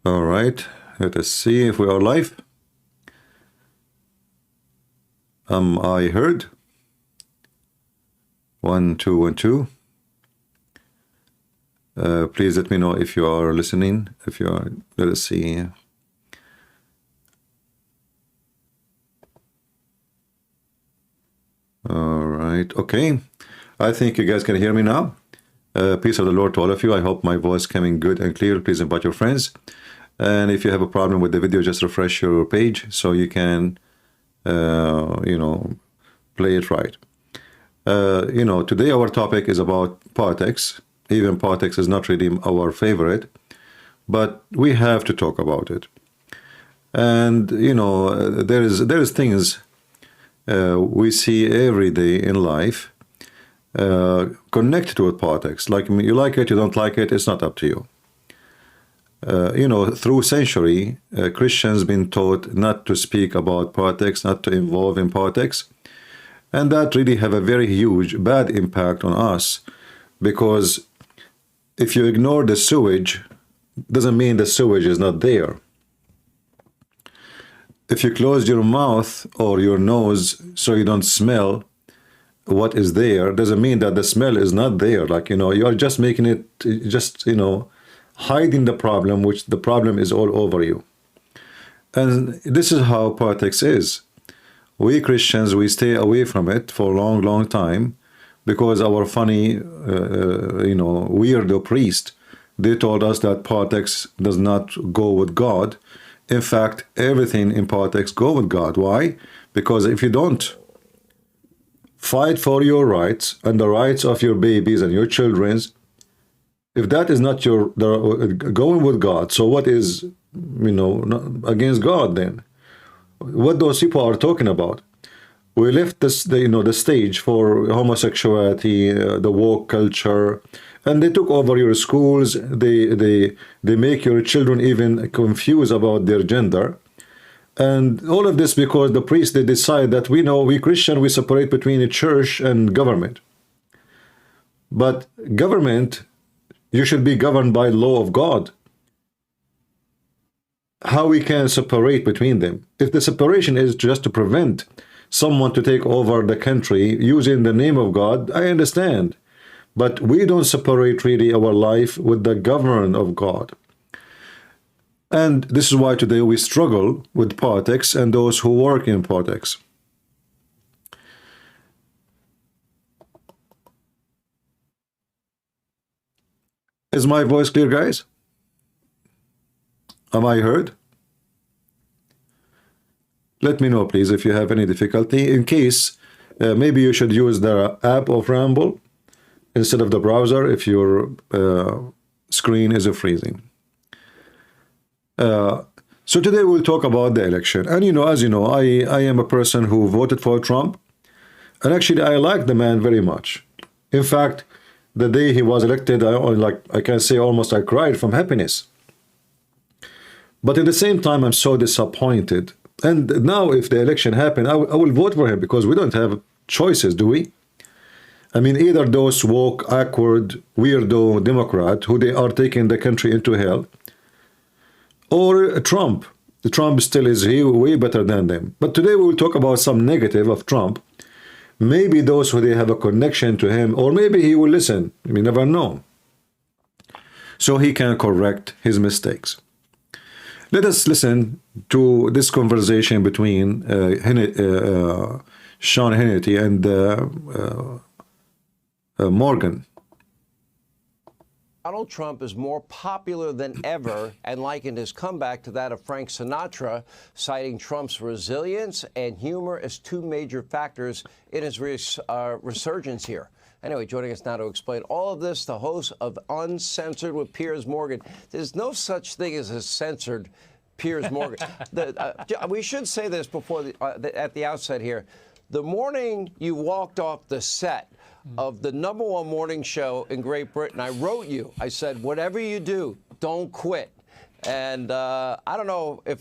All right, let us see if we are live. Am I heard? 1, 2, 1, 2. Please let me know if you are listening. If you are, let us see. All right, okay. I think you guys can hear me now. Peace of the Lord to all of you. I hope my voice coming good and clear. Please invite your friends. And if you have a problem with the video, just refresh your page so you can, play it right. Today our topic is about politics. Even politics is not really our favorite, but we have to talk about it. And, there is things we see every day in life connected with politics. Like, you like it, you don't like it, it's not up to you. Through century, Christians been taught not to speak about politics, not to involve in politics, and that really have a very huge bad impact on us, because if you ignore the sewage, doesn't mean the sewage is not there. If you close your mouth or your nose so you don't smell what is there, doesn't mean that the smell is not there. Like, you are just making it, hiding the problem, which the problem is all over you. And this is how politics is. We Christians, we stay away from it for a long, long time because our funny, weirdo priest, they told us that politics does not go with God. In fact, everything in politics go with God. Why? Because if you don't fight for your rights and the rights of your babies and your children's, if that is not going with God, so what is, against God then? What those people are talking about? We left the stage for homosexuality, the woke culture, and they took over your schools. They make your children even confused about their gender. And all of this because the priests, they decide that we Christian, we separate between the church and government. But government, you should be governed by law of God. How we can separate between them? If the separation is just to prevent someone to take over the country using the name of God, I understand. But we don't separate really our life with the government of God. And this is why today we struggle with politics and those who work in politics. Is my voice clear, guys? Am I heard? Let me know, please, if you have any difficulty. In case, maybe you should use the app of Ramble instead of the browser if your screen is freezing. So today we'll talk about the election. And, as you know, I am a person who voted for Trump. And actually, I like the man very much. In fact, the day he was elected, I can say almost I cried from happiness. But at the same time, I'm so disappointed. And now if the election happened, I will vote for him because we don't have choices, do we? I mean, either those woke, awkward, weirdo Democrat who they are taking the country into hell, or Trump. Trump still is way better than them. But today we will talk about some negative of Trump. Maybe those who they have a connection to him, or maybe he will listen. We never know. So he can correct his mistakes. Let us listen to this conversation between Sean Hannity and Morgan. Donald Trump is more popular than ever and likened his comeback to that of Frank Sinatra, citing Trump's resilience and humor as two major factors in his resurgence here. Anyway, joining us now to explain all of this, the host of Uncensored with Piers Morgan. There's no such thing as a censored Piers Morgan. We should say this before at the outset here. The morning you walked off the set of the #1 morning show in Great Britain, I wrote you. I said, whatever you do, don't quit. And I don't know if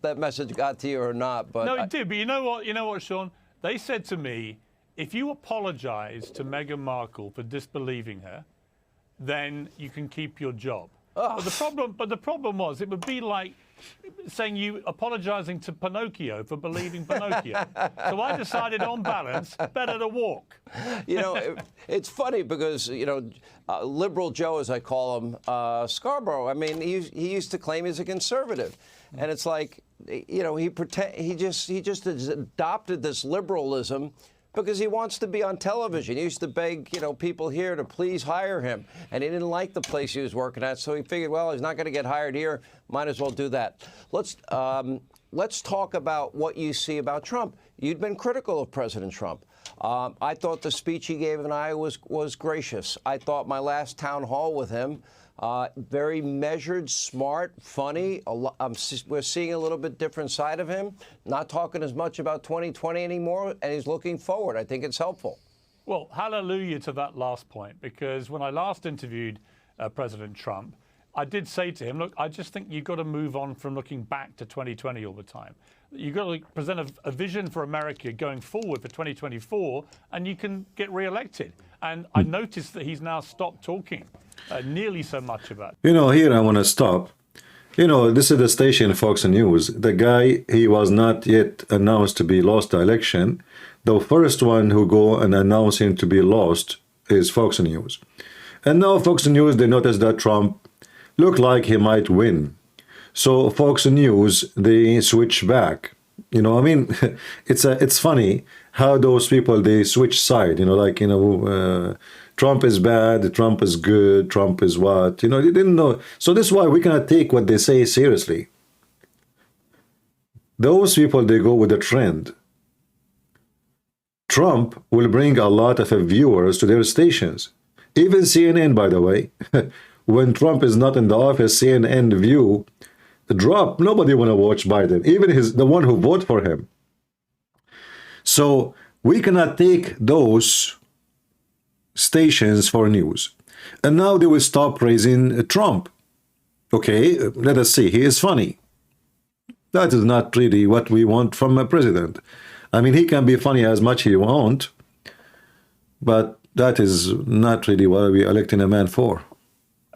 that message got to you or not. But no, it did. But you know what, Sean? They said to me, if you apologize to Meghan Markle for disbelieving her, then you can keep your job. But the problem was, it would be like saying you apologizing to Pinocchio for believing Pinocchio. So I decided, on balance, better to walk. You know, it's funny because, you know, Liberal Joe, as I call him, Scarborough, I mean, he used to claim he's a conservative. And it's like, you know, he just has adopted this liberalism because he wants to be on television. He used to beg, you know, people here to please hire him. And he didn't like the place he was working at, so he figured, well, he's not going to get hired here. Might as well do that. Let's talk about what you see about Trump. You'd been critical of President Trump. I thought the speech he gave in Iowa was gracious. I thought my last town hall with him, very measured, smart, funny. We're seeing a little bit different side of him, not talking as much about 2020 anymore, and he's looking forward. I think it's helpful. Well, hallelujah to that last point, because when I last interviewed President Trump, I did say to him, look, I just think you've got to move on from looking back to 2020 all the time. You've got to present a vision for America going forward for 2024, and you can get re-elected. And I noticed that he's now stopped talking nearly so much about it. You know, here I want to stop. You know, this is the station Fox News. The guy, he was not yet announced to be lost the election. The first one who go and announce him to be lost is Fox News. And now Fox News, they noticed that Trump looked like he might win. So Fox News, they switch back. You know, I mean, it's funny how those people, they switch side, you know, like, you know, Trump is bad, Trump is good, Trump is what, you know, they didn't know. So this is why we cannot take what they say seriously. Those people, they go with the trend. Trump will bring a lot of viewers to their stations. Even CNN, by the way, when Trump is not in the office, CNN view drop. Nobody want to watch Biden, even the one who vote for him. So we cannot take those stations for news. And now they will stop praising Trump. Okay, let us see. He is funny. That is not really what we want from a president. I mean, he can be funny as much as he want, but that is not really what we electing a man for.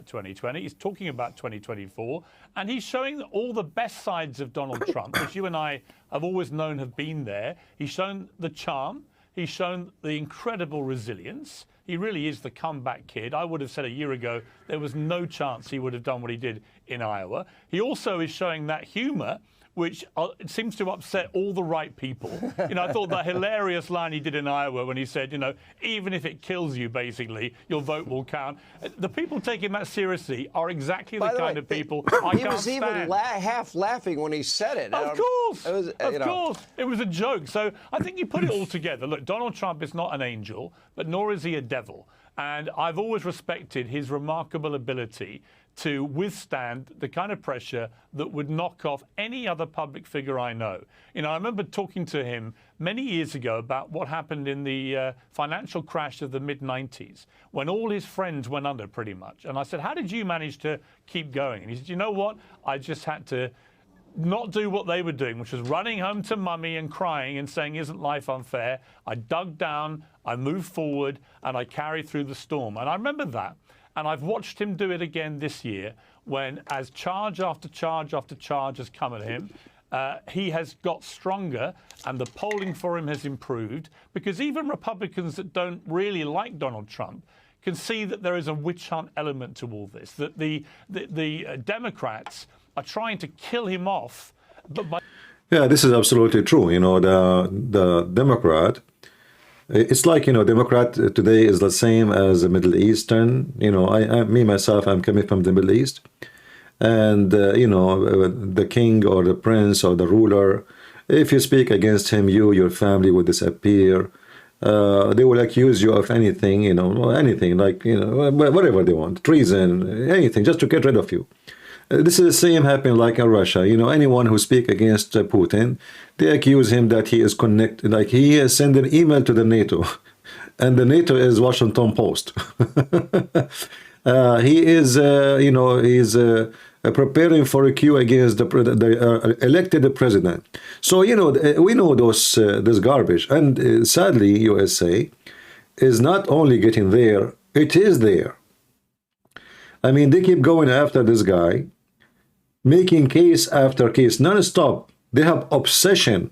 2020. He's talking about 2024, and he's showing all the best sides of Donald Trump, which you and I have always known have been there. He's shown the charm. He's shown the incredible resilience. He really is the comeback kid. I would have said a year ago there was no chance he would have done what he did in Iowa. He also is showing that humor, which seems to upset all the right people. You know, I thought that hilarious line he did in Iowa when he said, you know, even if it kills you, basically, your vote will count. The people taking that seriously are exactly the kind of people I can't stand. He was even half laughing when he said it. Of course. Of course. It was a joke. So I think you put it all together. Look, Donald Trump is not an angel, but nor is he a devil. And I've always respected his remarkable ability to withstand the kind of pressure that would knock off any other public figure I know. You know, I remember talking to him many years ago about what happened in the financial crash of the mid-90s, when all his friends went under pretty much. And I said, how did you manage to keep going? And he said, you know what? I just had to not do what they were doing, which was running home to mummy and crying and saying, isn't life unfair? I dug down, I moved forward, and I carried through the storm. And I remember that. And I've watched him do it again this year when, as charge after charge after charge has come at him, he has got stronger and the polling for him has improved, because even Republicans that don't really like Donald Trump can see that there is a witch hunt element to all this, that the Democrats are trying to kill him off. Yeah, this is absolutely true. You know, the Democrat, it's like, you know, Democrat today is the same as the Middle Eastern. You know, me, myself, I'm coming from the Middle East. And, you know, the king or the prince or the ruler, if you speak against him, your family will disappear. They will accuse you of anything, you know, anything, like, you know, whatever they want, treason, anything, just to get rid of you. This is the same happening like in Russia. You know, anyone who speak against Putin, they accuse him that he is connected, like he has sent an email to the NATO, and the NATO is Washington Post. He is, you know, he's preparing for a coup against the elected president. So, you know, we know this garbage, and sadly, USA is not only getting there; it is there. I mean, they keep going after this guy, making case after case, non-stop. They have obsession,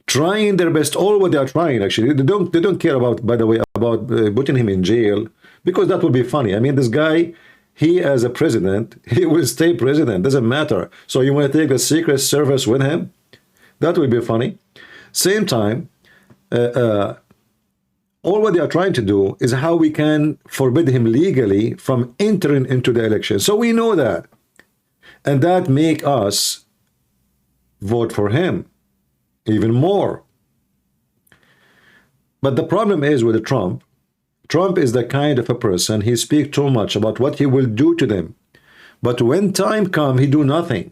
trying their best. All what they are trying, actually, they don't care about, by the way, about putting him in jail, because that would be funny. I mean, this guy, he as a president, he will stay president, doesn't matter. So you want to take the Secret Service with him? That would be funny. Same time, all what they are trying to do is how we can forbid him legally from entering into the election. So we know that, and that make us vote for him even more. But the problem is with Trump. Trump is the kind of a person, he speaks too much about what he will do to them. But when time comes, he do nothing.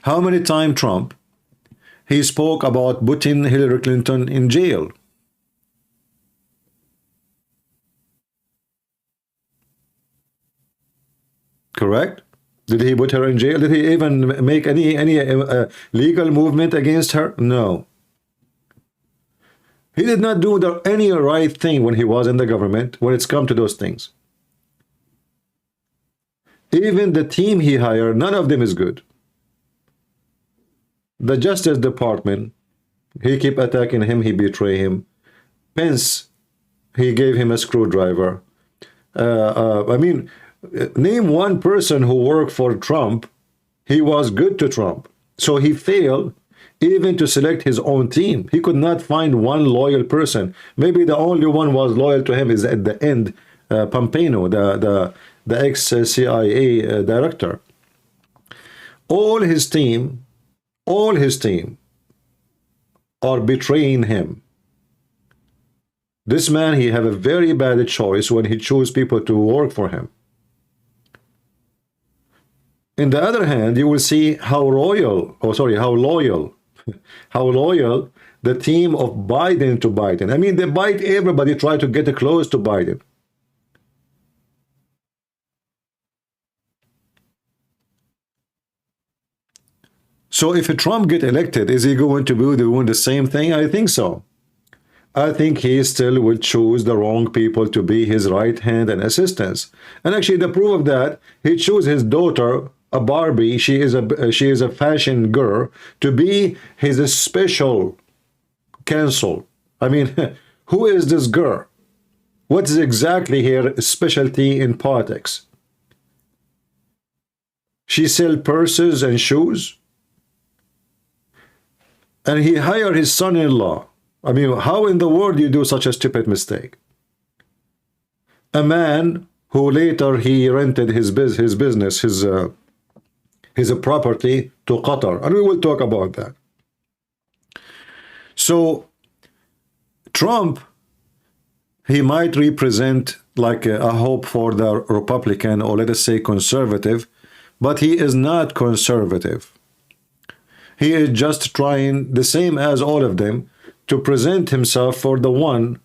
How many times Trump, he spoke about putting Hillary Clinton in jail? Correct? Did he put her in jail? Did he even make any legal movement against her? No. He did not do any right thing when he was in the government, when it's come to those things. Even the team he hired, none of them is good. The Justice Department, he keep attacking him, he betray him. Pence, he gave him a screwdriver. I mean, name one person who worked for Trump, he was good to Trump. So he failed even to select his own team. He could not find one loyal person. Maybe the only one was loyal to him is at the end, Pompeo, the ex-CIA director. All his team are betraying him. This man, he have a very bad choice when he choose people to work for him. On the other hand, you will see how loyal the team of Biden to Biden. I mean, they bite everybody, try to get close to Biden. So if Trump get elected, is he going to be doing the same thing? I think so. I think he still will choose the wrong people to be his right hand and assistants. And actually, the proof of that, he chose his daughter, a Barbie. She is a fashion girl, to be his special counsel. I mean, who is this girl? What is exactly her specialty in politics? She sells purses and shoes. And he hired his son-in-law. I mean, how in the world do you do such a stupid mistake? A man who later he rented his business, his property to Qatar, and we will talk about that. So Trump, he might represent like a hope for the Republican, or let us say conservative, but he is not conservative. He is just trying, the same as all of them, to present himself for the one,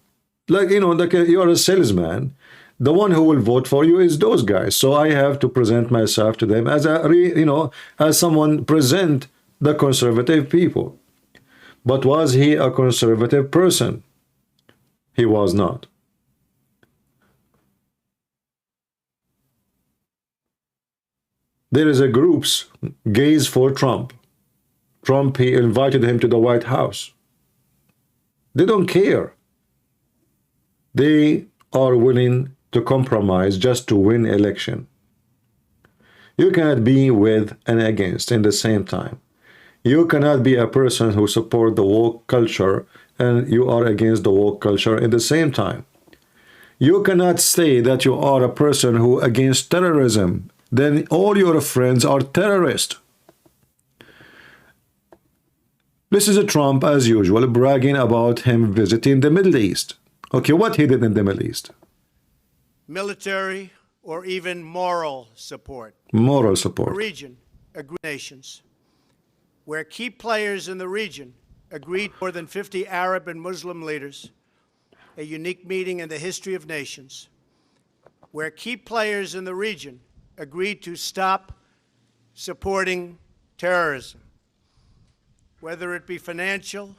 like, you know, like you're a salesman. The one who will vote for you is those guys. So I have to present myself to them as as someone present the conservative people. But was he a conservative person? He was not. There is a group's Gays for Trump. Trump, he invited him to the White House. They don't care. They are willing to compromise just to win election. You cannot be with and against in the same time. You cannot be a person who support the woke culture and you are against the woke culture at the same time. You cannot say that you are a person who against terrorism, then all your friends are terrorists. This is a Trump, as usual, bragging about him visiting the Middle East. Okay, what he did in the Middle East? Military or even moral support. Moral support. The region, nations, where key players in the region agreed, more than 50 Arab and Muslim leaders, a unique meeting in the history of nations, where key players in the region agreed to stop supporting terrorism, whether it be financial,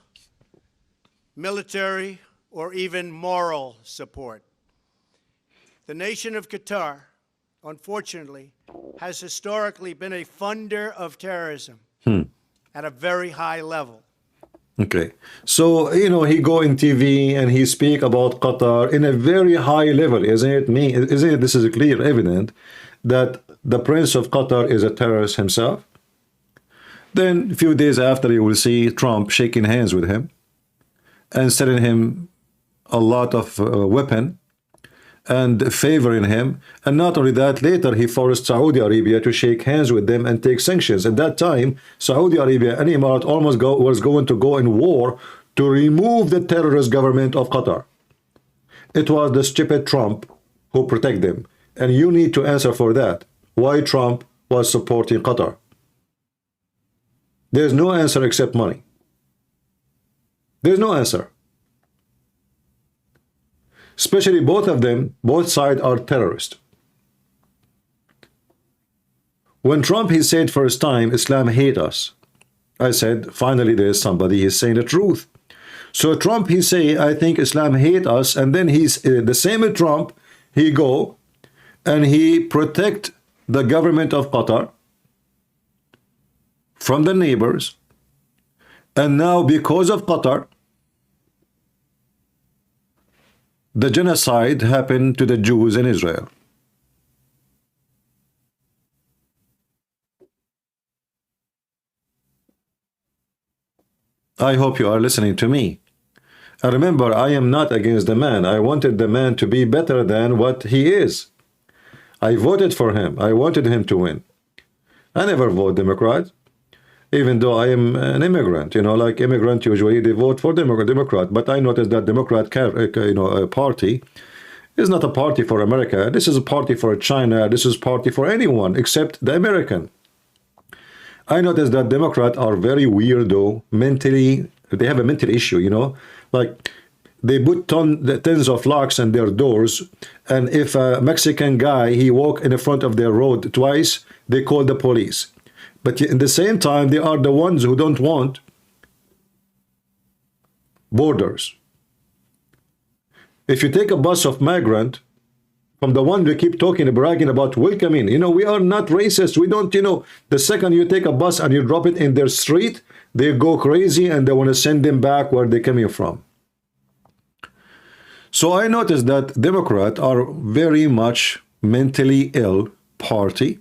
military, or even moral support. The nation of Qatar, unfortunately, has historically been a funder of terrorism at a very high level. Okay, so he go in TV and he speak about Qatar in a very high level, isn't it? Isn't it? This is clear, evident that the Prince of Qatar is a terrorist himself. Then a few days after, you will see Trump shaking hands with him and sending him a lot of weapon and favoring him. And not only that, later he forced Saudi Arabia to shake hands with them and take sanctions. At that time, Saudi Arabia and Emirates almost was going to go in war to remove the terrorist government of Qatar. It was the stupid Trump who protected them. And you need to answer for that. Why Trump was supporting Qatar? There's no answer except money. There's no answer. Especially both of them, both sides are terrorists. When Trump, he said first time, Islam hate us. I said, finally there's somebody who's saying the truth. So Trump, he say, I think Islam hate us. And then he's the same Trump, he go and he protect the government of Qatar from the neighbors. And now because of Qatar, the genocide happened to the Jews in Israel. I hope you are listening to me. And remember, I am not against the man. I wanted the man to be better than what he is. I voted for him. I wanted him to win. I never vote Democrat, even though I am an immigrant. Like immigrant, usually they vote for Democrat. But I noticed that Democrat party is not a party for America. This is a party for China. This is a party for anyone except the American. I noticed that Democrats are very weirdo, mentally. They have a mental issue, like they put tens of locks on their doors, and if a Mexican guy, he walk in the front of their road twice, they call the police. But at the same time, they are the ones who don't want borders. If you take a bus of migrant, from the one we keep talking, bragging about welcoming, we are not racist. We don't, the second you take a bus and you drop it in their street, they go crazy and they want to send them back where they're coming from. So I noticed that Democrats are very much mentally ill party,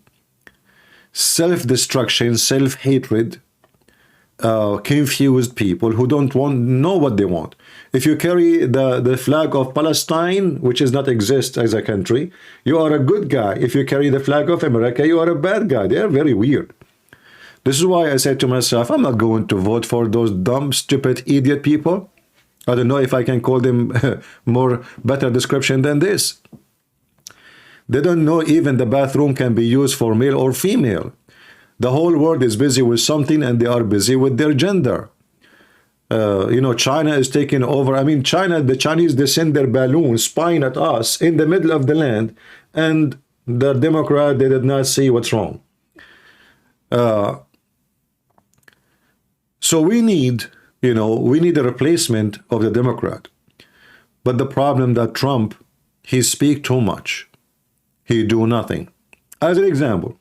self-destruction, self-hatred, confused people who don't know what they want. If you carry the flag of Palestine, which does not exist as a country, you are a good guy. If you carry the flag of America, you are a bad guy. They are very weird. This is why I said to myself, I'm not going to vote for those dumb, stupid, idiot people. I don't know if I can call them better description than this. They don't know even the bathroom can be used for male or female. The whole world is busy with something and they are busy with their gender. China is taking over. I mean, the Chinese, they send their balloons spying at us in the middle of the land, and the Democrat, they did not see what's wrong. So we need, we need a replacement of the Democrat. But the problem that Trump, he speak too much. He do nothing. As an example,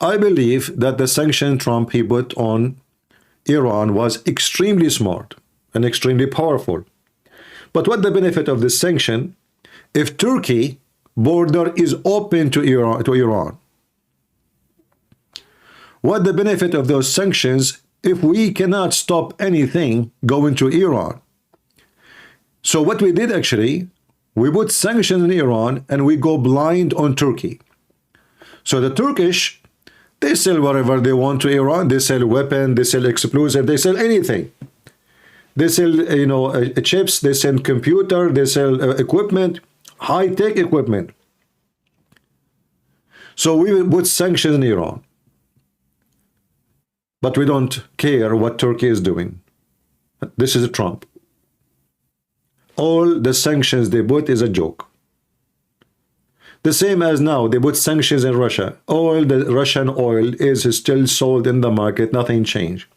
I believe that the sanction Trump he put on Iran was extremely smart and extremely powerful. But what the benefit of this sanction if Turkey border is open to Iran? What the benefit of those sanctions if we cannot stop anything going to Iran? So what we did actually, we put sanctions in Iran and we go blind on Turkey. So the Turkish, they sell whatever they want to Iran. They sell weapons, they sell explosives, they sell anything. They sell, chips, they sell computer, they sell equipment, high-tech equipment. So we put sanctions in Iran. But we don't care what Turkey is doing. This is Trump. All the sanctions they put is a joke. The same as now, they put sanctions in Russia. All the Russian oil is still sold in the market, nothing changed.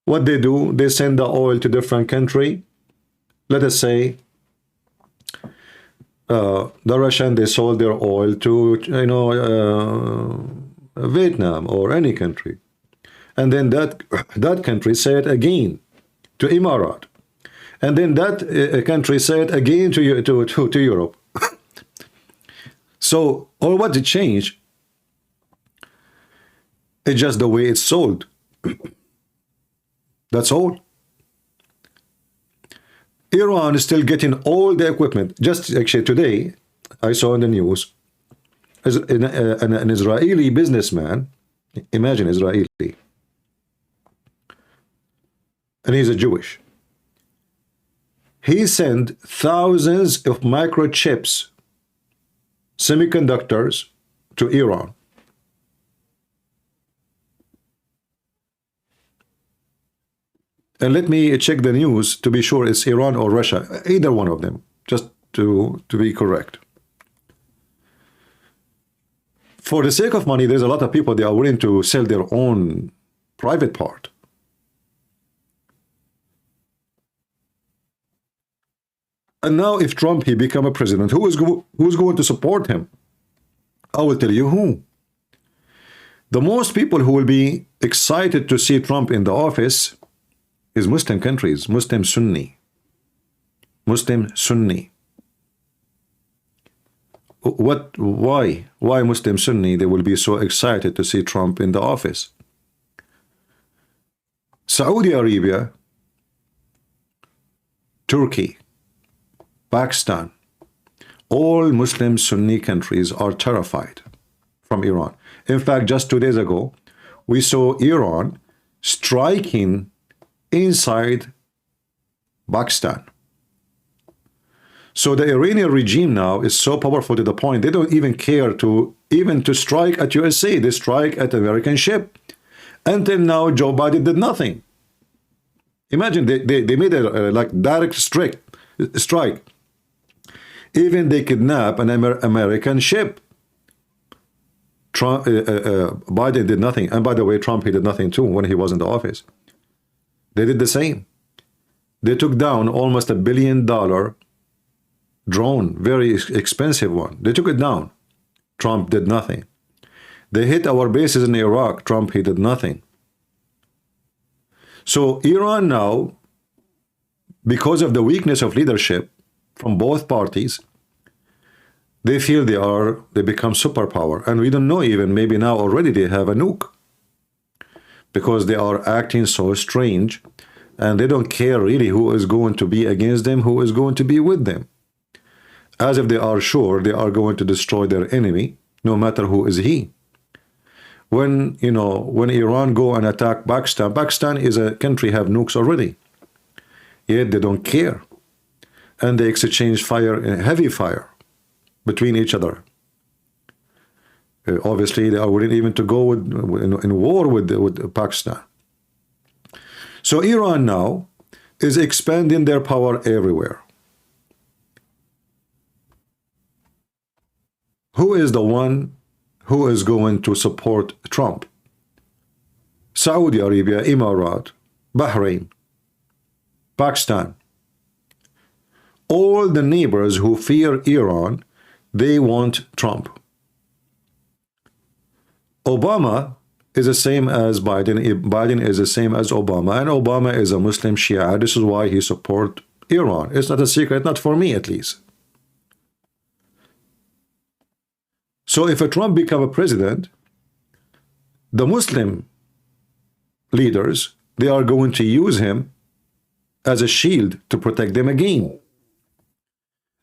What they do, they send the oil to different country, let us say the Russian, they sold their oil to, Vietnam or any country. And then that country said again to Emirat. And then that country said again to Europe. So, all what it changed, it's just the way it's sold. That's all. Iran is still getting all the equipment. Just actually today, I saw in the news, an Israeli businessman, imagine Israeli, and he's a Jewish. He sent thousands of microchips, semiconductors, to Iran. And let me check the news to be sure it's Iran or Russia, either one of them, just to be correct. For the sake of money, there's a lot of people, they are willing to sell their own private part. And now if Trump, he become a president, who's going to support him? I will tell you who. The most people who will be excited to see Trump in the office is Muslim countries, Muslim Sunni. Muslim Sunni. Why Muslim Sunni, they will be so excited to see Trump in the office? Saudi Arabia, Turkey, Pakistan, all Muslim Sunni countries are terrified from Iran. In fact, just 2 days ago, we saw Iran striking inside Pakistan. So the Iranian regime now is so powerful to the point they don't even care to strike at USA. They strike at American ship. Until now, Joe Biden did nothing. Imagine they made a like direct strike. Even they kidnap an American ship. Trump, Biden did nothing. And by the way, Trump, he did nothing too when he was in the office. They did the same. They took down almost $1 billion drone, very expensive one. They took it down. Trump did nothing. They hit our bases in Iraq. Trump, he did nothing. So Iran now, because of the weakness of leadership from both parties, they feel they become superpower. And we don't know even, maybe now already they have a nuke. Because they are acting so strange and they don't care really who is going to be against them, who is going to be with them. As if they are sure they are going to destroy their enemy, no matter who is he. When Iran go and attack Pakistan, Pakistan is a country have nukes already. Yet they don't care. And they exchange fire, heavy fire, between each other. Obviously, they are willing even to go in war with Pakistan. So Iran now is expanding their power everywhere. Who is the one who is going to support Trump? Saudi Arabia, Emirat, Bahrain, Pakistan. All the neighbors who fear Iran, they want Trump. Obama is the same as Biden. Biden is the same as Obama, and Obama is a Muslim Shia. This is why he supports Iran. It's not a secret, not for me at least. So if a Trump become a president, the Muslim leaders, they are going to use him as a shield to protect them again.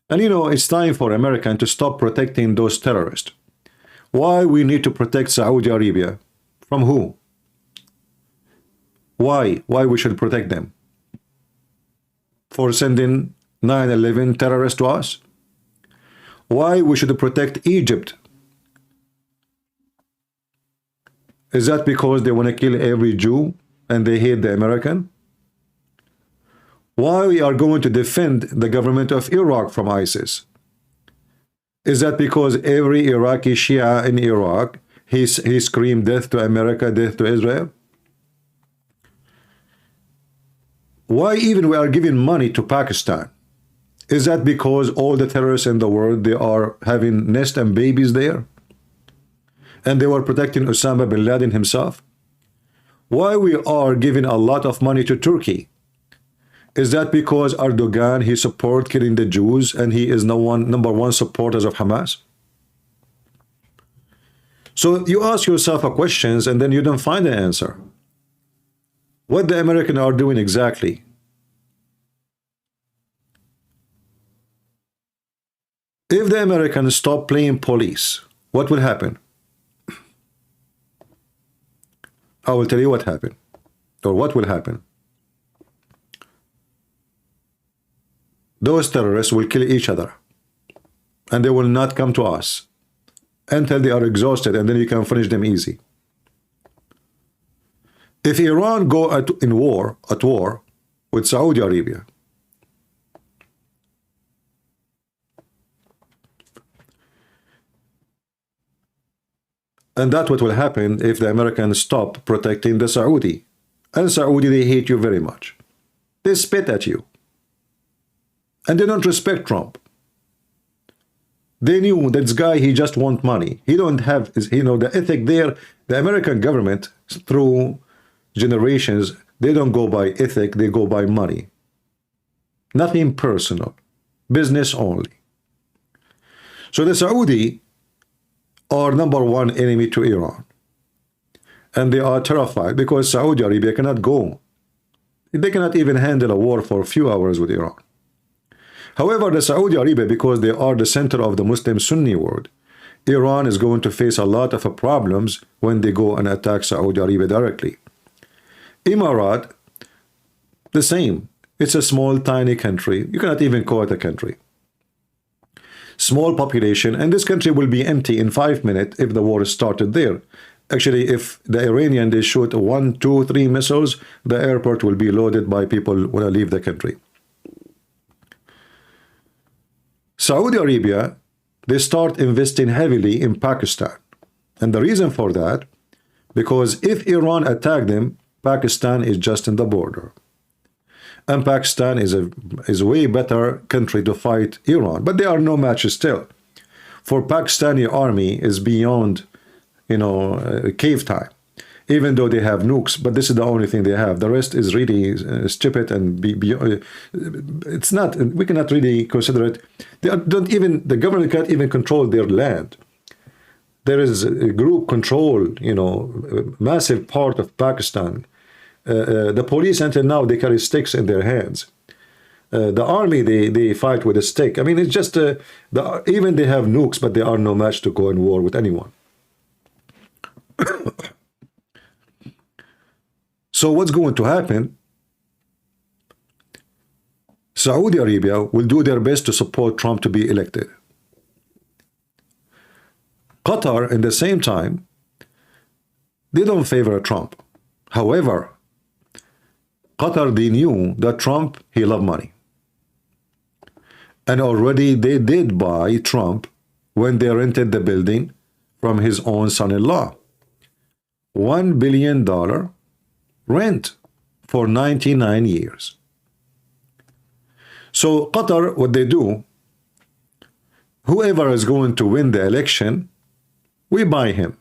And it's time for America to stop protecting those terrorists. Why we need to protect Saudi Arabia? From who? Why? Why we should protect them? For sending 9/11 terrorists to us? Why we should protect Egypt? Is that because they want to kill every Jew and they hate the American? Why we are going to defend the government of Iraq from ISIS? Is that because every Iraqi Shia in Iraq, he screamed death to America, death to Israel? Why even we are giving money to Pakistan? Is that because all the terrorists in the world, they are having nest and babies there? And they were protecting Osama bin Laden himself? Why we are giving a lot of money to Turkey? Is that because Erdogan, he support killing the Jews and he is number one supporters of Hamas? So you ask yourself a questions and then you don't find an answer. What the Americans are doing exactly? If the Americans stop playing police, what will happen? I will tell you what happened, or what will happen. Those terrorists will kill each other, and they will not come to us until they are exhausted, and then you can finish them easy. If Iran go at war with Saudi Arabia, and that's what will happen if the Americans stop protecting the Saudi. And Saudi, they hate you very much. They spit at you. And they don't respect Trump. They knew that this guy, he just want money. He don't have, you know, the ethic there. The American government, through generations, they don't go by ethic, they go by money. Nothing personal. Business only. So the Saudi are number one enemy to Iran. And they are terrified because Saudi Arabia cannot go. They cannot even handle a war for a few hours with Iran. However, the Saudi Arabia, because they are the center of the Muslim Sunni world, Iran is going to face a lot of problems when they go and attack Saudi Arabia directly. Emirat, the same. It's a small, tiny country. You cannot even call it a country. Small population, and this country will be empty in 5 minutes if the war started there. Actually, if the Iranian, they shoot 1, 2, 3 missiles, the airport will be loaded by people when I leave the country. Saudi Arabia, they start investing heavily in Pakistan. And the reason for that, because if Iran attack them, Pakistan is just in the border. And Pakistan is a way better country to fight Iran. But they are no match still. For Pakistani army is beyond, you know, cave time. Even though they have nukes, but this is the only thing they have. The rest is really stupid and it's not. We cannot really consider it. They don't even. The government can't even control their land. There is a group control. You know, a massive part of Pakistan. The police until now they carry sticks in their hands. The army they fight with a stick. I mean, it's just even they have nukes, but they are no match to go in war with anyone. So what's going to happen? Saudi Arabia will do their best to support Trump to be elected. Qatar, in the same time, they don't favor Trump. However, Qatar, they knew that Trump, he loved money. And already they did buy Trump when they rented the building from his own son-in-law. $1 billion rent for 99 years. So Qatar, what they do, whoever is going to win the election, we buy him.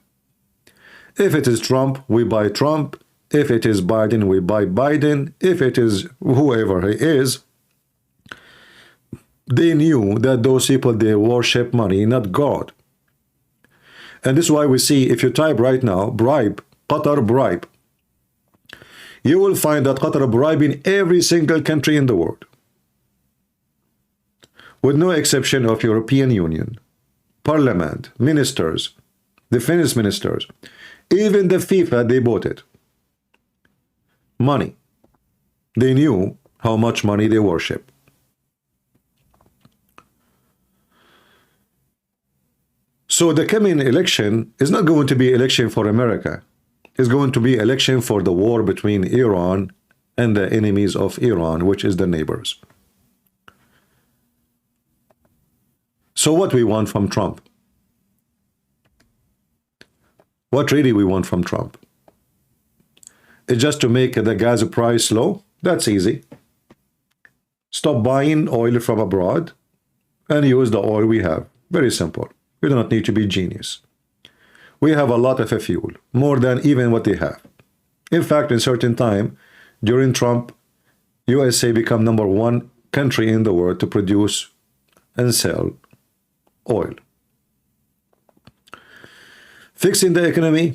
If it is Trump, we buy Trump. If it is Biden, we buy Biden. If it is whoever he is, they knew that those people, they worship money, not God. And this is why we see, if you type right now, bribe, Qatar bribe, you will find that Qatar bribing every single country in the world, with no exception of European Union, Parliament, ministers, defense ministers, even the FIFA, they bought it. Money. They knew how much money they worship. So the coming election is not going to be election for America. It's going to be election for the war between Iran and the enemies of Iran, which is the neighbors. So what we want from Trump? What really we want from Trump? It's just to make the gas price low? That's easy. Stop buying oil from abroad and use the oil we have. Very simple. We do not need to be genius. We have a lot of fuel, more than even what they have. In fact, in certain time, during Trump, USA become #1 country in the world to produce and sell oil. Fixing the economy,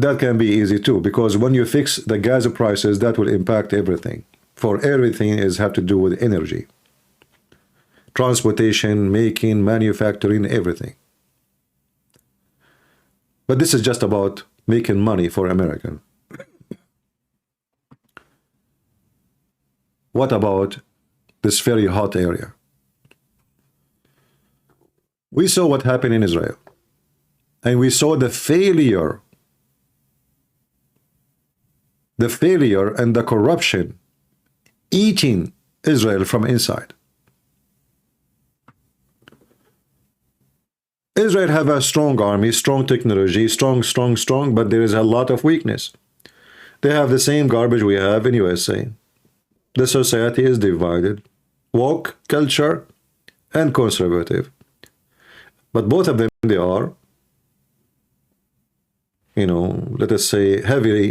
that can be easy too, because when you fix the gas prices, that will impact everything. For everything is have to do with energy. Transportation, making, manufacturing, everything. But this is just about making money for American. What about this very hot area? We saw what happened in Israel. And we saw the failure and the corruption eating Israel from inside. Israel have a strong army, strong technology, strong, but there is a lot of weakness. They have the same garbage we have in USA. The society is divided, woke, culture, and conservative. But both of them, they are, let us say, heavily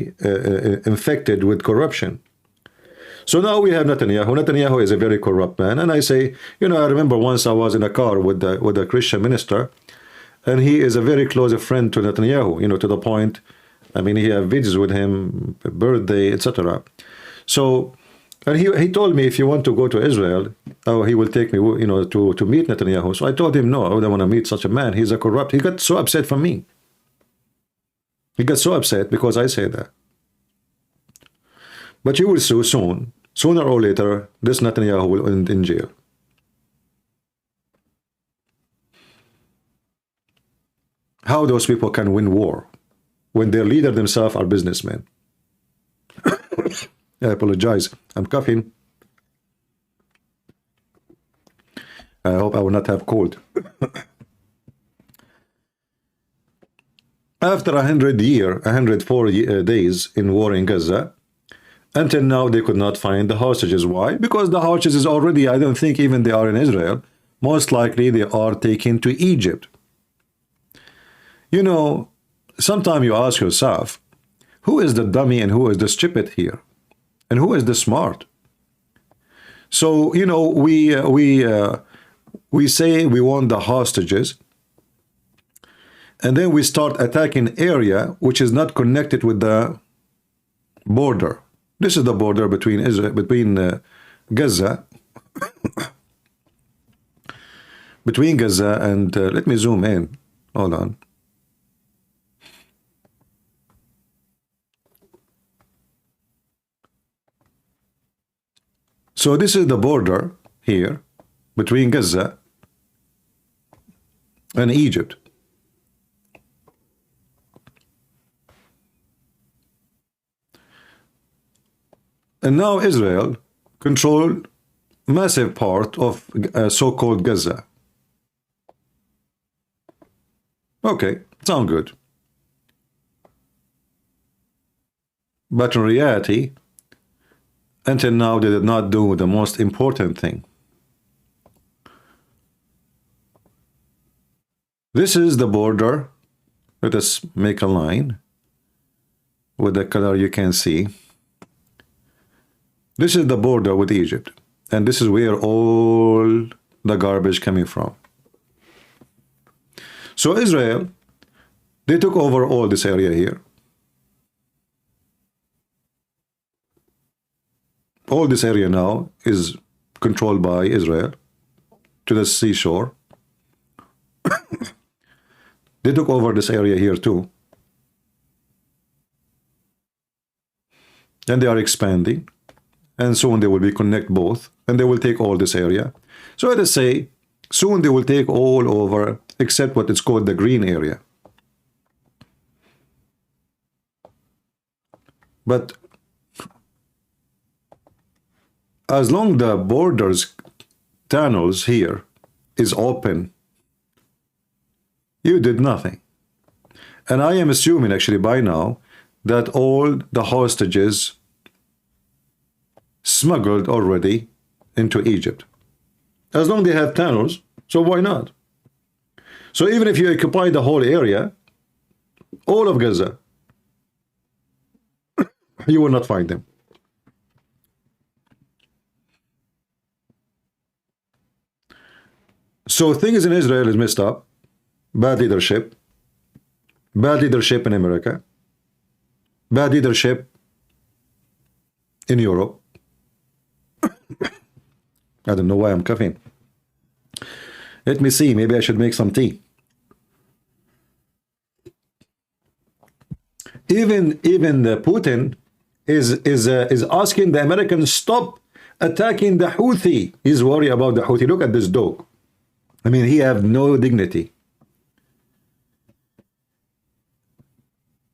infected with corruption. So now we have Netanyahu. Netanyahu is a very corrupt man. And I say, I remember once I was in a car with a Christian minister, and he is a very close friend to Netanyahu, to the point, he have videos with him, birthday, etc. So, and he told me, if you want to go to Israel, he will take me, to meet Netanyahu. So I told him, no, I don't want to meet such a man. He's a corrupt. He got so upset from me. He got so upset because I say that. But you will see soon, sooner or later, this Netanyahu will end in jail. How those people can win war when their leader themselves are businessmen? I apologize. I'm coughing. I hope I will not have cold. After 104 days in war in Gaza, until now they could not find the hostages. Why? Because the hostages already, I don't think even they are in Israel. Most likely they are taken to Egypt. Sometimes you ask yourself, who is the dummy and who is the stupid here? And who is the smart? So, we say we want the hostages, and then we start attacking area which is not connected with the border. This is the border between Gaza, between Gaza and let me zoom in. Hold on. So this is the border here between Gaza and Egypt. And now Israel controlled massive part of so-called Gaza. Okay, sound good. But in reality, until now, they did not do the most important thing. This is the border. Let us make a line with the color you can see. This is the border with Egypt. And this is where all the garbage coming from. So Israel, they took over all this area here. All this area now is controlled by Israel to the seashore. They took over this area here too. And they are expanding. And soon they will be connect both. And they will take all this area. So let us say, soon they will take all over except what is called the green area. But as long the borders tunnels here is open, you did nothing. And I am assuming actually by now that all the hostages smuggled already into Egypt. As long as they have tunnels, so why not? So even if you occupy the whole area, all of Gaza, you will not find them. So things in Israel is messed up. Bad leadership in America, bad leadership in Europe. I don't know why I'm coughing. Let me see, maybe I should make some tea. Even Putin is asking the Americans stop attacking the Houthi. He's worried about the Houthi. Look at this dog. I mean, he have no dignity.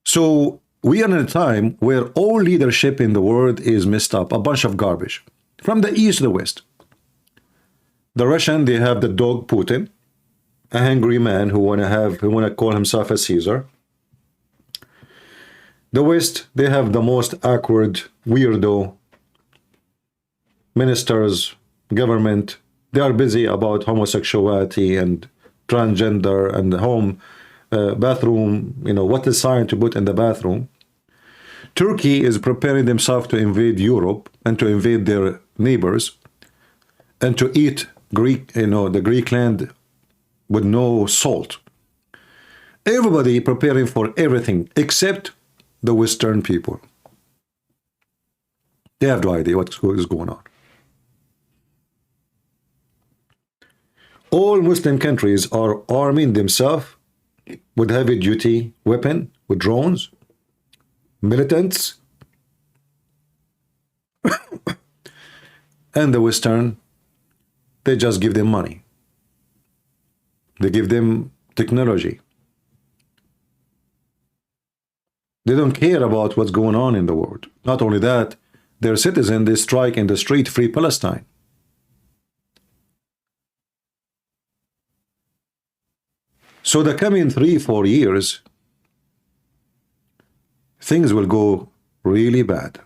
So we are in a time where all leadership in the world is messed up, a bunch of garbage, from the east to the west. The Russian, they have the dog Putin, a hungry man who wanna call himself a Caesar. The West, they have the most awkward, weirdo ministers, government. They are busy about homosexuality and transgender and home, bathroom, you know, what is sign to put in the bathroom. Turkey is preparing themselves to invade Europe and to invade their neighbors and to eat Greek, you know, the Greek land with no salt. Everybody preparing for everything except the Western people. They have no idea what is going on. All Muslim countries are arming themselves with heavy-duty weapon, with drones, militants, and the Western, they just give them money. They give them technology. They don't care about what's going on in the world. Not only that, their citizens, they strike in the street, free Palestine. So the coming 3-4 years, things will go really bad.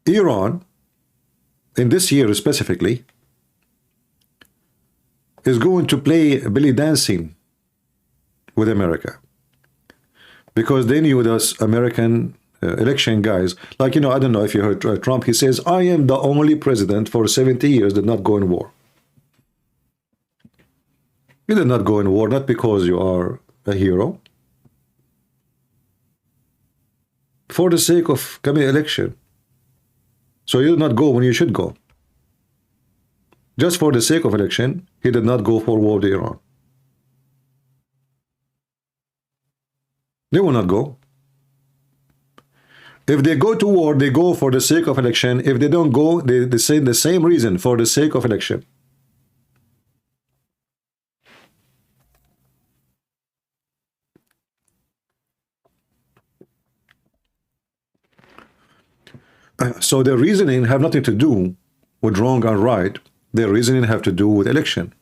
Iran, in this year specifically, is going to play belly dancing with America, because they knew those American election guys, like, you know, I don't know if you heard Trump, he says, I am the only president for 70 years that did not go in war. You did not go in war, not because you are a hero, for the sake of coming election. So you did not go when you should go. Just for the sake of election, he did not go for war with Iran. They will not go. If they go to war, they go for the sake of election. If they don't go, they say the same reason, for the sake of election. So their reasoning have nothing to do with wrong and right. Their reasoning have to do with election.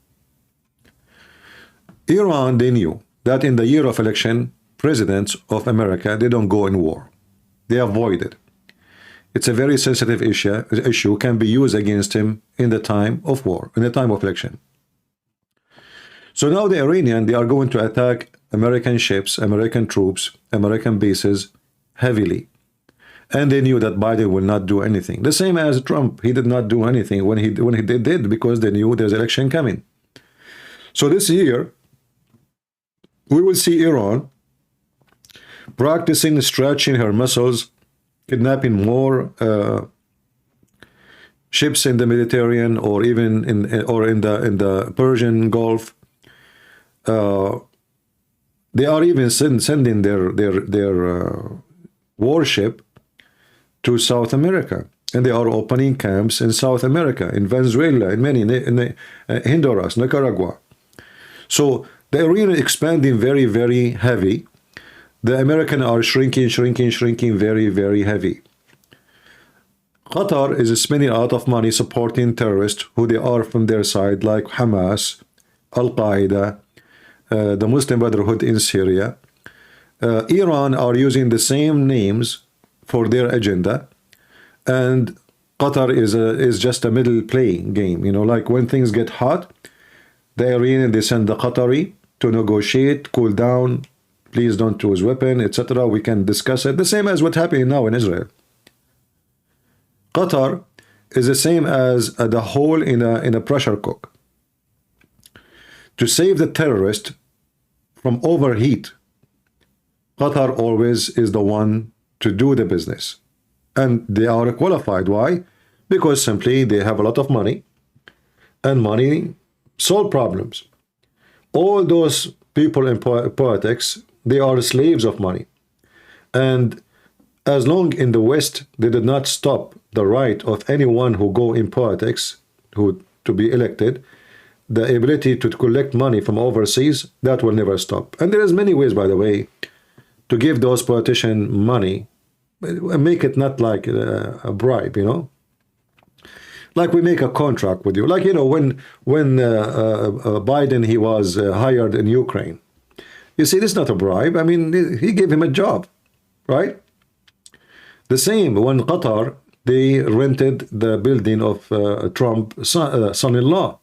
Iran, they knew that in the year of election, presidents of America, they don't go in war. They avoid it. It's a very sensitive issue can be used against him in the time of war, in the time of election. So now the Iranian, they are going to attack American ships, American troops, American bases heavily. And they knew that Biden will not do anything. The same as Trump, he did not do anything when he did, because they knew there's election coming. So this year, we will see Iran practicing stretching her muscles, kidnapping more ships in the Mediterranean, or even in the Persian Gulf. They are even sending their warship to South America, and they are opening camps in South America, in Venezuela, in many, in Honduras, Nicaragua. So the Iranian expanding very, very heavy. The Americans are shrinking very, very heavy. Qatar is spending a lot of money supporting terrorists who they are from their side, like Hamas, Al-Qaeda, the Muslim Brotherhood in Syria. Iran are using the same names for their agenda. and Qatar is just a middle play game. You know, like when things get hot, the Iranian, they send the Qatari to negotiate, cool down, please don't use weapon, etc. We can discuss it. The same as what's happening now in Israel. Qatar is the same as the hole in a pressure cook. To save the terrorist from overheat, Qatar always is the one to do the business. And they are qualified. Why? Because simply they have a lot of money, and money solve problems. All those people in politics, they are slaves of money. And as long in the West, they did not stop the right of anyone who go in politics, who to be elected, the ability to collect money from overseas, that will never stop. And there is many ways, by the way, to give those politicians money, make it not like a bribe, you know. Like we make a contract with you. Like, you know, when Biden, he was hired in Ukraine. You see, this is not a bribe. I mean, he gave him a job, right? The same when Qatar, they rented the building of Trump's son-in-law.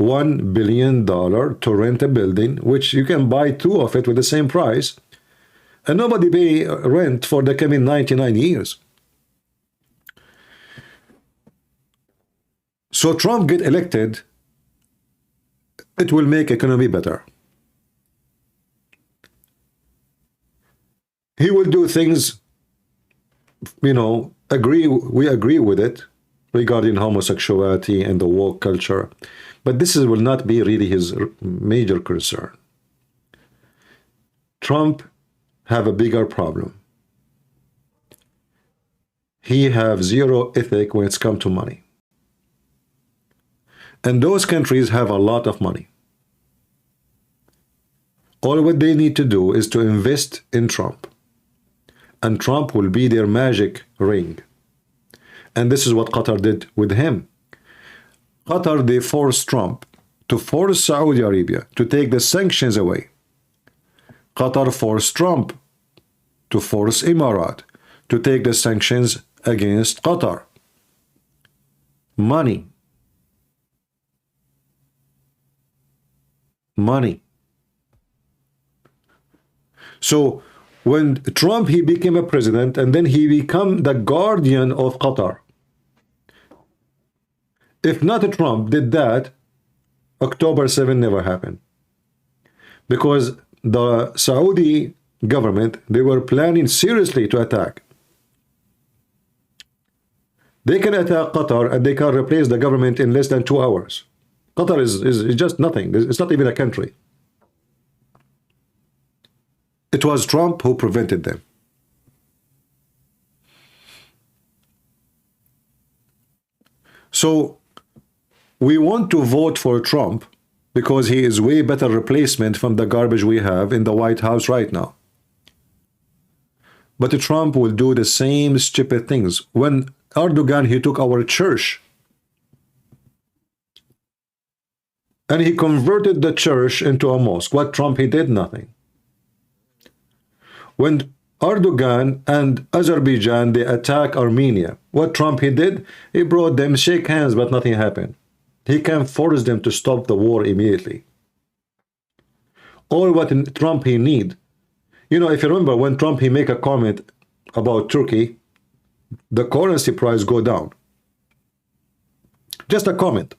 $1 billion to rent a building, which you can buy 2 of it with the same price. And nobody pay rent for the coming 99 years. So Trump get elected, it will make economy better. He will do things, you know, we agree with it regarding homosexuality and the woke culture. But this will not be really his major concern. Trump have a bigger problem. He have zero ethic when it's come to money. And those countries have a lot of money. All what they need to do is to invest in Trump. And Trump will be their magic ring. And this is what Qatar did with him. Qatar, they forced Trump to force Saudi Arabia to take the sanctions away. Qatar forced Trump to force Emirat to take the sanctions against Qatar. Money. Money. So when Trump, he became a president, and then he became the guardian of Qatar. If not Trump did that, October 7 never happened. Because the Saudi government, they were planning seriously to attack. They can attack Qatar and they can replace the government in less than 2 hours. Qatar is just nothing. It's not even a country. It was Trump who prevented them. So we want to vote for Trump because he is way better replacement from the garbage we have in the White House right now. But Trump will do the same stupid things. When Erdogan, he took our church and he converted the church into a mosque. What Trump, he did? Nothing. When Erdogan and Azerbaijan, they attack Armenia, what Trump, he did? He brought them, shake hands, but nothing happened. He can force them to stop the war immediately. All what Trump, he need. You know, if you remember when Trump, he make a comment about Turkey, the currency price go down. Just a comment.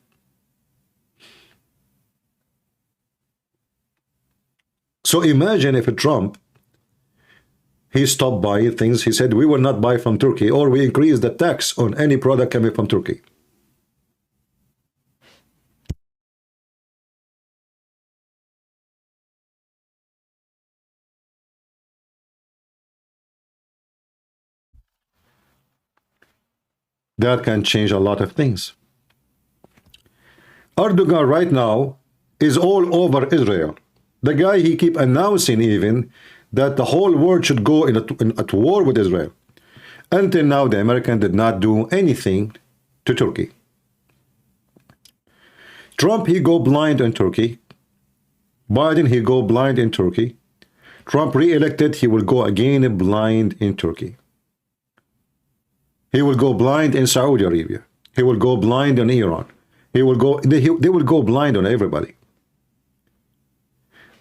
So imagine if Trump, he stopped buying things. He said, we will not buy from Turkey, or we increase the tax on any product coming from Turkey. That can change a lot of things. Erdogan right now is all over Israel. The guy, he keep announcing even that the whole world should go at war with Israel. Until now, the American did not do anything to Turkey. Trump, he go blind in Turkey. Biden, he go blind in Turkey. Trump re-elected, he will go again blind in Turkey. He will go blind in Saudi Arabia. He will go blind in Iran. They will go blind on everybody.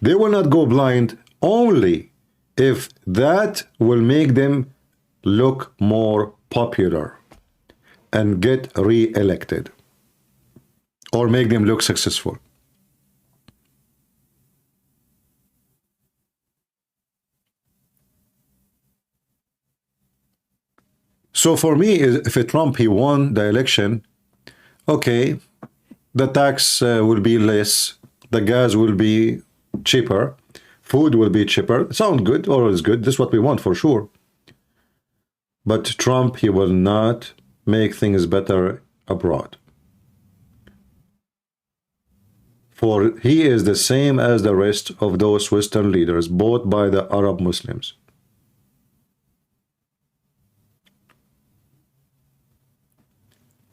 They will not go blind only if that will make them look more popular and get re-elected, or make them look successful. So for me, if Trump, he won the election, okay, the tax will be less, the gas will be cheaper, food will be cheaper. Sound good, always good. This is what we want for sure. But Trump, he will not make things better abroad. For he is the same as the rest of those Western leaders, bought by the Arab Muslims.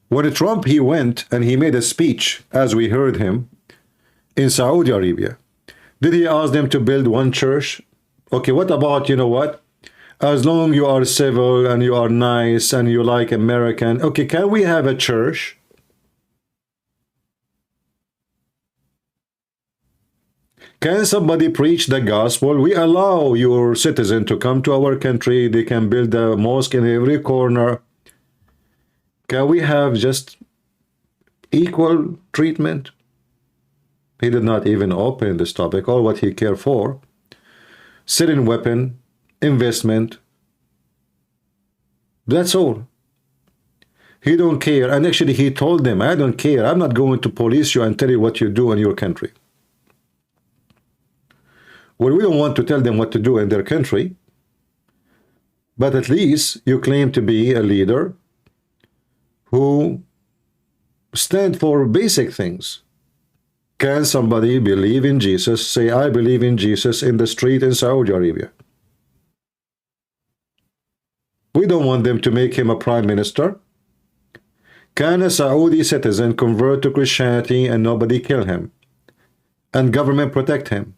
When Trump, he went and he made a speech, as we heard him, in Saudi Arabia, did he ask them to build one church? Okay, what about, you know what? As long you are civil and you are nice and you like American, okay, can we have a church? Can somebody preach the gospel? We allow your citizen to come to our country. They can build a mosque in every corner. Can we have just equal treatment? He did not even open this topic. All what he cared for, selling weapon, investment. That's all. He don't care. And actually he told them, I don't care. I'm not going to police you and tell you what you do in your country. Well, we don't want to tell them what to do in their country, but at least you claim to be a leader who stand for basic things. Can somebody believe in Jesus, say, I believe in Jesus in the street in Saudi Arabia? We don't want them to make him a prime minister. Can a Saudi citizen convert to Christianity and nobody kill him? And government protect him?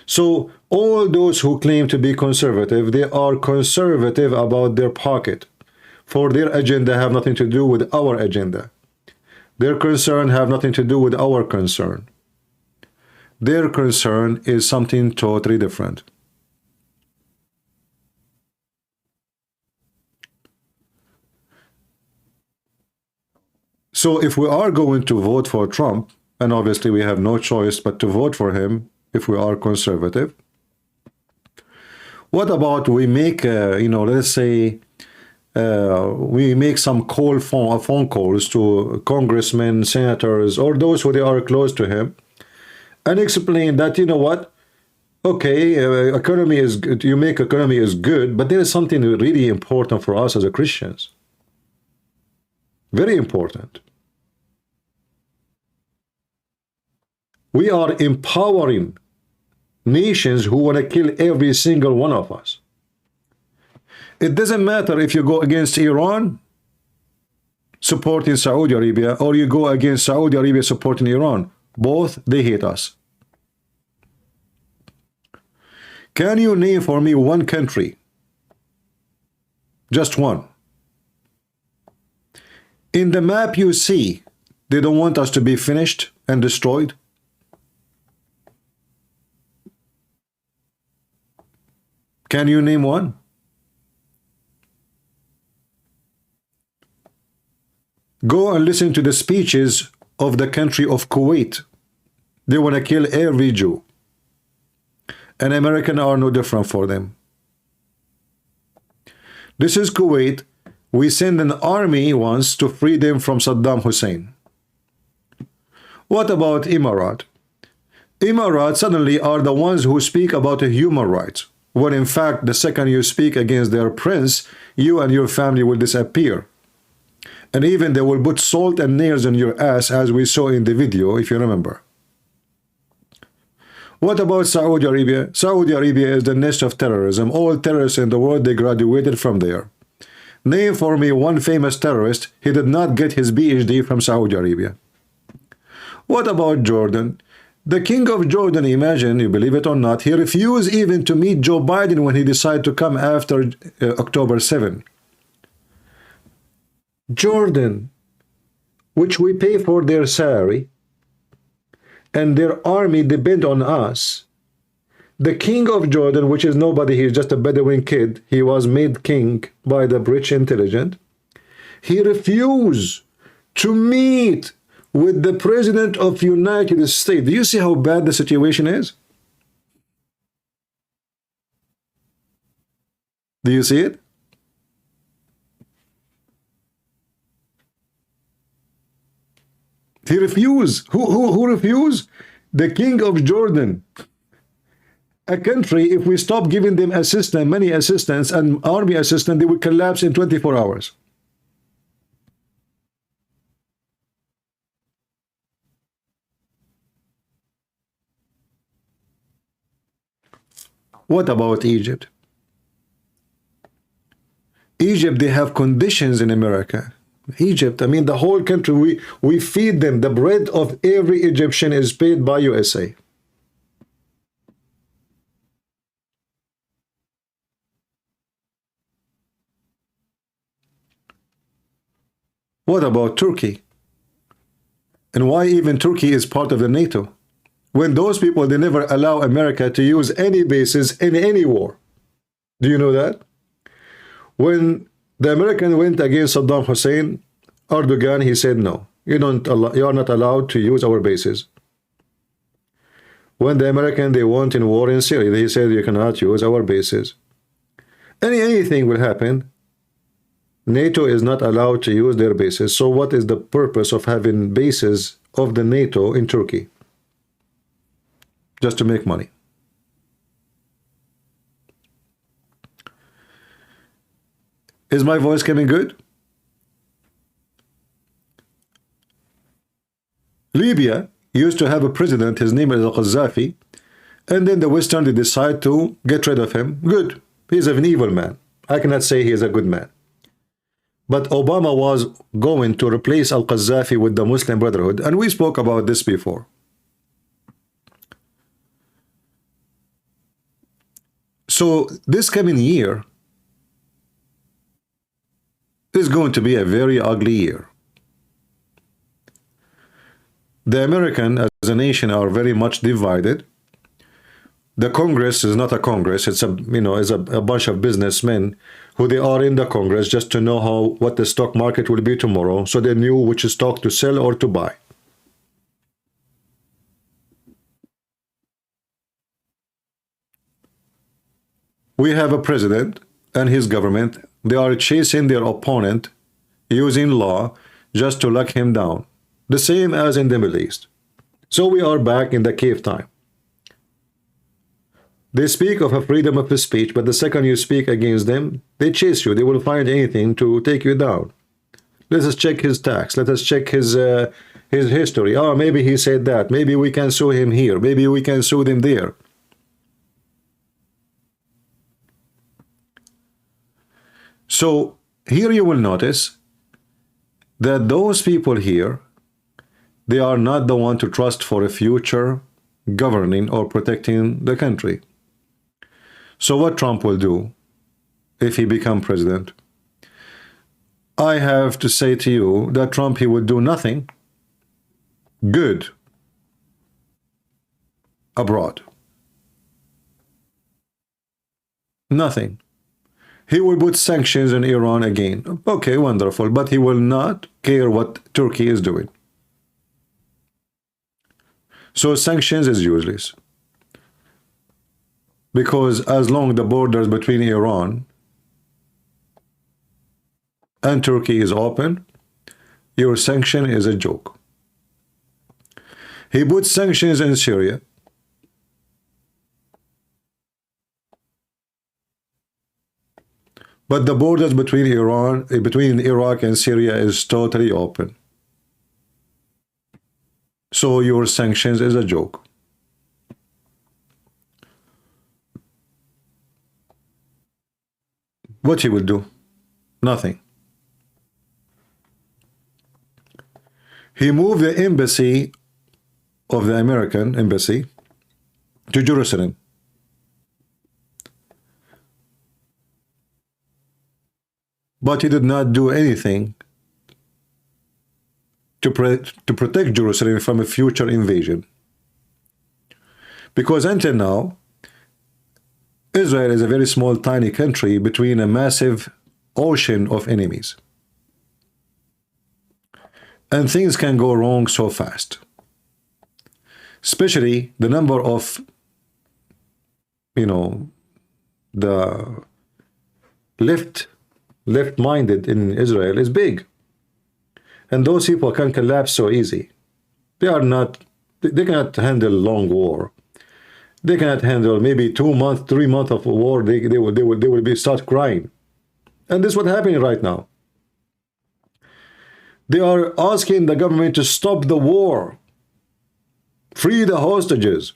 So all those who claim to be conservative, they are conservative about their pocket. For their agenda have nothing to do with our agenda. Their concern have nothing to do with our concern. Their concern is something totally different. So if we are going to vote for Trump, and obviously we have no choice but to vote for him if we are conservative, what about we make, let's say, we make some phone calls to congressmen, senators, or those who they are close to him, and explain that, you know what, okay, economy is good, you make economy is good, but there is something really important for us as a Christians. Very important. We are empowering nations who want to kill every single one of us. It doesn't matter if you go against Iran supporting Saudi Arabia, or you go against Saudi Arabia supporting Iran. Both, they hate us. Can you name for me one country? Just one. In the map you see, they don't want us to be finished and destroyed. Can you name one? Go and listen to the speeches of the country of Kuwait. They want to kill every Jew. And Americans are no different for them. This is Kuwait. We send an army once to free them from Saddam Hussein. What about Emirat? Emirat suddenly are the ones who speak about human rights, when in fact the second you speak against their prince, you and your family will disappear. And even they will put salt and nails on your ass, as we saw in the video, if you remember. What about Saudi Arabia? Saudi Arabia is the nest of terrorism. All terrorists in the world, they graduated from there. Name for me one famous terrorist. He did not get his PhD from Saudi Arabia. What about Jordan? The king of Jordan, imagine, you believe it or not, he refused even to meet Joe Biden when he decided to come after October 7. Jordan, which we pay for their salary, and their army depend on us. The king of Jordan, which is nobody, he's just a Bedouin kid, he was made king by the British intelligence. He refused to meet with the president of United States. Do you see how bad the situation is? Do you see it? He refused. Who refused? The king of Jordan. A country, if we stop giving them assistance, money assistance and army assistance, they will collapse in 24 hours. What about Egypt? Egypt, they have conditions in America. Egypt, I mean, the whole country, we feed them. The bread of every Egyptian is paid by USA. What about Turkey? And why even Turkey is part of the NATO? When those people, they never allow America to use any bases in any war. Do you know that? When the American went against Saddam Hussein, Erdogan, he said, no, you are not allowed to use our bases. When the American, they went in war in Syria, he said, you cannot use our bases. Anything will happen. NATO is not allowed to use their bases. So what is the purpose of having bases of the NATO in Turkey? Just to make money. Is my voice coming good? Libya used to have a president, his name is Al-Qaddafi, and then the Western, they decide to get rid of him. Good. He's an evil man. I cannot say he is a good man. But Obama was going to replace Al-Qaddafi with the Muslim Brotherhood, and we spoke about this before. So this coming year is going to be a very ugly year. The American as a nation are very much divided. The Congress is not a Congress. It's a bunch of businessmen who they are in the Congress just to know what the stock market will be tomorrow, so they knew which stock to sell or to buy. We have a president and his government. They are chasing their opponent using law just to lock him down. The same as in the Middle East. So we are back in the cave time. They speak of a freedom of speech, but the second you speak against them, they chase you. They will find anything to take you down. Let us check his tax. Let us check his history. Oh, maybe he said that. Maybe we can sue him here. Maybe we can sue them there. So here you will notice that those people here, they are not the one to trust for a future governing or protecting the country. So what Trump will do if he becomes president? I have to say to you that Trump, he would do nothing good abroad. Nothing. He will put sanctions on Iran again. Okay, wonderful. But he will not care what Turkey is doing. So sanctions is useless. Because as long as the borders between Iran and Turkey is open, your sanction is a joke. He put sanctions in Syria. But the borders between Iraq and Syria is totally open. So your sanctions is a joke. What he will do? Nothing. He moved the embassy of the American embassy to Jerusalem. But he did not do anything to protect Jerusalem from a future invasion. Because until now, Israel is a very small, tiny country between a massive ocean of enemies. And things can go wrong so fast. Especially the number of, the left-minded in Israel is big. And those people can collapse so easy. They cannot handle long war. They cannot handle maybe 2 months, 3 months of war. They will start crying. And this is what's happening right now. They are asking the government to stop the war. Free the hostages.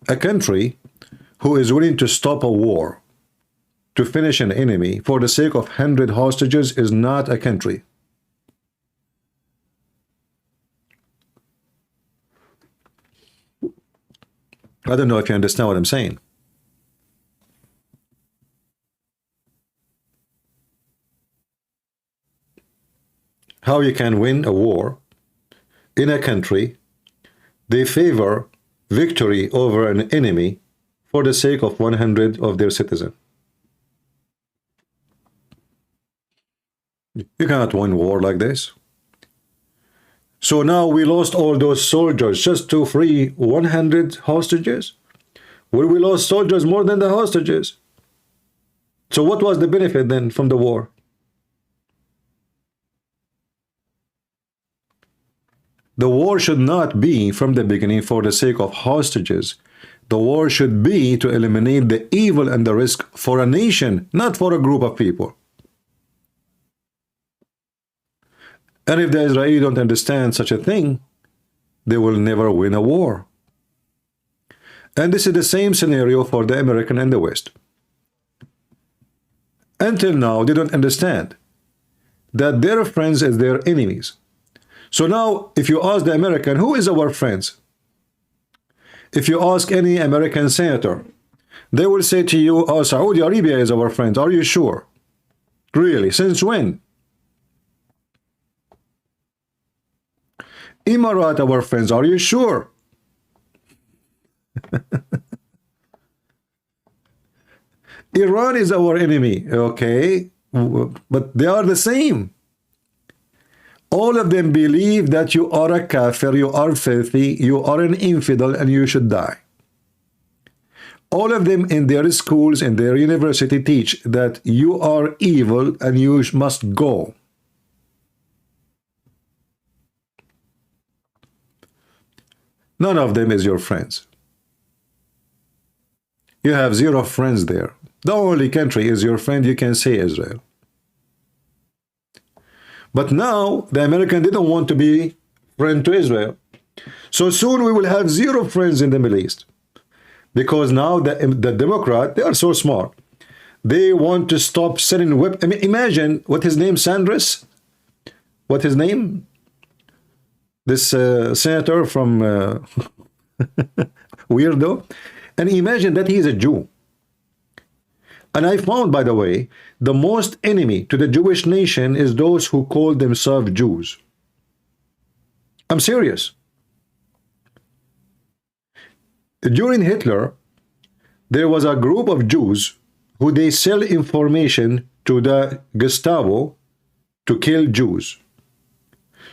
A country who is willing to stop a war to finish an enemy for the sake of 100 hostages is not a country. I don't know if you understand what I'm saying. How you can win a war in a country, they favor victory over an enemy for the sake of 100 of their citizens. You cannot win war like this. So now we lost all those soldiers just to free 100 hostages? Well, we lost soldiers more than the hostages. So what was the benefit then from the war? The war should not be from the beginning for the sake of hostages. The war should be to eliminate the evil and the risk for a nation, not for a group of people. And if the Israelis don't understand such a thing, they will never win a war. And this is the same scenario for the American and the West. Until now, they don't understand that their friends are their enemies. So now, if you ask the American, who is our friends? If you ask any American senator, they will say to you, oh, Saudi Arabia is our friend. Are you sure? Really? Since when? Emirat, our friends. Are you sure? Iran is our enemy. Okay. But they are the same. All of them believe that you are a kafir, you are filthy, you are an infidel, and you should die. All of them in their schools, in their university, teach that you are evil and you must go. None of them is your friends. You have zero friends there. The only country is your friend, you can say Israel. But now, the American didn't want to be friend to Israel. So soon we will have zero friends in the Middle East. Because now the Democrat, they are so smart. They want to stop selling weapons. I mean, imagine, what his name, Sanders? What his name? This senator from Weirdo. And imagine that he is a Jew. And I found, by the way, the most enemy to the Jewish nation is those who call themselves Jews. I'm serious. During Hitler, there was a group of Jews who they sell information to the Gestapo to kill Jews.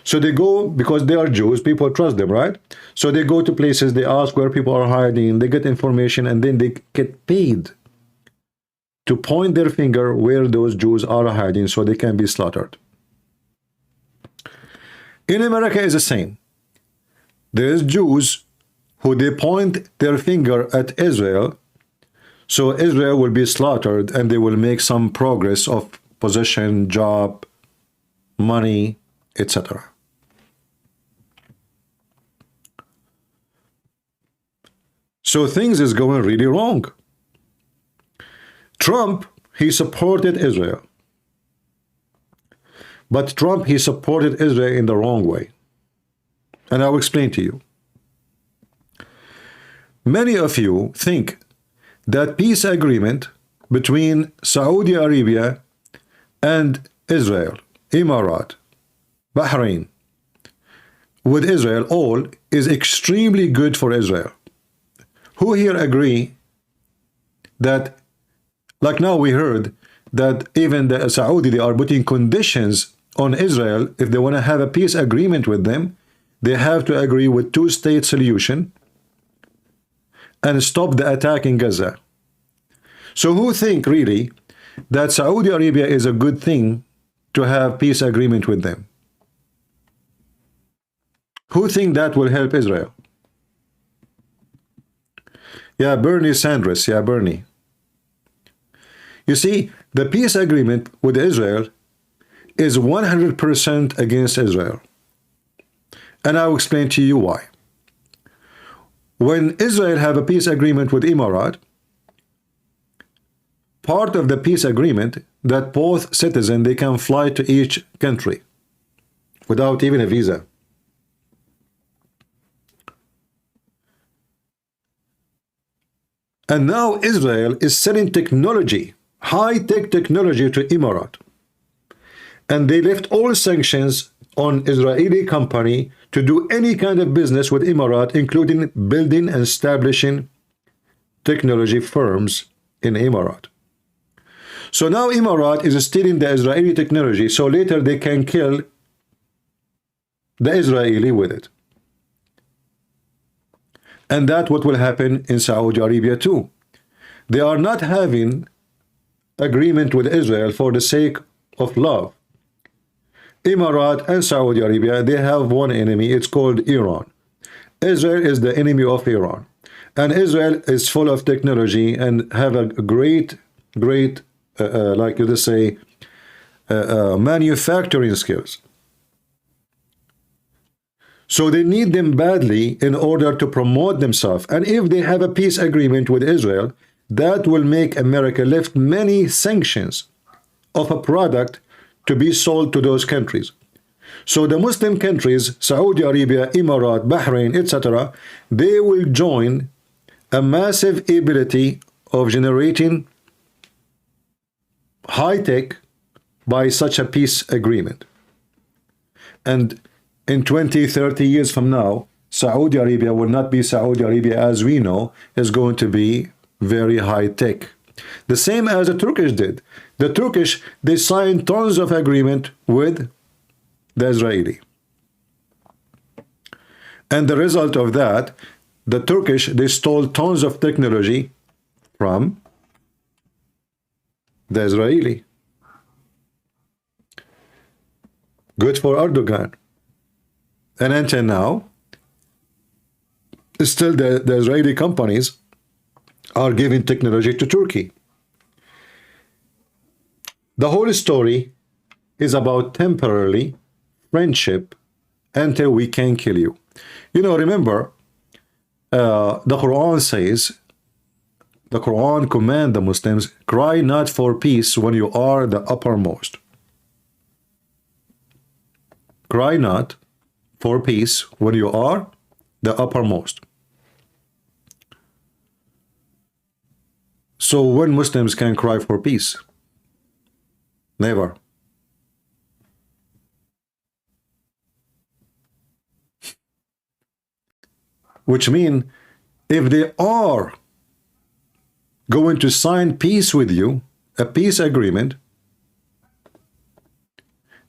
So they go, because they are Jews, people trust them, right? So they go to places, they ask where people are hiding, they get information, and then they get paid to point their finger where those Jews are hiding so they can be slaughtered. In America, it's the same. There's Jews who they point their finger at Israel, so Israel will be slaughtered and they will make some progress of possession, job, money, etc. So things is going really wrong. Trump, he supported Israel. But Trump, he supported Israel in the wrong way. And I'll explain to you. Many of you think that peace agreement between Saudi Arabia and Israel, Emirat, Bahrain, with Israel, all is extremely good for Israel. Who here agree that, like now we heard, that even the Saudi, they are putting conditions on Israel. If they want to have a peace agreement with them, they have to agree with two-state solution and stop the attack in Gaza. So who think really that Saudi Arabia is a good thing to have peace agreement with them? Who think that will help Israel? Yeah, Bernie Sanders. Yeah, Bernie. You see, the peace agreement with Israel is 100% against Israel. And I'll explain to you why. When Israel have a peace agreement with Emirates, part of the peace agreement that both citizens, they can fly to each country without even a visa. And now Israel is selling technology, high-tech technology to Emirates. And they left all sanctions on Israeli company to do any kind of business with Emirates, including building and establishing technology firms in Emirates. So now Emirates is stealing the Israeli technology, so later they can kill the Israeli with it. And that's what will happen in Saudi Arabia too. They are not having agreement with Israel for the sake of love. Emirates and Saudi Arabia, they have one enemy. It's called Iran. Israel is the enemy of Iran. And Israel is full of technology and have a great, like you just say, manufacturing skills. So they need them badly in order to promote themselves. And if they have a peace agreement with Israel, that will make America lift many sanctions of a product to be sold to those countries. So the Muslim countries, Saudi Arabia, Emirates, Bahrain, etc., they will join a massive ability of generating high-tech by such a peace agreement. And in 20, 30 years from now, Saudi Arabia will not be Saudi Arabia as we know, is going to be very high-tech. The same as the Turkish did. The Turkish, they signed tons of agreement with the Israeli. And the result of that, the Turkish, they stole tons of technology from the Israeli. Good for Erdogan. And until now, still the Israeli companies are giving technology to Turkey. The whole story is about temporarily friendship until we can kill you. You know, remember, the Quran says, the Quran commands the Muslims, cry not for peace when you are the uppermost. Cry not for peace when you are the uppermost. So when Muslims can cry for peace? Never. Which means if they are going to sign peace with you, a peace agreement,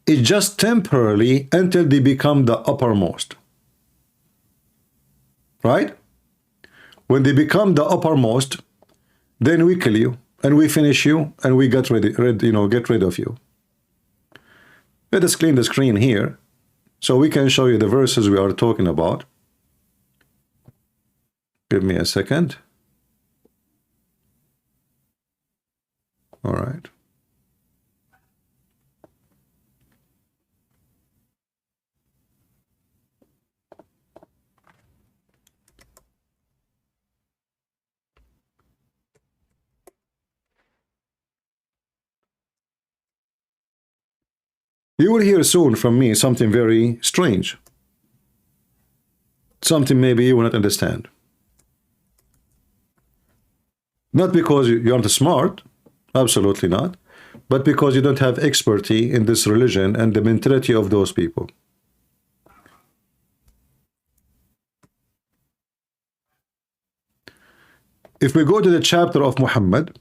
it's just temporarily until they become the uppermost. Right? When they become the uppermost, then we kill you and we finish you and we get rid of you. Let us clean the screen here so we can show you the verses we are talking about. Give me a second. All right. You will hear soon from me something very strange. Something maybe you will not understand. Not because you aren't smart, absolutely not, but because you don't have expertise in this religion and the mentality of those people. If we go to the chapter of Muhammad,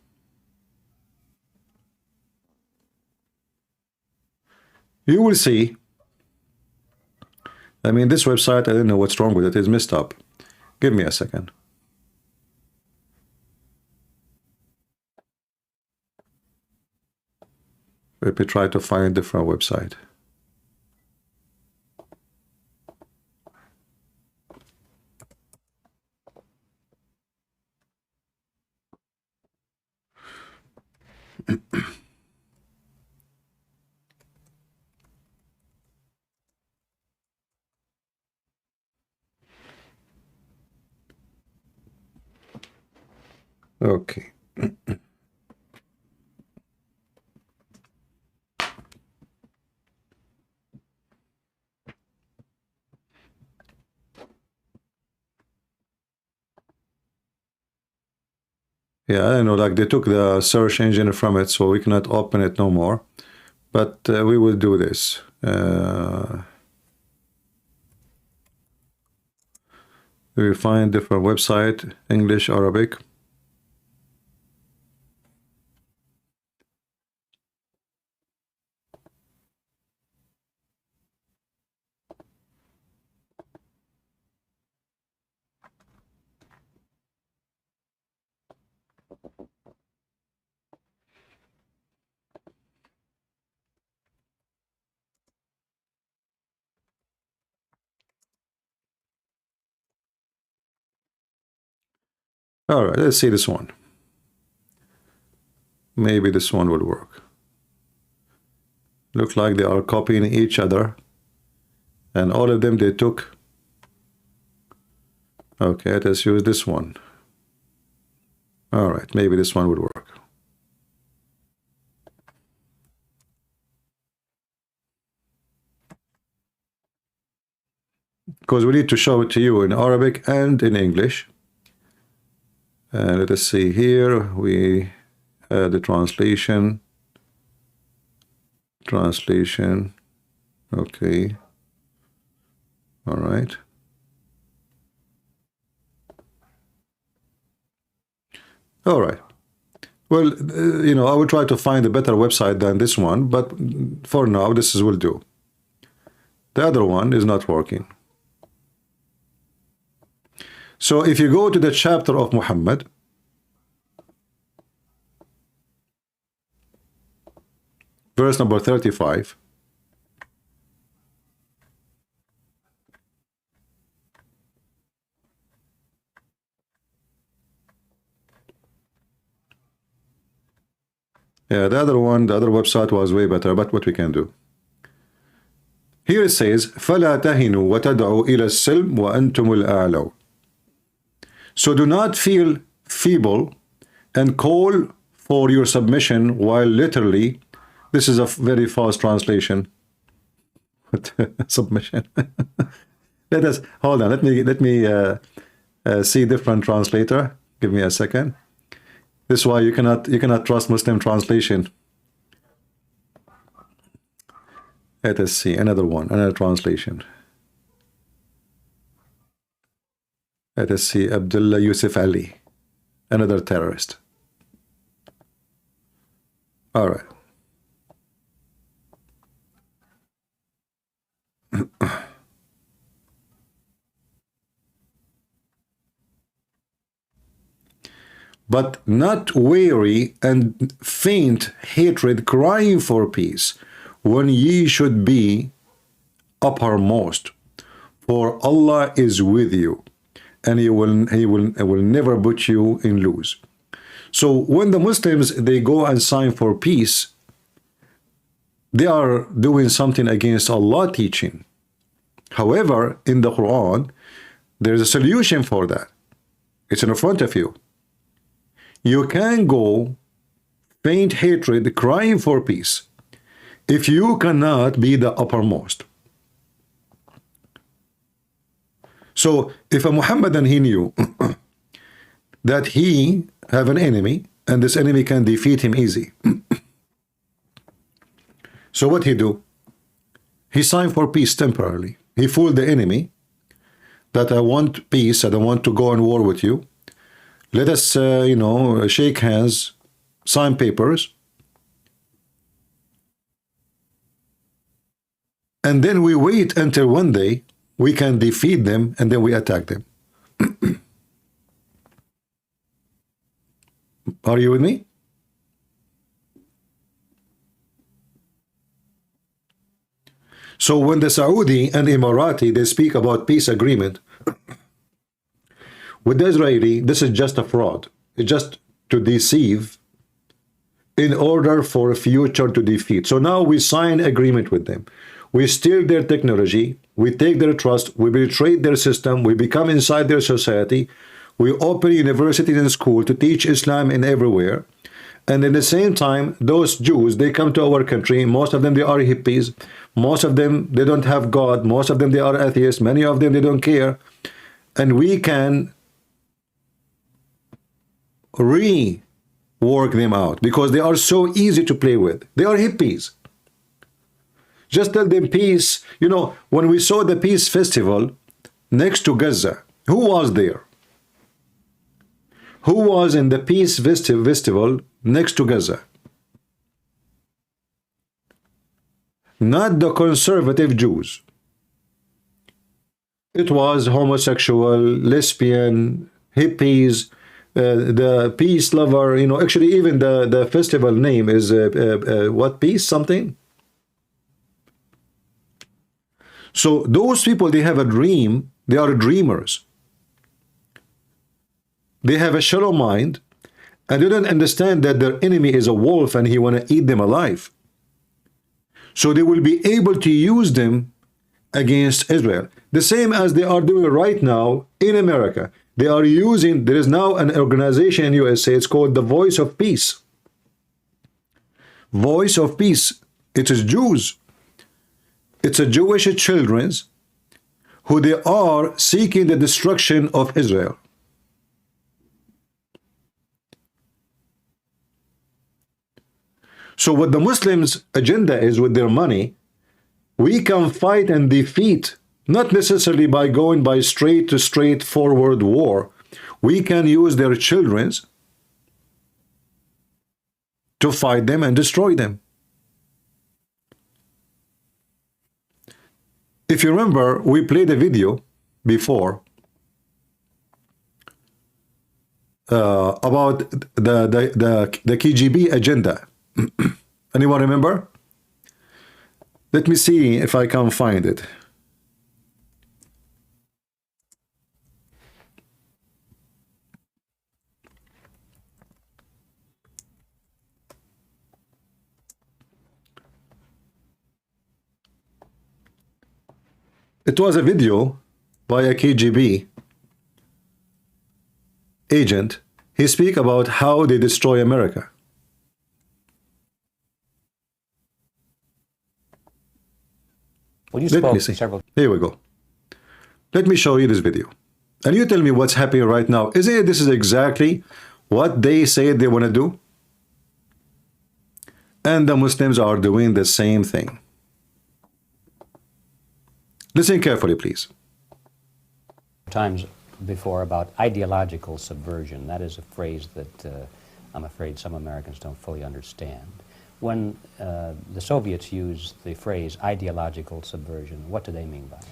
you will see, I mean, this website, I don't know what's wrong with it, it's messed up. Give me a second. Let me try to find a different website. Okay. Yeah, I don't know, like they took the search engine from it, so we cannot open it no more. But we will do this. We will find different website, English, Arabic. All right, let's see this one. Maybe this one will work. Look like they are copying each other. And all of them they took. Okay, let's use this one. All right, maybe this one would work. Because we need to show it to you in Arabic and in English. And let us see here, we had the translation. Okay. All right. All right. Well, you know, I will try to find a better website than this one, but for now, this will do. The other one is not working. So if you go to the chapter of Muhammad, verse number 35, yeah, the other one, the other website was way better, but what we can do. Here it says, فَلَا تَهِنُوا وَتَدْعُوا إِلَى السِّلْمِ وَأَنْتُمُ الْأَعْلَوْا. So do not feel feeble and call for your submission, while literally, this is a very fast translation. Submission. Let us hold on. Let me see different translator. Give me a second. This is why you cannot trust Muslim translation. Let us see another one, another translation. Let us see Abdullah Yusuf Ali, another terrorist. All right. But not weary and faint hatred, crying for peace, when ye should be uppermost. For Allah is with you, and He will never put you in lose. So when the Muslims, they go and sign for peace, they are doing something against Allah teaching. However, in the Quran, there's a solution for that. It's in front of you. You can go faint hatred, crying for peace, if you cannot be the uppermost. So if a Muhammadan, he knew that he have an enemy and this enemy can defeat him easy. So what he do? He signed for peace temporarily. He fooled the enemy that I want peace, I don't want to go on war with you. Let us, shake hands, sign papers, and then we wait until one day we can defeat them, and then we attack them. Are you with me? So when the Saudi and Emirati, they speak about peace agreement, with the Israeli, this is just a fraud. It's just to deceive in order for a future to defeat. So now we sign agreement with them. We steal their technology, we take their trust, we betray their system, we become inside their society, we open universities and schools to teach Islam in everywhere. And at the same time, those Jews, they come to our country, most of them, they are hippies, most of them, they don't have God, most of them, they are atheists, many of them, they don't care. And we can rework them out because they are so easy to play with. They are hippies. Just tell them peace. You know, when we saw the peace festival next to Gaza, who was there? Who was in the peace festival next to Gaza? Not the conservative Jews. It was homosexual, lesbian, hippies, the peace lover, you know, actually even the festival name is what, peace something? So those people, they have a dream, they are dreamers. They have a shallow mind, and they don't understand that their enemy is a wolf and he want to eat them alive. So they will be able to use them against Israel. The same as they are doing right now in America. They are using, there is now an organization in USA, it's called the Voice of Peace. Voice of Peace. It is Jews. It's a Jewish children who they are seeking the destruction of Israel. So what the Muslims' agenda is with their money, we can fight and defeat, not necessarily by going by straightforward war. We can use their children to fight them and destroy them. If you remember, we played a video before about the KGB agenda. Anyone remember? Let me see if I can find it. It was a video by a KGB agent. He speak about how they destroy America. Well, you Let me spoke see. several. Here we go. Let me show you this video. And you tell me what's happening right now. Isn't it this is exactly what they say they want to do? And the Muslims are doing the same thing. Listen carefully, please. Times before about ideological subversion. That is a phrase that I'm afraid some Americans don't fully understand. When the Soviets used the phrase ideological subversion, what do they mean by it?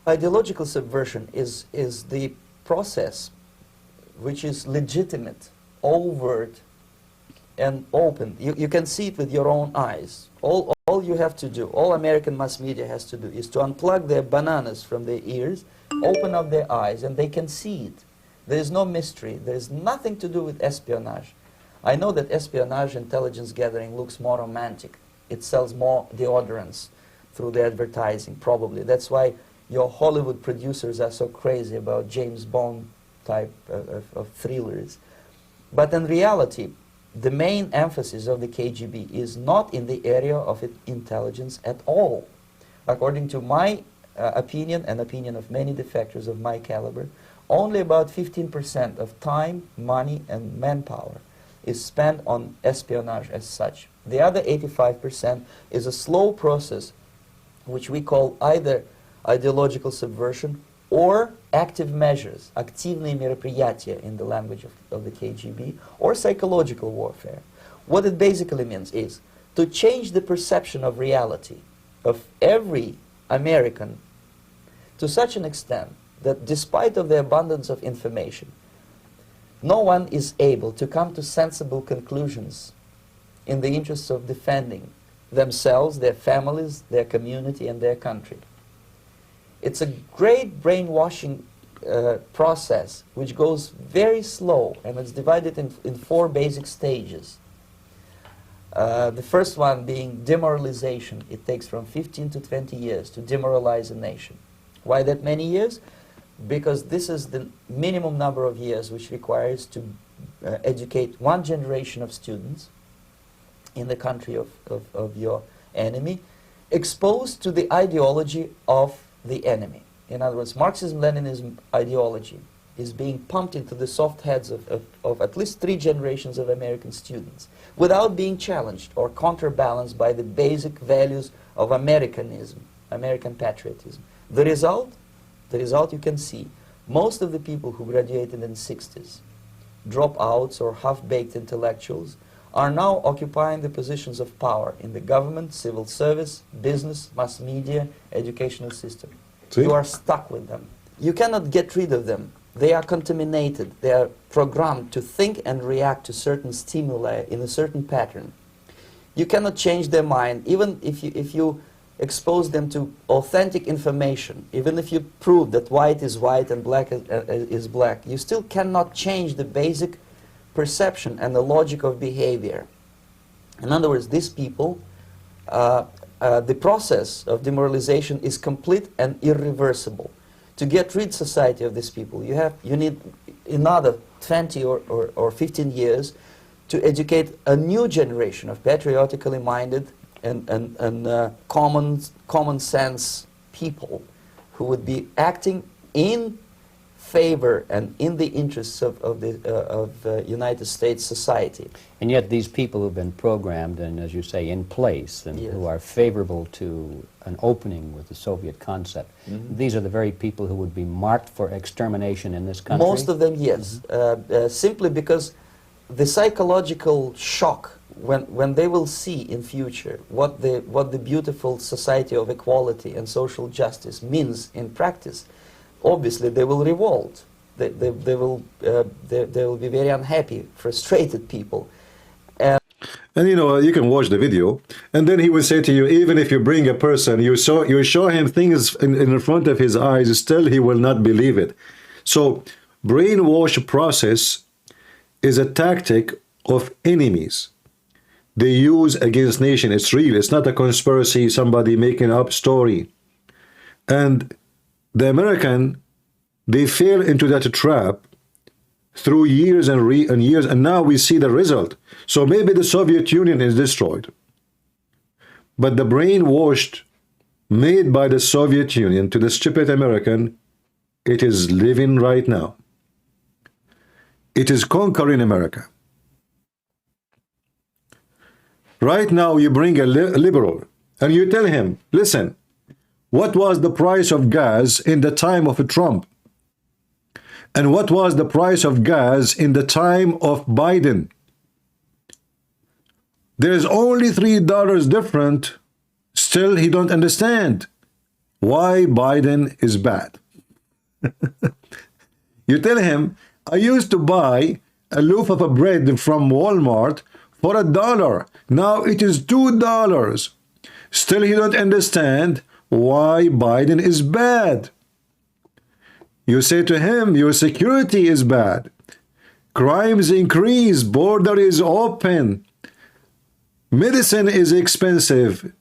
Ideological subversion is the process which is legitimate, overt, and open. You can see it with your own eyes. All you have to do, all American mass media has to do, is to unplug their bananas from their ears, open up their eyes, and they can see it. There is no mystery. There is nothing to do with espionage. I know that espionage intelligence gathering looks more romantic. It sells more deodorants through the advertising, probably. That's why your Hollywood producers are so crazy about James Bond type of thrillers. But in reality, the main emphasis of the KGB is not in the area of intelligence at all. According to my opinion and opinion of many defectors of my caliber, only about 15% of time, money, and manpower is spent on espionage as such. The other 85% is a slow process which we call either ideological subversion or active measures, активные мероприятия in the language of the KGB, or psychological warfare. What it basically means is to change the perception of reality of every American to such an extent that despite of the abundance of information, no one is able to come to sensible conclusions in the interests of defending themselves, their families, their community, and their country. It's a great brainwashing process which goes very slow, and it's divided in 4 basic stages. The first one being demoralization. It takes from 15 to 20 years to demoralize a nation. Why that many years? Because this is the minimum number of years which requires to educate one generation of students in the country of your enemy, exposed to the ideology of the enemy. In other words, Marxism-Leninism ideology is being pumped into the soft heads of at least 3 generations of American students without being challenged or counterbalanced by the basic values of Americanism, American patriotism. The result you can see. Most of the people who graduated in the 60s, dropouts or half-baked intellectuals, are now occupying the positions of power in the government, civil service, business, mass media, educational system. See? You are stuck with them. You cannot get rid of them. They are contaminated. They are programmed to think and react to certain stimuli in a certain pattern. You cannot change their mind, even if you expose them to authentic information, even if you prove that white is white and black is black, you still cannot change the basic perception and the logic of behavior. In other words, these people, the process of demoralization is complete and irreversible. To get rid society of these people, you need another 20 or 15 years to educate a new generation of patriotically minded and common sense people who would be acting in favor and in the interests of United States society. And yet these people who've been programmed and, as you say, in place and Yes. who are favorable to an opening with the Soviet concept, these are the very people who would be marked for extermination in this country? Most of them, yes. Simply because the psychological shock when they will see in future what the beautiful society of equality and social justice means in practice, obviously they will revolt. They will be very unhappy, frustrated people. And you know, you can watch the video, and then he will say to you, even if you bring a person, you show him things in front of his eyes, still he will not believe it. So brainwash process is a tactic of enemies. They use against nation. It's real. It's not a conspiracy, somebody making up story. And the American, they fell into that trap through years and years, and now we see the result. So maybe the Soviet Union is destroyed, but the brainwashed made by the Soviet Union to the stupid American, it is living right now. It is conquering America. Right now you bring a liberal and you tell him, listen, what was the price of gas in the time of Trump? And what was the price of gas in the time of Biden? There's only $3 different. Still, he don't understand why Biden is bad. You tell him, I used to buy a loaf of bread from Walmart for $1. Now it is $2. Still, he don't understand why Biden is bad. You say to him, your security is bad. Crimes increase, border is open. Medicine is expensive.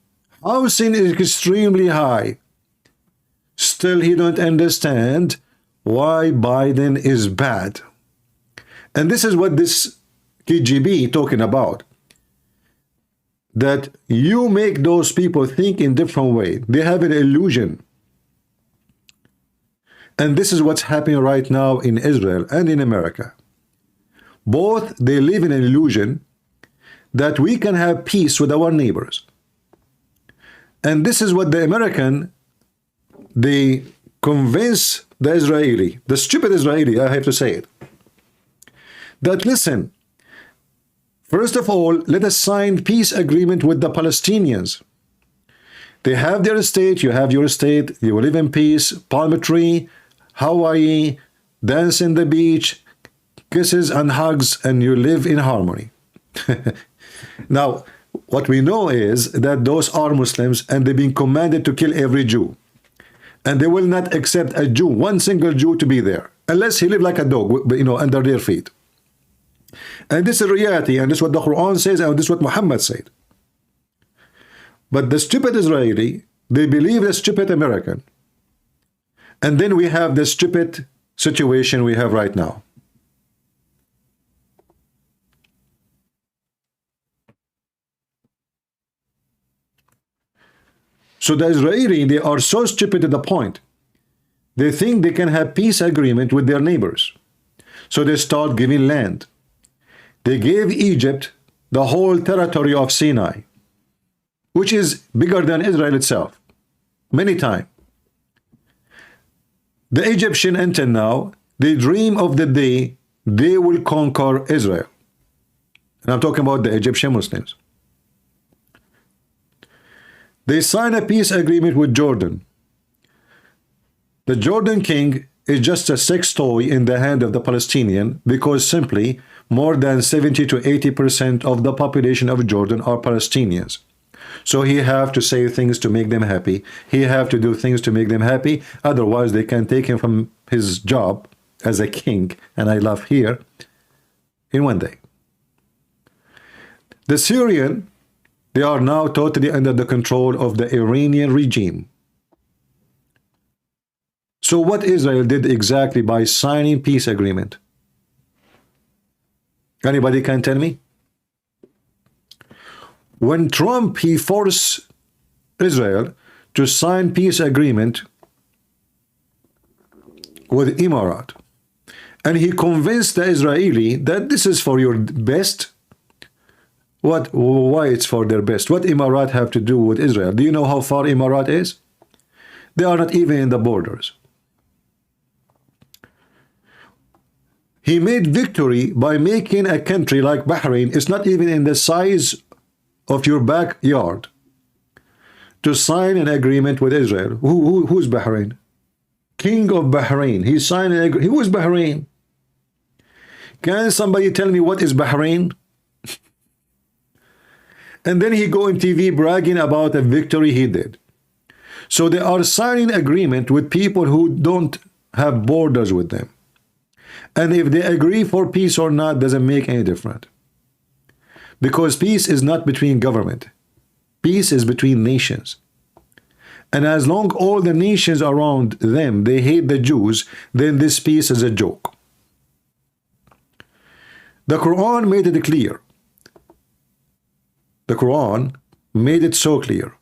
Housing is extremely high. Still, he don't understand why Biden is bad. And this is what this KGB talking about. That you make those people think in different way. They have an illusion. And this is what's happening right now in Israel and in America. Both, they live in an illusion that we can have peace with our neighbors. And this is what the American, they convince the Israeli, the stupid Israeli, I have to say it, that listen, first of all, let us sign peace agreement with the Palestinians. They have their state, you have your state, you will live in peace, palm tree, Hawaii, dance in the beach, kisses and hugs, and you live in harmony. Now, what we know is that those are Muslims and they've been commanded to kill every Jew. And they will not accept a Jew, one single Jew, to be there, unless he live like a dog, under their feet. And this is reality, and this is what the Quran says, and this is what Muhammad said. But the stupid Israeli, they believe the stupid American. And then we have the stupid situation we have right now. So the Israeli, they are so stupid to the point. They think they can have peace agreement with their neighbors. So they start giving land. They gave Egypt the whole territory of Sinai, which is bigger than Israel itself, many times. The Egyptian until now, they dream of the day they will conquer Israel. And I'm talking about the Egyptian Muslims. They sign a peace agreement with Jordan. The Jordan king is just a sex toy in the hand of the Palestinian, because simply more than 70 to 80% of the population of Jordan are Palestinians. So he have to say things to make them happy. He have to do things to make them happy. Otherwise, they can take him from his job as a king, and I love here, in one day. The Syrian, they are now totally under the control of the Iranian regime. So what Israel did exactly by signing peace agreement? Anybody can tell me? When Trump, he forced Israel to sign peace agreement with Emirat, and he convinced the Israeli that this is for your best. Why it's for their best? What Emirat have to do with Israel? Do you know how far Emirat is? They are not even in the borders. He made victory by making a country like Bahrain, it's not even in the size of your backyard, to sign an agreement with Israel. Who's Bahrain? King of Bahrain. He signed an agreement. Who is Bahrain? Can somebody tell me what is Bahrain? And then he go on TV bragging about a victory he did. So they are signing agreement with people who don't have borders with them. And if they agree for peace or not doesn't make any difference. Because peace is not between government. Peace is between nations. And as long all the nations around them, they hate the Jews, then this peace is a joke. The Quran made it clear. The Quran made it so clear.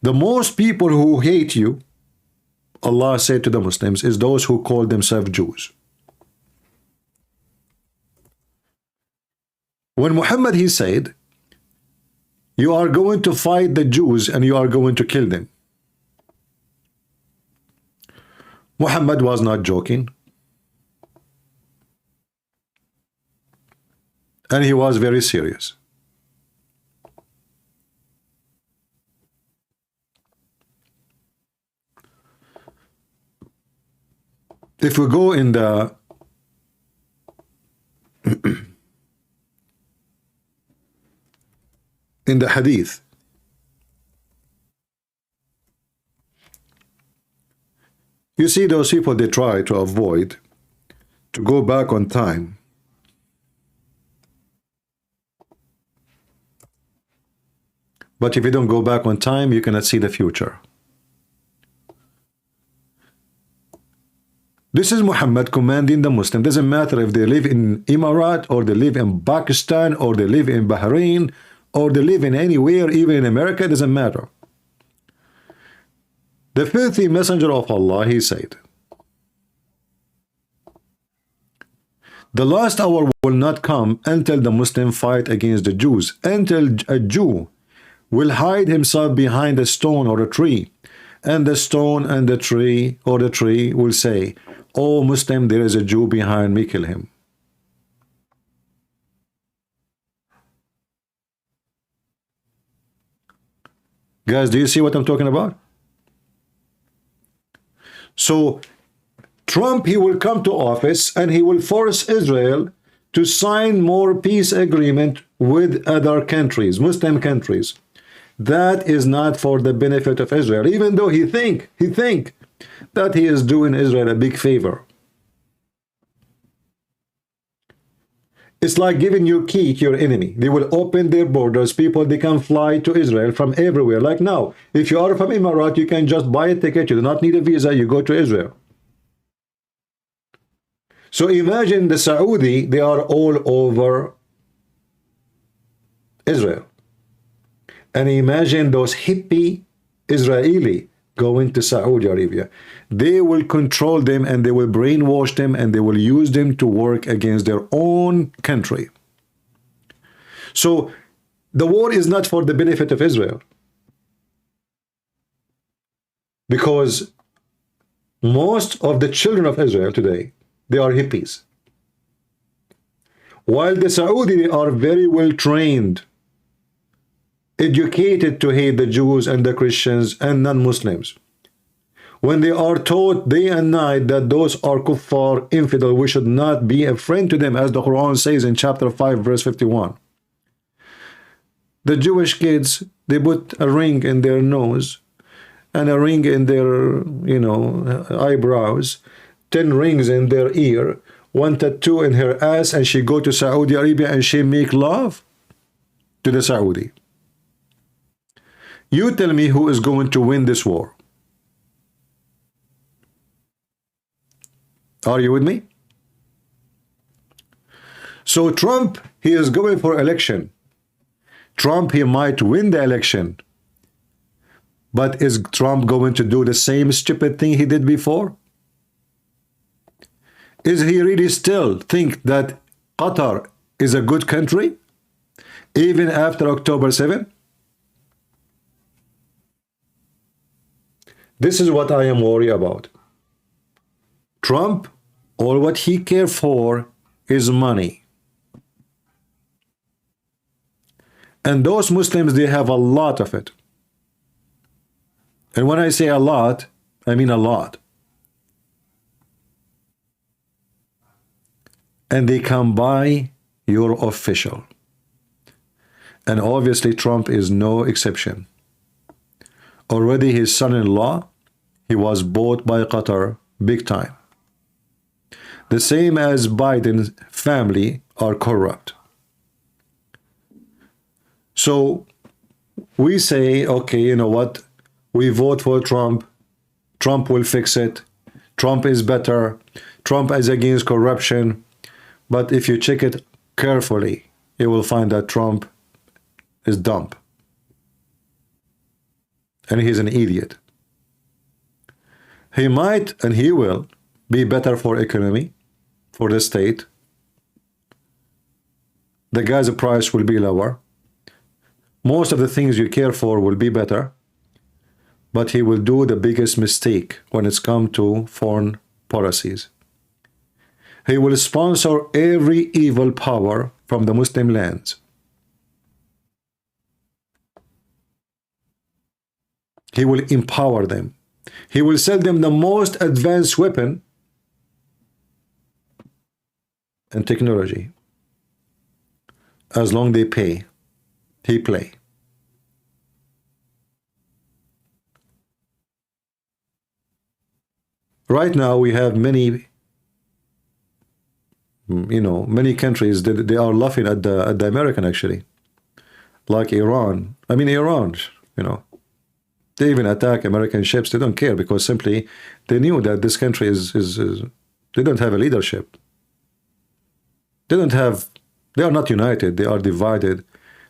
The most people who hate you, Allah said to the Muslims, is those who call themselves Jews. When Muhammad, he said, you are going to fight the Jews and you are going to kill them. Muhammad was not joking. And he was very serious. If we go in the in the hadith, you see those people, they try to avoid to go back on time. But if you don't go back on time, you cannot see the future. This is Muhammad commanding the Muslim. Doesn't matter if they live in Emirat or they live in Pakistan or they live in Bahrain or they live in anywhere, even in America, doesn't matter. The filthy messenger of Allah, he said, The last hour will not come until the Muslim fight against the Jews, until a Jew will hide himself behind a stone or a tree, and the stone and the tree or the tree will say, "Oh Muslim, there is a Jew behind me, kill him." Guys, do you see what I'm talking about? So Trump, he will come to office and he will force Israel to sign more peace agreement with other countries, Muslim countries. That is not for the benefit of Israel, even though he think that he is doing Israel a big favor. It's like giving your key to your enemy. They will open their borders. People, they can fly to Israel from everywhere. Like now, if you are from Emirates, you can just buy a ticket. You do not need a visa. You go to Israel. So imagine the Saudi, they are all over Israel. And imagine those hippie Israeli going to Saudi Arabia. They will control them and they will brainwash them and they will use them to work against their own country. So the war is not for the benefit of Israel, because most of the children of Israel today, they are hippies. While the Saudi are very well trained, educated to hate the Jews and the Christians and non-Muslims. When they are taught day and night that those are kuffar, infidel, we should not be a friend to them, as the Quran says in chapter 5, verse 51. The Jewish kids, they put a ring in their nose and a ring in their, eyebrows, 10 rings in their ear, 1 tattoo in her ass, and she go to Saudi Arabia and she make love to the Saudi. You tell me who is going to win this war. Are you with me? So Trump, he is going for election. Trump, he might win the election. But is Trump going to do the same stupid thing he did before? Is he really still think that Qatar is a good country, even after October 7? This is what I am worried about. Trump, all what he cares for is money. And those Muslims, they have a lot of it. And when I say a lot, I mean a lot. And they can buy your official. And obviously Trump is no exception. Already his son-in-law, he was bought by Qatar big time. The same as Biden's family are corrupt. So we say, okay, you know what? We vote for Trump. Trump will fix it. Trump is better. Trump is against corruption. But if you check it carefully, you will find that Trump is dumb. And he's an idiot. He might, and he will, be better for economy, for the state. The gas price will be lower. Most of the things you care for will be better. But he will do the biggest mistake when it's come to foreign policies. He will sponsor every evil power from the Muslim lands. He will empower them. He will sell them the most advanced weapon and technology. As long as they pay, he play. Right now we have many, many countries that they are laughing at the American, actually. Like Iran. I mean, Iran, they even attack American ships. They don't care because simply they knew that this country they don't have a leadership. They are not united. They are divided.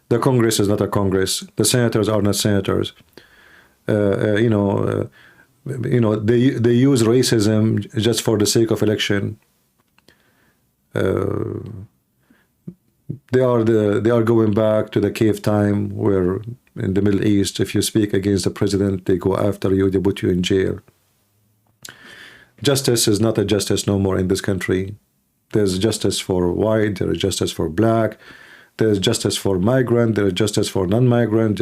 The Congress is not a Congress. The senators are not senators. They use racism just for the sake of election. They are going back to the cave time where in the Middle East, if you speak against the president, they go after you, they put you in jail. Justice is not a justice no more in this country. There's justice for white, there is justice for black, there's justice for migrant, there is justice for non-migrant,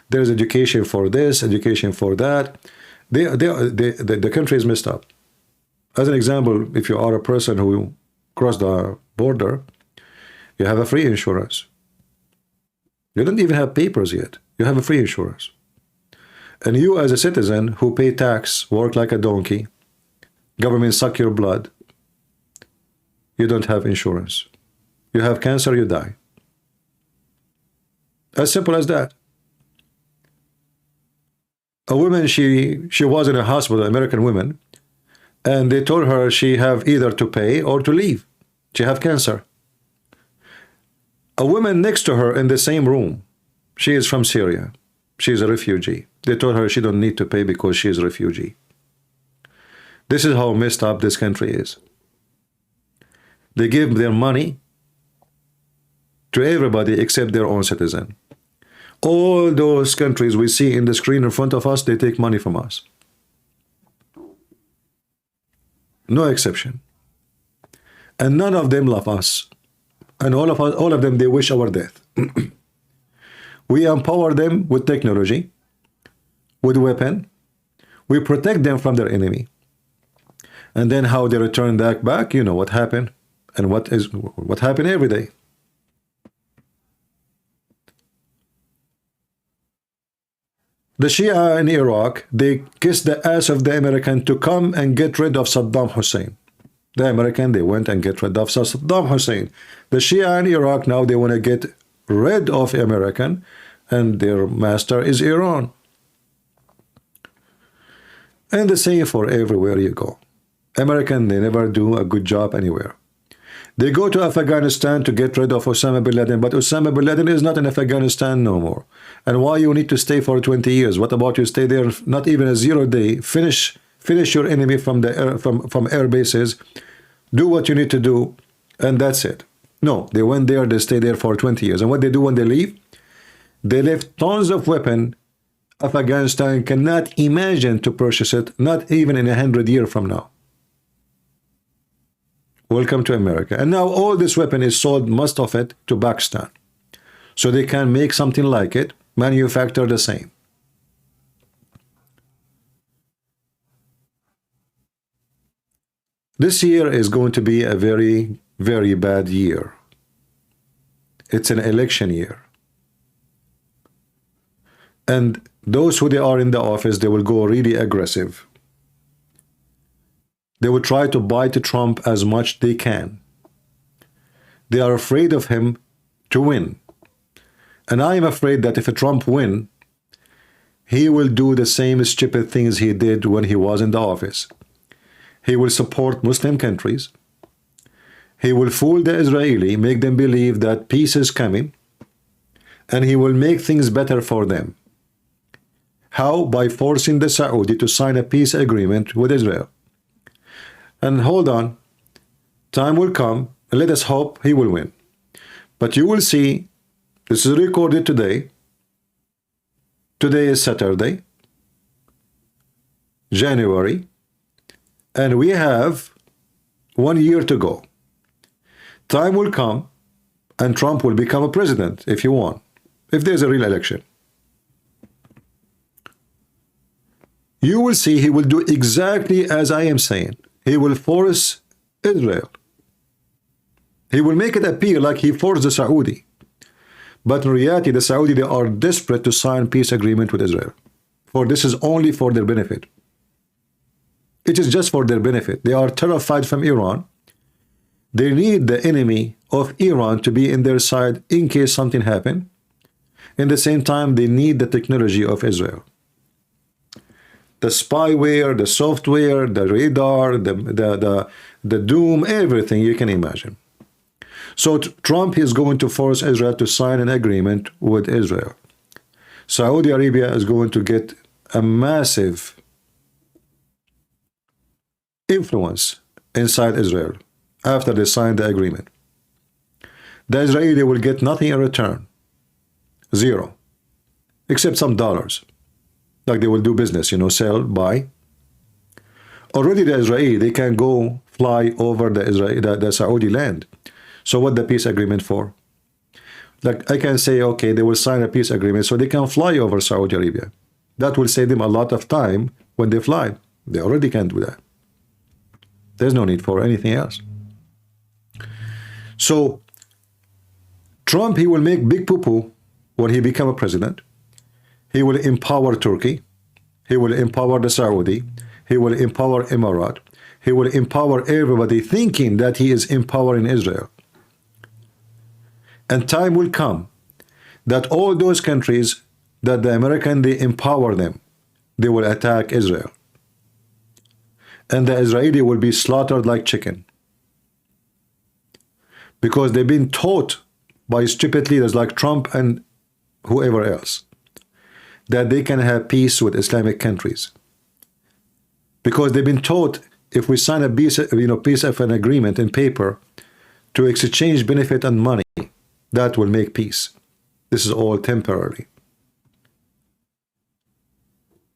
there's education for this, education for that. The country is messed up. As an example, if you are a person who crossed the border, you have a free insurance. You don't even have papers yet. You have a free insurance. And you as a citizen who pay tax, work like a donkey, government suck your blood, you don't have insurance. You have cancer, you die. As simple as that. A woman, she was in a hospital, American woman, and they told her she have either to pay or to leave. She have cancer. A woman next to her in the same room, she is from Syria. She is a refugee. They told her she don't need to pay because she is a refugee. This is how messed up this country is. They give their money to everybody except their own citizen. All those countries we see in the screen in front of us, they take money from us. No exception. And none of them love us. And all of them, they wish our death. We empower them with technology, with weapon. We protect them from their enemy. And then how they return that back, you know what happened. And what happened every day. The Shia in Iraq, they kissed the ass of the American to come and get rid of Saddam Hussein. The American, they went and get rid of Saddam Hussein. The Shia in Iraq now, they want to get rid of American, and their master is Iran. And the same for everywhere you go. American, they never do a good job anywhere. They go to Afghanistan to get rid of Osama bin Laden, but Osama bin Laden is not in Afghanistan no more. And why you need to stay for 20 years? What about you stay there not even a 0 day, finish your enemy from the air bases, do what you need to do, and that's it. No, they went there, they stay there for 20 years. And what they do when they leave? They left tons of weapon. Afghanistan cannot imagine to purchase it, not even in 100 years from now. Welcome to America. And now all this weapon is sold, most of it, to Pakistan. So they can make something like it, manufacture the same. This year is going to be a very, very bad year. It's an election year. And those who they are in the office, they will go really aggressive. They will try to bite Trump as much they can. They are afraid of him to win. And I am afraid that if Trump wins, he will do the same stupid things he did when he was in the office. He will support Muslim countries. He will fool the Israeli, make them believe that peace is coming, and he will make things better for them. How? By forcing the Saudi to sign a peace agreement with Israel. And hold on, time will come, and let us hope he will win. But you will see, this is recorded today. Today is Saturday, January, and we have 1 year to go. Time will come, and Trump will become a president if he won, if there's a real election. You will see he will do exactly as I am saying. He will force Israel. He will make it appear like he forced the Saudi. But in reality, the Saudi, they are desperate to sign peace agreement with Israel. For this is only for their benefit. It is just for their benefit. They are terrified from Iran. They need the enemy of Iran to be in their side in case something happens. In the same time, they need the technology of Israel. The spyware, the software, the radar, the doom, everything you can imagine. So Trump is going to force Israel to sign an agreement with Israel. Saudi Arabia is going to get a massive influence inside Israel. after they sign the agreement. The Israeli will get nothing in return. Zero. Except some dollars. Like they will do business, you know, sell, buy. Already the Israeli, they can go fly over the Saudi land. So what the peace agreement for? Like I can say, okay, they will sign a peace agreement so they can fly over Saudi Arabia. That will save them a lot of time when they fly. They already can do that. There's no need for anything else. So Trump, he will make big poo-poo when he become a president. He will empower Turkey. He will empower the Saudi. He will empower Emirat. He will empower everybody thinking that he is empowering Israel. And time will come that all those countries that the American, they empower them, they will attack Israel. And the Israeli will be slaughtered like chicken. Because they've been taught by stupid leaders like Trump and whoever else that they can have peace with Islamic countries. Because they've been taught if we sign a peace of an agreement in paper to exchange benefit and money, that will make peace. This is all temporary.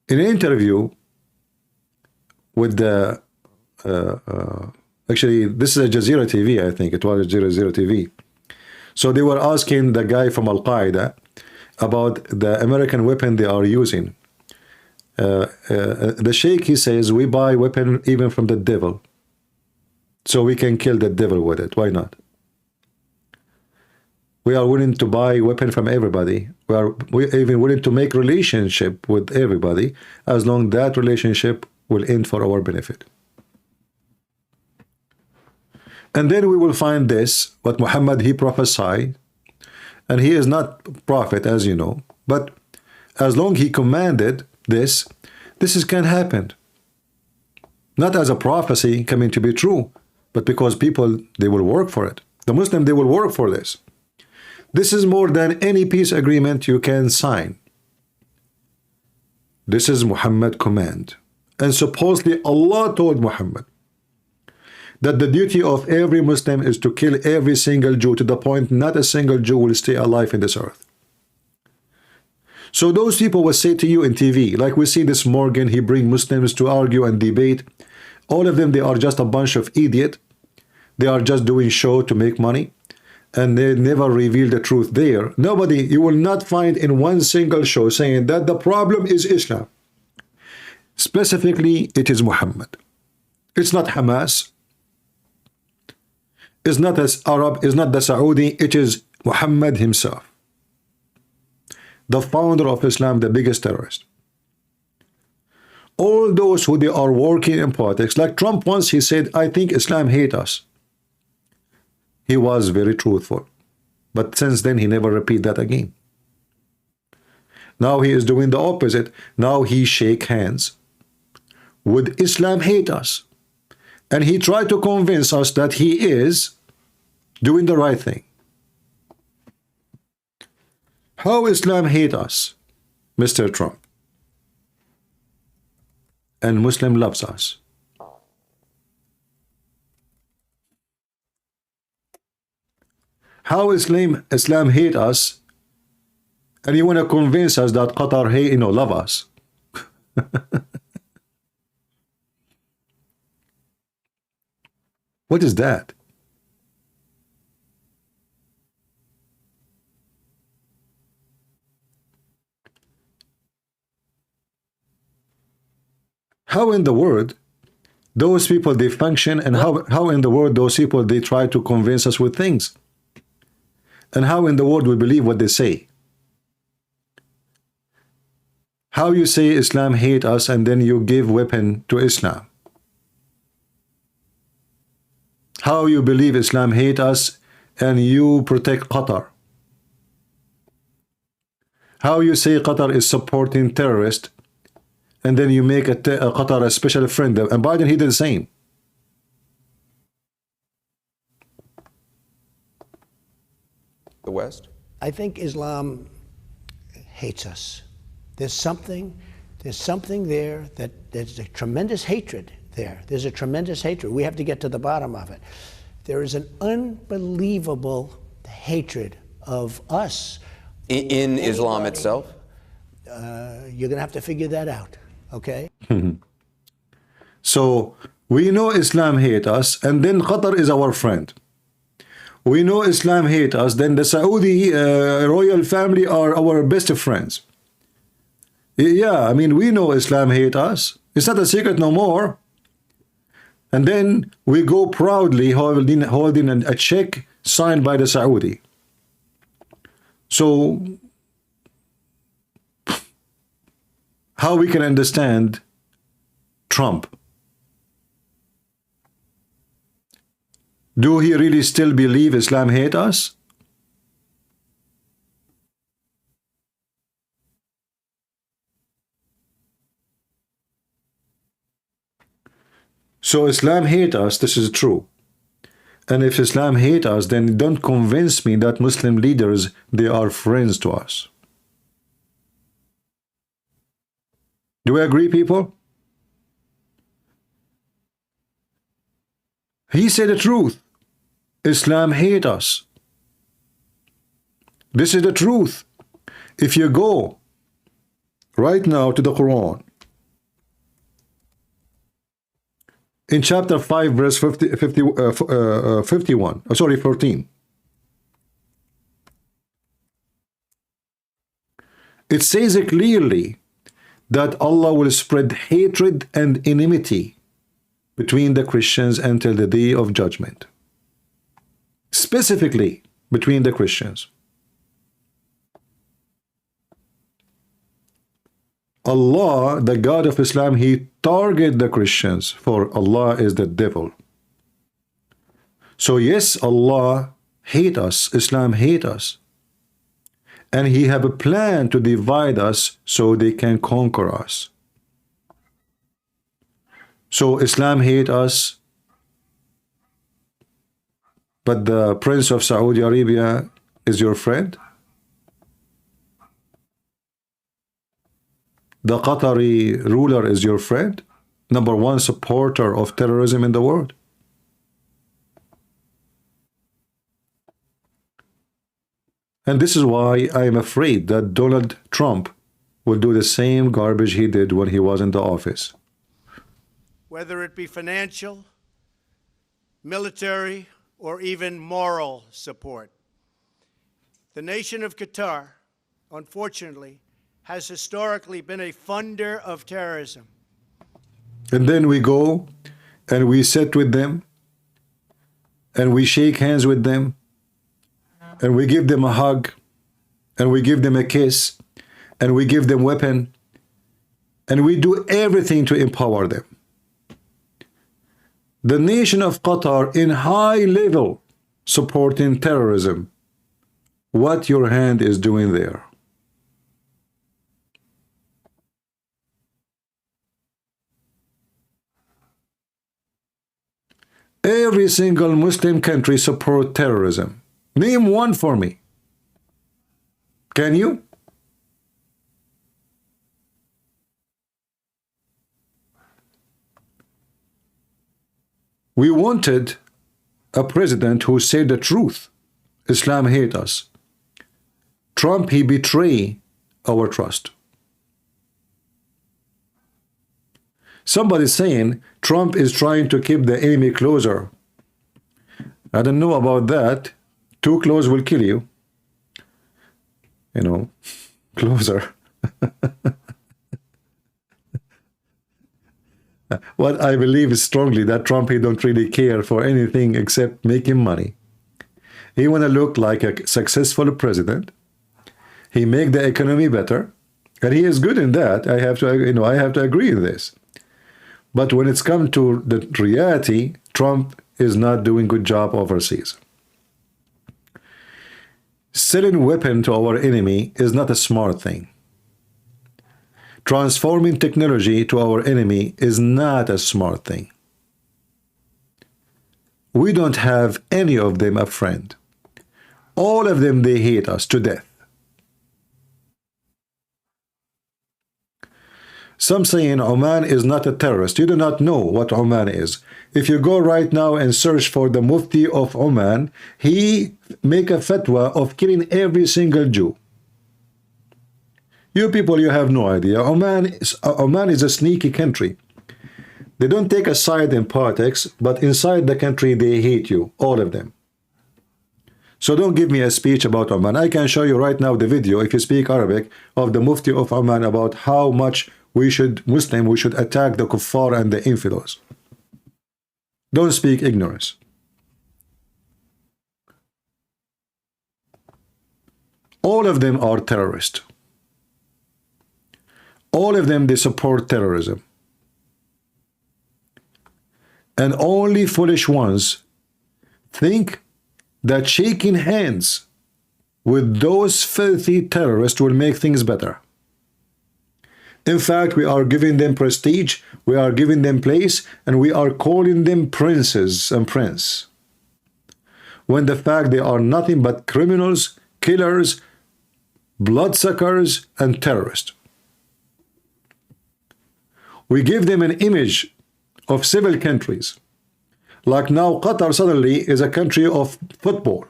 In an interview with the, actually this is a Jazeera TV, I think it was Jazeera TV. So they were asking the guy from Al-Qaeda about the American weapon they are using. The Sheikh, he says, we buy weapon even from the devil. So we can kill the devil with it. Why not? We are willing to buy weapon from everybody. We're even willing to make relationship with everybody as long that relationship will end for our benefit. And then we will find this, what Muhammad, he prophesied, and he is not prophet, as you know, but as long he commanded this can happen. Not as a prophecy coming to be true, but because people, they will work for it. The Muslim, they will work for this. This is more than any peace agreement you can sign. This is Muhammad's command. And supposedly Allah told Muhammad that the duty of every Muslim is to kill every single Jew to the point not a single Jew will stay alive in this earth. So those people will say to you in TV, like we see this Morgan, he bring Muslims to argue and debate. All of them, they are just a bunch of idiots. They are just doing show to make money. And they never reveal the truth there. Nobody, you will not find in one single show saying that the problem is Islam. Specifically, it is Muhammad. It's not Hamas. It's not as Arab, it's not the Saudi, it is Muhammad himself. The founder of Islam, the biggest terrorist. All those who they are working in politics, like Trump once, he said, I think Islam hate us. He was very truthful. But since then, he never repeat that again. Now he is doing the opposite. Now he shake hands. Would Islam hate us? And he tried to convince us that he is doing the right thing. How Islam hate us, Mr. Trump? And Muslim loves us. How Islam hate us, and you want to convince us that Qatar hate, love us. What is that? How in the world those people they function, and how in the world those people they try to convince us with things? And how in the world we believe what they say? How you say Islam hate us and then you give weapon to Islam? How you believe Islam hate us and you protect Qatar? How you say Qatar is supporting terrorists and then you make Qatar a special friend? And Biden, he did the same. The West? I think Islam hates us. There's something there that there's a tremendous hatred there. There's a tremendous hatred. We have to get to the bottom of it. There is an unbelievable hatred of us. In Islam itself? You're going to have to figure that out, okay? So we know Islam hate us, and then Qatar is our friend. We know Islam hate us, then the Saudi royal family are our best friends. Yeah, I mean, we know Islam hate us. It's not a secret no more. And then we go proudly holding a check signed by the Saudi. So how we can understand Trump? Do he really still believe Islam hate us? So Islam hate us, this is true. And if Islam hate us, then don't convince me that Muslim leaders, they are friends to us. Do we agree, people? He said the truth. Islam hate us. This is the truth. If you go right now to the Quran, in chapter 5, verse 14. It says clearly that Allah will spread hatred and enmity between the Christians until the day of judgment. Specifically between the Christians. Allah, the God of Islam, he targeted the Christians, for Allah is the devil. So yes, Allah hate us, Islam hate us. And he have a plan to divide us so they can conquer us. So Islam hate us, but the Prince of Saudi Arabia is your friend? The Qatari ruler is your friend? #1 supporter of terrorism in the world? And this is why I am afraid that Donald Trump will do the same garbage he did when he was in the office. Whether it be financial, military, or even moral support. The nation of Qatar, unfortunately, has historically been a funder of terrorism. And then we go and we sit with them and we shake hands with them and we give them a hug and we give them a kiss and we give them weapon and we do everything to empower them. The nation of Qatar in high level supporting terrorism. What your hand is doing there? Every single Muslim country support terrorism. Name one for me. Can you? We wanted a president who said the truth. Islam hate us. Trump, he betray our trust. Somebody saying Trump is trying to keep the enemy closer. I don't know about that. Too close will kill you. You know, closer. What I believe is strongly that Trump, he don't really care for anything except making money. He want to look like a successful president. He make the economy better, and he is good in that. I have to, I have to agree in this. But when it's come to the reality, Trump is not doing good job overseas. Selling weapon to our enemy is not a smart thing. Transforming technology to our enemy is not a smart thing. We don't have any of them a friend. All of them, they hate us to death. Some saying Oman is not a terrorist. You do not know what Oman is. If you go right now and search for the Mufti of Oman, he make a fatwa of killing every single Jew. You people, you have no idea. Oman is a sneaky country. They don't take a side in politics, but inside the country they hate you, all of them. So don't give me a speech about Oman. I can show you right now the video, if you speak Arabic, of the Mufti of Oman about how much we should attack the kuffar and the infidels. Don't speak ignorance. All of them are terrorists. All of them, they support terrorism. And only foolish ones think that shaking hands with those filthy terrorists will make things better. In fact, we are giving them prestige, we are giving them place, and we are calling them princes and prince. When the fact they are nothing but criminals, killers, bloodsuckers, and terrorists. We give them an image of civil countries. Like now, Qatar suddenly is a country of football.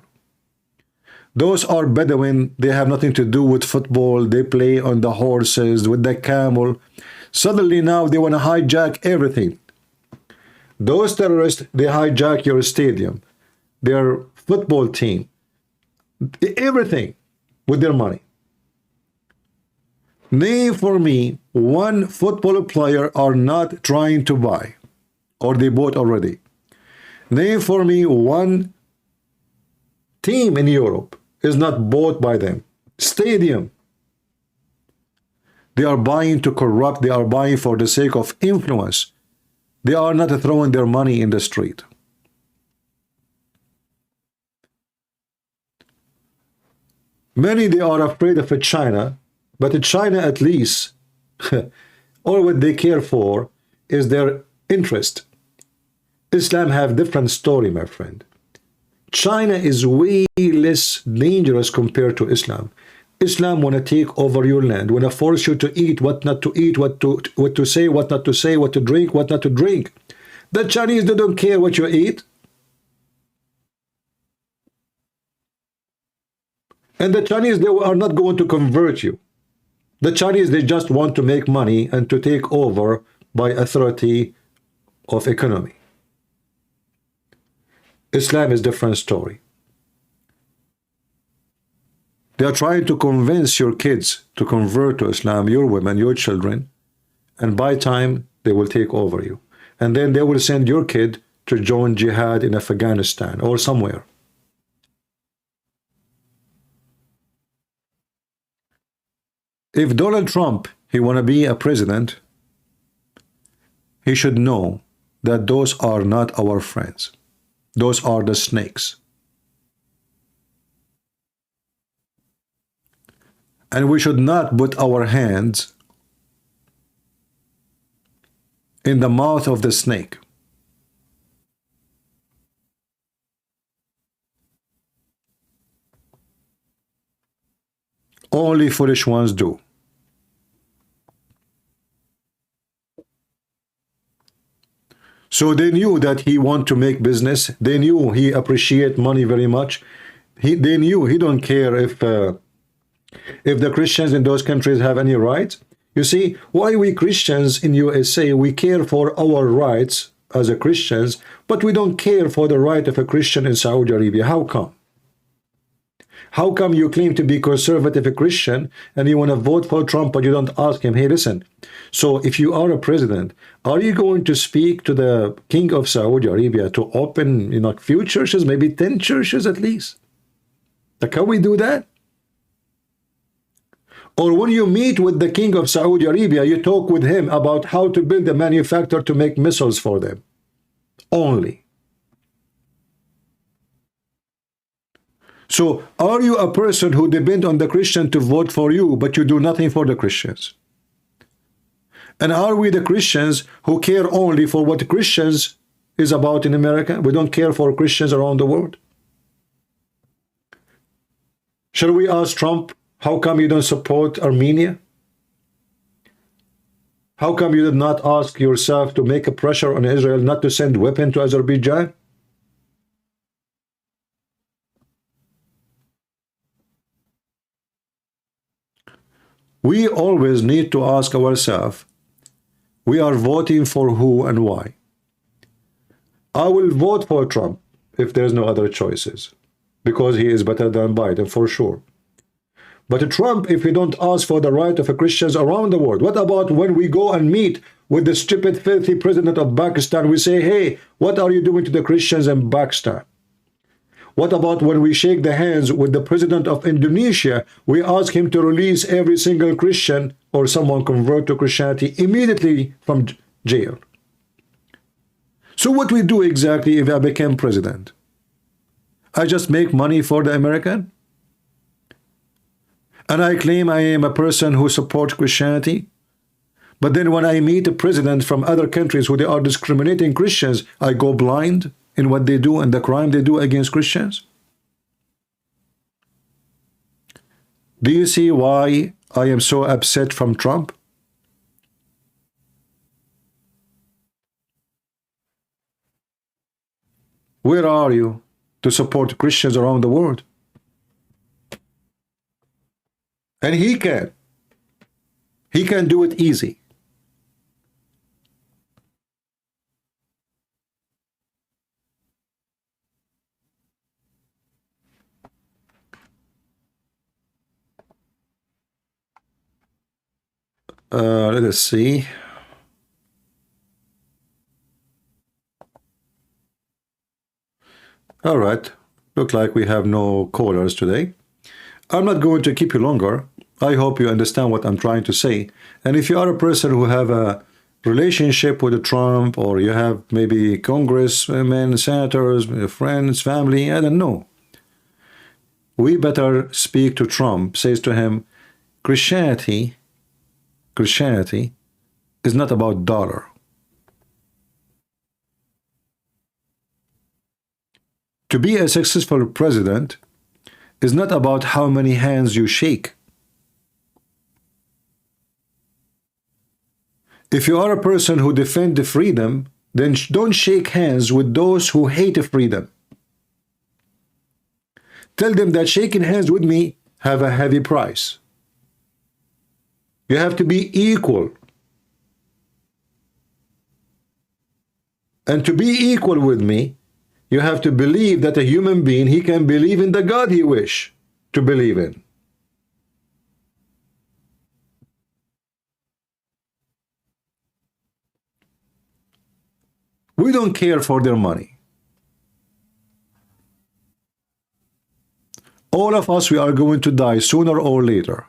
Those are Bedouin, they have nothing to do with football, they play on the horses, with the camel. Suddenly now they want to hijack everything. Those terrorists, they hijack your stadium, their football team, everything with their money. Name for me one football player are not trying to buy, or they bought already. Name for me one team in Europe is not bought by them. Stadium. They are buying to corrupt. They are buying for the sake of influence. They are not throwing their money in the street. Many, they are afraid of China, but China at least, all what they care for is their interest. Islam have different story, my friend. China is way less dangerous compared to Islam. Islam want to take over your land, want to force you to eat, what not to eat, what to say, what not to say, what to drink, what not to drink. The Chinese, they don't care what you eat. And the Chinese, they are not going to convert you. The Chinese, they just want to make money and to take over by authority of economy. Islam is different story. They are trying to convince your kids to convert to Islam, your women, your children, and by time they will take over you. And then they will send your kid to join jihad in Afghanistan or somewhere. If Donald Trump, he want to be a president, he should know that those are not our friends. Those are the snakes. And we should not put our hands in the mouth of the snake. Only foolish ones do. So they knew that he want to make business. They knew he appreciate money very much. They knew he don't care if the Christians in those countries have any rights. You see, why we Christians in USA, we care for our rights as a Christians, but we don't care for the right of a Christian in Saudi Arabia. How come? How come you claim to be conservative Christian and you want to vote for Trump, but you don't ask him, hey, listen, so if you are a president, are you going to speak to the king of Saudi Arabia to open, few churches, maybe 10 churches at least? Like, can we do that? Or when you meet with the king of Saudi Arabia, you talk with him about how to build a manufacturer to make missiles for them. Only. So, are you a person who depends on the Christian to vote for you, but you do nothing for the Christians? And are we the Christians who care only for what Christians is about in America? We don't care for Christians around the world? Shall we ask Trump, how come you don't support Armenia? How come you did not ask yourself to make a pressure on Israel not to send weapons to Azerbaijan? We always need to ask ourselves, we are voting for who and why? I will vote for Trump if there's no other choices, because he is better than Biden, for sure. But Trump, if we don't ask for the right of Christians around the world, what about when we go and meet with the stupid, filthy president of Pakistan? We say, hey, what are you doing to the Christians in Pakistan? What about when we shake the hands with the president of Indonesia? We ask him to release every single Christian or someone convert to Christianity immediately from jail. So what we do exactly if I became president? I just make money for the American? And I claim I am a person who supports Christianity? But then when I meet a president from other countries who they are discriminating Christians, I go blind in what they do and the crime they do against Christians? Do you see why I am so upset from Trump? Where are you to support Christians around the world? And he can. He can do it easy. Let us see. All right. Look like we have no callers today. I'm not going to keep you longer. I hope you understand what I'm trying to say. And if you are a person who have a relationship with Trump, or you have maybe congressmen, senators, friends, family, I don't know. We better speak to Trump, says to him, Christianity is not about dollar. To be a successful president is not about how many hands you shake. If you are a person who defends freedom, then don't shake hands with those who hate freedom. Tell them that shaking hands with me have a heavy price. You have to be equal. And to be equal with me, you have to believe that a human being, he can believe in the God he wish to believe in. We don't care for their money. All of us, we are going to die sooner or later.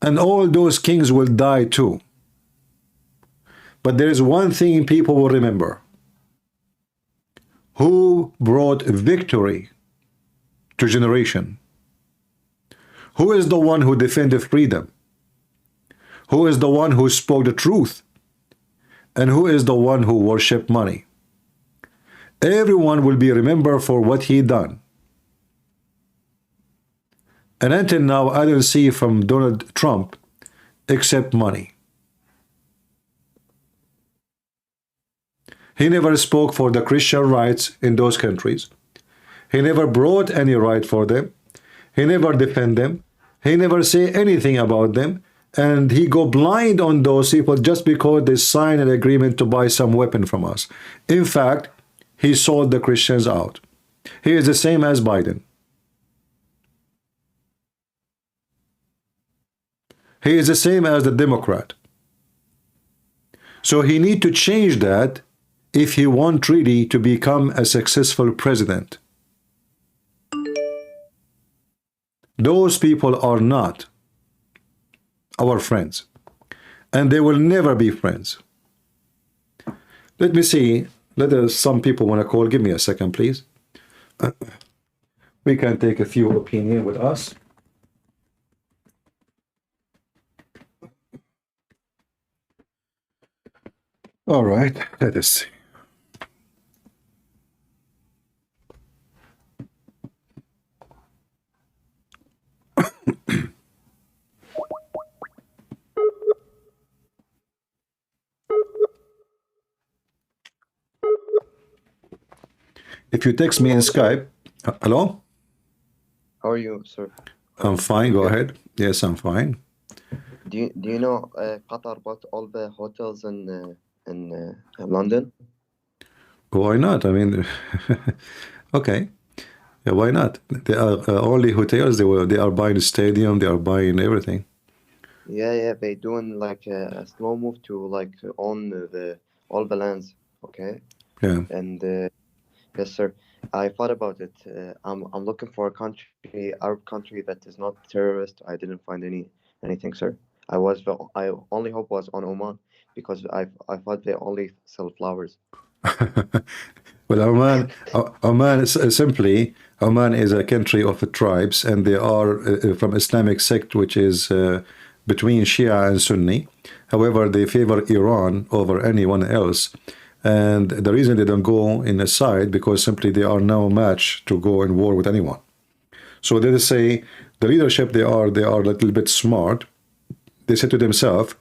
And all those kings will die too. But there is one thing people will remember. Who brought victory to generation? Who is the one who defended freedom? Who is the one who spoke the truth? And who is the one who worshiped money? Everyone will be remembered for what he done. And until now, I don't see from Donald Trump except money. He never spoke for the Christian rights in those countries. He never brought any right for them. He never defend them. He never say anything about them. And he go blind on those people just because they sign an agreement to buy some weapon from us. In fact, he sold the Christians out. He is the same as Biden. He is the same as the Democrat. So he need to change that if he wants really to become a successful president. Those people are not our friends, and they will never be friends. Let me see. Some people want to call. Give me a second, please. We can take a few opinions with us. All right, let us see. If you text me in Skype, hello? How are you, sir? I'm fine. Go Good. ahead. Yes, I'm fine. Do you know Qatar bought all the hotels in London? Why not? I mean, okay. Yeah, why not? They are only hotels. They are buying the stadium. They are buying everything. Yeah, they doing like a slow move to like own the all the lands. Okay, Yeah. and yes, sir. I thought about it. I'm looking for a country, Arab country that is not terrorist. I didn't find anything, sir. I only hope was on Oman because I thought they only sell flowers. Well, Oman is simply Oman is a country of tribes, and they are from Islamic sect, which is between Shia and Sunni. However, they favor Iran over anyone else, and the reason they don't go in a side because simply they are no match to go in war with anyone. So they say the leadership they are a little bit smart. They said to themselves,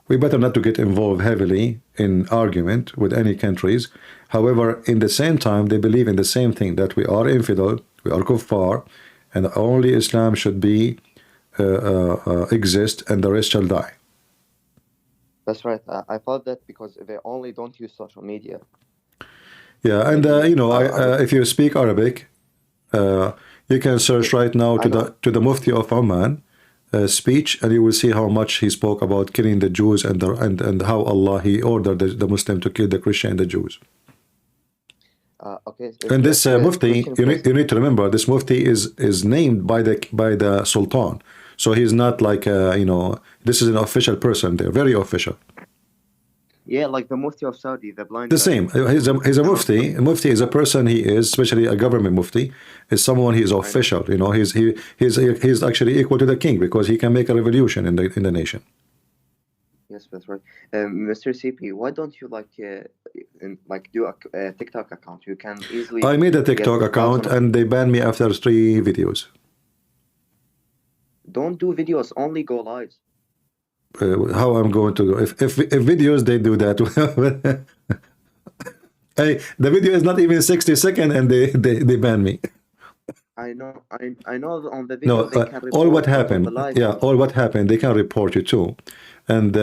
we better not to get involved heavily in argument with any countries. However, in the same time, they believe in the same thing, that we are infidel, we are kuffar, and only Islam should be exist, and the rest shall die. That's right. I thought that because they only don't use social media. Yeah, and Maybe you know, Arabic. if you speak Arabic, you can search right now I know. to the Mufti of Oman speech, and you will see how much he spoke about killing the Jews and how Allah he ordered the Muslim to kill the Christian and the Jews. Okay, And this just a Mufti, question you first. need to remember, this Mufti is named by the Sultan, so he's not like you know, this is an official person there, very official. Yeah, like the Mufti of Saudi, the blind The guy. same. He's a Mufti. A Mufti is a person. He is, especially a government Mufti, is someone he is I know. official. You know, he's actually equal to the king because he can make a revolution in the nation. Yes, that's right. Mr. CP, why don't you like do a TikTok account? You can easily I made a get TikTok account thousands. and they banned me after 3 videos. Don't do videos, only go lives. How I'm going to do if videos they do that? Hey, the video is not even 60 seconds and they ban me. I know. I know. On the No, video they can all what report, but on the happened, live, yeah, all what happened, they can report you too. And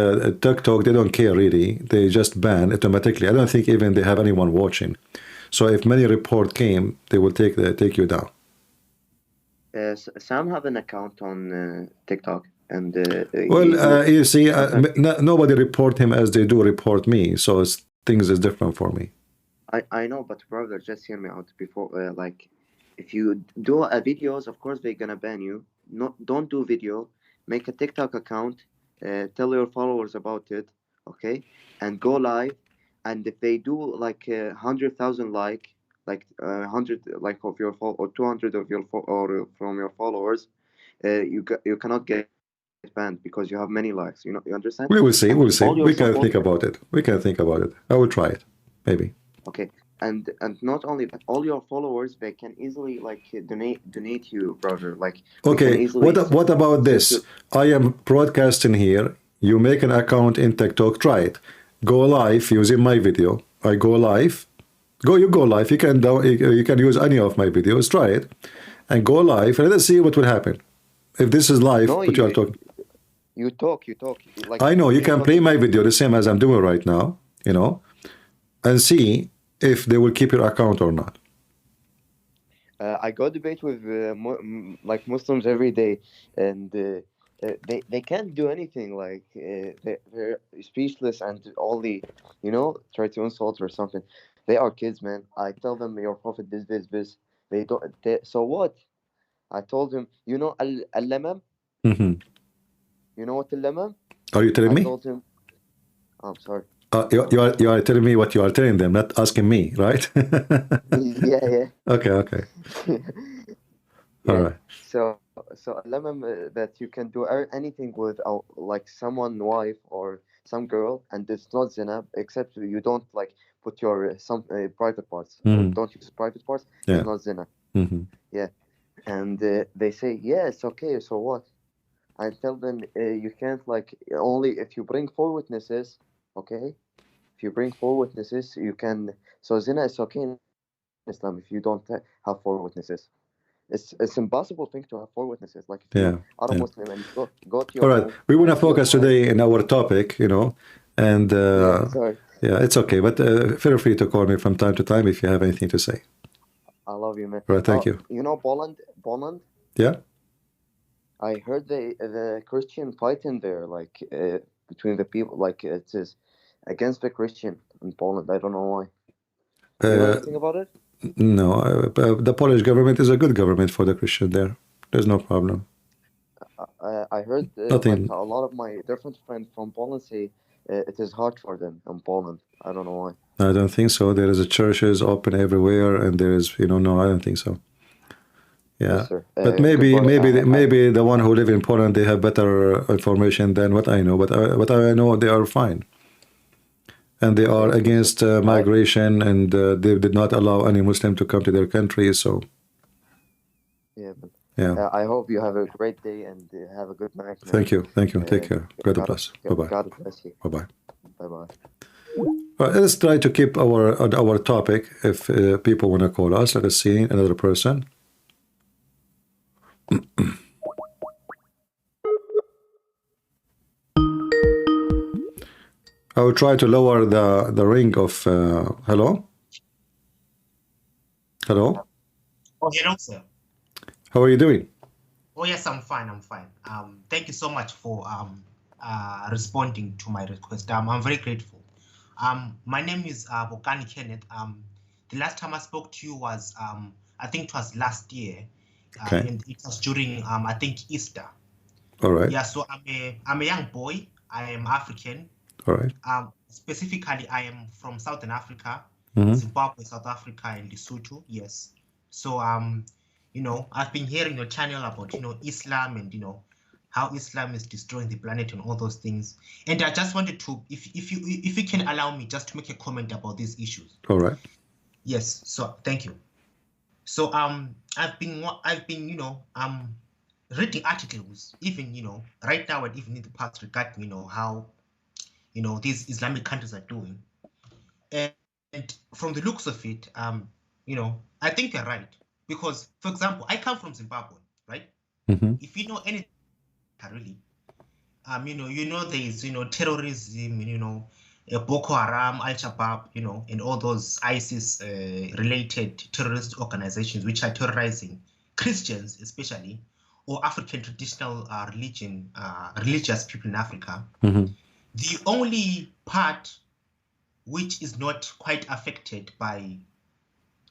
TikTok, they don't care really. They just ban automatically. I don't think even they have anyone watching. So if many report came, they will take you down. Sam have an account on TikTok, and Well, you see, sometimes nobody report him as they do report me. So things is different for me. I know, but brother, just hear me out before like. If you do videos, of course they're gonna ban you. No, don't do video. Make a TikTok account. Tell your followers about it, okay? And go live. And if they do like 100,000 like 100 like of your or 200 of your or from your followers, you cannot get banned because you have many likes. You understand? We will see. And We'll see. all your We can think support. about it. We can think about it. I will try it. Maybe. Okay, and not only that, all your followers they can easily like donate you, brother. Like we can Okay, easily what about send this? you. I am broadcasting here. You make an account in TikTok. Try it. Go live using my video. I go live. You go live. You can use any of my videos. Try it, and go live. And let's see what will happen. If this is live, No, what you are talking. you talk. Like I know you say can what play you my want. video the same as I'm doing right now. You know, and see if they will keep your account or not. I go debate with like Muslims every day, and they can't do anything. Like they're speechless and only try to insult or something. They are kids, man. I tell them your prophet this. They don't. So what? I told him, al-lamam. Mhm. You know what al-lamam? Are you telling I me? told him. I'm sorry. You are telling me what you are telling them, not asking me, right? Yeah. Okay. All Yeah. right. So lemon that you can do anything with like someone wife or some girl, and it's not zina, except you don't like put your some private parts. Mhm. Don't use private parts. It's Yeah. not zina. Mhm. Yeah. And they say, yeah, it's okay. So what? I tell them you can't like only if you bring 4 witnesses. Okay. If you bring 4 witnesses, you can. So zina is okay Islam if you don't have four witnesses. It's impossible thing to have four witnesses. Like if you are a Muslim and you go to All your right, home, we want to and your focus wife. today in our topic, and Yeah, sorry. yeah, it's okay. But feel free to call me from time to time if you have anything to say. I love you, man. All right, thank you. You know Poland. Yeah. I heard the Christian fighting there, like between the people, like it is against the Christian in Poland. I don't know why. You know anything about it? No, the Polish government is a good government for the Christian there. There's no problem. I heard Nothing. like a lot of my different friends from Poland say it is hard for them in Poland. I don't know why. I don't think so. There is a churches open everywhere, and there is, no, I don't think so. Yeah, Yes, sir. but maybe goodbye. maybe the one who live in Poland, they have better information than what I know. But I know they are fine, and they are against migration, and they did not allow any Muslim to come to their country. So Yeah. yeah. I hope you have a great day and have a good night. Man. Thank you. Take care. God bless. Bye bye. God bless you. Bye bye. Bye bye. Let's try to keep our topic. If people want to call us, let us see another person. I will try to lower the ring of hello. Hello. Oh, hello, sir. How are you doing? Oh, yes, I'm fine. Thank you so much for responding to my request. I'm very grateful. My name is Bokani Kenneth. The last time I spoke to you was, I think it was last year. Okay. And it was during, I think, Easter. All right. Yeah, so I'm a young boy. I am African. All right. Specifically, I am from Southern Africa, Mm-hmm. Zimbabwe, South Africa, and Lesotho. Yes. So, I've been hearing your channel about, Islam and, how Islam is destroying the planet and all those things. And I just wanted to, if you can allow me just to make a comment about these issues. All right. Yes. So thank you. So I've been reading articles, even right now and even in the past regarding how these Islamic countries are doing, and from the looks of it, I think you're right, because for example, I come from Zimbabwe, right? Mm-hmm. If you know anything really, there is terrorism, Boko Haram, Al Shabaab, and all those ISIS related terrorist organizations which are terrorizing Christians, especially, or African traditional religious people in Africa. Mm-hmm. The only part which is not quite affected by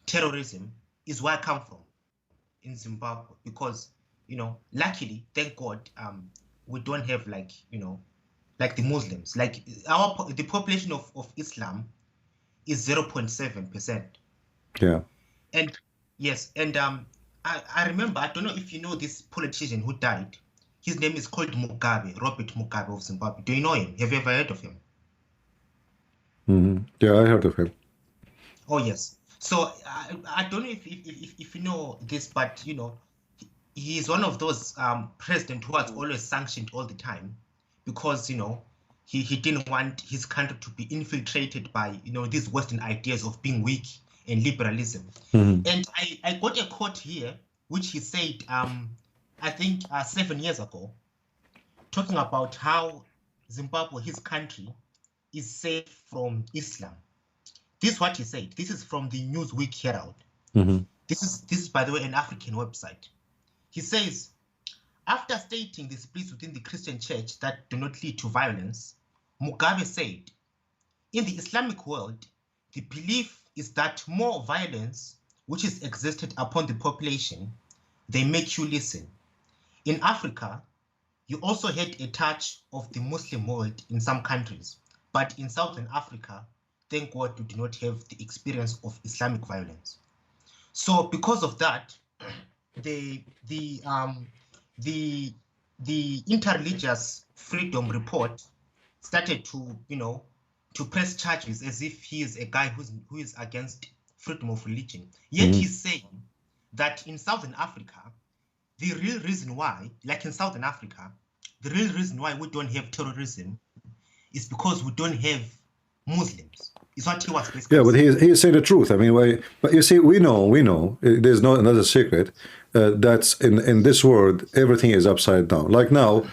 terrorism is where I come from, in Zimbabwe, because luckily, thank God, we don't have like the Muslims. Like the population of Islam is 0.7%. Yeah. And yes, and I remember, I don't know if you know this politician who died. His name is called Mugabe, Robert Mugabe of Zimbabwe. Do you know him? Have you ever heard of him? Mm-hmm. Yeah, I heard of him. Oh yes. So I don't know if you know this, but he is one of those presidents who has always sanctioned all the time, because he didn't want his country to be infiltrated by these Western ideas of being weak and liberalism. Mm-hmm. And I got a quote here which he said I think 7 years ago, talking about how Zimbabwe, his country, is safe from Islam. This is what he said. This is from the Newsweek Herald. Mm-hmm. This is, by the way, an African website. He says, after stating the splits within the Christian church that do not lead to violence, Mugabe said, in the Islamic world, the belief is that more violence, which is exerted upon the population, they make you listen. In Africa, you also had a touch of the Muslim world in some countries, but in Southern Africa, thank God we do not have the experience of Islamic violence. So because of that, the Interreligious Freedom Report started to press charges as if he is a guy who is against freedom of religion. Yet he's saying that in Southern Africa, the real reason why, like in Southern Africa, the real reason why we don't have terrorism is because we don't have Muslims. Is what he was basically Yeah, but saying. he's saying the truth. I mean, but you see, we know. There's no another secret that's in this world, everything is upside down. Like now,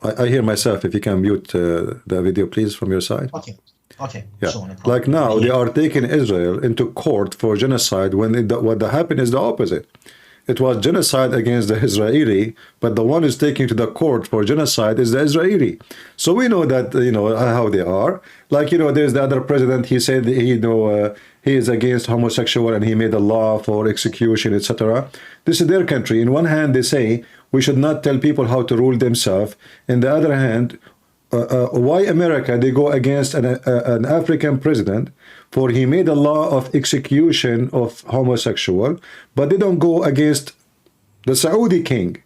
I hear myself. If you can mute the video, please, from your side. Okay. Okay. Yeah. Sure, no problem. Like now, they are taking Israel into court for genocide when what happened is the opposite. It was genocide against the Israeli, but the one who's taking to the court for genocide is the Israeli. So we know that, how they are. Like, there's the other president, he said, he is against homosexual and he made a law for execution, etc. This is their country. In one hand, they say we should not tell people how to rule themselves. In the other hand, why America, they go against an African president for he made a law of execution of homosexual, but they don't go against the Saudi king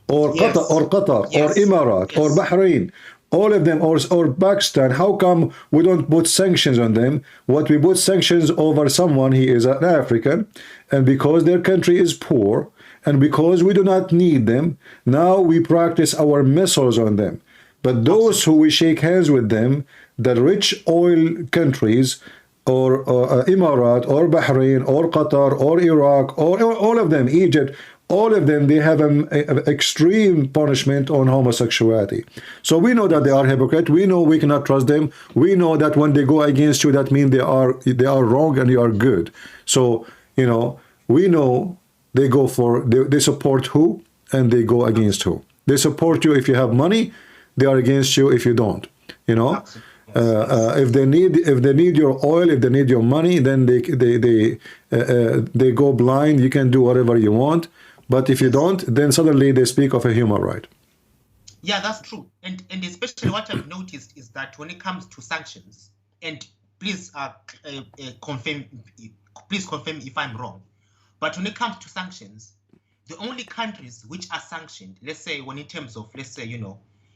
or Yes. Qatar Yes. or Emirat or Yes. Bahrain, all of them, or Pakistan. How come we don't put sanctions on them? What we put sanctions over someone, he is an African, and because their country is poor, and because we do not need them, now we practice our missiles on them. But those who we shake hands with them, the rich oil countries, or Emirat, or Bahrain, or Qatar, or Iraq, or all of them, Egypt, all of them, they have an extreme punishment on homosexuality. So we know that they are hypocrite. We know we cannot trust them. We know that when they go against you, that means they are wrong and you are good. So, we know they go for, they support who and they go against who. They support you if you have money. They are against you if you don't. If they need your oil, if they need your money, then they go blind. You can do whatever you want, but if you don't, then suddenly they speak of a human right. Yeah, that's true. And especially what I've noticed is that when it comes to sanctions, and please confirm if I'm wrong, but when it comes to sanctions, the only countries which are sanctioned, let's say when in terms of,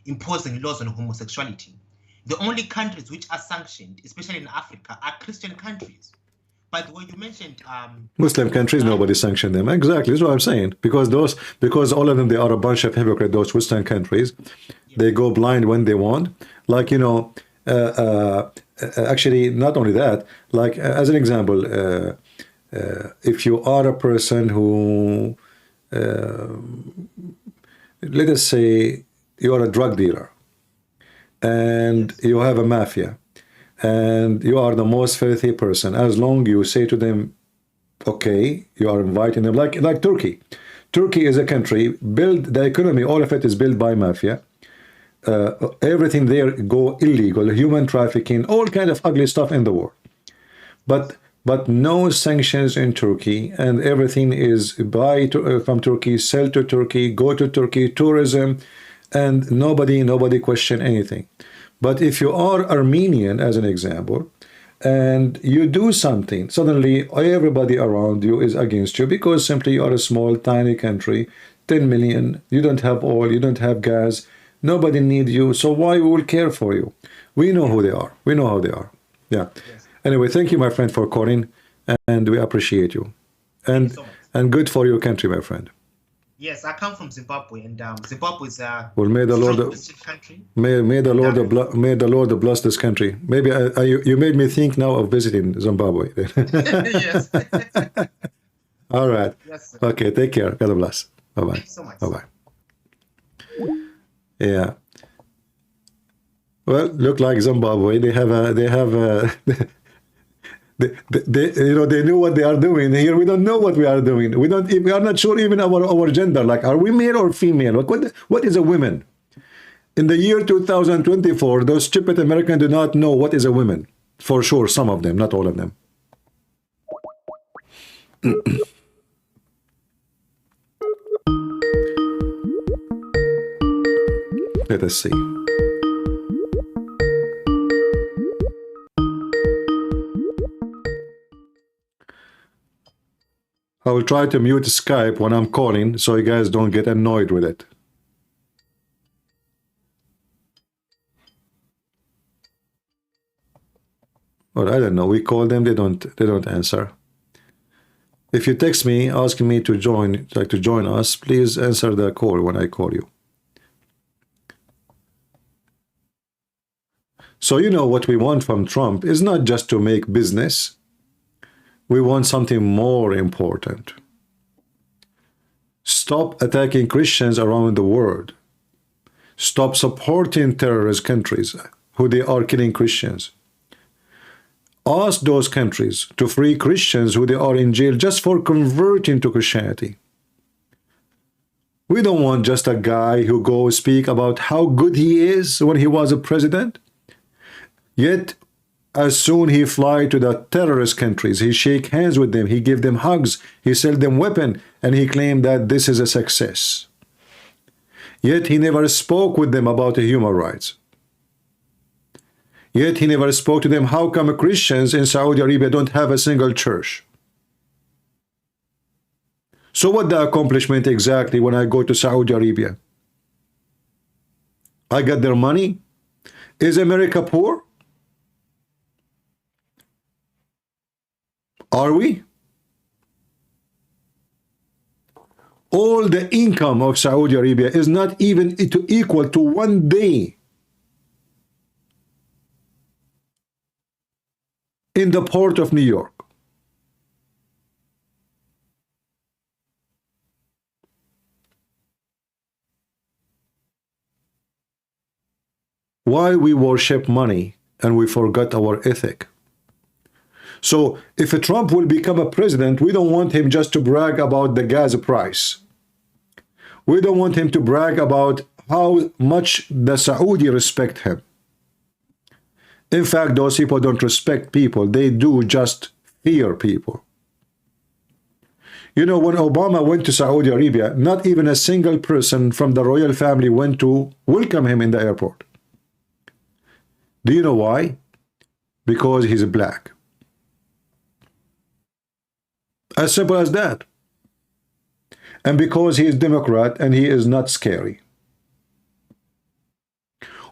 imposing laws on homosexuality, the only countries which are sanctioned, especially in Africa, are Christian countries. By the way, you mentioned Muslim countries, nobody sanctioned them. Exactly, that's what I'm saying. Because all of them, they are a bunch of hypocrites. Those Western countries, they go blind when they want. Like actually, not only that. Like as an example, if you are a person who, let us say, you are a drug dealer, and you have a mafia, and you are the most filthy person. As long you say to them, okay, you are inviting them, like Turkey. Turkey is a country built, the economy, all of it is built by mafia. Everything there go illegal, human trafficking, all kind of ugly stuff in the world. But no sanctions in Turkey, and everything is buy from Turkey, sell to Turkey, go to Turkey, tourism, and nobody question anything. But if you are Armenian, as an example, and you do something, suddenly everybody around you is against you because simply you are a small, tiny country, 10 million, you don't have oil, you don't have gas, nobody needs you, so why we will care for you? We know who they are. We know how they are. Yeah. Yes. Anyway, thank you, my friend, for calling, and we appreciate you. And good for your country, my friend. Yes, I come from Zimbabwe, and Zimbabwe is a may the Lord country. May the Lord bless this country. Maybe you made me think now of visiting Zimbabwe. Yes. All right. Yes, sir. Okay. Take care. God bless. Bye bye. Thank you so much. Bye bye. Yeah. Well, look like Zimbabwe. They knew what they are doing. Here we don't know what we are doing. We are not sure even our gender. Like, are we male or female? What is a woman? In the year 2024, those stupid Americans do not know what is a woman. For sure, some of them, not all of them. Let us see. I will try to mute Skype when I'm calling so you guys don't get annoyed with it. Or I don't know, we call them, they don't answer. If you text me asking me to join us, please answer the call when I call you. So you know what we want from Trump is not just to make business. We want something more important. Stop attacking Christians around the world. Stop supporting terrorist countries who they are killing Christians. Ask those countries to free Christians who they are in jail just for converting to Christianity. We don't want just a guy who goes speak about how good he is when he was a president. Yet, as soon he fly to the terrorist countries, he shake hands with them, he give them hugs, he sell them weapon, and he claim that this is a success. Yet he never spoke with them about the human rights. Yet he never spoke to them how come Christians in Saudi Arabia don't have a single church. So what the accomplishment exactly when I go to Saudi Arabia? I got their money? Is America poor? Are we? All the income of Saudi Arabia is not even equal to 1 day in the port of New York. Why we worship money and we forgot our ethic? So if Trump will become a president, we don't want him just to brag about the gas price. We don't want him to brag about how much the Saudi respect him. In fact, those people don't respect people. They do just fear people. You know, when Obama went to Saudi Arabia, not even a single person from the royal family went to welcome him in the airport. Do you know why? Because he's black. As simple as that. And because he is Democrat and he is not scary.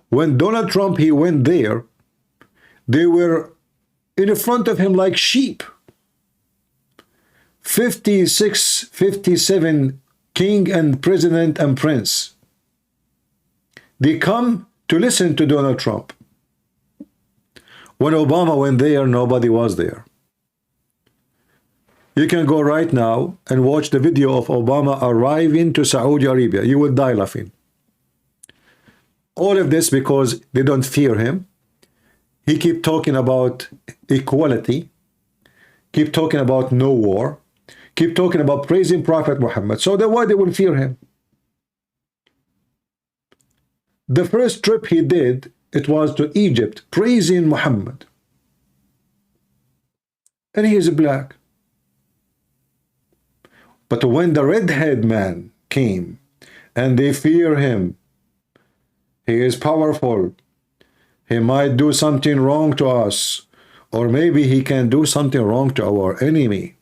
When Donald Trump, he went there, they were in front of him like sheep. 56, 57 king and president and prince. They come to listen to Donald Trump. When Obama went there, nobody was there. You can go right now and watch the video of Obama arriving to Saudi Arabia. You will die laughing. All of this because they don't fear him. He keep talking about equality, keep talking about no war, keep talking about praising Prophet Muhammad. So then why they will fear him? The first trip he did, it was to Egypt, praising Muhammad. And he is black. But when the red-haired man came, and they fear him, he is powerful, he might do something wrong to us, or maybe he can do something wrong to our enemy.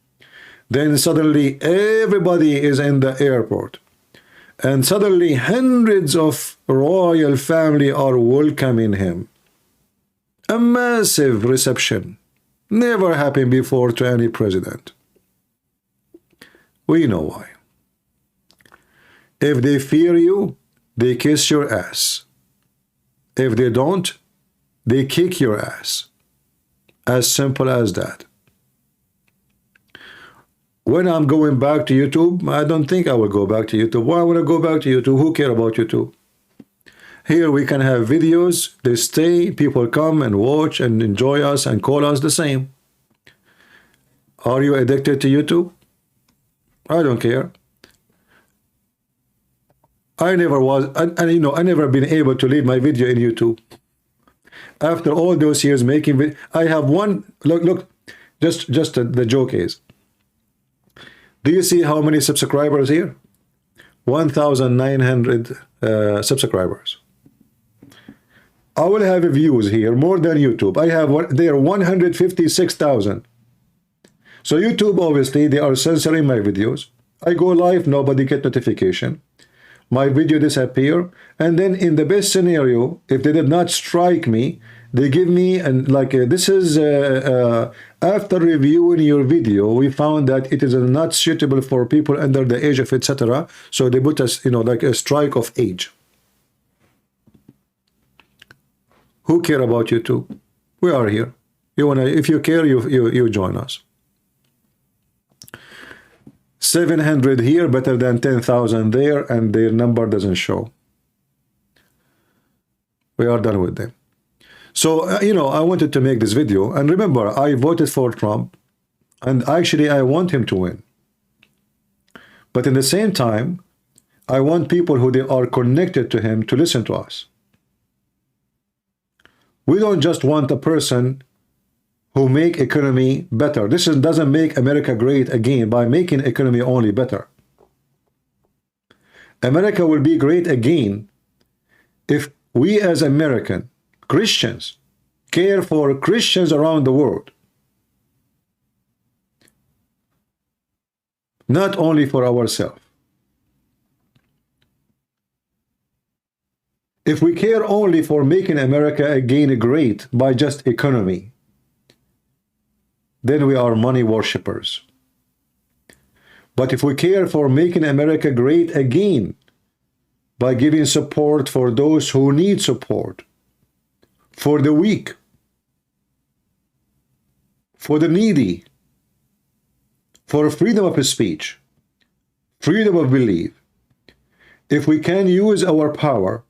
Then suddenly everybody is in the airport. And suddenly hundreds of royal family are welcoming him. A massive reception. Never happened before to any president. We know why. If they fear you, they kiss your ass. If they don't, they kick your ass. As simple as that. When I'm going back to YouTube, I don't think I will go back to YouTube. Why would I go back to YouTube? Who cares about YouTube? Here we can have videos, they stay, people come and watch and enjoy us and call us the same. Are you addicted to YouTube? I don't care. I never was, and you know, I never been able to leave my video in YouTube. After all those years making, I have one, look, just the joke is, do you see how many subscribers here? 1,900 subscribers. I will have views here more than YouTube. I have there 156,000. So YouTube, obviously, they are censoring my videos. I go live, nobody get notification. My video disappear, and then in the best scenario, if they did not strike me, they give me and like this is after reviewing your video, we found that it is not suitable for people under the age of etc. So they put us, you know, like a strike of age. who care about you too. We are here. You wanna, if you care, you join us. 700 here, better than 10,000 there, and their number doesn't show. We are done with them. So, you know, I wanted to make this video. And remember, I voted for Trump. And actually, I want him to win. But in the same time, I want people who they are connected to him to listen to us. We don't just want a person who make economy better. This doesn't make America great again by making economy only better. America will be great again if we as American Christians care for Christians around the world. Not only for ourselves. If we care only for making America again great by just economy, then we are money worshippers. But if we care for making America great again by giving support for those who need support, for the weak, for the needy, for freedom of speech, freedom of belief, if we can use our power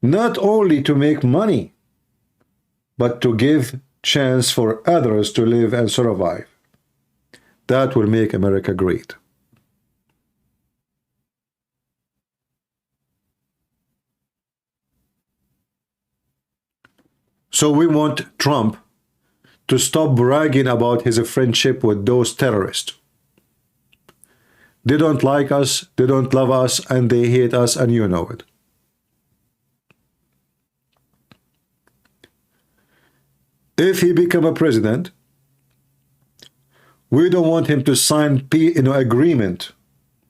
not only to make money, but to give chance for others to live and survive, that will make America great. So we want Trump to stop bragging about his friendship with those terrorists. They don't like us, they don't love us, and they hate us, and you know it. If he become a president, we don't want him to sign agreement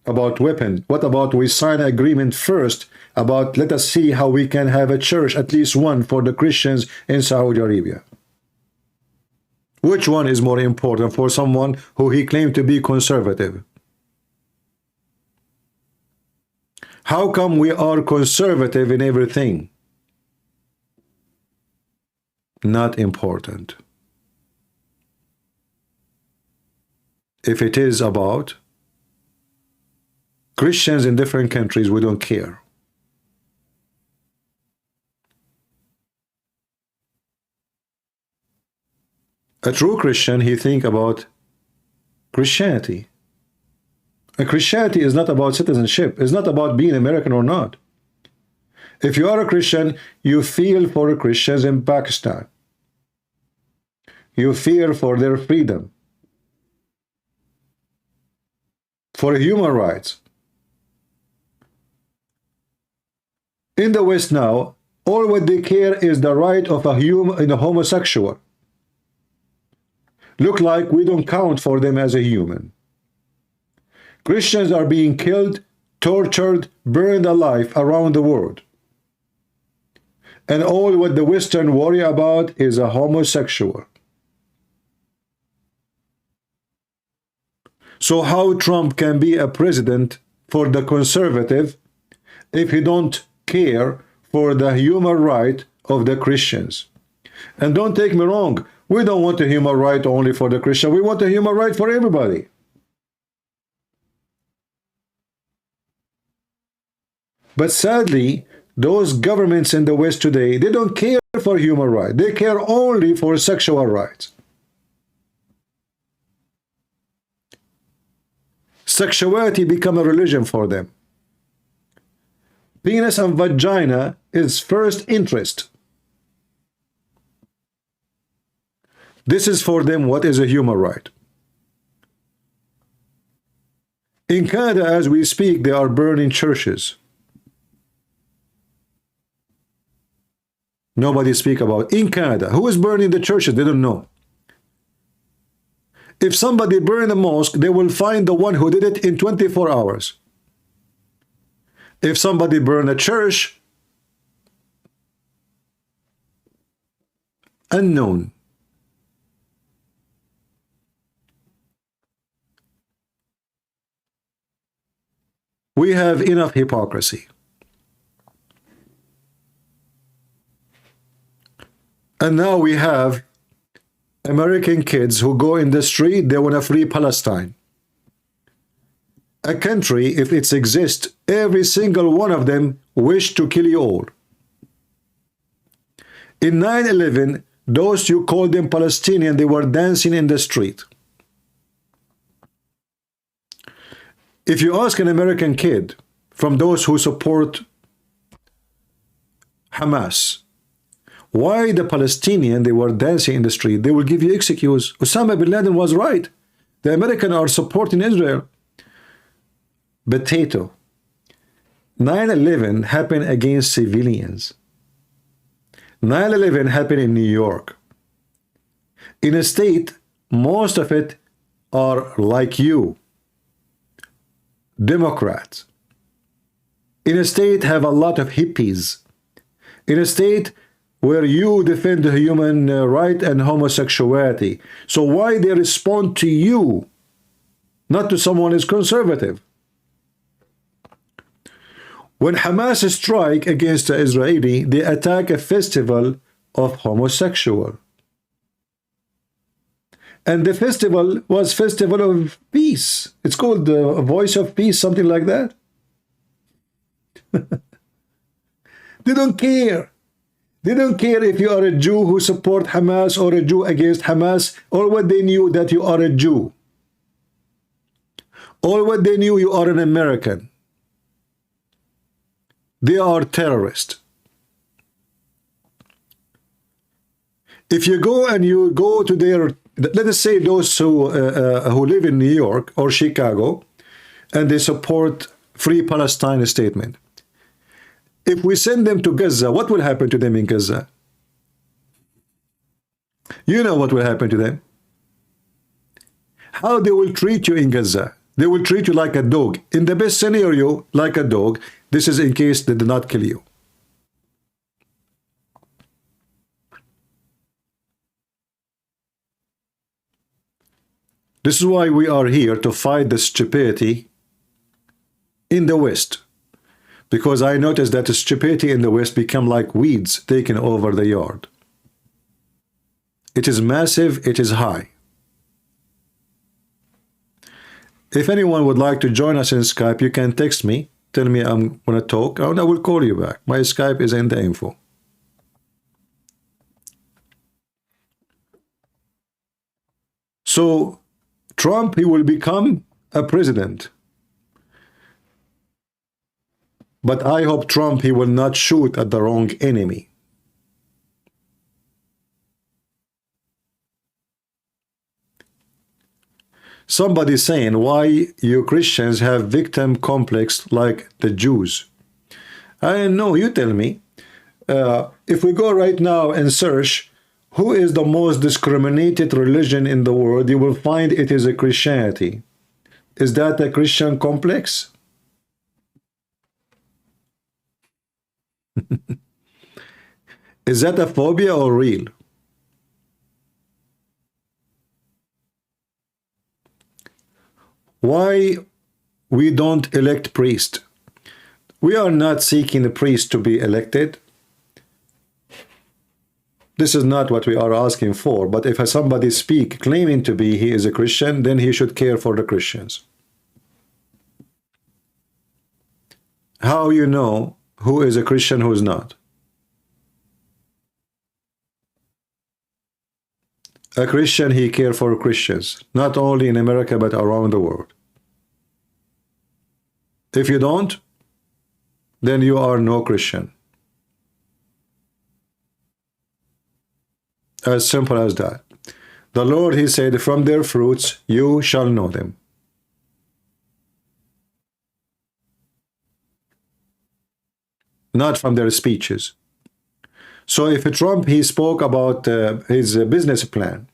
about weapon. What about we sign agreement first about let us see how we can have a church, at least one, for the Christians in Saudi Arabia. Which one is more important for someone who he claimed to be conservative? How come we are conservative in everything? Not important. If it is about Christians in different countries, we don't care. A true Christian, he think about Christianity. And Christianity is not about citizenship. It's not about being American or not. If you are a Christian, you feel for Christians in Pakistan. You fear for their freedom, for human rights. In the West now, all what they care is the right of a homosexual. Look like we don't count for them as a human. Christians are being killed, tortured, burned alive around the world. And all what the Western worry about is a homosexual. So how Trump can be a president for the conservative if he don't care for the human right of the Christians? And don't take me wrong, we don't want a human right only for the Christian. We want a human right for everybody. But sadly, those governments in the West today, they don't care for human rights. They care only for sexual rights. Sexuality become a religion for them. Penis and vagina is first interest. This is for them what is a human right. In Canada, as we speak, they are burning churches. Nobody speak about in Canada. Who is burning the churches? They don't know. If somebody burn a mosque, they will find the one who did it in 24 hours. If somebody burn a church, unknown. We have enough hypocrisy. And now we have American kids who go in the street, they want to free Palestine. A country, if it exists, every single one of them wish to kill you all. In 9/11, those you call them Palestinian, they were dancing in the street. If you ask an American kid from those who support Hamas, why the Palestinian, they were dancing in the street, they will give you excuse. Osama bin Laden was right. The Americans are supporting Israel. Potato. 9/11 happened against civilians. 9/11 happened in New York. In a state, most of it are like you, Democrats. In a state, have a lot of hippies. In a state where you defend the human right and homosexuality. So why they respond to you, not to someone who is conservative? When Hamas strike against the Israeli, they attack a festival of homosexual. And the festival was Festival of Peace. It's called the Voice of Peace, something like that. They don't care. They don't care if you are a Jew who support Hamas or a Jew against Hamas, or what they knew that you are a Jew. Or what they knew you are an American. They are terrorists. If you go and you go to their, let us say those who live in New York or Chicago, and they support Free Palestine statement. If we send them to Gaza, what will happen to them in Gaza? You know what will happen to them. How they will treat you in Gaza. They will treat you like a dog. In the best scenario, like a dog. This is in case they did not kill you. This is why we are here, to fight the stupidity in the West. Because I noticed that the stupidity in the West become like weeds taking over the yard. It is massive, it is high. If anyone would like to join us in Skype, you can text me, tell me I'm going to talk, and I will call you back. My Skype is in the info. So, Trump, he will become a president. But I hope Trump, he will not shoot at the wrong enemy. Somebody saying, why you Christians have victim complex like the Jews? I know, you tell me. If we go right now and search, who is the most discriminated religion in the world, you will find it is a Christianity. Is that a Christian complex? Is that a phobia or real? Why we don't elect priests? We are not seeking a priest to be elected. This is not what we are asking for. But if somebody speak claiming to be he is a Christian, then he should care for the Christians. How you know who is a Christian, who is not? A Christian, he cares for Christians, not only in America, but around the world. If you don't, then you are no Christian. As simple as that. The Lord, he said, from their fruits you shall know them. Not from their speeches. So if Trump, he spoke about his business plan,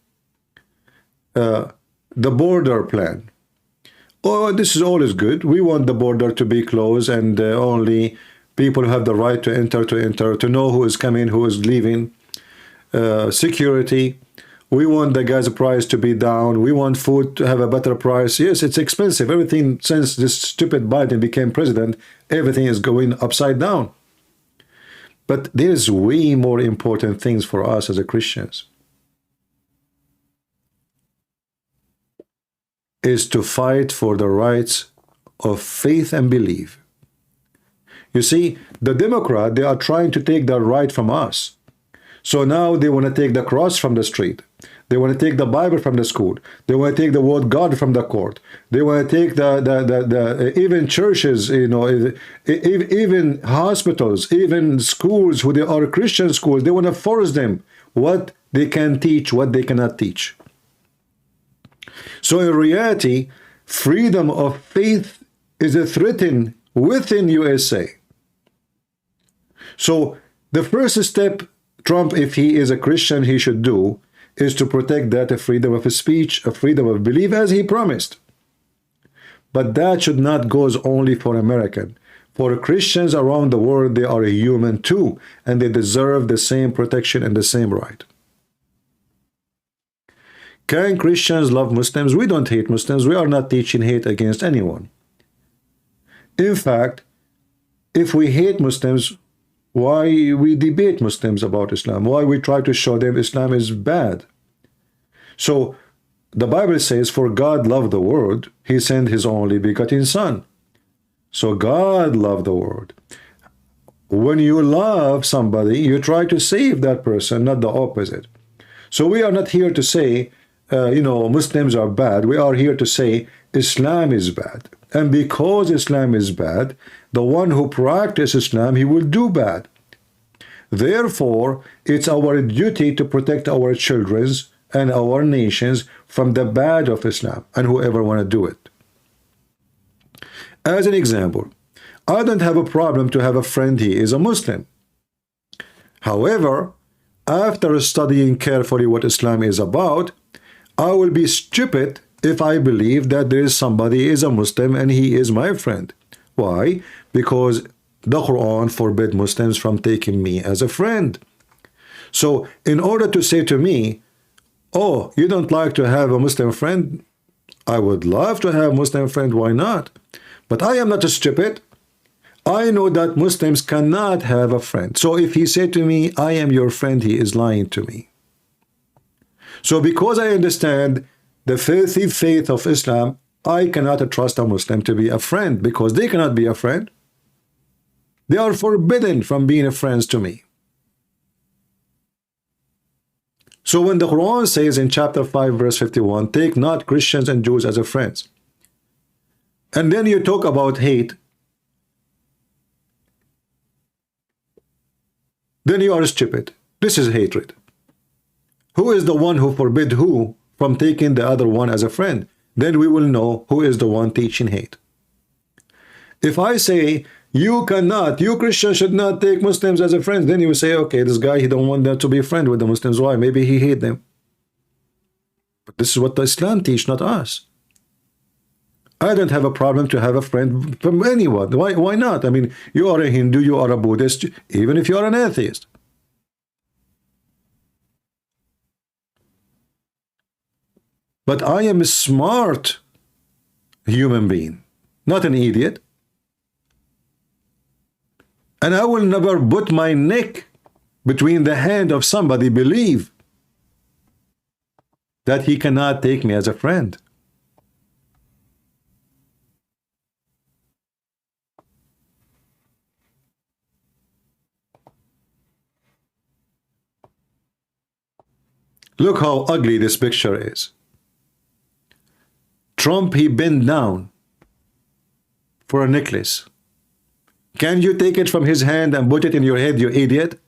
the border plan. Oh, this is always good. We want the border to be closed and only people who have the right to enter, to know who is coming, who is leaving. Security. We want the gas price to be down. We want food to have a better price. Yes, it's expensive. Everything, since this stupid Biden became president, everything is going upside down. But there's way more important things for us as a Christians. Is to fight for the rights of faith and belief. You see, the Democrat, they are trying to take that right from us. So now they want to take the cross from the street. They want to take the Bible from the school. They want to take the word God from the court. They want to take the even churches, you know, even hospitals, even schools, who they are Christian schools. They want to force them what they can teach, what they cannot teach. So in reality, freedom of faith is a threat within USA. So the first step Trump, if he is a Christian, he should do is to protect that freedom of speech, a freedom of belief, as he promised. But that should not go only for American. For Christians around the world, they are human too, and they deserve the same protection and the same right. Can Christians love Muslims? We don't hate Muslims. We are not teaching hate against anyone. In fact, if we hate Muslims, why we debate Muslims about Islam? Why we try to show them Islam is bad? So the Bible says, for God loved the world, he sent his only begotten Son. So God loved the world. When you love somebody, you try to save that person, not the opposite. So we are not here to say, you know, Muslims are bad. We are here to say Islam is bad. And because Islam is bad, the one who practices Islam, he will do bad. Therefore, it's our duty to protect our children and our nations from the bad of Islam and whoever want to do it. As an example, I don't have a problem to have a friend, he is a Muslim. However, after studying carefully what Islam is about, I will be stupid if I believe that there is somebody is a Muslim and he is my friend. Why? Because the Quran forbid Muslims from taking me as a friend. So in order to say to me, oh, you don't like to have a Muslim friend? I would love to have a Muslim friend, why not? But I am not stupid. I know that Muslims cannot have a friend. So if he said to me, I am your friend, he is lying to me. So because I understand the filthy faith of Islam, I cannot trust a Muslim to be a friend because they cannot be a friend. They are forbidden from being friends to me. So when the Quran says in chapter 5 verse 51, take not Christians and Jews as a friends, and then you talk about hate, then you are stupid. This is hatred. Who is the one who forbid who from taking the other one as a friend? Then we will know who is the one teaching hate. If I say, you cannot, you Christians should not take Muslims as a friend, then you will say, okay, this guy, he don't want them to be a friend with the Muslims. Why? Maybe he hate them. But this is what the Islam teach, not us. I don't have a problem to have a friend from anyone. Why not? I mean, you are a Hindu, you are a Buddhist, even if you are an atheist. But I am a smart human being, not an idiot. And I will never put my neck between the hand of somebody believe that he cannot take me as a friend. Look how ugly this picture is. Trump, he bent down for a necklace. Can you take it from his hand and put it in your head, you idiot?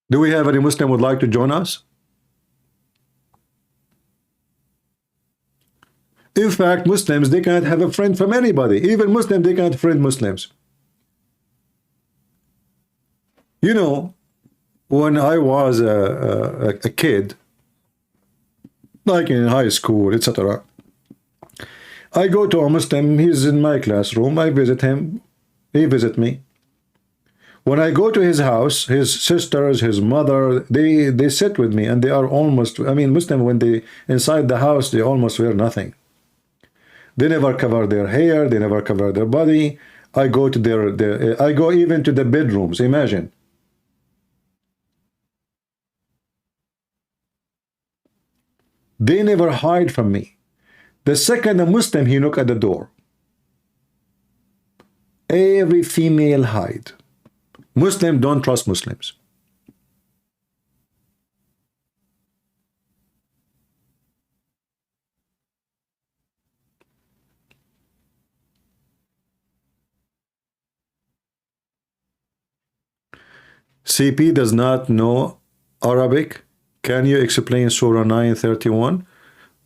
Do we have any Muslim who would like to join us? In fact, Muslims, they cannot have a friend from anybody. Even Muslims, they cannot friend Muslims. You know, when I was a kid, like in high school, etc., I go to a Muslim, he's in my classroom, I visit him, he visits me. When I go to his house, his sisters, his mother, they sit with me, and they are almost, I mean, Muslim, when they inside the house, they almost wear nothing. They never cover their hair, they never cover their body. I go to their I go even to the bedrooms, imagine. They never hide from me. The second a Muslim, he knock at the door. Every female hide. Muslim don't trust Muslims. CP does not know Arabic. Can you explain Surah 9:31?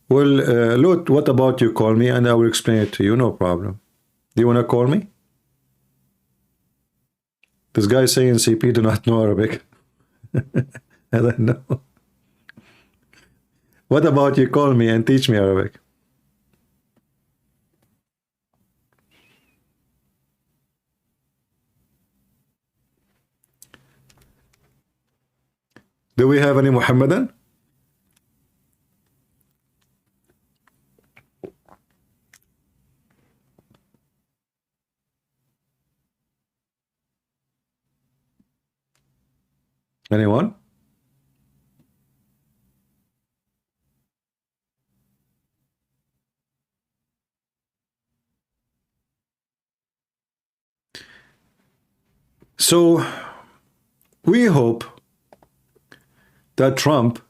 Well, Lut, what about you call me and I will explain it to you, no problem. Do you want to call me? This guy saying CP do not know Arabic. I don't know. What about you call me and teach me Arabic? Do we have any Muhammadan? Anyone? So we hope that Trump,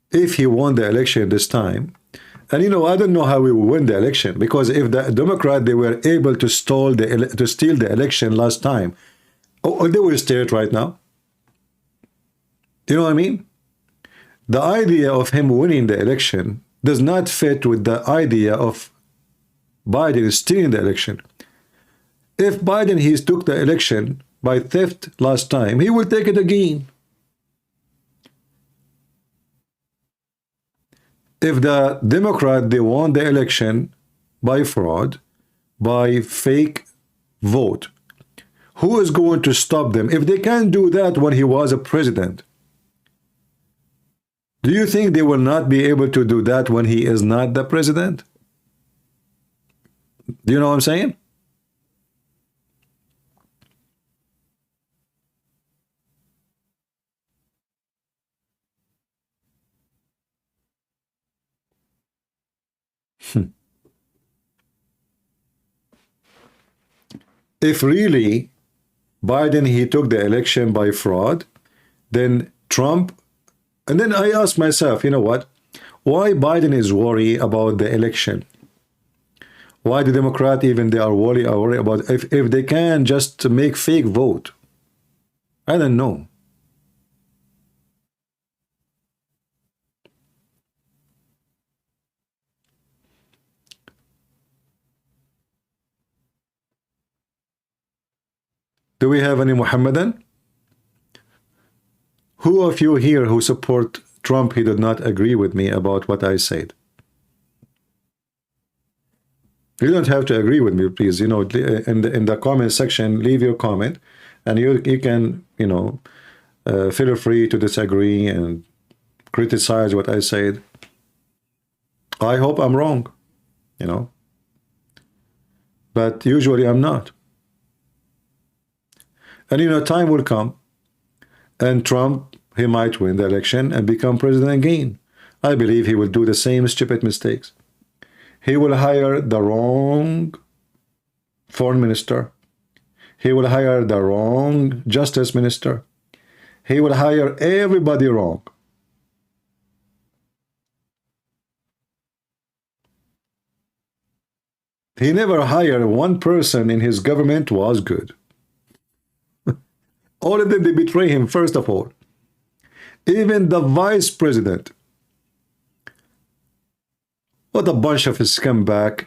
if he won the election this time, and you know, I don't know how we will win the election, because if the Democrat, they were able to steal the election last time, they will steal it right now. You know what I mean? The idea of him winning the election does not fit with the idea of Biden stealing the election. If Biden, he took the election by theft last time, he will take it again. If the Democrat, they won the election by fraud, by fake vote, who is going to stop them? If they can't do that when he was a president, do you think they will not be able to do that when he is not the president? Do you know what I'm saying? If really Biden, he took the election by fraud, then Trump, and then I ask myself, you know what? Why Biden is worried about the election? Why the Democrat, even they are worried about if they can just make fake vote? I don't know. Do we have any Muhammadan? Who of you here who support Trump, he did not agree with me about what I said? You don't have to agree with me, please. You know, in the comment section, leave your comment, and you can, you know, feel free to disagree and criticize what I said. I hope I'm wrong, you know, but usually I'm not. And you know, time will come, and Trump, he might win the election and become president again. I believe he will do the same stupid mistakes. He will hire the wrong foreign minister. He will hire the wrong justice minister. He will hire everybody wrong. He never hired one person in his government was good. All of them, they betray him, first of all. Even the vice president. What a bunch of scumbag.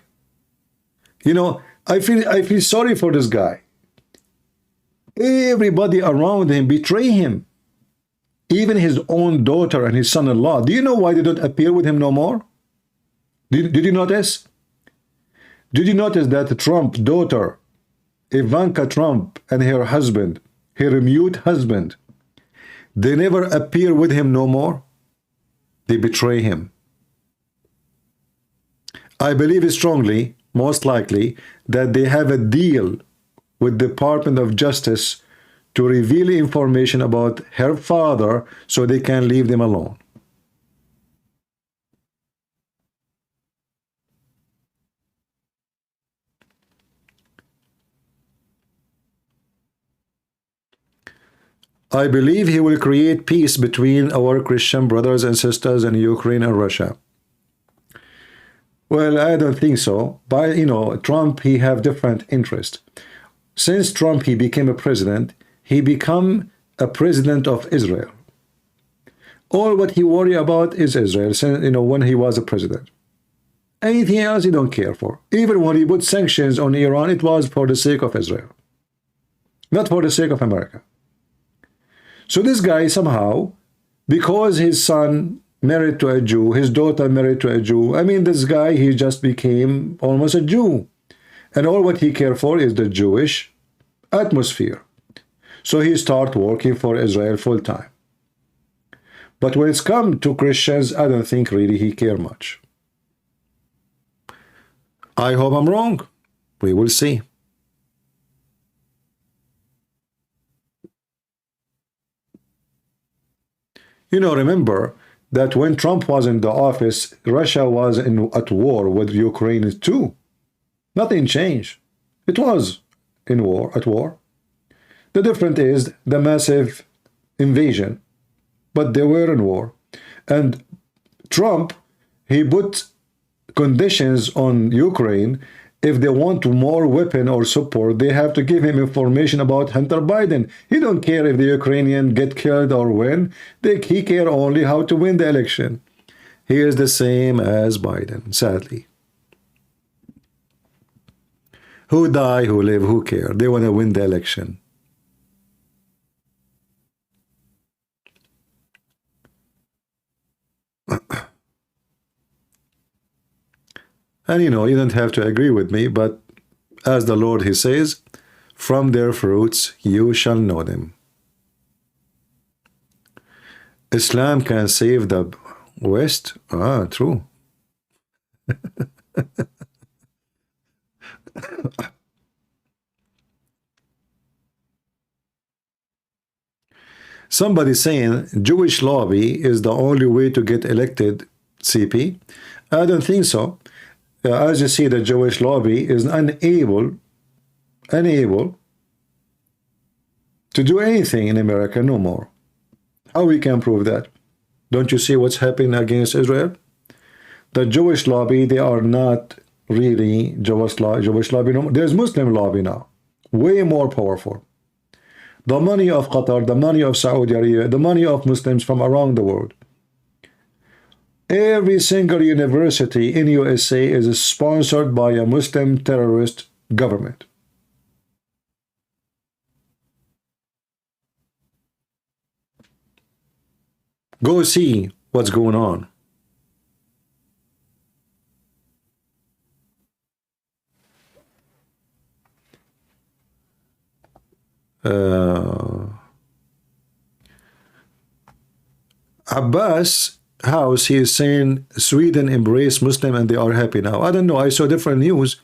You know, I feel sorry for this guy. Everybody around him betray him. Even his own daughter and his son-in-law. Do you know why they don't appear with him no more? Did you notice? Did you notice that Trump's daughter Ivanka Trump and her husband, her mute husband, they never appear with him no more. They betray him. I believe strongly, most likely, that they have a deal with the Department of Justice to reveal information about her father so they can leave them alone. I believe he will create peace between our Christian brothers and sisters in Ukraine and Russia. Well, I don't think so. But, you know, Trump, he have different interest. Since Trump, he became a president, he become a president of Israel. All what he worry about is Israel, since, you know, when he was a president. Anything else he don't care for. Even when he put sanctions on Iran, it was for the sake of Israel, not for the sake of America. So this guy somehow, because his son married to a Jew, his daughter married to a Jew, I mean, this guy, he just became almost a Jew. And all what he cared for is the Jewish atmosphere. So he started working for Israel full time. But when it's come to Christians, I don't think really he care much. I hope I'm wrong. We will see. You know, remember that when Trump was in the office, Russia was at war with Ukraine too. Nothing changed. It was at war. The difference is the massive invasion, but they were in war. And Trump, he put conditions on Ukraine. If they want more weapon or support, they have to give him information about Hunter Biden. He don't care if the Ukrainian get killed or win. He care only how to win the election. He is the same as Biden, sadly. Who die, who live, who care? They want to win the election. And you know, you don't have to agree with me, but as the Lord, he says, from their fruits you shall know them. Islam can save the West? Ah, true. Somebody saying Jewish lobby is the only way to get elected, CP. I don't think so. As you see, the Jewish lobby is unable to do anything in America no more. How we can prove that? Don't you see what's happening against Israel? The Jewish lobby, they are not really Jewish lobby no more. There's Muslim lobby now, way more powerful. The money of Qatar, the money of Saudi Arabia, the money of Muslims from around the world. Every single university in USA is sponsored by a Muslim terrorist government. Go see what's going on. Abbas House, he is saying Sweden embraced Muslim and they are happy now. I don't know. I saw different news.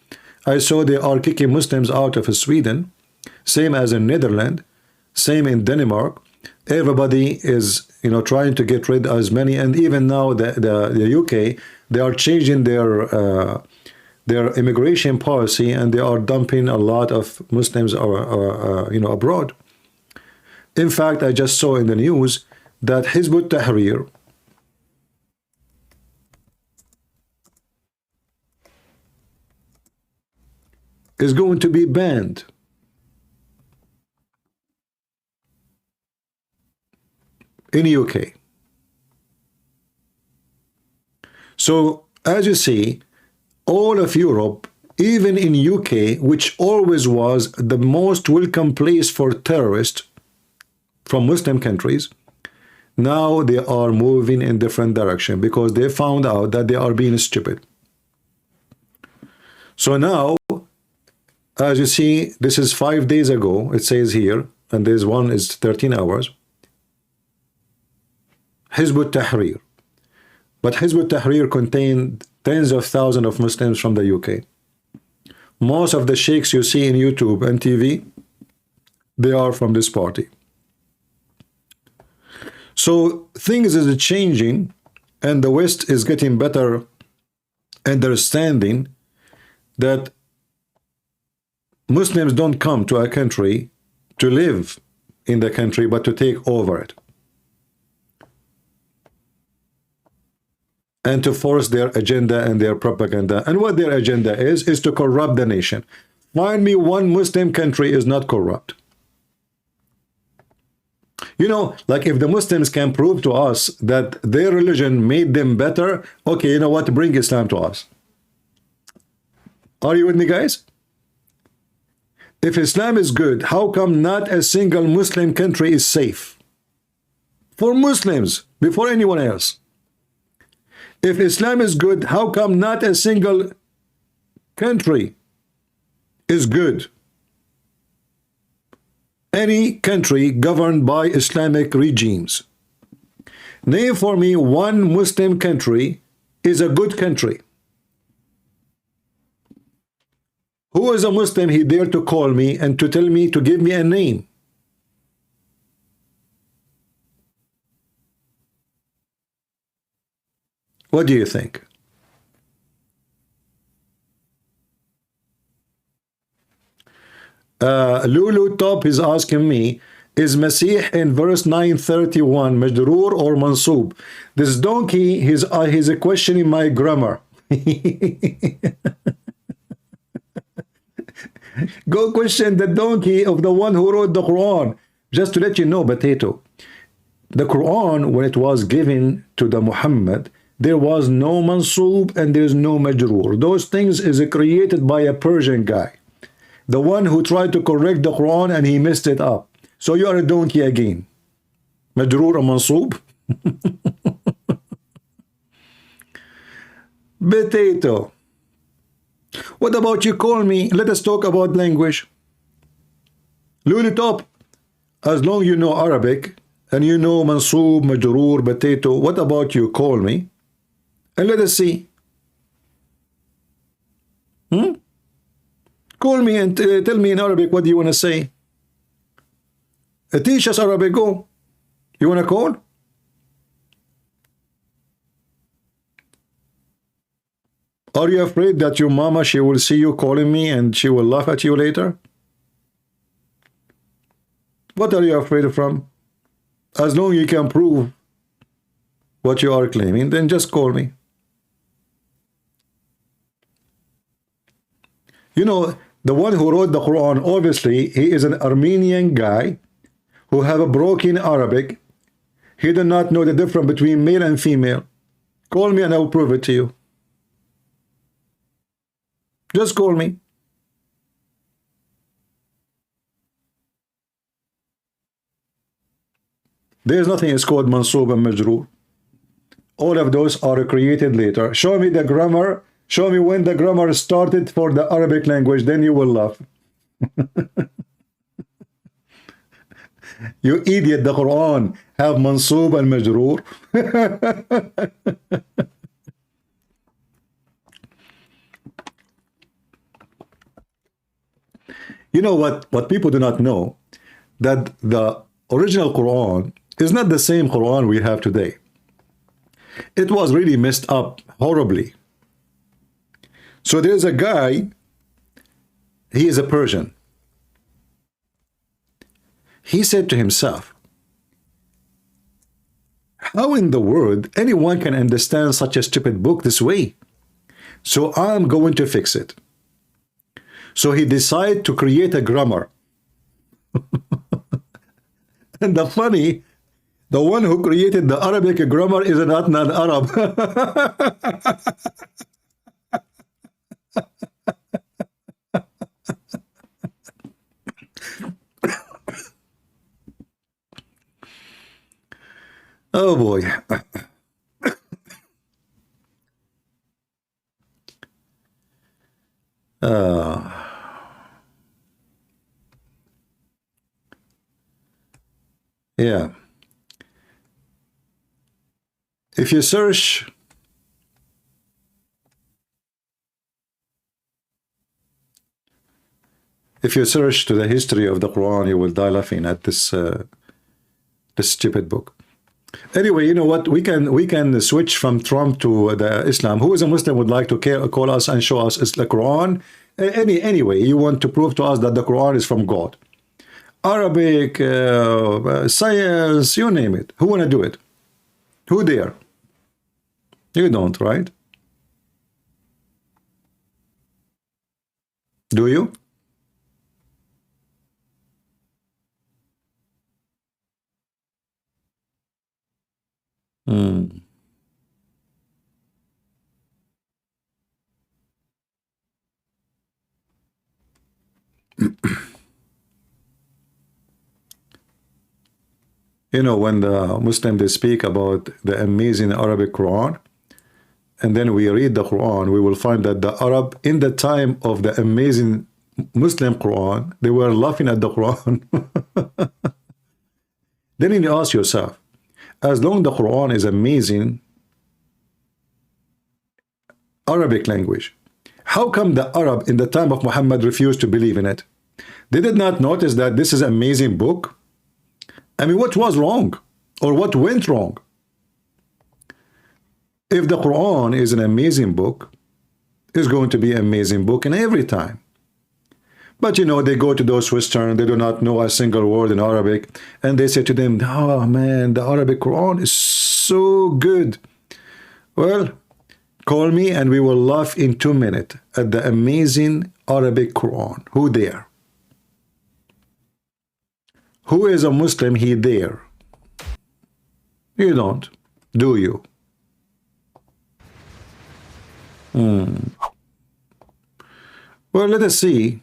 I saw they are kicking Muslims out of Sweden. Same as in Netherlands. Same in Denmark. Everybody is, you know, trying to get rid of as many. And even now the UK, they are changing their immigration policy and they are dumping a lot of Muslims you know, abroad. In fact, I just saw in the news that Hizb ut-Tahrir is going to be banned. In UK. So, as you see, all of Europe, even in UK, which always was the most welcome place for terrorists from Muslim countries, now they are moving in different direction because they found out that they are being stupid. So now, As you see, this is 5 days ago, it says here, and this one is 13 hours. Hizb ut-Tahrir. But Hizb ut-Tahrir contained tens of thousands of Muslims from the UK. Most of the sheikhs you see in YouTube and TV, they are from this party. So things is changing, and the West is getting better understanding that Muslims don't come to a country to live in the country, but to take over it and to force their agenda and their propaganda. And what their agenda is to corrupt the nation. Find me one Muslim country is not corrupt. You know, like if the Muslims can prove to us that their religion made them better, okay, you know what, bring Islam to us. Are you with me, guys? If Islam is good, how come not a single Muslim country is safe? For Muslims, before anyone else. If Islam is good, how come not a single country is good? Any country governed by Islamic regimes. Name for me one Muslim country is a good country. Who is a Muslim he dare to call me and to tell me, to give me a name? What do you think? Lulu Top is asking me, is Masih in verse 931 Majroor or Mansub? This donkey, he's questioning my grammar. Go question the donkey of the one who wrote the Quran. Just to let you know, Potato, the Quran, when it was given to the Muhammad, there was no Mansub and there's no Majroor. Those things is created by a Persian guy. The one who tried to correct the Quran and he messed it up. So you are a donkey again. Majroor or Mansub? Potato. What about you call me? Let us talk about language. Lulu Top, as long you know Arabic and you know Mansub, Majroor, Potato, what about you call me? And let us see. Call me and tell me in Arabic what do you want to say. Teach us Arabic, go. You want to call? Are you afraid that your mama, she will see you calling me and she will laugh at you later? What are you afraid from? As long as you can prove what you are claiming, then just call me. You know, the one who wrote the Quran, obviously, he is an Armenian guy who have a broken Arabic. He did not know the difference between male and female. Call me and I will prove it to you. Just call me. There is nothing is called Mansub and Majroor. All of those are created later. Show me the grammar. Show me when the grammar started for the Arabic language. Then you will laugh. You idiot, the Quran have Mansub and Majroor. You know what people do not know, that the original Quran is not the same Quran we have today. It was really messed up horribly. So there's a guy, he is a Persian. He said to himself, how in the world anyone can understand such a stupid book this way? So I'm going to fix it. So he decided to create a grammar. And the funny, the one who created the Arabic grammar is not an Arab. Oh boy. Yeah. If you search to the history of the Quran, you will die laughing at this stupid book. Anyway, you know what? We can switch from Trump to the Islam. Who is a Muslim would like to call us and show us the Quran? Anyway, you want to prove to us that the Quran is from God. Arabic, science, you name it. Who want to do it? Who dare? You don't, right? Do you? You know, when the Muslims they speak about the amazing Arabic Quran, and then we read the Quran, we will find that the Arab in the time of the amazing Muslim Quran, they were laughing at the Quran. Then you ask yourself, as long the Quran is amazing Arabic language, how come the Arab in the time of Muhammad refused to believe in it? They did not notice that this is an amazing book? I mean, what was wrong? Or what went wrong? If the Quran is an amazing book, it's going to be an amazing book in every time. But you know, they go to those Western, they do not know a single word in Arabic, and they say to them, oh man, the Arabic Quran is so good. Well, call me and we will laugh in 2 minutes at the amazing Arabic Quran. Who dare? Who is a Muslim he dare? You don't, do you? Well, let us see.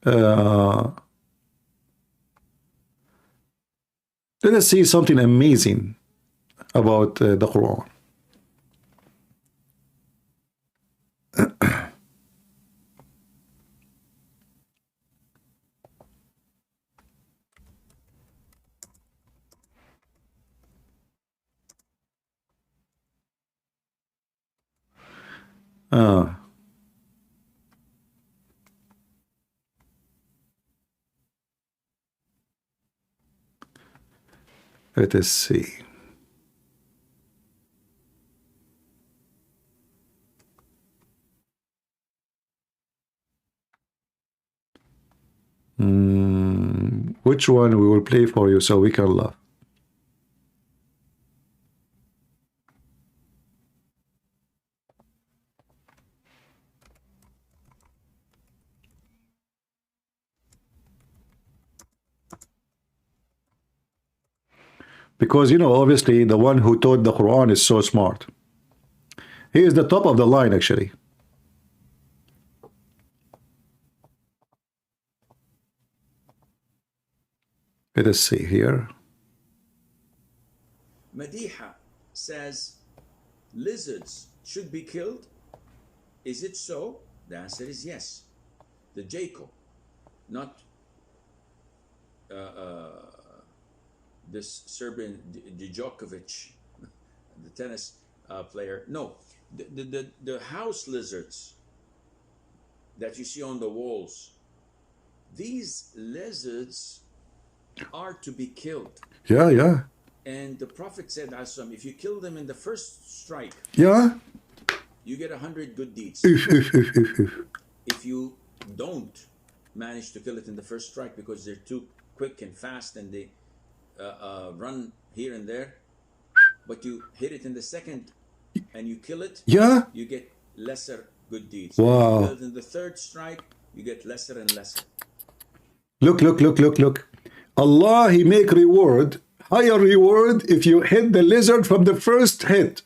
Let us see something amazing about the Quran. Let us see. Which one we will play for you so we can laugh? Because, you know, obviously the one who taught the Quran is so smart. He is the top of the line, actually. Let us see here. Madiha says lizards should be killed. Is it so? The answer is yes. The jackal, not this Serbian Djokovic, the tennis player. No, the house lizards that you see on the walls. These lizards are to be killed. Yeah, yeah. And the Prophet said, if you kill them in the first strike, yeah, you get 100 good deeds. If you don't manage to kill it in the first strike because they're too quick and fast and they run here and there, but you hit it in the second and you kill it, yeah, you get lesser good deeds. Wow. If you kill it in the third strike, you get lesser and lesser. Look. Allah, he make reward, higher reward if you hit the lizard from the first hit.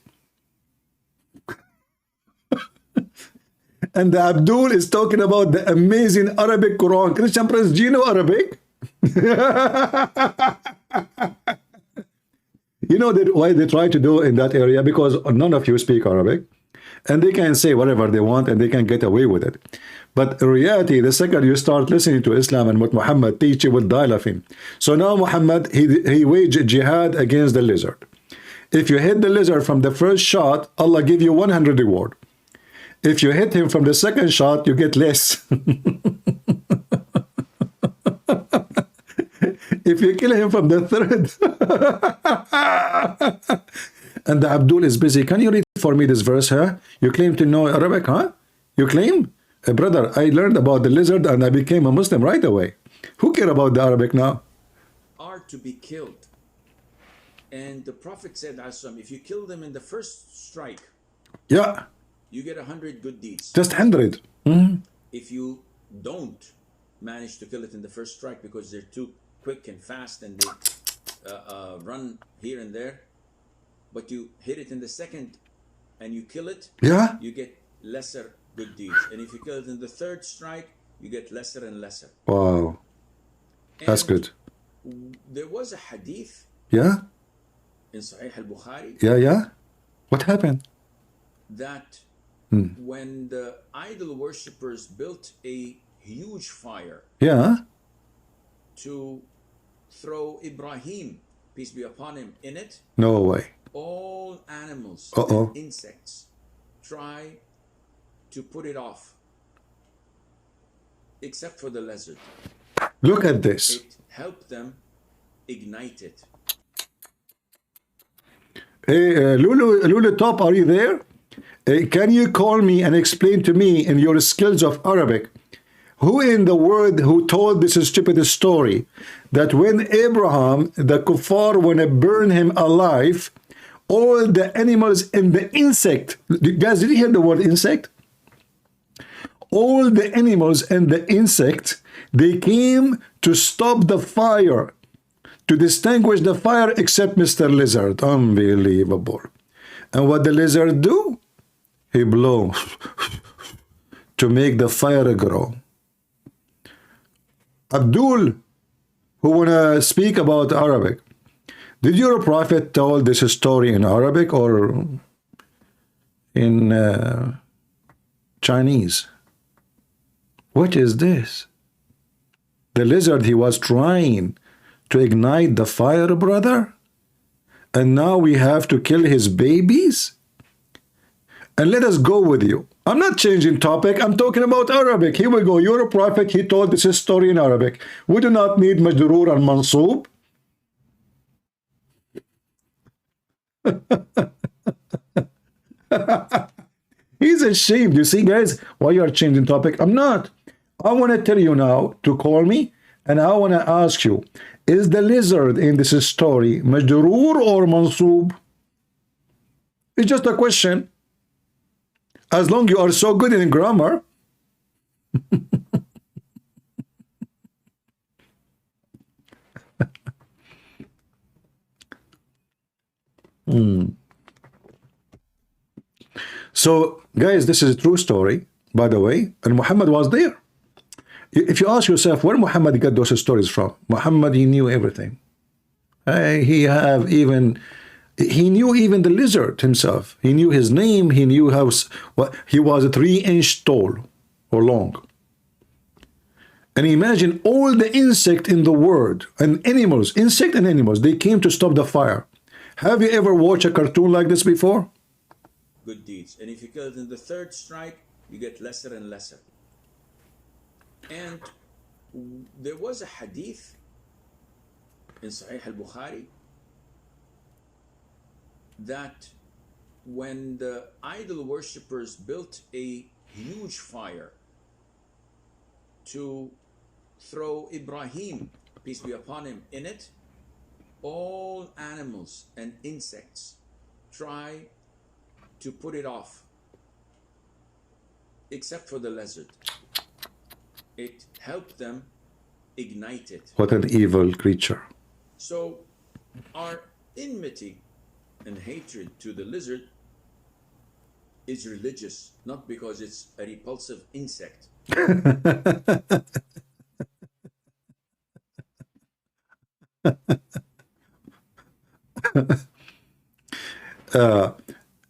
And the Abdul is talking about the amazing Arabic Quran. Christian Prince, do you know Arabic? You know that why they try to do in that area? Because none of you speak Arabic. and they can say whatever they want and they can get away with it. But in reality, the second you start listening to Islam and what Muhammad teach, you will die laughing. So now Muhammad, he waged jihad against the lizard. If you hit the lizard from the first shot, Allah give you 100 reward. If you hit him from the second shot, you get less. If you kill him from the third. And the Abdul is busy. Can you read for me this verse, huh? You claim to know Arabic, huh? You claim? Brother, I learned about the lizard and I became a Muslim right away. Who care about the Arabic now? Are to be killed. And the Prophet said, if you kill them in the first strike, yeah, you get 100 good deeds. Just 100. If you don't manage to kill it in the first strike because they're too quick and fast and they run here and there, but you hit it in the second and you kill it, yeah, you get lesser good deeds. And if you kill it in the third strike, you get lesser and lesser. Wow. That's good. There was a hadith, yeah, in Sahih al-Bukhari, yeah. What happened? That when the idol worshippers built a huge fire, yeah, to throw Ibrahim, peace be upon him, in it, no way. all animals and insects try to put it off, except for the lizard. Look at this. It helped them ignite it. Hey, Lulu Top, are you there? Can you call me and explain to me in your skills of Arabic, who in the world who told this stupid story that when Abraham, the kuffar, want to burn him alive, all the animals and the insect, guys, did you hear the word insect? All the animals and the insect, they came to stop the fire, to distinguish the fire, except Mr. Lizard. Unbelievable. And what the lizard do? He blow to make the fire grow. Abdul, who wanna speak about Arabic, did your prophet tell this story in Arabic or in Chinese? What is this? The lizard, he was trying to ignite the fire, brother, and now we have to kill his babies? And let us go with you. I'm not changing topic. I'm talking about Arabic. Here we go. You're a prophet. He told this story in Arabic. We do not need majroor and mansoob. He's ashamed. You see, guys, why you are changing topic? I'm not. I want to tell you now to call me, and I want to ask you, is the lizard in this story majroor or mansoob? It's just a question. As long you are so good in grammar. So, guys, this is a true story, by the way, and Muhammad was there. If you ask yourself where Muhammad got those stories from, Muhammad, he knew everything. He knew even the lizard himself. He knew his name. He knew how he was 3-inch tall or long. And imagine all the insect in the world and animals, insect and animals, they came to stop the fire. Have you ever watched a cartoon like this before? Good deeds. And if you kill it in the third strike, you get lesser and lesser. And there was a hadith in Sahih al-Bukhari that when the idol worshippers built a huge fire to throw Ibrahim, peace be upon him, in it, all animals and insects try to put it off, except for the lizard. It helped them ignite it. What an evil creature. So our enmity and hatred to the lizard is religious, not because it's a repulsive insect.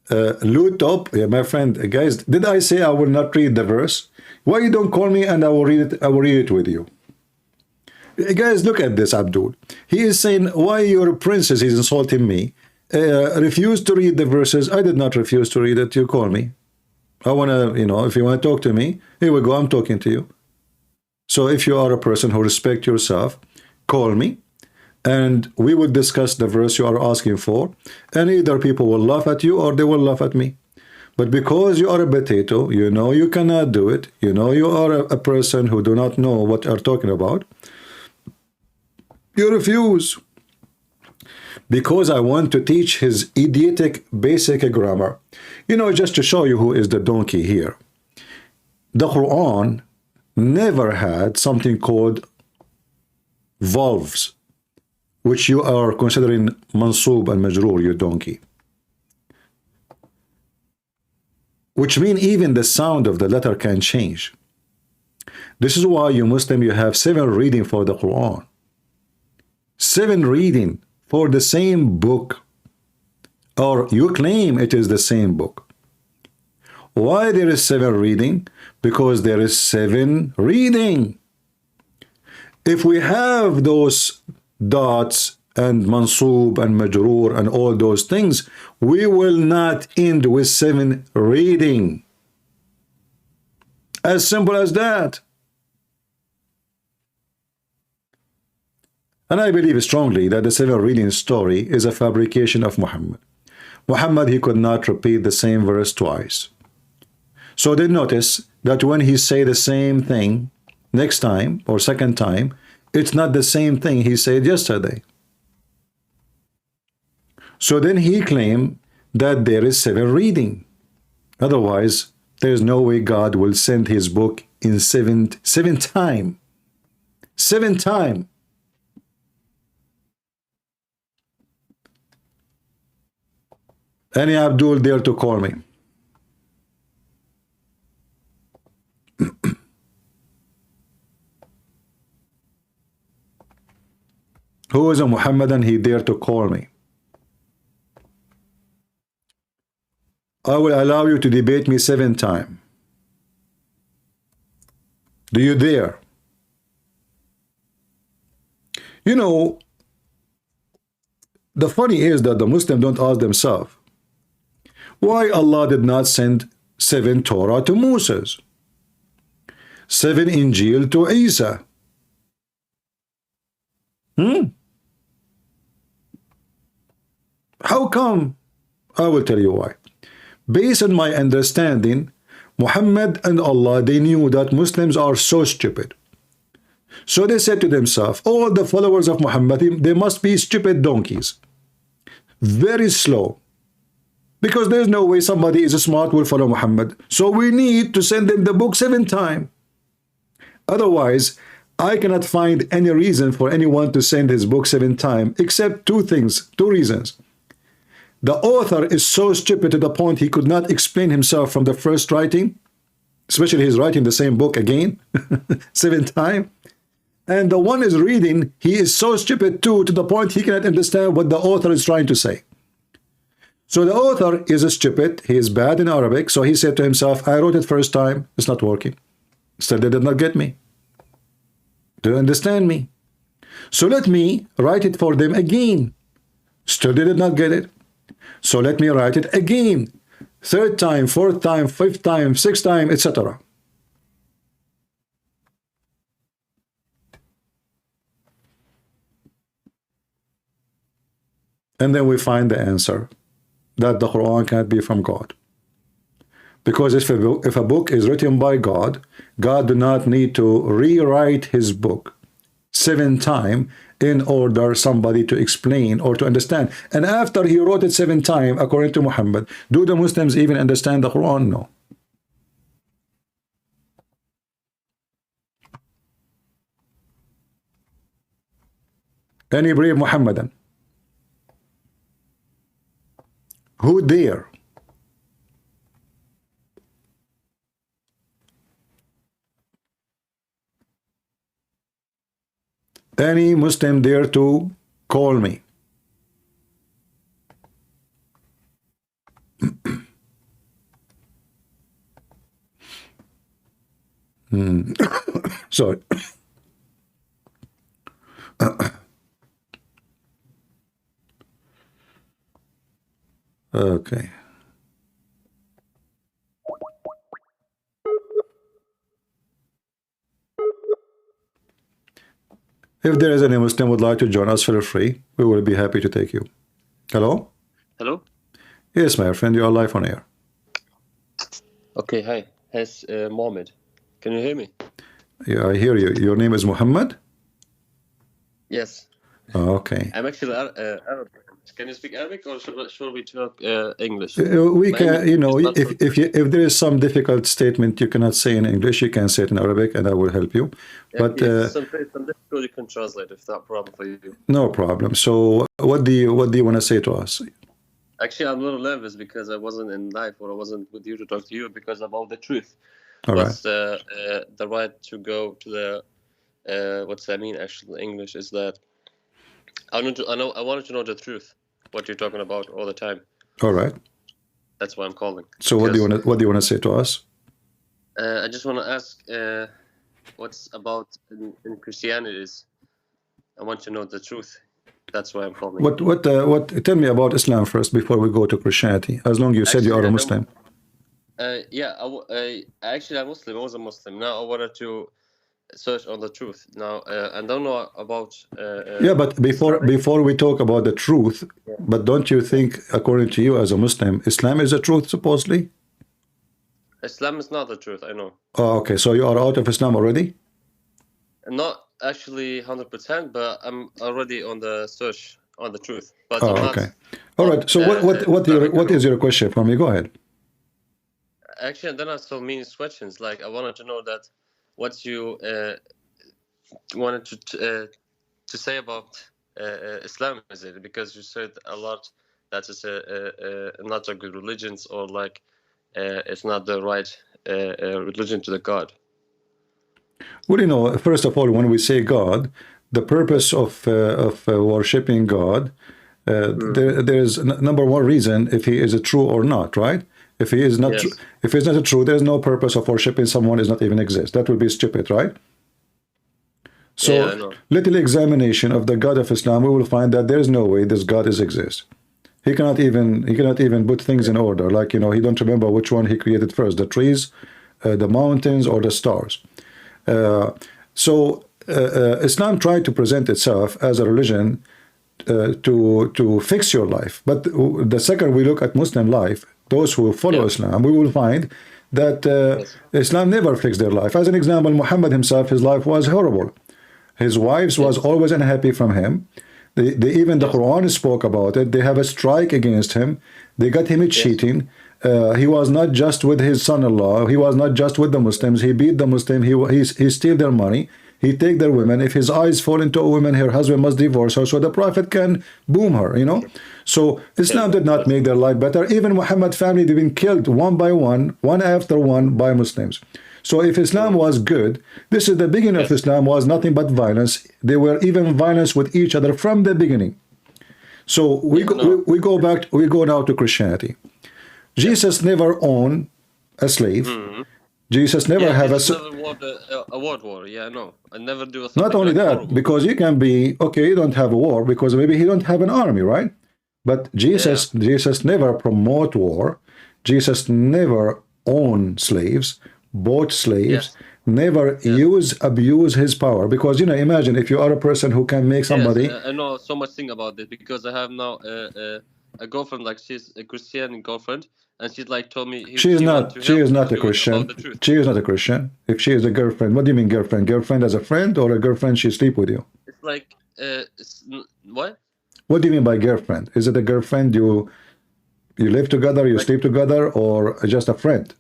loot up, yeah, my friend, guys, did I say I will not read the verse? Why you don't call me and I will read it? I will read it with you. Guys, look at this, Abdul. He is saying, why your princess is insulting me? Refuse to read the verses. I did not refuse to read it. You call me. I want to, you know, if you want to talk to me, here we go. I'm talking to you. So if you are a person who respect yourself, call me and we will discuss the verse you are asking for. And either people will laugh at you or they will laugh at me. But because you are a potato, you know you cannot do it. You know you are a person who do not know what you are talking about. You refuse. Because I want to teach his idiotic basic grammar. You know, just to show you who is the donkey here. The Quran never had something called valves, which you are considering mansub and majroor, you donkey. Which mean even the sound of the letter can change. This is why you Muslim, you have 7 reading for the Quran. 7 reading for the same book, or you claim it is the same book. Why there is 7 reading? Because there is 7 reading. If we have those dots and mansub and majroor and all those things, we will not end with 7 reading. As simple as that. And I believe strongly that the 7 reading story is a fabrication of Muhammad. Muhammad, he could not repeat the same verse twice. So they notice that when he say the same thing next time or second time, it's not the same thing he said yesterday. So then he claimed that there is 7 reading. Otherwise, there's no way God will send his book in 7 time. 7 time. Any Abdul dare to call me? Who is a Muhammadan? He dare to call me. I will allow you to debate me 7 times. Do you dare? You know, the funny is that the Muslims don't ask themselves, why Allah did not send 7 Torah to Moses, 7 Injil to Isa? How come? I will tell you why. Based on my understanding, Muhammad and Allah, they knew that Muslims are so stupid. So they said to themselves, all the followers of Muhammad, they must be stupid donkeys. Very slow. Because there's no way somebody is smart will follow Muhammad. So we need to send them the book 7 times. Otherwise, I cannot find any reason for anyone to send his book 7 times, except 2 things, 2 reasons. The author is so stupid to the point he could not explain himself from the first writing, especially he's writing the same book again, 7 times. And the one is reading, he is so stupid too, to the point he cannot understand what the author is trying to say. So the author is stupid, he is bad in Arabic, so he said to himself, I wrote it first time, it's not working. Still they did not get me. Do you understand me? So let me write it for them again. Still they did not get it. So let me write it again. 3rd time, 4th time, 5th time, 6th time, etc. And then we find the answer, that the Quran can't be from God. Because if a book is written by God, God do not need to rewrite his book 7 times in order somebody to explain or to understand. And after he wrote it 7 times, according to Muhammad, do the Muslims even understand the Quran? No. Any brave Muhammadan who dare any Muslim dare to call me? Sorry. Okay. If there is any Muslim would like to join us, feel free. We will be happy to take you. Hello? Hello? Yes, my friend, you are live on air. Okay, hi. It's Mohammed. Can you hear me? Yeah, I hear you. Your name is Muhammad? Yes. Oh, okay. I'm actually Arab. Can you speak Arabic or should we talk English? We My can, English you know, is not if there is some difficult statement you cannot say in English, you can say it in Arabic, and I will help you. But if some difficult, you can translate if that's a problem for you. no problem. So, what do you want to say to us? Actually, I'm a little nervous because I wasn't in live or I wasn't with you to talk to you because about the truth. All What's right. the right to go to the what's that mean? Actually, in English is that I wanted to know the truth. What you're talking about all the time. All right. That's why I'm calling. So, what do you want to say to us? I just want to ask what's about in Christianity is. I want to know the truth. That's why I'm calling. What? Tell me about Islam first before we go to Christianity. As long as you said you are a Muslim. Yeah, actually I'm Muslim. I was a Muslim. Now I wanted to search on the truth. Now I don't know about. Yeah, but before we talk about the truth, but don't you think, according to you as a Muslim, Islam is the truth supposedly? Islam is not the truth. I know. Oh, okay. So you are out of Islam already? Not actually 100%, but I'm already on the search on the truth. But oh, I'm not, okay. All right. So what is your question for me? Go ahead. Actually, then I saw many questions. Like I wanted to know that what you wanted to say about Islam is it, because you said a lot that it's not a good religion, or like it's not the right religion to the God. Well, you know, first of all, when we say God, the purpose of worshiping God, there is number one reason if he is a true or not, right? If he is not, if he's not true, there's no purpose of worshiping someone does not even exist. That would be stupid, right? So, little examination of the God of Islam, we will find that there is no way this God exists. He cannot even put things in order. Like, you know, he don't remember which one he created first: the trees, the mountains, or the stars. Islam tried to present itself as a religion to fix your life. But the second we look at Muslim life, those who follow Islam, we will find that Islam never fixed their life. As an example, Muhammad himself, his life was horrible. His wives was always unhappy from him. Even the Quran spoke about it. They have a strike against him. They got him cheating. He was not just with his son-in-law. He was not just with the Muslims. He beat the Muslim. He steal their money. He take their women. If his eyes fall into a woman, her husband must divorce her so the Prophet can boom her, you know. So Islam did not make their life better. Even Muhammad's family, they've been killed one by one after one by Muslims. So if Islam was good, this is the beginning of Islam was nothing but violence. They were even violence with each other from the beginning. So we go now to Christianity. Jesus never owned a slave. Jesus never have a world war. Yeah, no, I never do. Not only that, because you can be okay. You don't have a war because maybe he don't have an army, right? But Jesus never promote war. Jesus never owned slaves, bought slaves. Never abuse his power, because, you know, imagine if you are a person who can make somebody. I know so much thing about this because I have now a girlfriend, like she's a Christian girlfriend, and she's like told me she is not a Christian. She is not a Christian. If she is a girlfriend, what do you mean girlfriend? Girlfriend as a friend, or a girlfriend she sleep with you? It's like what? What do you mean by girlfriend? Is it a girlfriend you live together, you sleep together, or just a friend?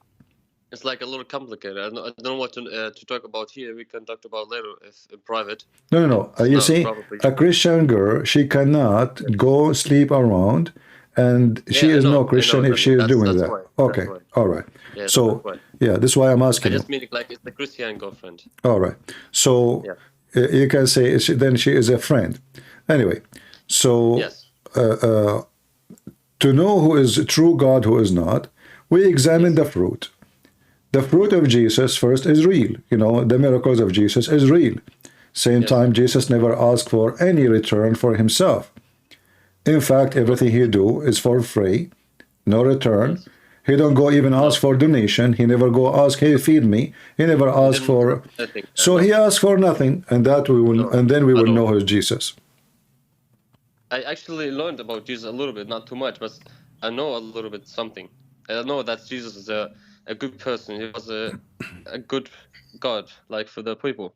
It's like a little complicated. I don't know what to talk about here. We can talk about later if in private. No. You see, a Christian girl, she cannot go sleep around, and she is no Christian if she is doing that. Okay, all right. Yeah, so, this is why I'm asking you. I just mean like it's the Christian girlfriend. All right. So, you can say then she is a friend. Anyway, so to know who is true God, who is not, we examine the fruit. The fruit of Jesus first is real. You know, the miracles of Jesus is real. Same time, Jesus never asked for any return for himself. In fact, everything he do is for free, no return. He don't go even ask for donation. He never go ask, hey, feed me. He never ask for. So he asked for nothing, and that we will, and then we will know who's Jesus. I actually learned about Jesus a little bit, not too much, but I know a little bit something. I know that Jesus is a good person. He was a good God, like for the people.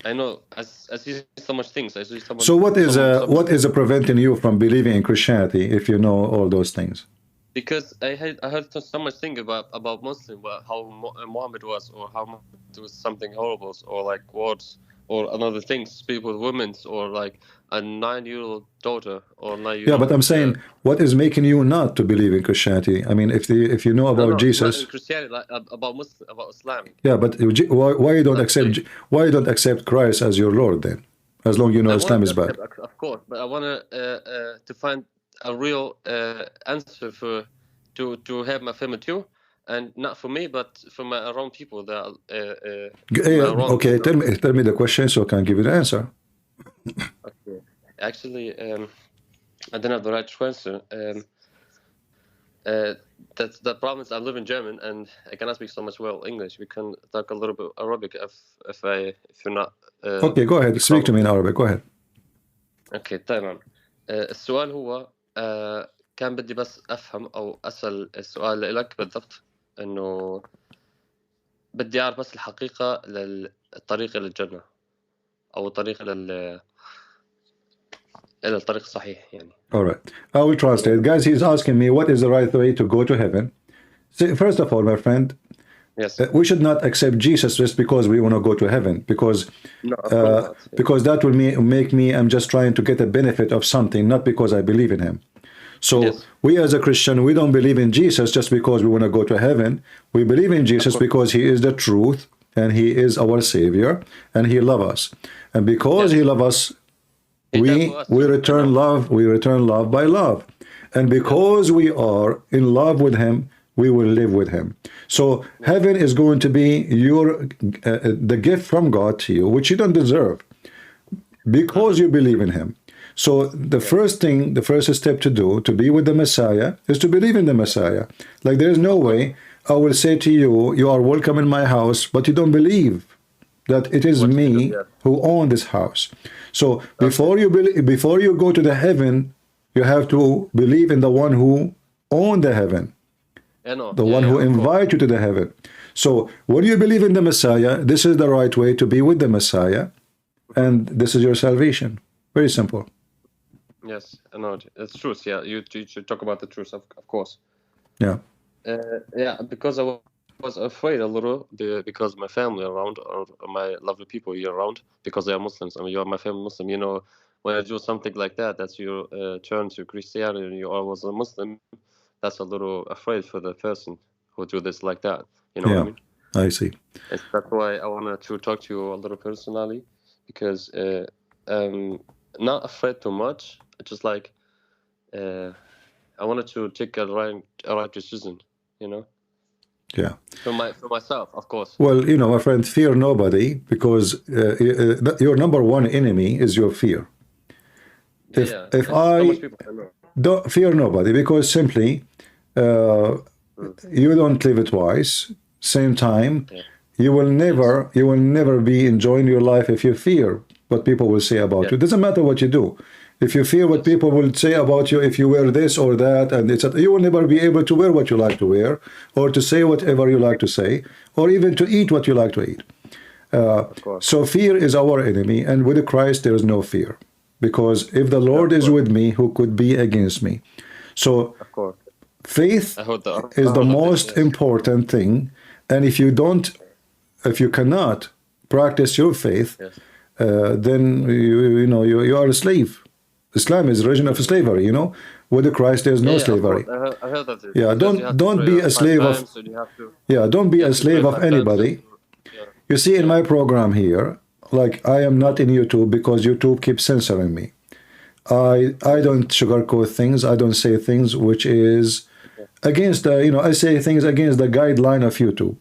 I know. I see so much things. I see so much. So what is preventing you from believing in Christianity if you know all those things? Because I heard so much thing about Muslim, how Muhammad was, or how Muhammad was something horrible, or like wars, or another things, people, women, or like a 9-year-old daughter, or 9-year-old. Yeah, but I'm saying, what is making you not to believe in Christianity? I mean, if you know about Jesus, not in Christianity, like about Muslim, about Islam. Yeah, but why you don't accept Christ as your Lord then? As long as you know Islam is bad. Of course, but I want to find a real answer to have my family too, and not for me, but for my around people that. Okay, tell me the question so I can give you the answer. Okay, actually, I don't have the right answer. That's the problem is I live in German and I cannot speak so much well English. We can talk a little bit Arabic if you're not. Okay, go ahead. Speak to me in Arabic. Go ahead. Okay, تمام. السؤال هو كان بدي بس أفهم أو أسأل السؤال لك بالضبط إنه بدي أعرف بس الحقيقة للطريق إلى الجنة أو الطريق إلى الطريق الصحيح يعني. All right, I will translate. Guys, he's asking me what is the right way to go to heaven. See, first of all, my friend, yes, we should not accept Jesus just because we want to go to heaven, because because that will make me, I'm just trying to get a benefit of something, not because I believe in him. So we as a Christian, we don't believe in Jesus just because we want to go to heaven. We believe in Jesus because he is the truth and he is our savior and he loves us. And because he loves us, we return love by love. And because we are in love with him, we will live with him. So heaven is going to be your the gift from God to you, which you don't deserve, because you believe in him. So the first thing, the first step to do to be with the Messiah is to believe in the Messiah. Like there is no way I will say to you, you are welcome in my house, but you don't believe that it is me who own this house. So before you go to the heaven, you have to believe in the one who owned the heaven, the one who invite you to the heaven. So when you believe in the Messiah, this is the right way to be with the Messiah, and this is your salvation. Very simple. Yes, I know. It's truth. Yeah, you should talk about the truth, of course. Yeah. Yeah, because I was afraid a little because my family around, or my lovely people here around, because they are Muslims. I mean, you are my family Muslim. You know, when I do something like that, that's you turn to Christianity and you are was a Muslim, that's a little afraid for the person who do this like that. You know what I mean? I see. And that's why I wanted to talk to you a little personally, because not afraid too much. Just like I wanted to take a right decision, you know. Yeah. For myself, of course. Well, you know, my friend, fear nobody, because your number one enemy is your fear. If I don't fear nobody, because simply you don't live it twice. Same time, you will never be enjoying your life if you fear what people will say about you. It doesn't matter what you do. If you fear what people will say about you, if you wear this or that, and you will never be able to wear what you like to wear, or to say whatever you like to say, or even to eat what you like to eat. So fear is our enemy, and with Christ there is no fear, because if the Lord is with me, who could be against me? So faith is the most important thing, and if you cannot practice your faith, then you are a slave. Islam is a religion of slavery, you know. With Christ, there's no slavery. I heard that. Yeah, don't be a slave of. Yeah, don't be a slave of anybody. You see, in my program here, like I am not in YouTube because YouTube keeps censoring me. I don't sugarcoat things. I don't say things which is against the, I say things against the guideline of YouTube.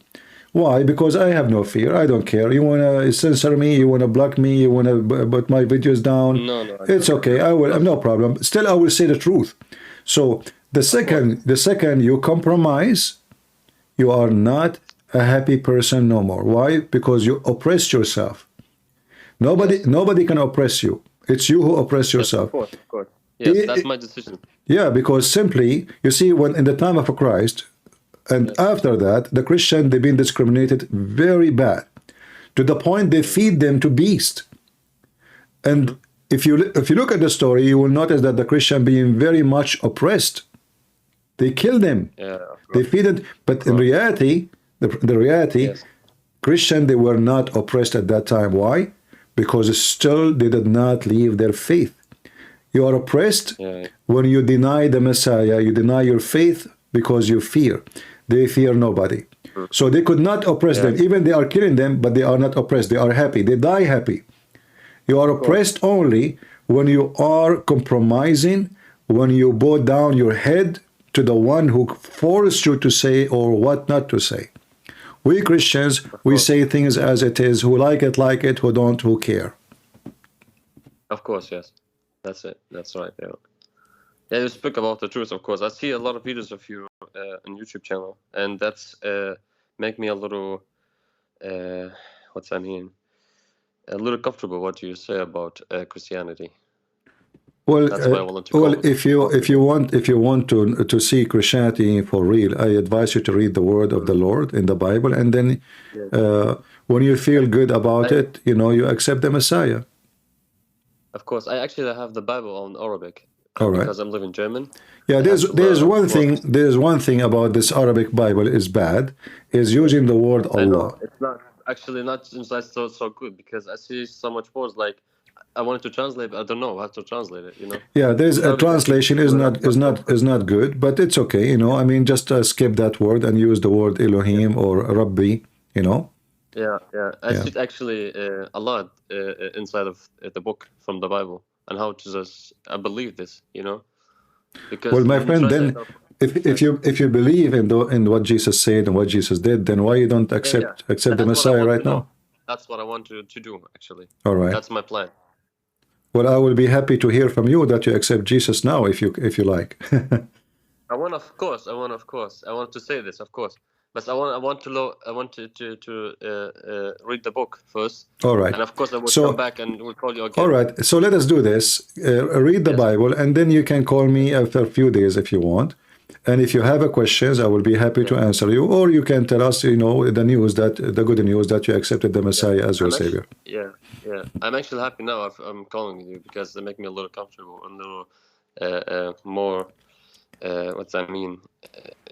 Why? Because I have no fear. I don't care. You want to censor me, you want to block me, you want to put my videos down. No, it's okay. I will. No problem. Still, I will say the truth. So the second you compromise, you are not a happy person no more. Why? Because you oppressed yourself. Nobody can oppress you. It's you who oppress yourself. Of course. Yes, that's my decision. Yeah, because simply, you see, when in the time of Christ, and after that, the Christian, they've been discriminated very bad, to the point they feed them to beasts. And if you look at the story, you will notice that the Christian being very much oppressed. They kill them. Yeah, they feed it. But in reality, the reality, Christian, they were not oppressed at that time. Why? Because still they did not leave their faith. You are oppressed when you deny the Messiah. You deny your faith because you fear. They fear nobody. So they could not oppress them. Even they are killing them, but they are not oppressed. They are happy. They die happy. You are oppressed only when you are compromising, when you bow down your head to the one who forced you to say or what not to say. We Christians, we say things as it is. Who like it, who don't, who care. Of course, yes. That's it. That's right. Yeah, you speak about the truth, of course. I see a lot of videos of you on YouTube channel, and that's make me a little, what's I mean, a little comfortable what you say about Christianity. Well, that's why I wanted to if you want to see Christianity for real, I advise you to read the word of the Lord in the Bible, and then when you feel good about it, you accept the Messiah. Of course, I actually have the Bible on Arabic. All right. Because I'm living German. Yeah, there's one thing about this Arabic Bible is bad, is using the word Allah. I know. It's not actually not so good, because I see so much words like I wanted to translate, but I don't know how to translate it. Yeah, there's a translation is not good, but it's okay. I mean, just skip that word and use the word Elohim or Rabbi. Yeah. I see actually a lot inside of the book from the Bible, and how I believe this, Because well, my friend, then if you believe in what Jesus said and what Jesus did, then why you don't accept the Messiah right now? That's what I want to do, actually. All right. That's my plan. Well, I will be happy to hear from you that you accept Jesus now, if you like. I want to say this, of course. But I want to read the book first. All right. And of course I will come back and we'll call you again. All right. So let us do this. Read the Bible, and then you can call me after a few days if you want. And if you have questions, I will be happy to answer you. Or you can tell us, the news the good news that you accepted the Messiah as your Savior. Yeah. I'm actually happy now. I'm calling you because they make me a little comfortable, a little more. What's that mean?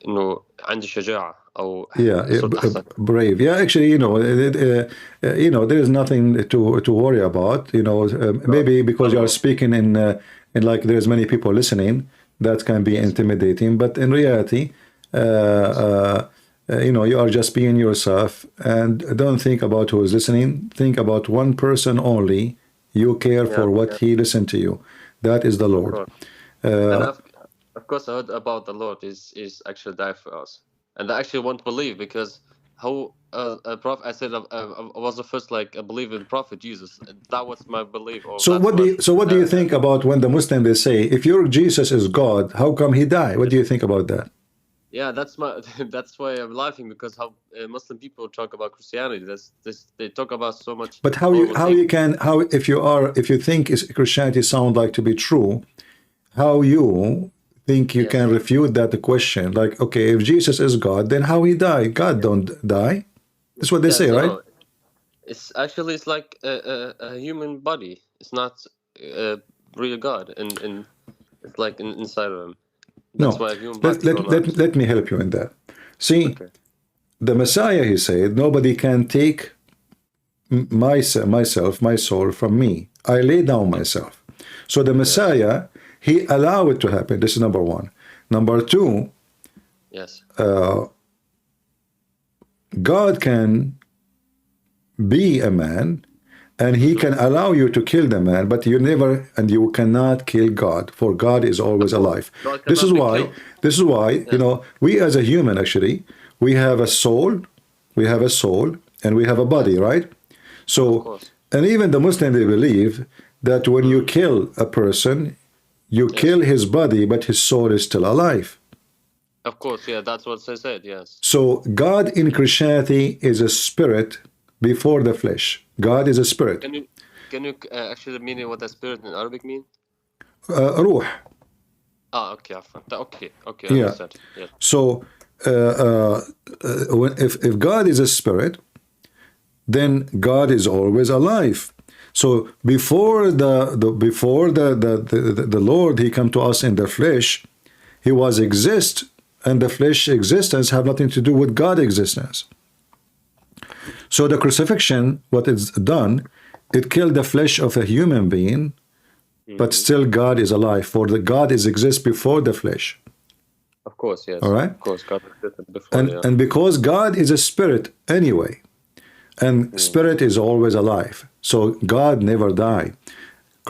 عندي شجاعة. Brave. Yeah, actually, there is nothing to worry about. Maybe because you are speaking in like there's many people listening, that can be intimidating. But in reality, you are just being yourself, and don't think about who is listening. Think about one person only. You care for what he listened to you. That is the Lord. Of course, I heard about the Lord is actually died for us, and I actually want to believe, because how a prophet. I said I was the first a believer in Prophet Jesus. That was my belief. So what do you think about when the Muslims they say, if your Jesus is God, how come he died? What do you think about that? Yeah, that's why I'm laughing, because how Muslim people talk about Christianity. They talk about so much. But if you think Christianity sound like to be true, how you think you can refute that question? Like, okay, if Jesus is God, then how he died? God don't die. That's what they say, right? No. It's like a human body. It's not real God, and it's like inside of him. That's why let me help you in that. See, the Messiah, he said, nobody can take my soul from me. I lay down myself. So the Messiah, he allowed it to happen. This is number one. Number two, God can be a man and he can allow you to kill the man, but you never, and you cannot kill God, for God is always alive. God This is cannot be why, killed. you know, we as a human, actually, we have a soul, and we have a body, right? So, and even the Muslim, they believe that when you kill a person, you kill his body, but his soul is still alive. Of course, yeah, that's what they said, yes. So God in Christianity is a spirit before the flesh. God is a spirit. Can you actually mean what the spirit in Arabic mean? Ruh. Okay, okay, Yeah. understand. Yes. So if God is a spirit, then God is always alive. So before the Lord, he come to us in the flesh, he was exist, and the flesh existence have nothing to do with God existence. So the crucifixion, what it's done, it killed the flesh of a human being, but still God is alive, for the God is exist before the flesh. Of course, yes. All right? Of course, God existed before, And because God is a spirit anyway, and spirit is always alive, so God never died.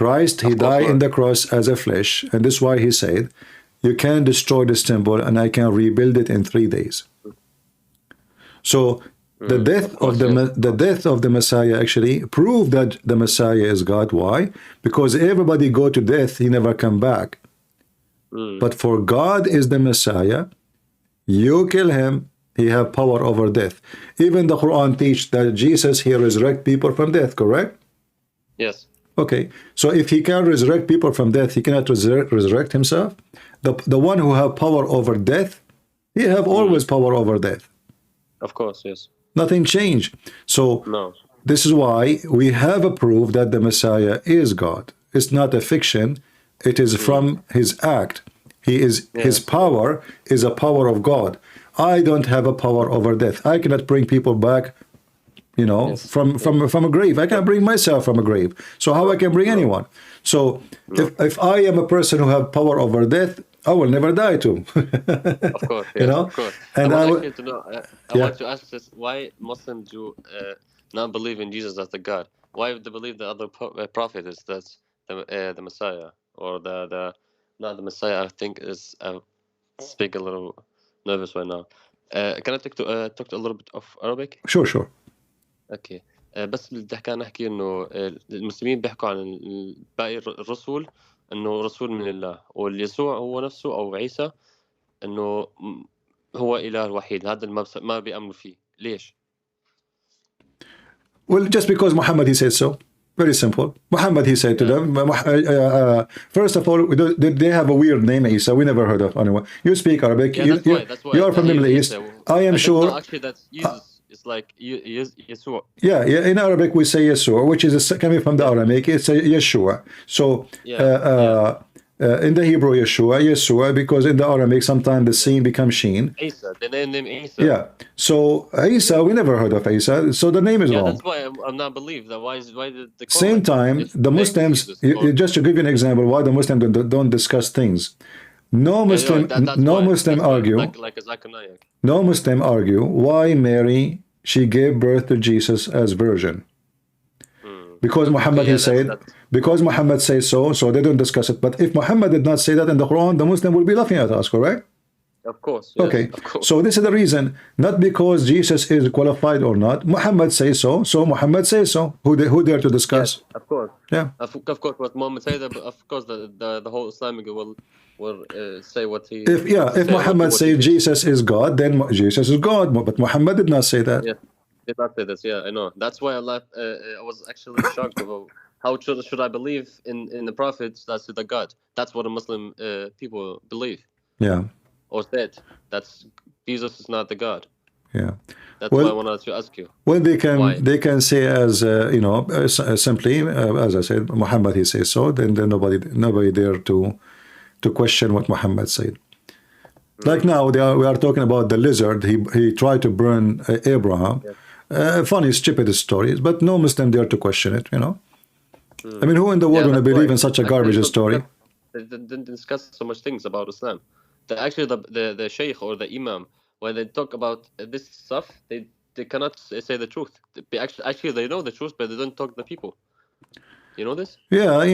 Christ, he died in the cross as a flesh, and this is why he said, you can destroy this temple and I can rebuild it in 3 days. So the death of the Messiah actually proved that the Messiah is God. Why? Because everybody go to death, he never come back. But for God is the Messiah, you kill him, he have power over death. Even the Quran teach that Jesus, he resurrect people from death, correct? Yes. Okay, so if he can resurrect people from death, he cannot resurrect himself. The one who have power over death, he have always power over death. Of course, yes. Nothing changed. So no. This is why we have a proof that the Messiah is God. It's not a fiction. It is from his act. His power is a power of God. I don't have a power over death. I cannot bring people back, you know, from a grave. I can't bring myself from a grave. So how I can bring anyone? So if I am a person who have power over death, I will never die too. Of course, yes, you know? of course. And I want to know. I yeah. want to ask this: why Muslims do not believe in Jesus as the God? Why would they believe the other prophet is that's the Messiah, or the not the Messiah? I think is speak a little nervous right now. Can I talk to a little bit of Arabic? Sure. اوكي بس اللي بدي احكي نحكي انه المسلمين بيحكوا عن باقي الرسل انه رسول من الله، واليسوع هو نفسه او عيسى انه هو اله الوحيد. هذا اللي ما بيامنوا فيه. ليش؟ Well, just because Muhammad, he said so. Very simple. Muhammad, he said to them, first of all, they have a weird name, Isa. We never heard of anyone. You speak Arabic. Yeah, that's why. You are from the Middle East. I am sure. No, actually, that's Jesus. It's like Yeshua. Yeah. In Arabic, we say Yeshua, which is coming from the Aramaic. It's a Yeshua. So, in the Hebrew, Yeshua, because in the Aramaic, sometimes the sin becomes Sheen. Isa, the name Isa. Yeah. So, Isa, we never heard of Isa. So, the name is wrong. That's why I'm not believed. Why did they call Same time, the Muslims, just to give you an example, why the Muslims don't discuss things. No Muslim argue. Like a Zakanayak. No Muslim argue why Mary, she gave birth to Jesus as virgin. Because Muhammad, because Muhammad says so they don't discuss it. But if Muhammad did not say that in the Quran, the Muslim will be laughing at us, correct? Of course. Yes, okay. Of course. So this is the reason, not because Jesus is qualified or not. Muhammad says so Muhammad says so. Who dare to discuss? Yes, of course. Yeah. Of course, what Muhammad said, of course, the whole Islamic will say what he. If Muhammad says Jesus is God, then Jesus is God. But Muhammad did not say that. Yeah, did not say this. Yeah, I know. That's why I was actually shocked about how should I believe in the prophets that's the God. That's what the Muslim people believe. Yeah. Or said that's Jesus is not the God. Yeah. That's why I wanted to ask you. Well, they can say as simply as I said, Muhammad he says so. Then nobody dare to question what Muhammad said. Like now we are talking about the lizard. He tried to burn Abraham. Yes. Funny, stupid stories, but no Muslim dare to question it. I mean, who in the world going to believe in such a garbage story? They didn't discuss so much things about Islam. Actually, the sheikh or the imam, when they talk about this stuff, they they cannot say the truth. Actually, they know the truth, but they don't talk to the people. You know this? Yeah,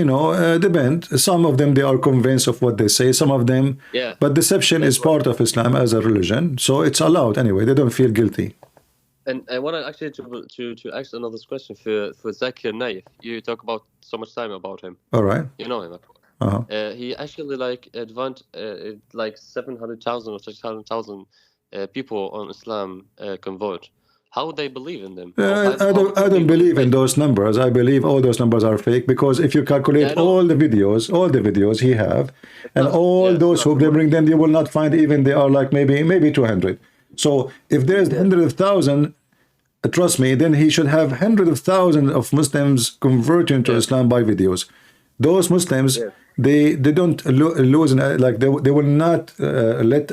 depend. Some of them, they are convinced of what they say. Some of them, Yeah. but deception is part of Islam as a religion, so it's allowed anyway. They don't feel guilty. And I want to actually to ask another question for Zakir Naif. You talk about so much time about him. All right. You know him, of course. He actually like 700,000 or 600,000 people on Islam convert. How would they believe in them? I don't believe in those numbers. I believe all those numbers are fake, because if you calculate all the videos he have, and all those who bring them, you will not find even they are like maybe 200. So if there is 100,000, trust me, then he should have hundreds of thousands of Muslims converting to Islam by videos. Those Muslims, they don't lose, like they will not let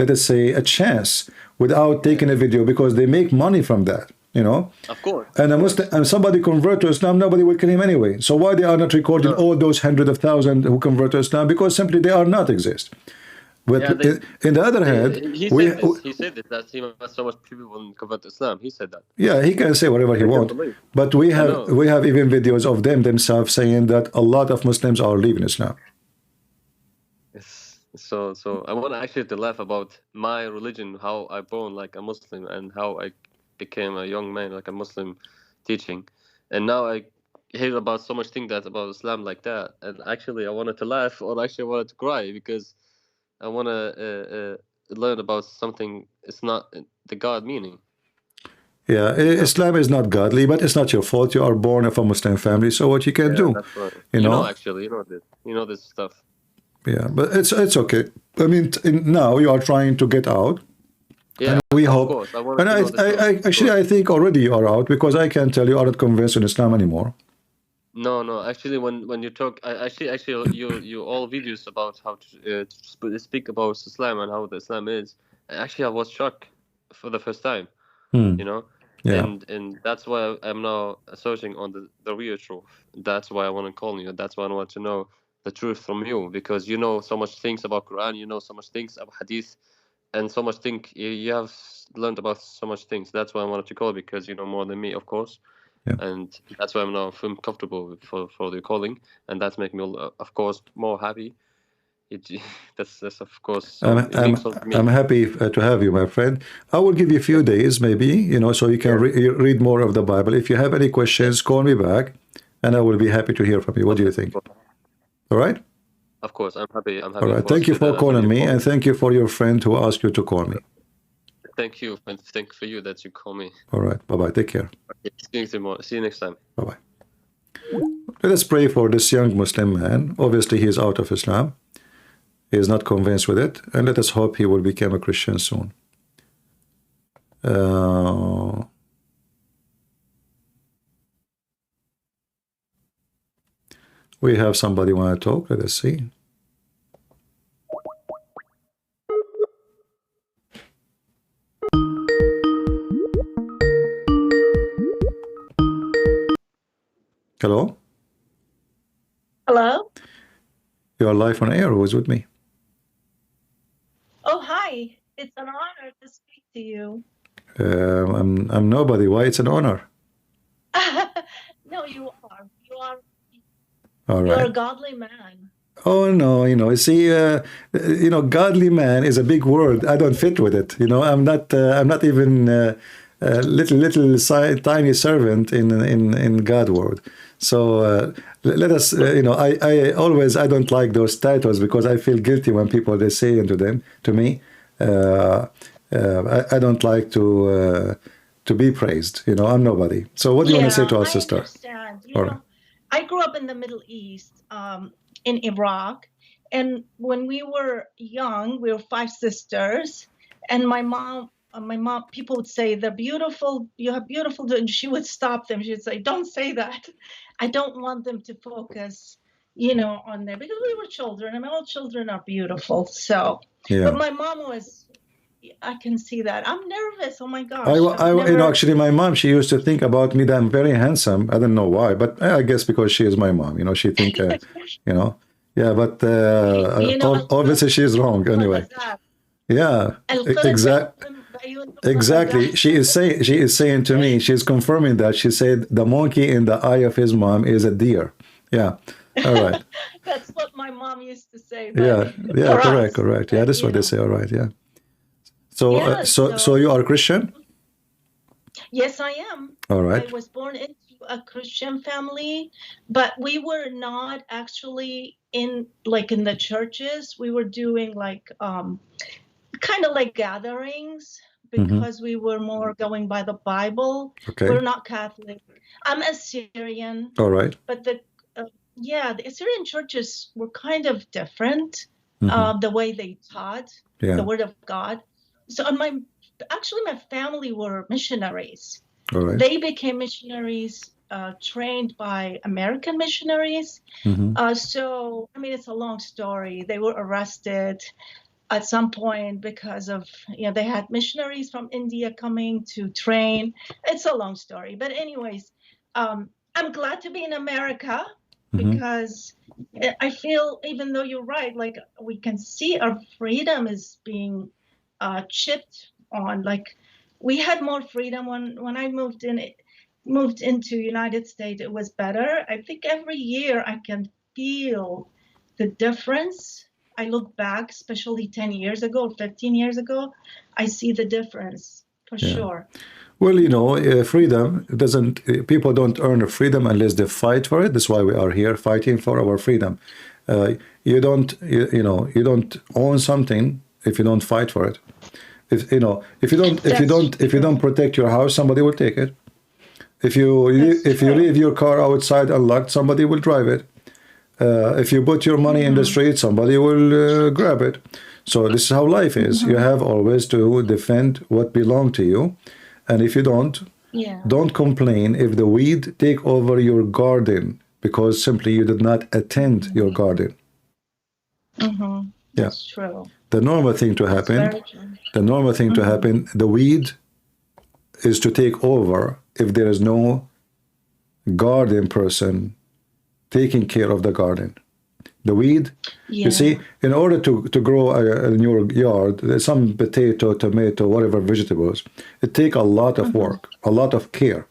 us say a chance without taking a video, because they make money from that, Of course. And somebody convert to Islam, nobody will kill him anyway. So why they are not recording all those hundreds of thousands who convert to Islam? Because simply they are not exist. But in the other hand, he said this, that he met so much people when convert to Islam. He said that. Yeah, he can say whatever he wants. But we have even videos of them themselves saying that a lot of Muslims are leaving Islam. So I want actually to laugh about my religion, how I born like a Muslim, and how I became a young man like a Muslim teaching, and now I hear about so much things that about Islam like that, and actually I wanted to laugh, or actually I wanted to cry, because I want to learn about something. It's not the God meaning. Yeah, Islam is not godly, but it's not your fault. You are born of a Muslim family, so what you can do? That's right. Actually, you know this stuff. Yeah, but it's okay. I mean, now you are trying to get out. Yeah, and we hope. Course. And I think already you are out, because I can tell you aren't convinced in Islam anymore. No. Actually, when you talk, you all videos about how to speak about Islam and how the Islam is. Actually, I was shocked for the first time. Yeah. And that's why I'm now searching on the real truth. That's why I want to call you. That's why I want to know the truth from you, because you know so much things about Quran, you know so much things about Hadith, and so much thing you have learned about so much things. That's why I wanted to call, because you know more than me, of course. Yeah. And that's why I'm now feeling comfortable for the calling, and that's making me, of course, more happy. That's of course. I'm happy to have you, my friend. I will give you a few days, maybe, so you can read more of the Bible. If you have any questions, call me back, and I will be happy to hear from you. What do you think? All right. Of course, I'm happy. All right. Thank you for calling me, and thank you for your friend who asked you to call me. Thank you, and thank you for you that you call me. All right. Bye-bye. Take care. Okay. See you next time. Bye-bye. Let us pray for this young Muslim man. Obviously, he is out of Islam. He is not convinced with it, and let us hope he will become a Christian soon. We have somebody want to talk. Let us see. Hello? Hello? You are live on air. Who is with me? Oh, hi. It's an honor to speak to you. I'm nobody. Why it's an honor? No, you are. All right. You're a godly man. Oh, no, see, godly man is a big word. I don't fit with it. I'm not even little tiny servant in God word. So let us, I don't like those titles, because I feel guilty when people, they say to me, I don't like to be praised. I'm nobody. So what do you want to say to our sister? I understand. I grew up in the Middle East, in Iraq, and when we were young, we were 5 sisters, and my mom, people would say, they're beautiful, you have beautiful, and she would stop them. She would say, don't say that. I don't want them to focus, on there, because we were children. I mean, all children are beautiful. So, yeah. But my mom was, I can see that. I'm nervous. Oh my gosh. Actually, my mom, she used to think about me that I'm very handsome. I don't know why, but I guess because she is my mom. She think, yeah. But obviously, she's wrong anyway. Yeah, exactly. Exactly. She is saying to me, she's confirming that. She said the monkey in the eye of his mom is a deer. Yeah. All right. That's what my mom used to say. Yeah. Yeah. Correct. Correct. Yeah. That's what they know. say. All right. Yeah. So, Yeah, so you are Christian? Yes, I am. All right. I was born into a Christian family, but we were not actually in the churches. We were doing kind of like gatherings because we were more going by the Bible. Okay. We're not Catholic. I'm Assyrian. All right. But the Assyrian churches were kind of different, the way they taught the Word of God. So my family were missionaries. All right. They became missionaries, trained by American missionaries. So, I mean, it's a long story. They were arrested at some point because of, they had missionaries from India coming to train. It's a long story. But anyways, I'm glad to be in America because I feel, even though you're right, like we can see our freedom is being chipped on. Like we had more freedom when I moved into United States. It was better. I think every year I can feel the difference. I look back, especially 10 years ago, 15 years ago, I see the difference for sure. Well, freedom doesn't, people don't earn freedom unless they fight for it. That's why we are here fighting for our freedom. You don't own something if you don't fight for it. If you don't protect your house, somebody will take it. If you leave your car outside unlocked, somebody will drive it. If you put your money in the street, somebody will grab it. So this is how life is. You have always to defend what belongs to you, and if you don't complain if the weed take over your garden because simply you did not attend your garden. That's true. The normal thing to happen. The normal thing to happen. The weed is to take over if there is no garden person taking care of the garden. The weed, you see, in order to grow in your yard, some potato, tomato, whatever vegetables, it takes a lot of work, a lot of care.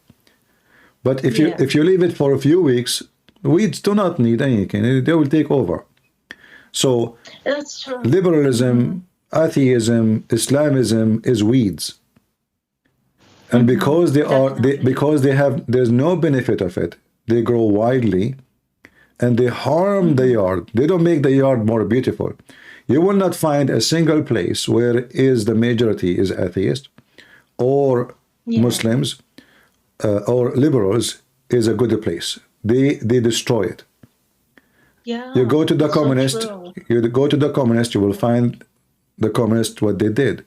But if you leave it for a few weeks, weeds do not need anything. They will take over. So that's true. Liberalism, atheism, Islamism is weeds. And because there's no benefit of it, they grow widely. And they harm the yard. They don't make the yard more beautiful. You will not find a single place where the majority is atheist or Muslims or liberals is a good place. They destroy it. You go to the communist. You will find the communist what they did.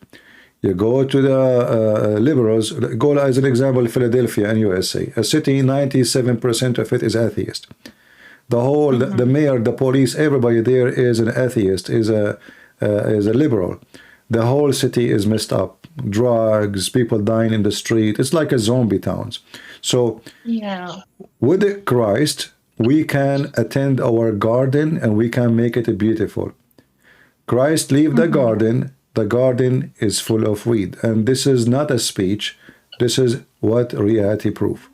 You go to the liberals. Go as an example, Philadelphia in USA, a city 97% of it is atheist. The whole, the mayor, the police, everybody there is an atheist, is a liberal. The whole city is messed up. Drugs, people dying in the street. It's like a zombie towns. So, with Christ, we can attend our garden and we can make it beautiful. Christ leave the garden is full of weed. And this is not a speech. This is what reality proof.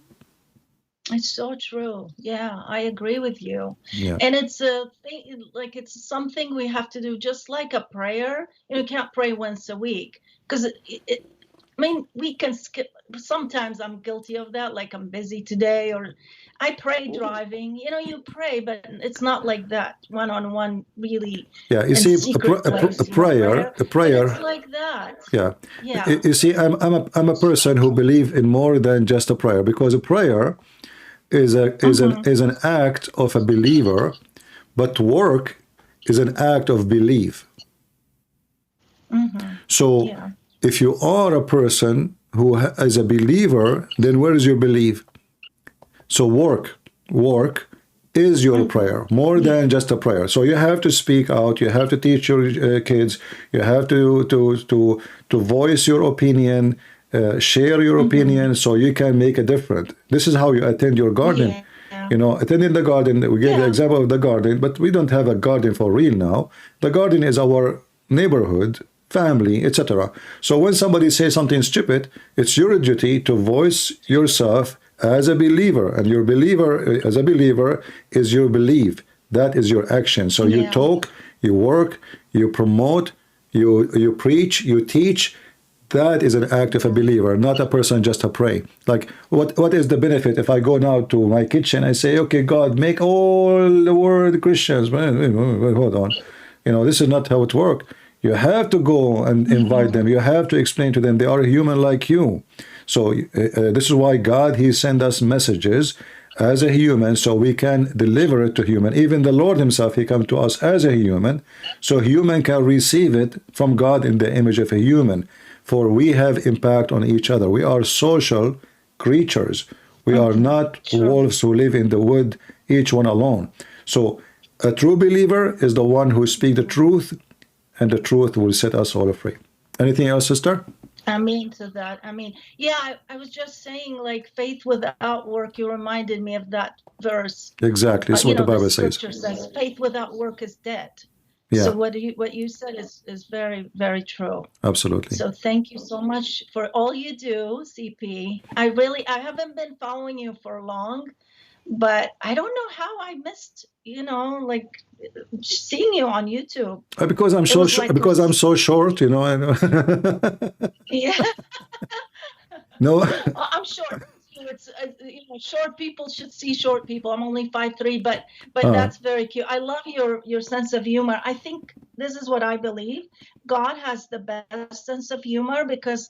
It's so true. Yeah, I agree with you. Yeah. And it's a thing, like it's something we have to do, just like a prayer. You can't pray once a week because we can skip. Sometimes I'm guilty of that. Like I'm busy today, or I pray driving. You pray, but it's not like that one-on-one really. Yeah, you see, a prayer. It's like that. Yeah. You see, I'm a person who believes in more than just a prayer, because a prayer is an act of a believer, but work is an act of belief. So if you are a person who is a believer, then where is your belief? So work is your prayer, more than just a prayer. So you have to speak out, you have to teach your kids, you have to voice your opinion, share your opinion so you can make a difference. This is how you attend your garden. Attending the garden, we gave the example of the garden, but we don't have a garden for real now. The garden is our neighborhood, family, etc. So when somebody says something stupid, it's your duty to voice yourself as a believer, and your believer, as a believer, is your belief. That is your action. So you talk, you work, you promote, you preach, you teach. That is an act of a believer, not a person just to pray. Like, what is the benefit if I go now to my kitchen, I say, okay, God, make all the world Christians. Hold on. You know, this is not how it works. You have to go and invite them. You have to explain to them they are human like you. So this is why God, he sent us messages as a human so we can deliver it to human. Even the Lord himself, he come to us as a human, so human can receive it from God in the image of a human. For we have impact on each other. We are social creatures. We are not wolves who live in the wood, each one alone. So a true believer is the one who speaks the truth, and the truth will set us all free. Anything else, sister? Amen to that. I mean, yeah, I was just saying, like, faith without work. You reminded me of that verse. Exactly. It's what the Bible says. Scripture says, faith without work is dead. Yeah. So what you said is very, very true. Absolutely. So thank you so much for all you do, CP. I haven't been following you for long, but I don't know how I missed, like, seeing you on YouTube. Because I'm so because I'm so short, I know. Yeah. No. I'm short. It's short people should see short people. I'm only 5'3", but that's very cute. I love your sense of humor. I think this is what I believe. God has the best sense of humor because,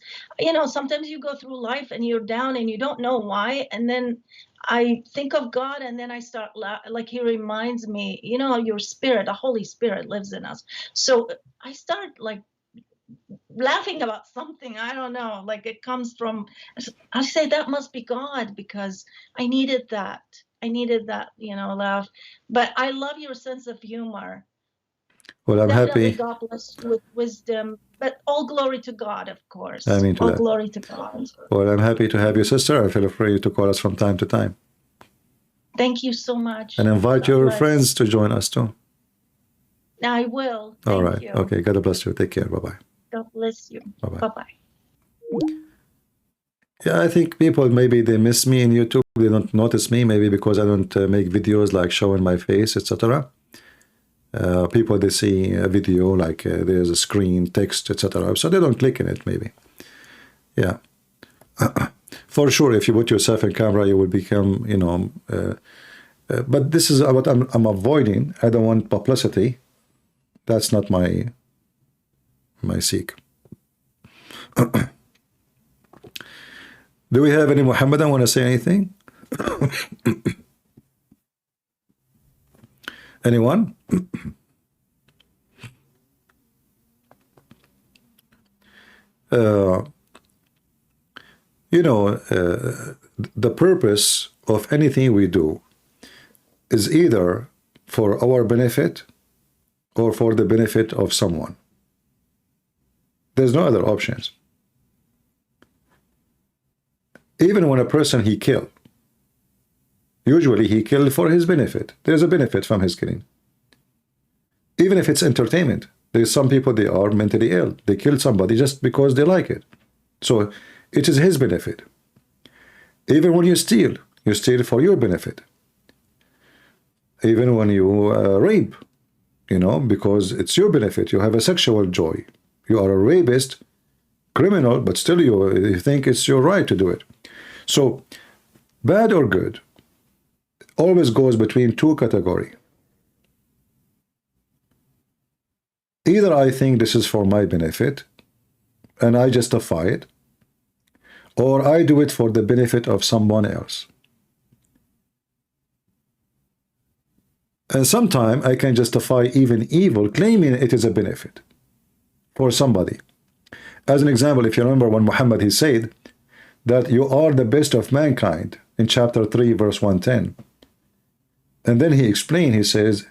sometimes you go through life and you're down and you don't know why, and then I think of God and then I start like he reminds me, your spirit, the Holy Spirit lives in us. So I start like laughing about something, I don't know, like it comes from, I say that must be God because I needed that, laugh. But I love your sense of humor. Well, I'm Definitely happy. God bless you with wisdom, but all glory to God, of course. I mean to all that. Glory to God. Well, I'm happy to have you, sister. I feel free to call us from time to time. Thank you so much. And invite your friends to join us too. I will. All right. You. Okay. God bless you. Take care. Bye-bye. God bless you. Bye-bye. Bye-bye. Yeah, I think people, maybe they miss me in YouTube. They don't notice me, maybe because I don't make videos like showing my face, etc. People, they see a video like there's a screen, text, etc. So they don't click in it, maybe. Yeah. For sure, if you put yourself in camera, you will become, but this is what I'm avoiding. I don't want publicity. That's not my seek. Do we have any Muhammadan want to say anything? Anyone? The purpose of anything we do is either for our benefit or for the benefit of someone. There's no other options. Even when a person he killed, usually he killed for his benefit. There's a benefit from his killing. Even if it's entertainment, there's some people, they are mentally ill. They kill somebody just because they like it. So it is his benefit. Even when you steal for your benefit. Even when you rape, because it's your benefit. You have a sexual joy. You are a rapist, criminal, but still you think it's your right to do it. So bad or good always goes between two categories. Either I think this is for my benefit and I justify it, or I do it for the benefit of someone else. And sometimes I can justify even evil, claiming it is a benefit for somebody. As an example, if you remember when Muhammad, he said that you are the best of mankind in chapter 3, verse 110. And then he explained, he says,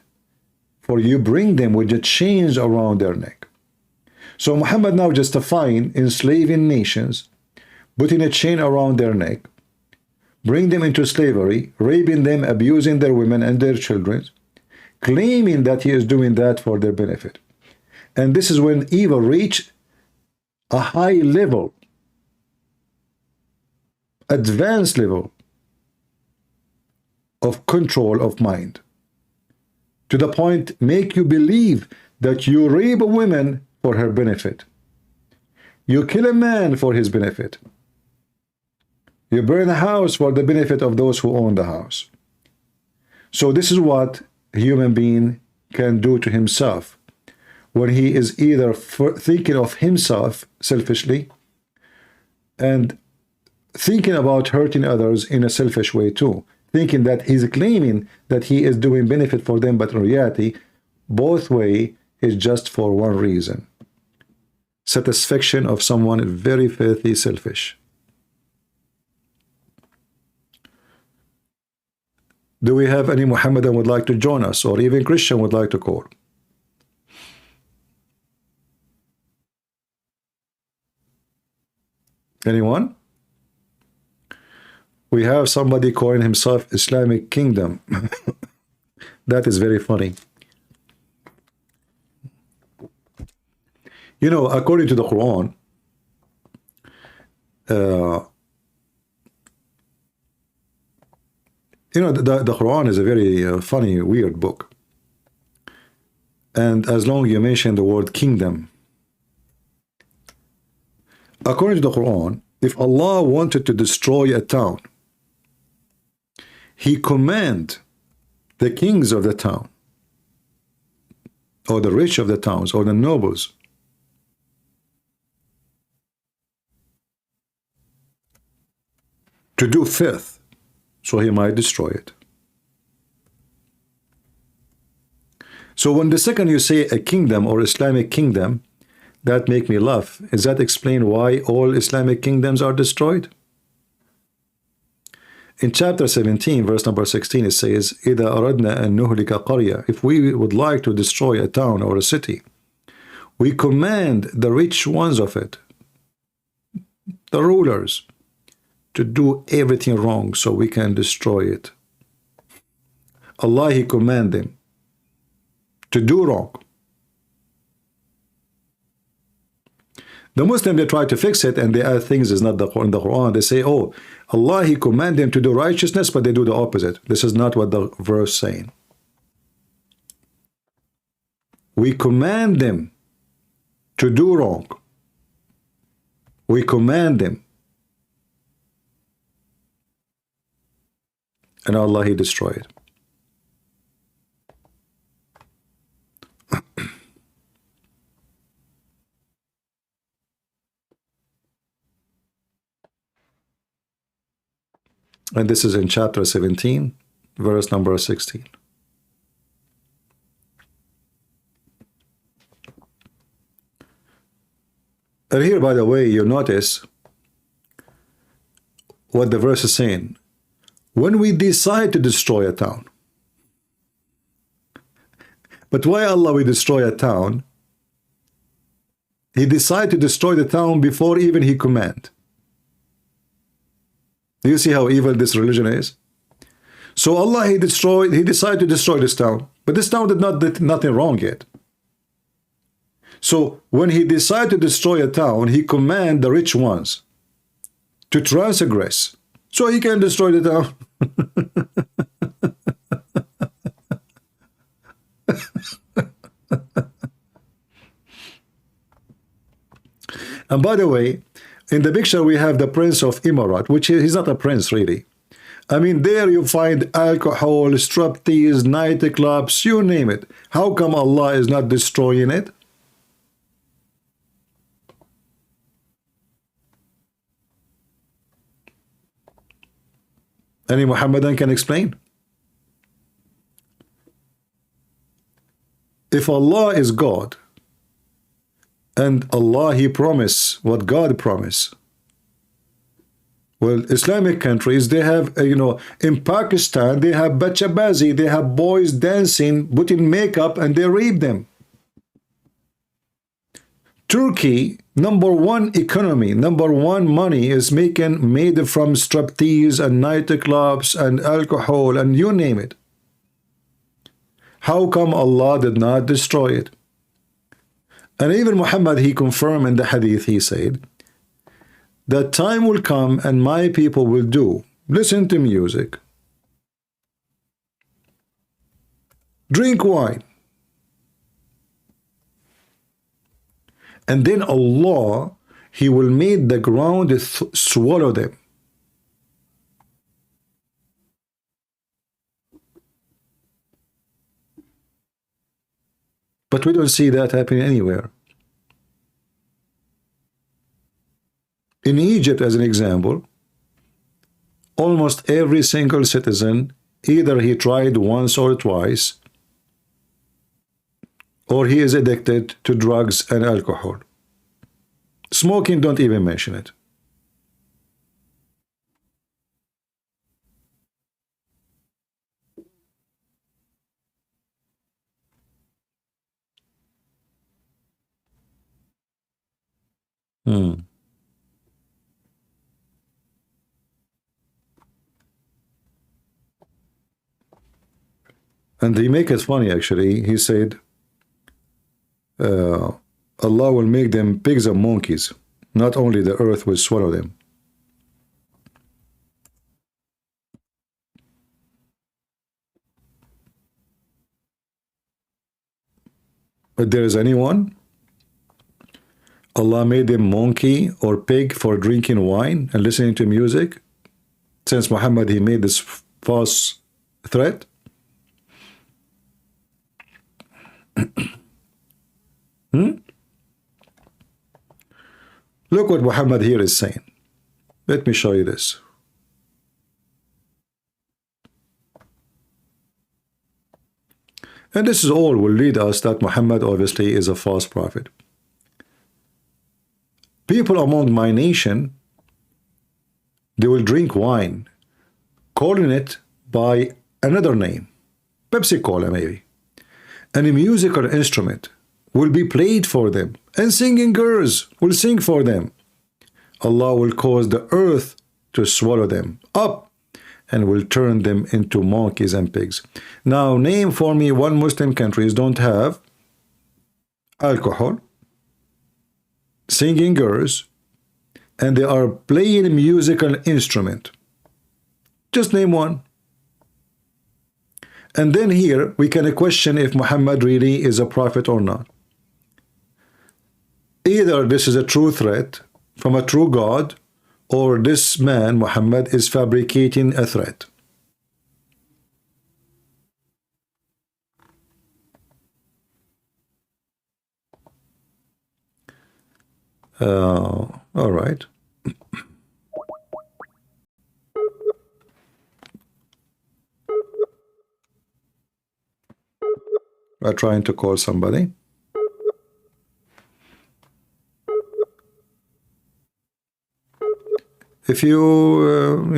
for you bring them with the chains around their neck. So Muhammad now justifying enslaving nations, putting a chain around their neck, bring them into slavery, raping them, abusing their women and their children, claiming that he is doing that for their benefit. And this is when evil reach a high level, advanced level of control of mind, to the point make you believe that you rape a woman for her benefit, you kill a man for his benefit, you burn a house for the benefit of those who own the house. So this is what a human being can do to himself when he is either thinking of himself selfishly and thinking about hurting others in a selfish way too, thinking that he's claiming that he is doing benefit for them, but in reality, both way is just for one reason: satisfaction of someone very filthy selfish. Do we have any Muhammadan would like to join us, or even Christian would like to call? Anyone? We have somebody calling himself Islamic Kingdom. That is very funny. You know, according to the Quran, you know, the Quran is a very funny, weird book. And as long as you mention the word kingdom, according to the Quran, if Allah wanted to destroy a town, He command the kings of the town, or the rich of the towns, or the nobles, to do filth, so He might destroy it. So when the second you say a kingdom or Islamic kingdom, that make me laugh. Is that explain why all Islamic kingdoms are destroyed? In chapter 17, verse number 16, it says, إِذَا أَرَدْنَا أَن نُهْلِكَ قَرْيَةً. If we would like to destroy a town or a city, we command the rich ones of it, the rulers, to do everything wrong so we can destroy it. Allah, He command them to do wrong. The Muslim, they try to fix it and they add things is not in the Quran. They say, oh, Allah, He command them to do righteousness, but they do the opposite. This is not what the verse saying. We command them to do wrong. We command them. And Allah, He destroyed. And this is in chapter 17, verse number 16. And here, by the way, you notice what the verse is saying. When we decide to destroy a town, but why Allah we destroy a town? He decided to destroy the town before even He command. Do you see how evil this religion is? So Allah, He decided to destroy this town, but this town did nothing wrong yet. So when He decided to destroy a town, He command the rich ones to transgress, so He can destroy the town. And by the way, in the picture we have the Prince of Emirat, which he's not a prince really. I mean, there you find alcohol, striptease, nightclubs, you name it. How come Allah is not destroying it? Any Muhammadan can explain? If Allah is God, and Allah, He promised what God promised. Well, Islamic countries, they have, you know, in Pakistan, they have bachabazi, they have boys dancing, putting makeup, and they rape them. Turkey, #1 economy, #1 money is made from striptease and nightclubs and alcohol and you name it. How come Allah did not destroy it? And even Muhammad, he confirmed in the hadith, he said, that time will come and my people will do, listen to music, drink wine, and then Allah, he will make the ground swallow them. But we don't see that happening anywhere. In Egypt, as an example, almost every single citizen, either he tried once or twice, or he is addicted to drugs and alcohol. Smoking, don't even mention it. And they make it funny, actually. He said, Allah will make them pigs and monkeys. Not only the earth will swallow them. But there is anyone? Allah made them monkey or pig for drinking wine and listening to music? Since Muhammad, he made this false threat? Look what Muhammad here is saying. Let me show you this. And this is all will lead us that Muhammad obviously is a false prophet. People among my nation, they will drink wine, calling it by another name, Pepsi Cola maybe. And a musical instrument will be played for them, and singing girls will sing for them. Allah will cause the earth to swallow them up and will turn them into monkeys and pigs. Now, name for me one Muslim countries don't have alcohol, singing girls, and they are playing a musical instrument. Just name one. And then here we can question if Muhammad really is a prophet or not. Either this is a true threat from a true God, or this man, Muhammad, is fabricating a threat. All right. We're trying to call somebody. If you,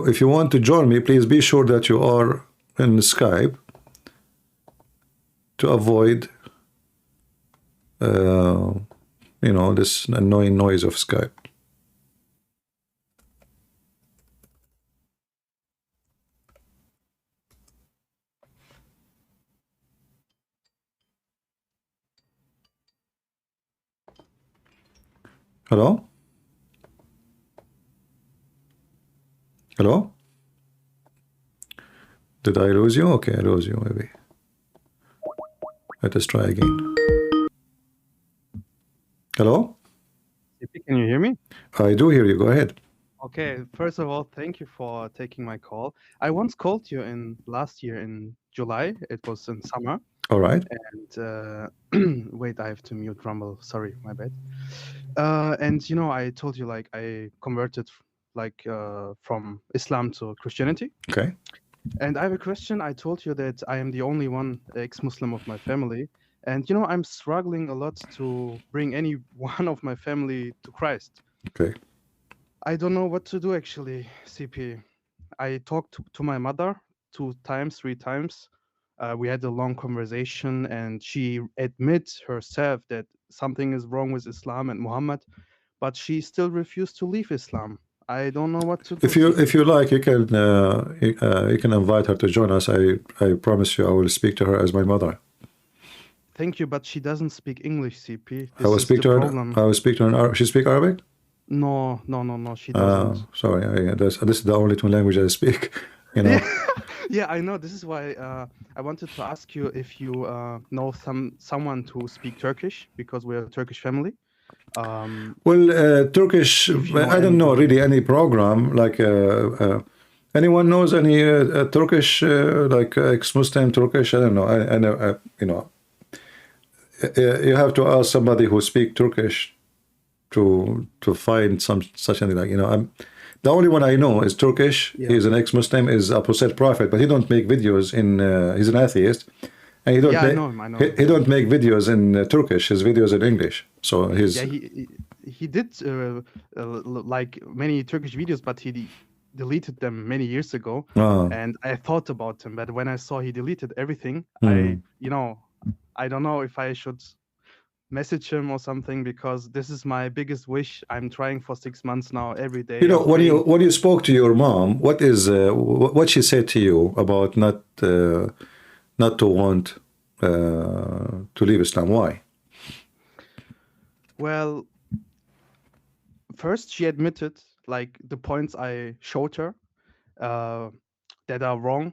if you want to join me, please be sure that you are in Skype to avoid, this annoying noise of Skype. Hello? Hello? Did I lose you? Okay, I lose you maybe. Let us try again. Hello? Can you hear me? I do hear you. Go ahead. Okay, first of all, thank you for taking my call. I once called you last year in July. It was in summer. All right. And wait, I have to mute Rumble. Sorry, my bad. And I told you I converted from Islam to Christianity. Okay. And I have a question. I told you that I am the only one ex-Muslim of my family. And, I'm struggling a lot to bring any one of my family to Christ. Okay. I don't know what to do, actually, CP. I talked to my mother 2 times, 3 times. We had a long conversation, and she admits herself that something is wrong with Islam and Muhammad, but she still refused to leave Islam. I don't know what to do. If you like, you can invite her to join us. I promise you, I will speak to her as my mother. Thank you, but she doesn't speak English, CP. I This will is speak the to her. problem. I will speak to her. She speak Arabic? No, she doesn't. Sorry, this is the only two languages I speak. You know. Yeah, I know. This is why I wanted to ask you if you know someone to speak Turkish, because we're a Turkish family. Well, Turkish. I don't know really any program like. Anyone knows any Turkish like ex-Muslim Turkish? I don't know. I know. You know. You have to ask somebody who speak Turkish to find some such anything. Like, you know, the only one I know is Turkish. Yeah. He's an ex-Muslim, is a apostate prophet, but he don't make videos in. He's an atheist, and he don't. Yeah, make, I know him. I know. He don't make videos in Turkish. His videos in English. So he's. Yeah, he did like many Turkish videos, but he deleted them many years ago. And I thought about him, but when I saw he deleted everything, I don't know if I should message him or something, because this is my biggest wish. I'm trying for 6 months now, every day. You know, when you spoke to your mom, what she said to you about not to want to leave Islam? Why? Well, first she admitted like the points I showed her that are wrong,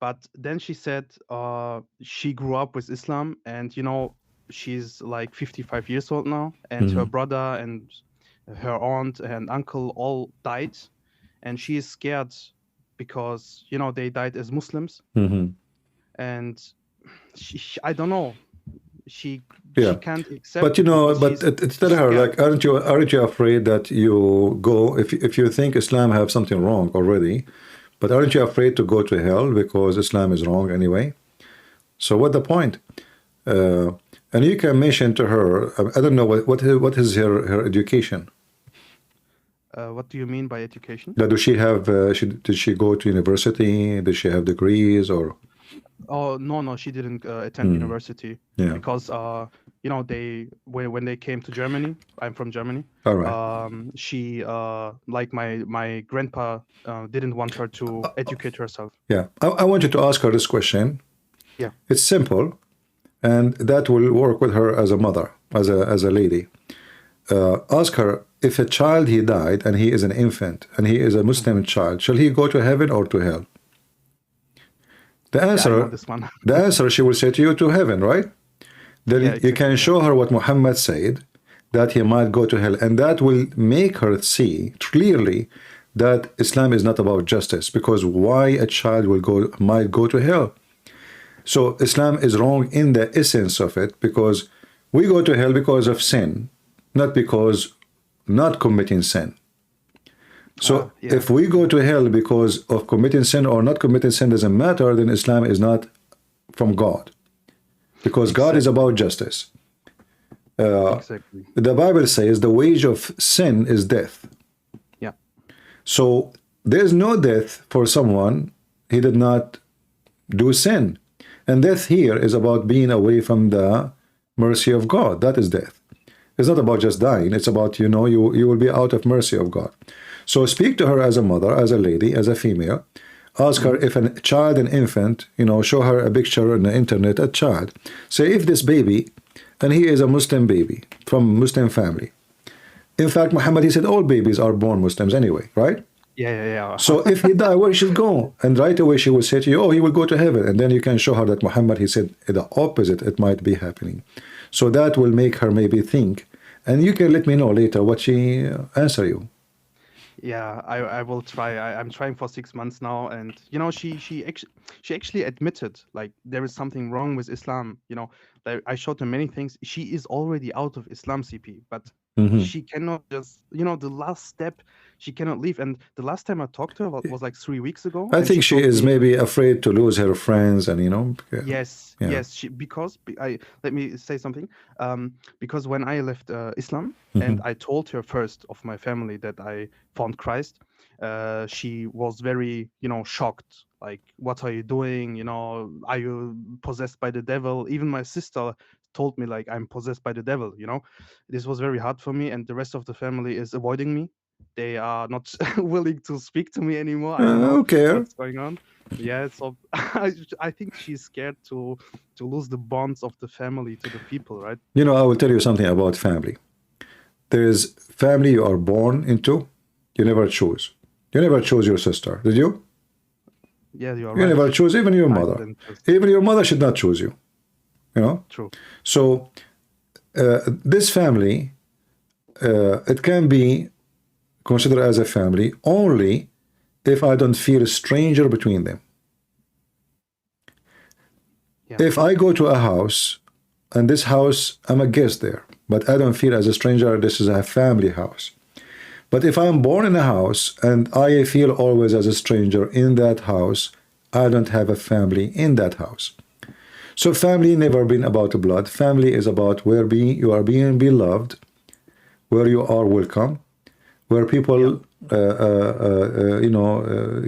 but then she said she grew up with Islam, and she's like 55 years old now, and her brother and her aunt and uncle all died, and she is scared because they died as Muslims. And I don't know, she can't accept. But tell her, like, aren't you afraid that you go, if you think Islam have something wrong already, but aren't you afraid to go to hell because Islam is wrong anyway? So what the point? And you can mention to her, I don't know what is her education. What do you mean by education? Does she have? Did she go to university? Did she have degrees or? Oh no, she didn't attend university. Yeah. Because when they came to Germany, I'm from Germany. All right. She like my grandpa didn't want her to educate herself. Yeah, I want you to ask her this question. Yeah. It's simple, and that will work with her as a mother, as a lady. Ask her, if a child he died and he is an infant and he is a Muslim child, shall he go to heaven or to hell? The answer she will say to you, to heaven, right? Then you can show her what Muhammad said, that he might go to hell, and that will make her see clearly that Islam is not about justice, because why a child might go to hell? So Islam is wrong in the essence of it, because we go to hell because of sin, not because not committing sin. So if we go to hell because of committing sin or not committing sin doesn't matter, then Islam is not from God, because God is about justice. Exactly. The Bible says the wage of sin is death. Yeah. So there's no death for someone he did not do sin. And death here is about being away from the mercy of God. That is death. It's not about just dying. It's about, you will be out of mercy of God. So speak to her as a mother, as a lady, as a female. Ask her if a child, an infant, show her a picture on the internet, a child. Say, if this baby, and he is a Muslim baby from Muslim family. In fact, Muhammad, he said all babies are born Muslims anyway, right? Yeah. So if he die, where he should go? And right away she will say to you, oh, he will go to heaven. And then you can show her that Muhammad, he said the opposite, it might be happening. So that will make her maybe think. And you can let me know later what she answer you. Yeah, I will try. I'm trying for 6 months now, and she actually admitted like there is something wrong with Islam. I showed her many things. She is already out of Islam, CP, but she cannot just the last step. She cannot leave. And the last time I talked to her was like 3 weeks ago. I think she is maybe afraid to lose her friends, and Yes. Because let me say something. Because when I left Islam and I told her first of my family that I found Christ, she was very shocked. Like, what are you doing? Are you possessed by the devil? Even my sister told me like I'm possessed by the devil. This was very hard for me, and the rest of the family is avoiding me. They are not willing to speak to me anymore. I don't Who know care? what's going on. Yeah, so I think she's scared to lose the bonds of the family to the people, right? You know, I will tell you something about family. There is family you are born into. You never choose. You never chose your sister, did you? Yeah, you are You right. never choose even your I mother. didn't choose. Even your mother should not choose you. You know. True. So this family, it can be considered as a family only if I don't feel a stranger between them. Yeah. If I go to a house, and this house, I'm a guest there, but I don't feel as a stranger, this is a family house. But if I'm born in a house and I feel always as a stranger in that house, I don't have a family in that house. So family never been about blood. Family is about where you are being beloved, where you are welcome, where people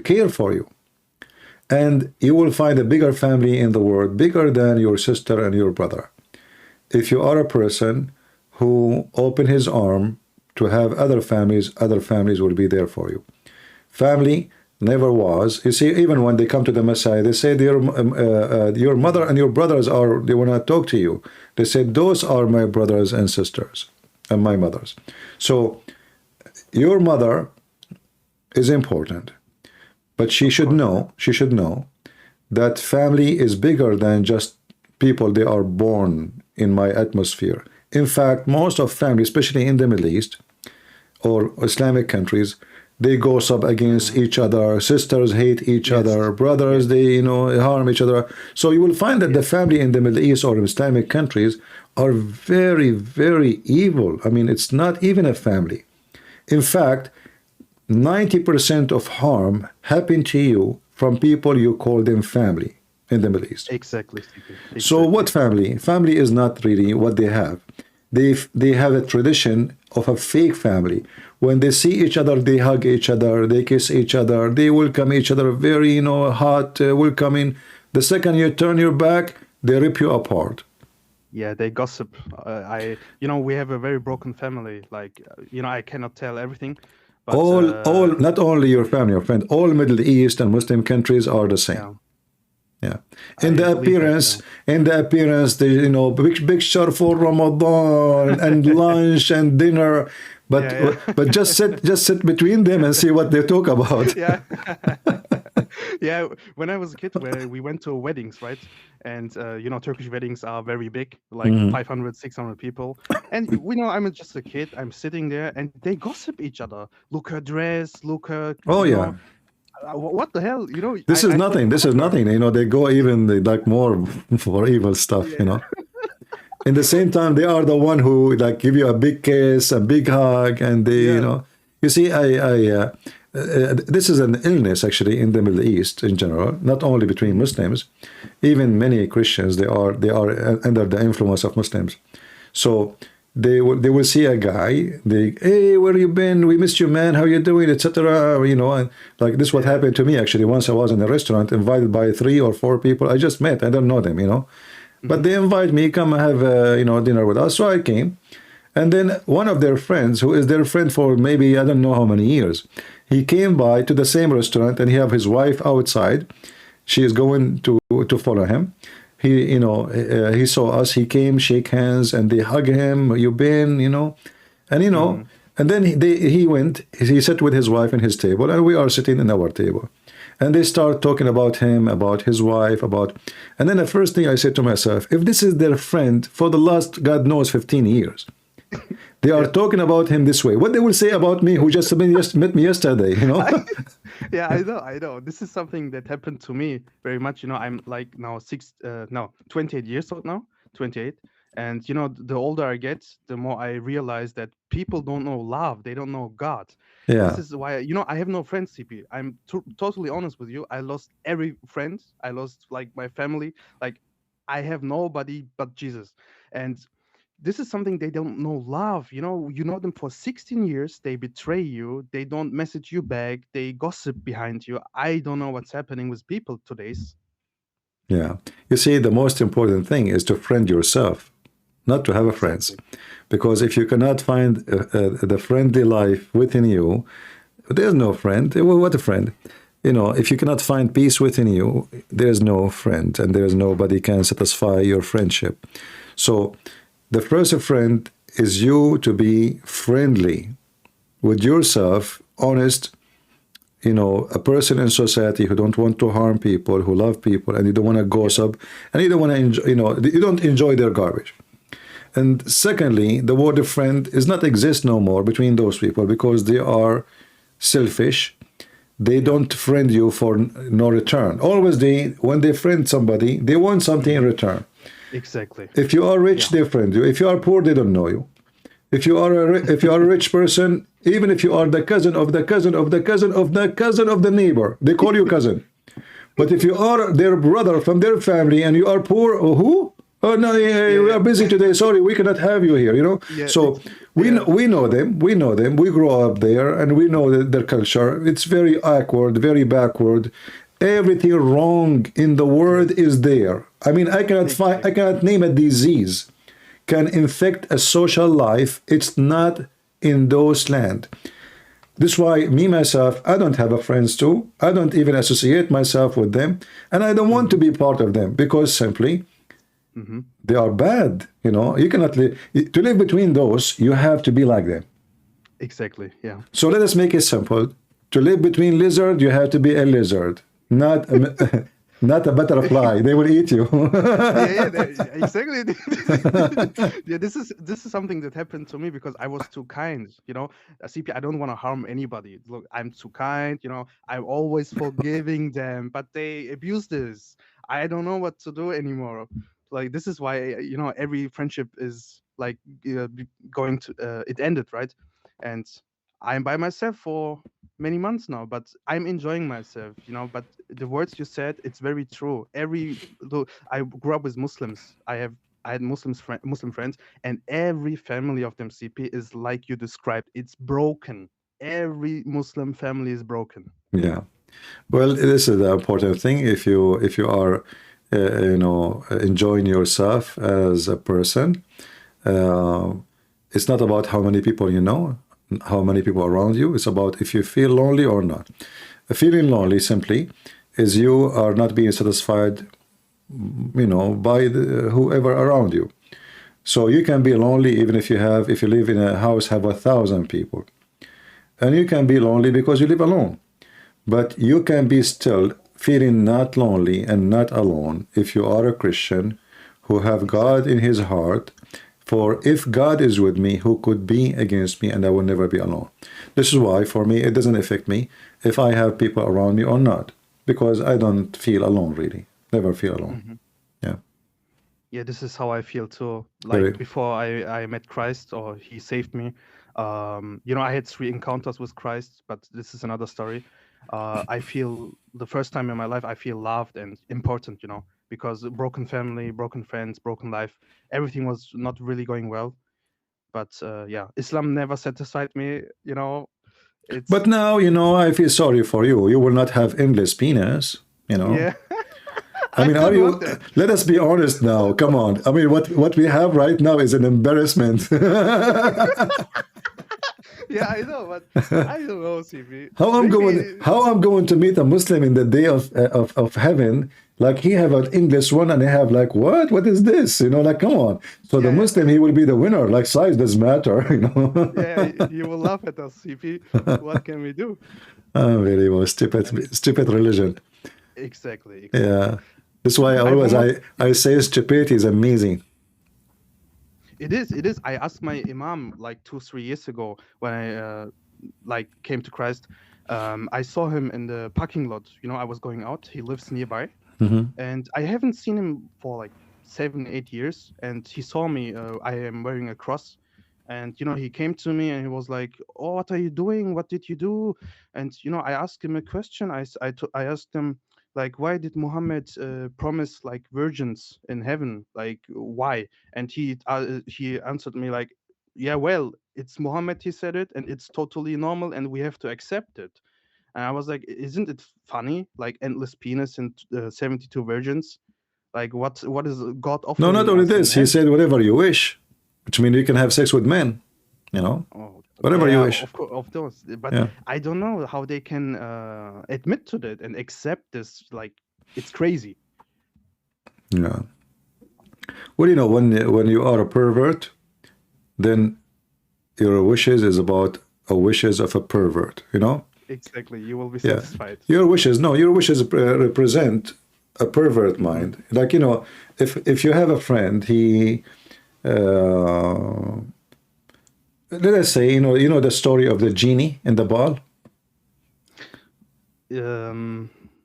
care for you. And you will find a bigger family in the world, bigger than your sister and your brother. If you are a person who open his arm to have other families will be there for you. Family never was. You see, even when they come to the Messiah, they say your mother and your brothers they will not talk to you. They say those are my brothers and sisters and my mothers. So your mother is important, but she should know that family is bigger than just people they are born in my atmosphere. In fact, most of family, especially in the Middle East or Islamic countries, they gossip against each other. Sisters hate each other. Brothers, they harm each other. So you will find that the family in the Middle East or in Islamic countries are very, very evil. I mean, it's not even a family. In fact, 90% of harm happen to you from people you call them family in the Middle East. Exactly. So what family? Family is not really what they have. They have a tradition of a fake family. When they see each other, they hug each other, they kiss each other, they welcome each other very, hot welcoming. The second you turn your back, they rip you apart. Yeah, they gossip. We have a very broken family. Like, I cannot tell everything. But, all, not only your family, your friend, all Middle East and Muslim countries are the same. Yeah. In the appearance, the big picture for Ramadan and lunch and dinner, but just sit between them and see what they talk about. Yeah. Yeah, when I was a kid, we went to weddings, right? And Turkish weddings are very big, like 500, 600 people. And I'm just a kid. I'm sitting there, and they gossip each other. Look her dress. Look her. Oh yeah. What the hell? This is nothing. This is nothing. They go even they like more for evil stuff. In the same time, they are the one who like give you a big kiss, a big hug, and they You see, this is an illness actually in the Middle East in general, not only between Muslims, even many Christians they are under the influence of Muslims. So they will see a guy, hey, where you been? We missed you, man. How you doing, etc. And like this, what happened to me actually. Once I was in a restaurant, invited by 3 or 4 people I just met. I don't know them, but they invite me, come have dinner with us. So I came, and then one of their friends, who is their friend for maybe I don't know how many years, he came by to the same restaurant, and he have his wife outside. She is going to follow him. He saw us. He came, shake hands, and they hug him. You been, and then he went. He sat with his wife in his table, and we are sitting in our table, and they start talking about him, about his wife, and then the first thing I said to myself, if this is their friend for the last God knows 15 years, they are talking about him this way, what they will say about me, who just met me yesterday, Yeah, I know. This is something that happened to me very much. I'm like now 28 years old now, 28. And, the older I get, the more I realize that people don't know love. They don't know God. Yeah. This is why, I have no friends, CP. I'm totally honest with you. I lost every friend. I lost like my family. Like I have nobody but Jesus. And this is something they don't know love. You know them for 16 years. They betray you. They don't message you back. They gossip behind you. I don't know what's happening with people today. Yeah. You see, the most important thing is to friend yourself. not to have a friends. Because if you cannot find the friendly life within you, there's no friend. Well, what a friend? You know, if you cannot find peace within you, there's no friend, and there's nobody can satisfy your friendship. So the first friend is you to be friendly with yourself, honest, you know, a person in society who don't want to harm people, who love people, and you don't want to gossip, and you don't want to enjoy, you know, you don't enjoy their garbage. And secondly, the word of friend is not exist no more between those people because they are selfish. They don't friend you for no return. Always when they friend somebody, they want something in return. Exactly. If you are rich, they friend you. If you are poor, they don't know you. If you are a rich person, even if you are the cousin of the cousin of the cousin of the cousin of the neighbor, they call you cousin. But if you are their brother from their family and you are poor, oh, who? Oh no, we are busy today. Sorry, we cannot have you here. You know. Yeah, so we know them. We know them. We grow up there, and we know their culture. It's very awkward, very backward. Everything wrong in the world is there. I mean, I cannot name a disease can infect a social life. It's not in those land. This is why me, myself, I don't have a friends too. I don't even associate myself with them. And I don't want to be part of them because simply they are bad. You know, you cannot live, to live between those, you have to be like them. Exactly, yeah. So let us make it simple. To live between lizard, you have to be a lizard, not a, not a butterfly. They will eat you. Exactly. Yeah, this is something that happened to me because I was too kind. You know, CP, I don't want to harm anybody. Look, I'm too kind. You know, I'm always forgiving them, but they abuse this. I don't know what to do anymore. Like this is why you know every friendship is like going to it ended, right? And I'm by myself for many months now, but I'm enjoying myself, you know. But the words you said, it's very true. I grew up with Muslims. I had Muslim friends, and every family of them CP is like you described. It's broken. Every Muslim family is broken. Yeah. Well, this is the important thing. If you are, you know, enjoying yourself as a person, it's not about how many people you know, how many people around you. It's about if you feel lonely or not. Feeling lonely simply is you are not being satisfied, you know, by whoever around you. So you can be lonely even if you live in a house have 1,000 people, and you can be lonely because you live alone. But you can be still feeling not lonely and not alone if you are a Christian who have God in his heart. For if God is with me, who could be against me, and I will never be alone. This is why for me it doesn't affect me if I have people around me or not, because I don't feel alone really. Never feel alone. Yeah. Yeah, this is how I feel too. Like Very. before I met Christ or he saved me. You know, I had 3 encounters with Christ, but this is another story. I feel the first time in my life I feel loved and important, you know, because broken family, broken friends, broken life, everything was not really going well. But yeah, Islam never satisfied me, you know. But now, you know, I feel sorry for you. You will not have endless penis, you know. Yeah. I mean, are you? Let us be honest now. Come on. I mean, what we have right now is an embarrassment. Yeah, I know, but I don't know, CB. How I'm going to meet a Muslim in the day of heaven? Like he have an English one, and I have like what? What is this? You know, like come on. So the Muslim, he will be the winner. Like size doesn't matter. You know. Yeah, you will laugh at us, CP. What can we do? Unbelievable, stupid religion. Exactly. Yeah, that's why I say stupidity is amazing. It is. I asked my imam like 2-3 years ago when I like came to Christ. I saw him in the parking lot. You know, I was going out. He lives nearby, and I haven't seen him for like 7-8 years. And he saw me. I am wearing a cross, and you know, he came to me and he was like, "Oh, what are you doing? What did you do?" And you know, I asked him a question. I asked him like, why did Muhammad promise like virgins in heaven? Like, why? And he answered me like, yeah, well, it's Muhammad, he said it, and it's totally normal, and we have to accept it. And I was like, isn't it funny? Like endless penis and 72 virgins. Like what is God No, offering not only us in this. He heaven? said whatever you wish, which means you can have sex with men. You know, Oh, whatever yeah, you wish. of course. But Yeah. I don't know how they can admit to that and accept this. Like, it's crazy. Yeah. Well, you know, when you are a pervert, then your wishes is about a wishes of a pervert. You know. Exactly. You will be Yeah. satisfied. Your wishes represent a pervert mind. Like, you know, if you have a friend, he let us say, you know the story of the genie in the ball.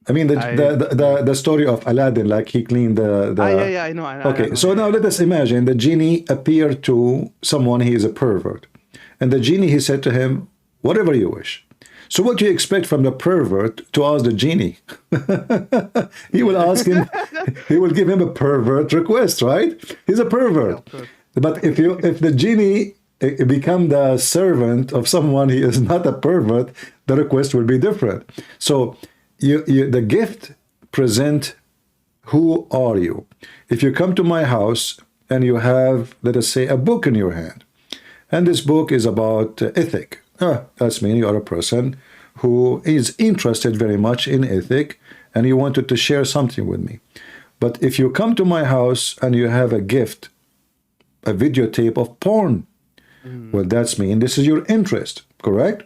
I mean the story of Aladdin, like he cleaned the yeah, I know. Okay, so now let us imagine the genie appeared to someone, he is a pervert, and the genie, he said to him, whatever you wish. So what do you expect from the pervert to ask the genie? He will ask him, he will give him a pervert request, right? He's a pervert. But if the genie become the servant of someone, he is not a pervert, the request will be different. So the gift present who are you. If you come to my house and you have, let us say, a book in your hand, and this book is about ethic, that's mean you are a person who is interested very much in ethic and you wanted to share something with me. But if you come to my house and you have a gift, a videotape of porn, well, that's mean this is your interest, correct?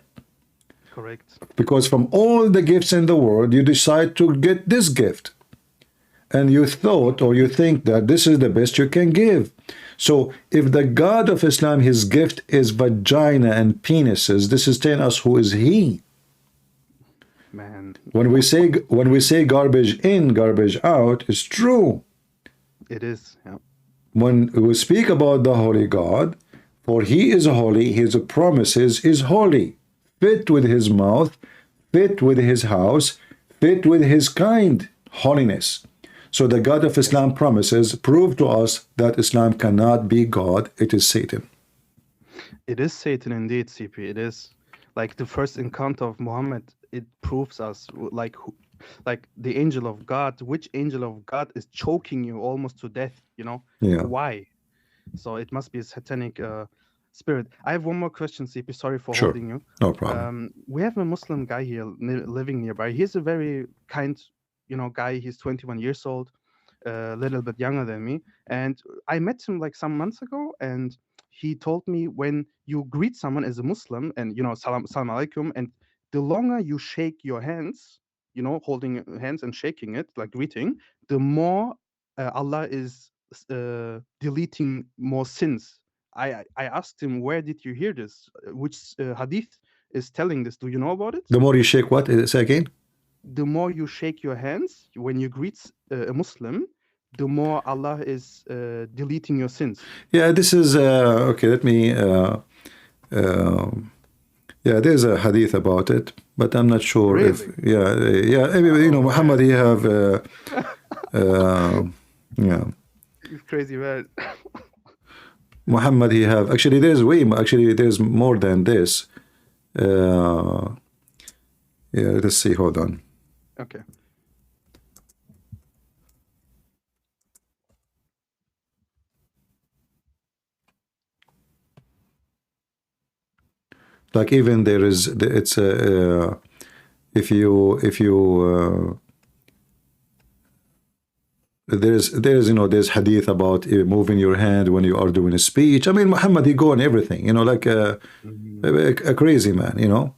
Correct. Because from all the gifts in the world, you decide to get this gift. And you thought or you think that this is the best you can give. So if the God of Islam, his gift is vagina and penises, this is telling us who is he. Man. When we say garbage in, garbage out, it's true. It is, yeah. When we speak about the holy God, for he is holy, his promises is holy, fit with his mouth, fit with his house, fit with his kind, holiness. So the God of Islam promises prove to us that Islam cannot be God, it is Satan. It is Satan indeed, CP. It is. Like the first encounter of Muhammad, it proves us like the angel of God, which angel of God is choking you almost to death, you know? Yeah. Why? So it must be a satanic spirit. I have one more question, CP. Sorry for Sure. holding you. No problem. We have a Muslim guy here living nearby. He's a very kind, guy. He's 21 years old, a little bit younger than me. And I met him like some months ago, and he told me when you greet someone as a Muslim and, salam alaikum, and the longer you shake your hands, holding hands and shaking it, like greeting, the more Allah is deleting more sins. I asked him, where did you hear this? Which hadith is telling this? Do you know about it? The more you shake what? Say again? The more you shake your hands when you greet a Muslim, the more Allah is deleting your sins. Yeah, this is, okay, let me, yeah, there's a hadith about it, but I'm not sure really? if, Muhammad, he have, yeah. He's crazy, man. Muhammad, he have, actually there's more than this. Yeah, let's see, hold on. Okay. Like even there is, it's if you there's hadith about moving your hand when you are doing a speech. I mean, Muhammad, he go on everything, like a crazy man,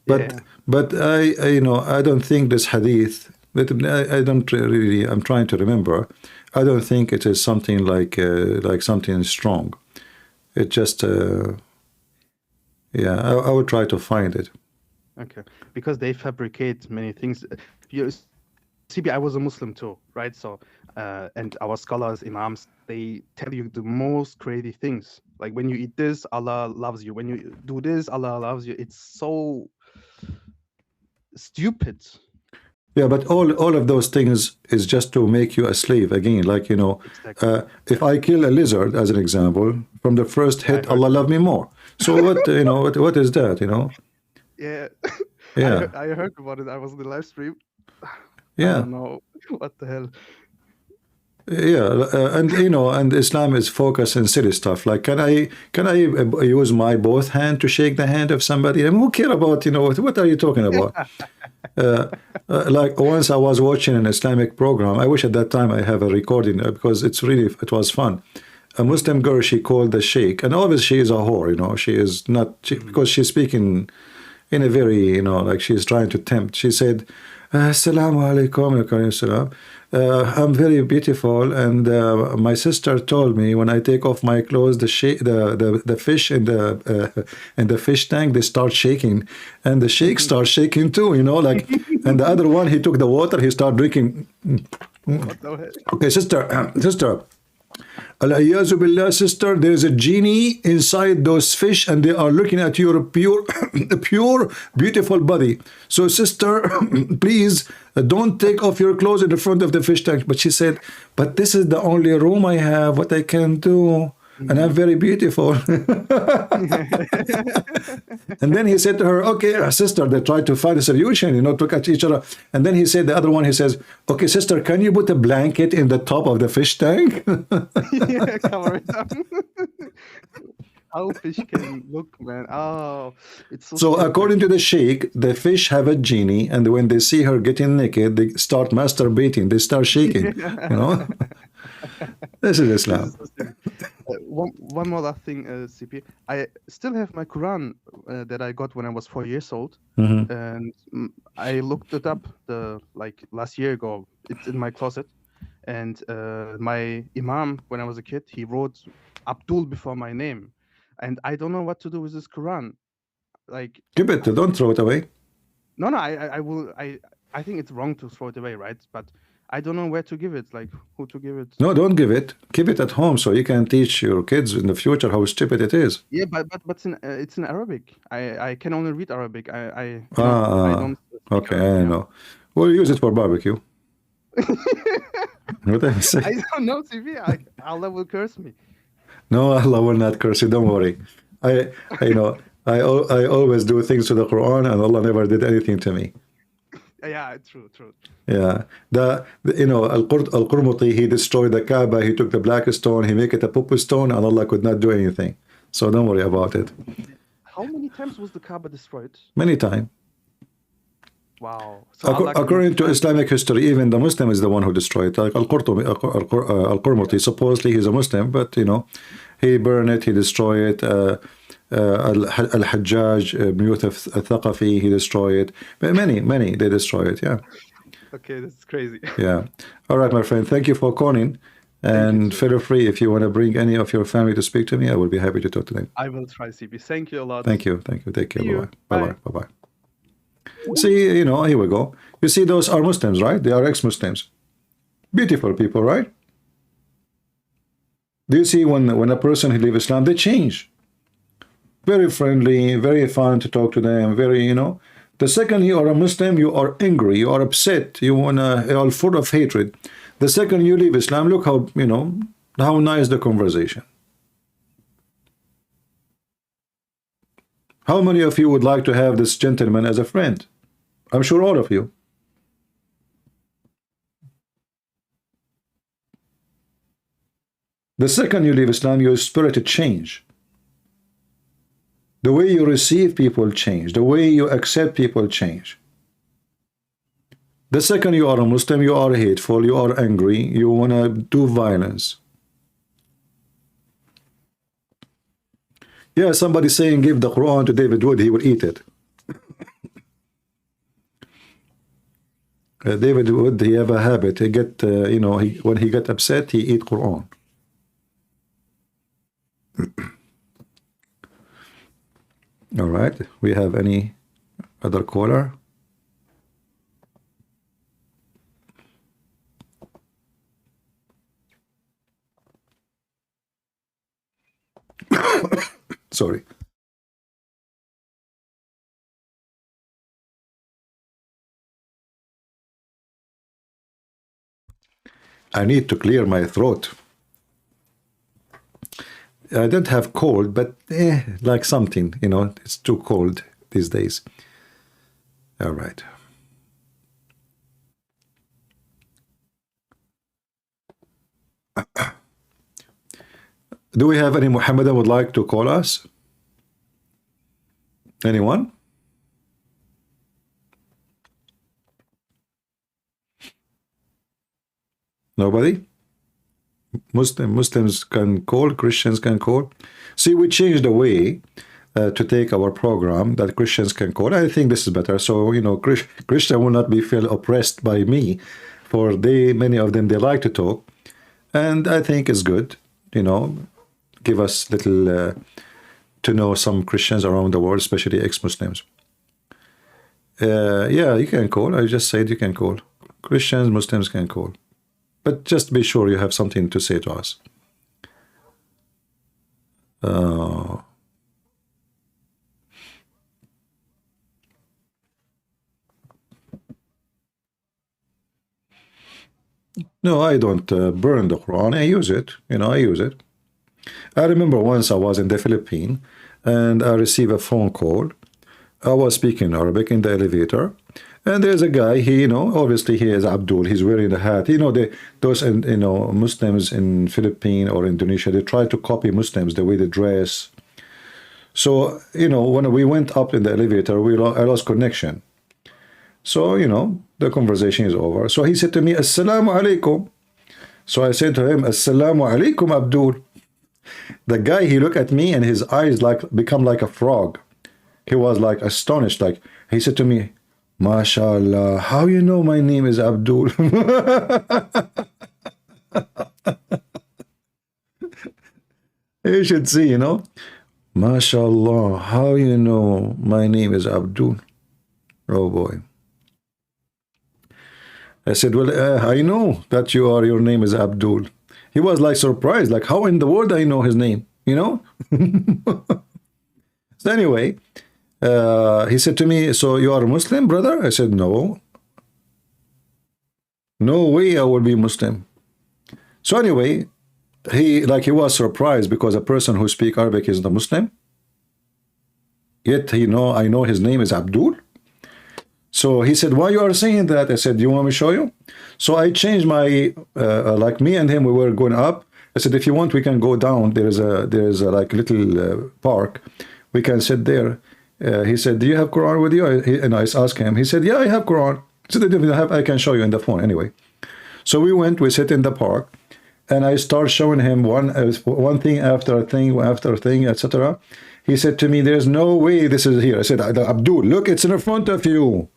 but I don't think this hadith, I don't really, I'm trying to remember, I don't think it is something like something strong. It just yeah, I will try to find it. Okay, because they fabricate many things. CB, I was a Muslim too, right? So, and our scholars, imams, they tell you the most crazy things. Like when you eat this, Allah loves you. When you do this, Allah loves you. It's so stupid. Yeah, but all of those things is just to make you a slave again. Like, exactly. If I kill a lizard, as an example, from the first hit, Allah love me more. So what, what is that, Yeah. Yeah. I heard about it. I was in the live stream. Yeah. I don't know. What the hell? Yeah, and you know, and Islam is focused on silly stuff. Like, can I use my both hand to shake the hand of somebody? I mean, who care about, you know, what are you talking about? Like once I was watching an Islamic program. I wish at that time I have a recording because it was fun. A Muslim girl, she called the sheikh, and obviously she is a whore. You know, she is not because she's speaking in a very, you know, like she's trying to tempt. She said, "Assalamu alaikum, salam. I'm very beautiful, and my sister told me when I take off my clothes, the fish in the fish tank, they start shaking, and the sheikh starts shaking too. You know, like, and the other one, he took the water, he started drinking. Okay, sister. Al-Iyazu billah, sister, there is a genie inside those fish and they are looking at your pure, pure, beautiful body. So, sister, please don't take off your clothes in the front of the fish tank. But she said, but this is the only room I have, what I can do. And I'm very beautiful. And then he said to her, okay, sister, they tried to find a solution, you know, to catch each other. And then he said, the other one, he says, okay, sister, can you put a blanket in the top of the fish tank? Yeah, cover it up. How fish can look, man. Oh, it's so So stupid. according to the sheikh, the fish have a genie, and when they see her getting naked, they start masturbating, they start shaking, you know? This is Islam. This is so stupid. One more last thing, CP. I still have my Quran that I got when I was 4 years old, and I looked it up like last year ago. It's in my closet, and my Imam when I was a kid, he wrote Abdul before my name, and I don't know what to do with this Quran. Like, Keep it, don't throw it away. no, I will. I think it's wrong to throw it away, right? But I don't know where to give it, like who to give it. No, don't give it. Keep it at home so you can teach your kids in the future how stupid it is. Yeah, but it's in Arabic. I can only read Arabic. I don't. Okay, I know. We'll use it for barbecue. What I say? I don't know, CV. Allah will curse me. No, Allah will not curse you. Don't worry. You know, I always do things to the Quran, and Allah never did anything to me. Yeah, true. Yeah, you know, Al-Qurmuti, he destroyed the Kaaba. He took the black stone. He make it a pupu stone, and Allah could not do anything. So don't worry about it. How many times was the Kaaba destroyed? Many times. Wow. So According to Islamic history, even the Muslim is the one who destroyed it. Like Al-Qurmuti, supposedly he's a Muslim, but you know, he burned it, he destroyed it. Al-Hajjaj, Yusuf al-Thaqafi, he destroyed it. Many, they destroy it, yeah. Okay, that's crazy. Yeah. All right, my friend, thank you for calling. And feel free, if you want to bring any of your family to speak to me, I will be happy to talk to them. I will try, CP. Thank you a lot. Thank you. Take care. Bye-bye. Bye-bye. See, you know, here we go. You see, those are Muslims, right? They are ex-Muslims. Beautiful people, right? Do you see when a person who leaves Islam, they change? Very friendly, very fun to talk to them, very, you know. The second you are a Muslim, you are angry, you are upset, you are full of hatred. The second you leave Islam, look how, you know, how nice the conversation. How many of you would like to have this gentleman as a friend? I'm sure all of you. The second you leave Islam, your spirit change. The way you receive people change. The way you accept people change. The second you are a Muslim, you are hateful, you are angry, you want to do violence. Yeah, somebody saying give the Quran to David Wood, he will eat it. David Wood, he have a habit. He get, you know, when he get upset, he eat Quran. All right. We have any other caller? Sorry. I need to clear my throat. I don't have cold, but like something, you know, it's too cold these days. All right. Do we have any Muhammadan would like to call us? Anyone? Nobody? Muslims can call, Christians can call. See, we changed the way to take our program that Christians can call. I think this is better. So, you know, Christian will not be feel oppressed by me, for many of them, they like to talk. And I think it's good, you know, give us little to know some Christians around the world, especially ex-Muslims. Yeah, you can call. I just said you can call. Christians, Muslims can call. But just be sure you have something to say to us. No, I don't burn the Quran. I use it. You know, I use it. I remember once I was in the Philippines and I received a phone call. I was speaking Arabic in the elevator. And there's a guy, he, you know, obviously he is Abdul, he's wearing the hat. You know, those, you know, Muslims in Philippines or Indonesia, they try to copy Muslims, the way they dress. So, you know, when we went up in the elevator, I lost connection. So, you know, the conversation is over. So he said to me, Assalamu alaikum. So I said to him, Assalamu alaikum, Abdul. The guy, he looked at me and his eyes become like a frog. He was like astonished. Like, he said to me, MashaAllah, how you know my name is Abdul? You should see, you know. MashaAllah, how you know my name is Abdul? Oh boy. I said, well, I know that your name is Abdul. He was like surprised, like how in the world I know his name, you know? So anyway, he said to me, so you are a Muslim, brother? I said, no. No way I will be Muslim. So anyway, he was surprised because a person who speaks Arabic is not Muslim. Yet I know his name is Abdul. So he said, why you are saying that? I said, do you want me to show you? So I changed my, like me and him, we were going up. I said, if you want, we can go down. There is a like little park. We can sit there. He said, do you have Quran with you? And I asked him. He said, yeah, I have Quran. He said, I can show you in the phone anyway. So we sit in the park, and I start showing him one thing after thing after thing, etc. He said to me, there's no way this is here. I said, Abdul, look, it's in front of you.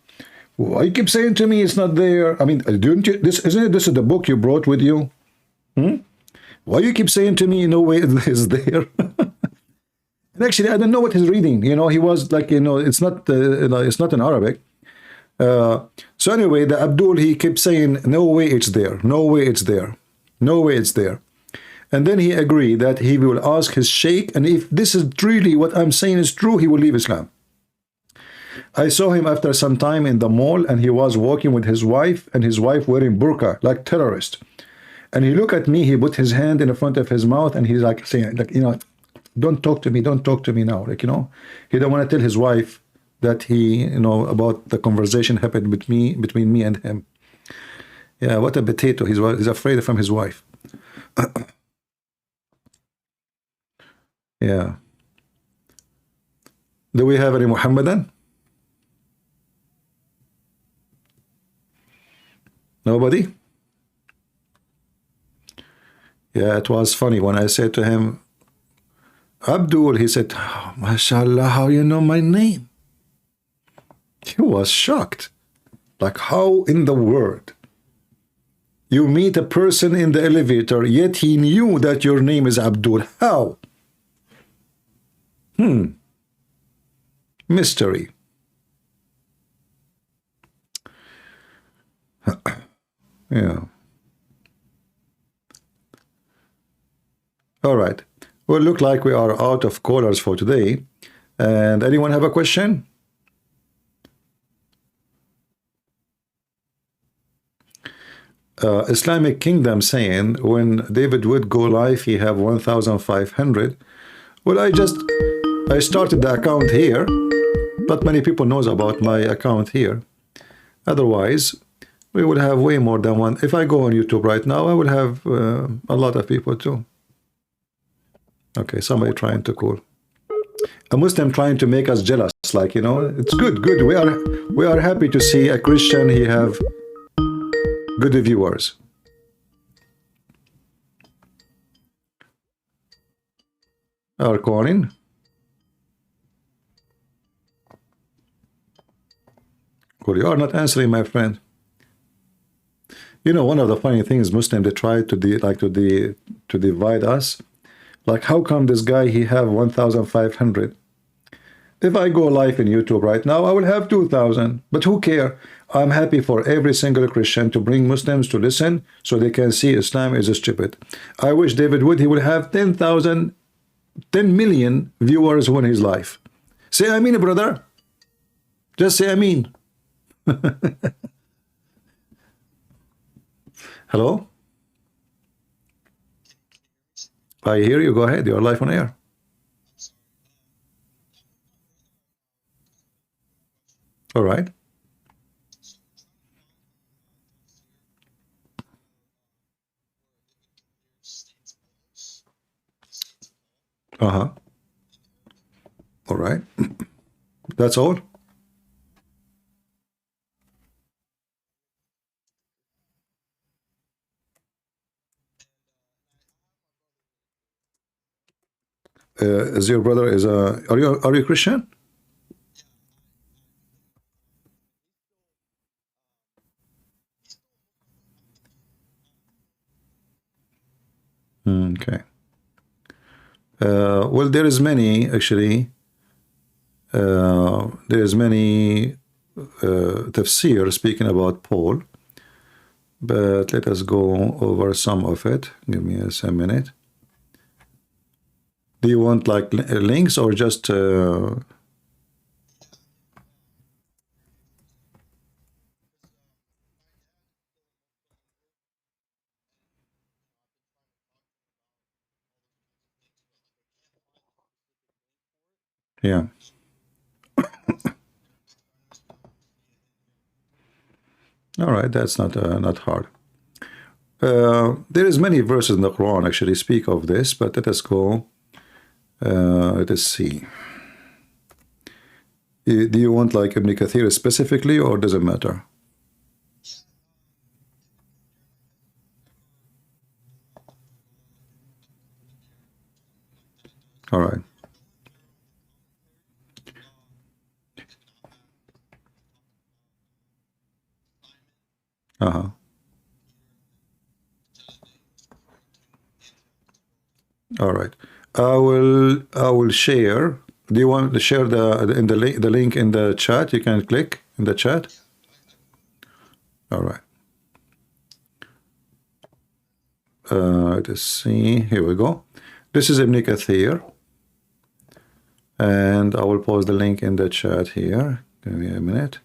Why you keep saying to me it's not there? I mean, don't you? This is the book you brought with you. Why you keep saying to me no way it is there? And actually, I don't know what he's reading. You know, he was like, you know, it's not in Arabic. So anyway, the Abdul, he kept saying, no way it's there. No way it's there. No way it's there. And then he agreed that he will ask his sheikh, and if this is really what I'm saying is true, he will leave Islam. I saw him after some time in the mall, and he was walking with his wife, and his wife wearing burqa, like terrorist. And he looked at me, he put his hand in the front of his mouth, and he's like saying, like, you know, don't talk to me now. Like, you know, he don't want to tell his wife that he, you know, about the conversation happened between me and him. Yeah, what a potato. He's afraid from his wife. Yeah. Do we have any Muhammadan? Nobody? Yeah, it was funny when I said to him, Abdul, he said, oh, MashaAllah, how you know my name? He was shocked. Like, how in the world? You meet a person in the elevator, yet he knew that your name is Abdul. How? Mystery. Yeah. All right. Well, look like we are out of callers for today. And anyone have a question? Islamic Kingdom saying when David would go live, he have 1,500. Well, I started the account here. Not many people knows about my account here. Otherwise, we will have way more than one. If I go on YouTube right now, I will have a lot of people too. Okay, somebody trying to call. A Muslim trying to make us jealous, like, you know, it's good. We are happy to see a Christian, he have good viewers. Are calling. Well, you are not answering, my friend. You know, one of the funny things, Muslim, they try to divide us. Like, how come this guy, he have 1,500? If I go live in YouTube right now, I will have 2,000. But who care? I'm happy for every single Christian to bring Muslims to listen so they can see Islam is stupid. I wish David Wood, he will have 10,000, 10 million viewers on his live. Say Ameen, brother. Just say Ameen. Hello? I hear you. Go ahead. You're live on air. All right. Uh-huh. All right. That's all? Is your brother is a are you Christian? Okay. Well, there is many actually. There is many tafsir speaking about Paul, but let us go over some of it. Give me a minute. Do you want like links or just yeah. All right, that's not hard. There is many verses in the Quran actually speak of this, but let us go. Let us see. Do you want like Ibn Kathir specifically, or does it matter? All right. Uh-huh. All right. I will share. Do you want to share the link in the chat? You can click in the chat. All right. Let's see. Here we go. This is Ibn Kathir, and I will post the link in the chat here. Give me a minute.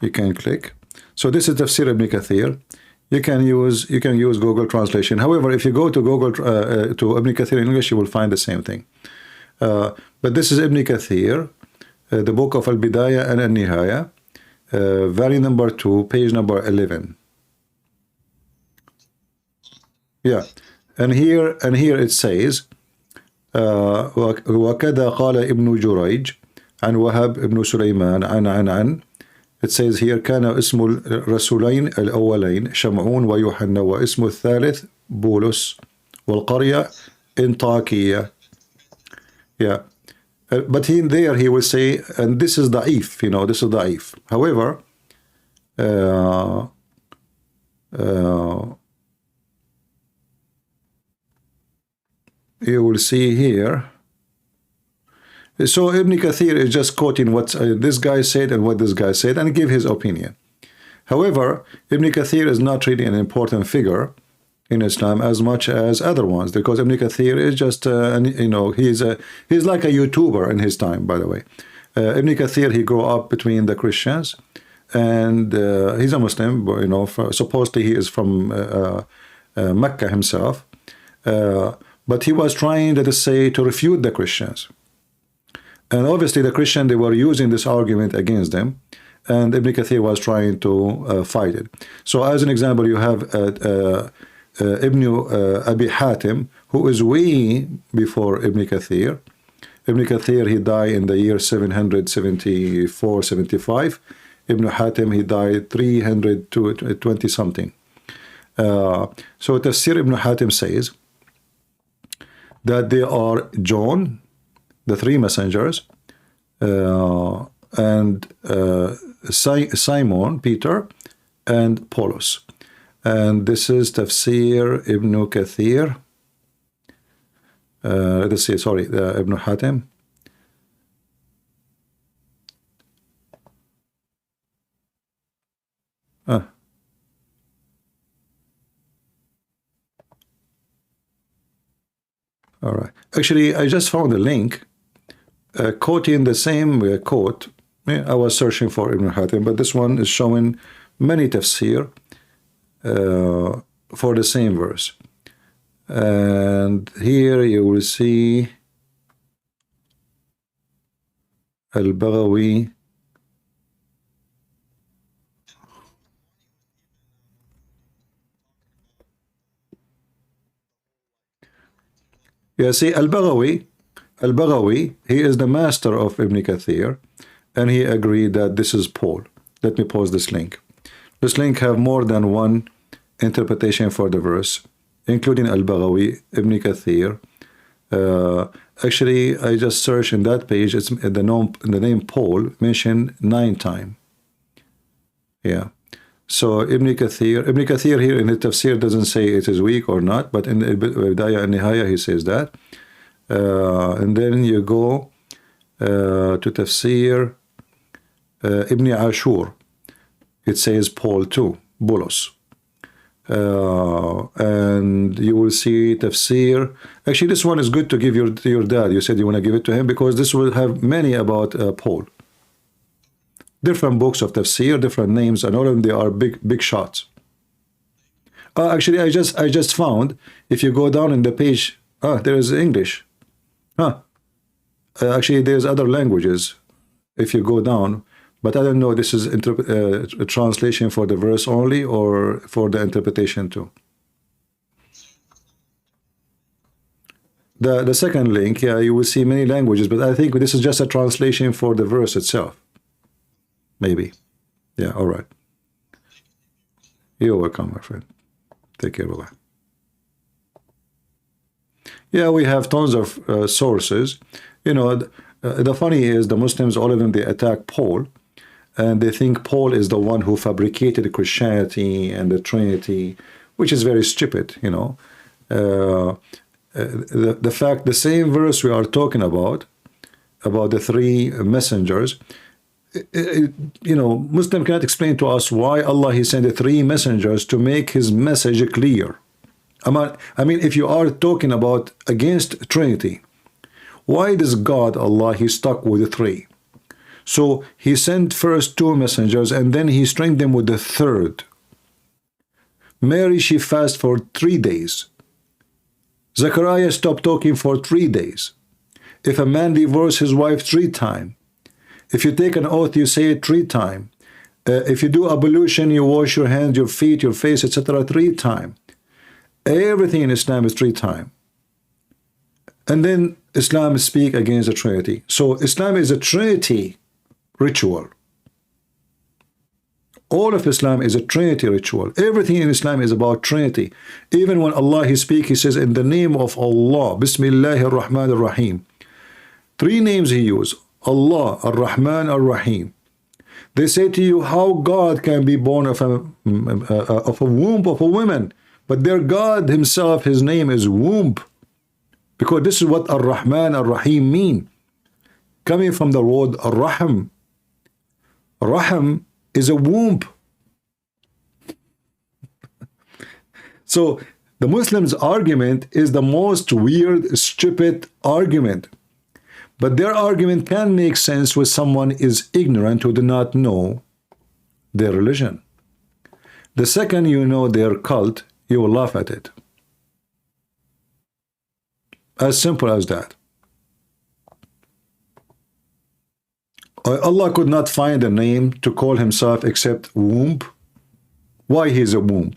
You can click. So this is Tafsir Ibn Kathir. You can use Google Translation. However, if you go to Google to Ibn Kathir in English, you will find the same thing. But this is Ibn Kathir, the book of Al-Bidayah and Al-Nihaya, volume number 2, page number 11. Yeah, and here it says, وكذا قال ابن جريج عن وهب ابن سليمان عن It says here كان اسم الرسولين الأولين شمعون ويوحنا واسم الثالث بولس والقرية انطاكية. Yeah, but there he will say, and this is da'if, you know, this is da'if. However, you will see here. So Ibn Kathir is just quoting what this guy said and what this guy said and give his opinion. However, Ibn Kathir is not really an important figure in Islam as much as other ones, because Ibn Kathir is just, you know, he's like a YouTuber in his time, by the way. Ibn Kathir, he grew up between the Christians, and he's a Muslim, you know, supposedly he is from Mecca himself, but he was trying, let us say, to refute the Christians. And obviously the Christian, they were using this argument against them. and Ibn Kathir was trying to fight it. So as an example, you have Ibn Abi Hatim, who is way before Ibn Kathir. Ibn Kathir, he died in the year 774-75. Ibn Hatim, he died 320 something. So Tafsir Ibn Hatim says that they are John, the three messengers, and Simon, Peter, and Paulus. And this is Tafsir Ibn Kathir. Let's see, sorry, Ibn Hatim. All right. Actually, I just found a link quoting the same quote. I was searching for Ibn Hatim, but this one is showing many tafsir for the same verse. And here you will see Al-Baghawi. Yeah, see, Al-Baghawi, he is the master of Ibn Kathir, and he agreed that this is Paul. Let me post this link. This link have more than one interpretation for the verse, including Al-Baghawi, Ibn Kathir. Actually, I just searched in that page, it's the name Paul mentioned 9 times. Yeah. So Ibn Kathir here in the tafsir doesn't say it is weak or not, but in the Bidayah and Nihaya he says that. And then you go to tafsir Ibn Ashur. It says Paul too, Bulos. And you will see tafsir. Actually, this one is good to give to your dad. You said you want to give it to him because this will have many about Paul. Different books of tafsir, different names, and all of them, they are big shots. Actually, I just found, if you go down in the page, there is English. Actually, there's other languages if you go down, but I don't know, this is a translation for the verse only or for the interpretation too. The second link, yeah, you will see many languages, but I think this is just a translation for the verse itself. Maybe. Yeah, all right. You're welcome, my friend. Take care, bye-bye. Yeah, we have tons of sources. You know, the funny is the Muslims, all of them, they attack Paul, and they think Paul is the one who fabricated Christianity and the Trinity, which is very stupid, you know. The fact, the same verse we are talking about the 3 messengers, you know, Muslim cannot explain to us why Allah, he sent the 3 messengers to make his message clear. I mean, if you are talking about against Trinity, why does God, Allah, he stuck with the 3? So he sent first 2 messengers and then he strengthened them with the 3rd. Mary, she fasted for 3 days. Zechariah stopped talking for 3 days. If a man divorces his wife 3 times, if you take an oath, you say it 3 times. If you do ablution, you wash your hands, your feet, your face, etc. 3 times. Everything in Islam is 3 times. And then Islam speak against the Trinity. So Islam is a Trinity ritual. All of Islam is a Trinity ritual. Everything in Islam is about Trinity. Even when Allah, he speaks, he says, in the name of Allah, Bismillahir Rahmanir Rahim. 3 names he used. Allah, Ar-Rahman, Ar-Rahim. They say to you, how God can be born of a womb of a woman, but their God himself, his name is womb, because this is what Ar-Rahman, Ar-Rahim mean, coming from the word Ar-Rahm. Rahm is a womb. So the Muslims' argument is the most weird, stupid argument. But their argument can make sense when someone is ignorant who do not know their religion. The second you know their cult, you will laugh at it. As simple as that. Allah could not find a name to call himself except womb. Why he's a womb?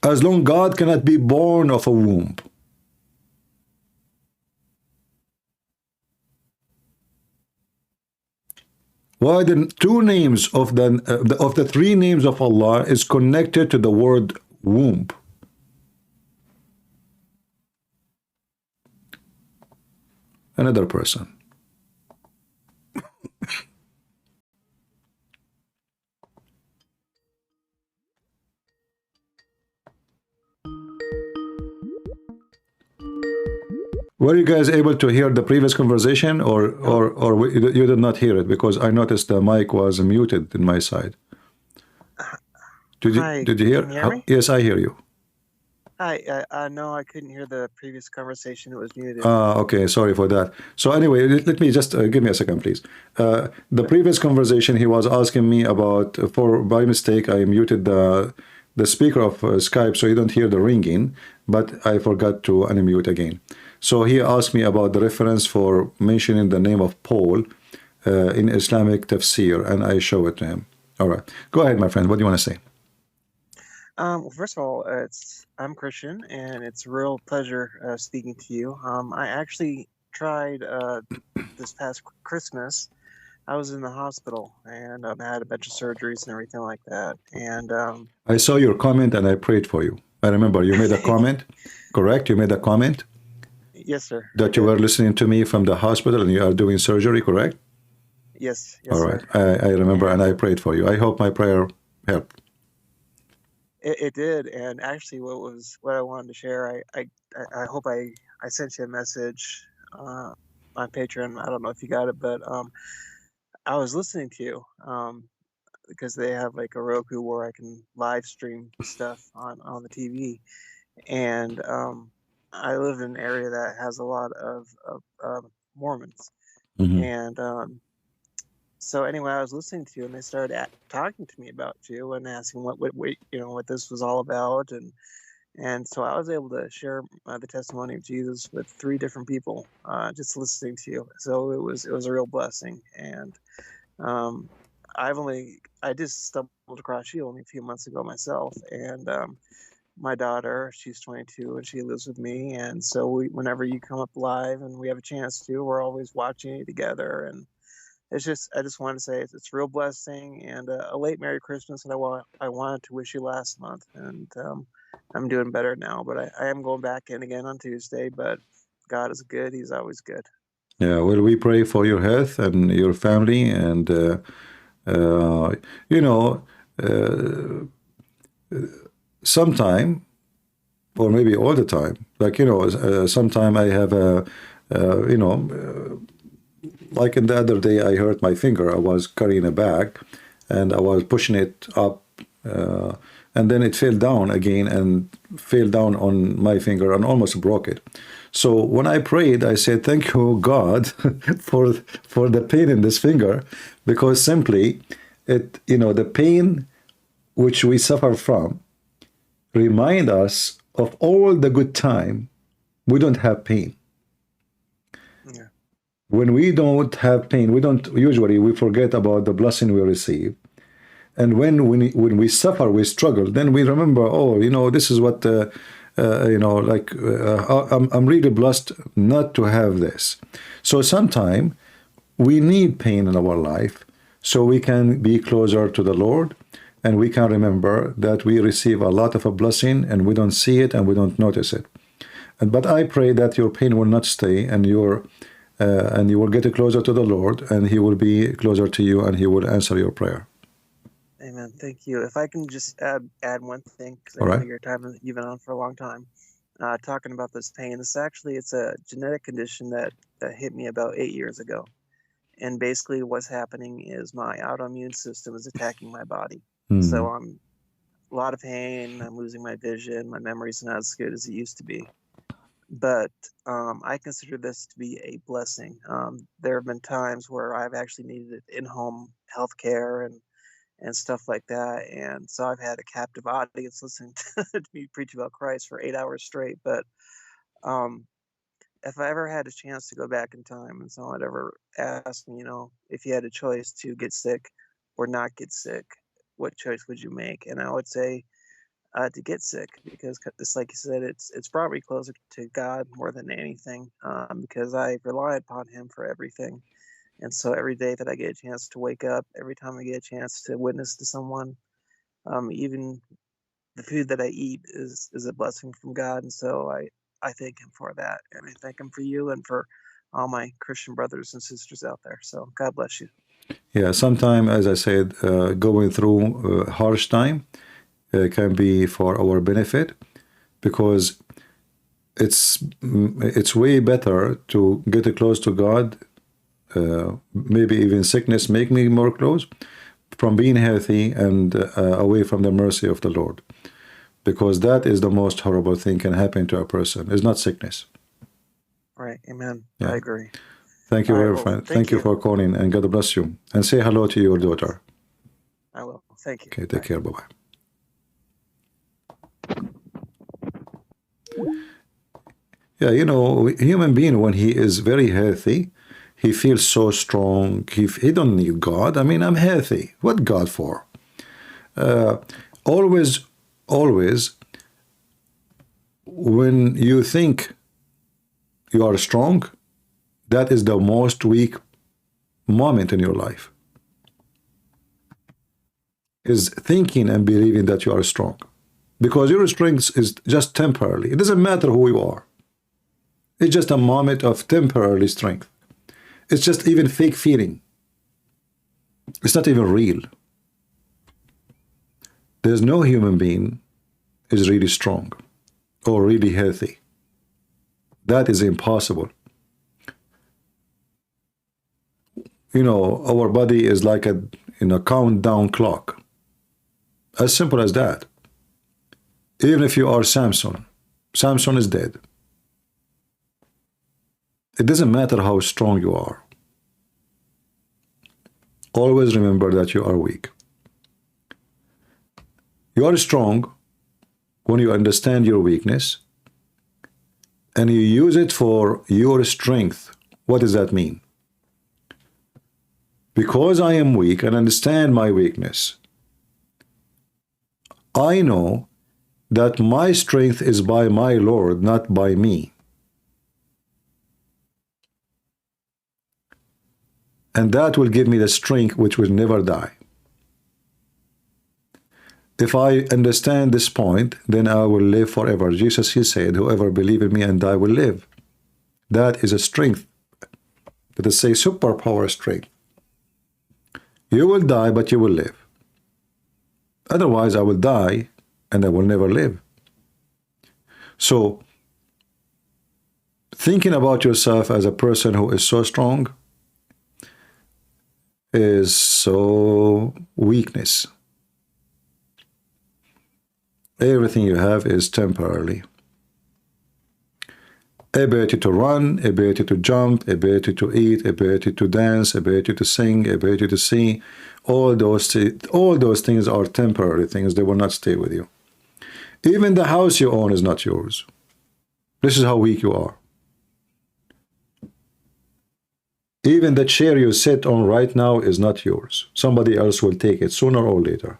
As long God cannot be born of a womb. Why the two names of the three names of Allah is connected to the word womb? Another person. Were you guys able to hear the previous conversation, or you did not hear it? Because I noticed the mic was muted in my side. Did you hear? Can you hear me? Yes, I hear you. Hi. No, I couldn't hear the previous conversation. It was muted. Okay, sorry for that. So anyway, let me just give me a second, please. The previous conversation, he was asking me about, by mistake, I muted the speaker of Skype, so you don't hear the ringing, but I forgot to unmute again. So he asked me about the reference for mentioning the name of Paul in Islamic tafsir, and I show it to him. All right, go ahead, my friend. What do you want to say? Well, first of all, I'm Christian, and it's a real pleasure speaking to you. I actually tried this past Christmas. I was in the hospital, and I had a bunch of surgeries and everything like that. And I saw your comment, and I prayed for you. I remember you made a comment, correct? You made a comment? Yes, sir. That you were listening to me from the hospital and you are doing surgery, correct? Yes, all right. I remember, and I prayed for you. I hope my prayer helped. It did, and actually, what I wanted to share, I hope I sent you a message on Patreon. I don't know if you got it, but I was listening to you because they have like a Roku where I can live stream stuff on the TV, and I live in an area that has a lot of Mormons, and so anyway, I was listening to you, and they started talking to me about you and asking what what this was all about, and so I was able to share the testimony of Jesus with 3 different people just listening to you. So it was a real blessing, and I just stumbled across you only a few months ago myself, and my daughter, she's 22 and she lives with me, and so whenever you come up live and we have a chance to, we're always watching you together, and I just want to say it's a real blessing, and a late Merry Christmas. And I wanted to wish you last month, and I'm doing better now, but I am going back in again on Tuesday. But God is good; He's always good. Yeah, well, we pray for your health and your family, and you know, sometime, or maybe all the time, like sometime I have a, like in the other day, I hurt my finger. I was carrying a bag, and I was pushing it up, and then it fell down again and fell down on my finger and almost broke it. So when I prayed, I said, "Thank you, God, for the pain in this finger, because simply, the pain which we suffer from remind us of all the good time we don't have pain." When we don't have pain, we forget about the blessing we receive. And when we suffer, we struggle, then we remember, this is what, I'm really blessed not to have this. So sometime we need pain in our life so we can be closer to the Lord, and we can remember that we receive a lot of a blessing and we don't see it and we don't notice it. But I pray that your pain will not stay, and you will get closer to the Lord, and He will be closer to you, and He will answer your prayer. Amen. Thank you. If I can just add one thing, because I know your time, you've been on for a long time, talking about this pain. It's a genetic condition that hit me about 8 years ago. And basically what's happening is my autoimmune system is attacking my body. So I'm a lot of pain, I'm losing my vision, my memory's not as good as it used to be. But I consider this to be a blessing. There have been times where I've actually needed in-home health care and stuff like that. And so I've had a captive audience listening to me preach about Christ for 8 hours straight. But if I ever had a chance to go back in time and someone ever asked me, if you had a choice to get sick or not get sick, what choice would you make? And I would say to get sick, because just like you said, it's probably closer to God more than anything, because I rely upon Him for everything. And so every day that I get a chance to wake up, every time I get a chance to witness to someone, even the food that I eat is a blessing from God. And so I thank Him for that. And I thank Him for you and for all my Christian brothers and sisters out there. So God bless you. Yeah, sometimes, as I said, going through harsh time can be for our benefit, because it's way better to get close to God. Maybe even sickness make me more close from being healthy and away from the mercy of the Lord, because that is the most horrible thing can happen to a person. It's not sickness. Right. Amen. Yeah. I agree. Thank you, All right, very well, friend. thank you you. for calling, and God bless you. And say hello to your daughter. I will. Thank you. Okay, take care. Bye-bye. Yeah, human being, when he is very healthy, he feels so strong. He don't need God. I mean, I'm healthy. What God for? Always, when you think you are strong, that is the most weak moment in your life, is thinking and believing that you are strong, because your strength is just temporarily. It doesn't matter who you are. It's just a moment of temporary strength. It's just even fake feeling. It's not even real. There's no human being is really strong or really healthy. That is impossible. Our body is like a countdown clock. As simple as that. Even if you are Samson is dead. It doesn't matter how strong you are. Always remember that you are weak. You are strong when you understand your weakness and you use it for your strength. What does that mean? Because I am weak and understand my weakness, I know that my strength is by my Lord, not by me. And that will give me the strength which will never die. If I understand this point, then I will live forever. Jesus, He said, whoever believes in me and die will live. That is a strength. Let us say superpower strength. You will die, but you will live. Otherwise, I will die and I will never live. So, thinking about yourself as a person who is so strong is so weakness. Everything you have is temporarily. Ability to run, ability to jump, ability to eat, ability to dance, ability to sing, ability to see, all those things are temporary things. They will not stay with you. Even the house you own is not yours. This is how weak you are. Even the chair you sit on right now is not yours. Somebody else will take it sooner or later.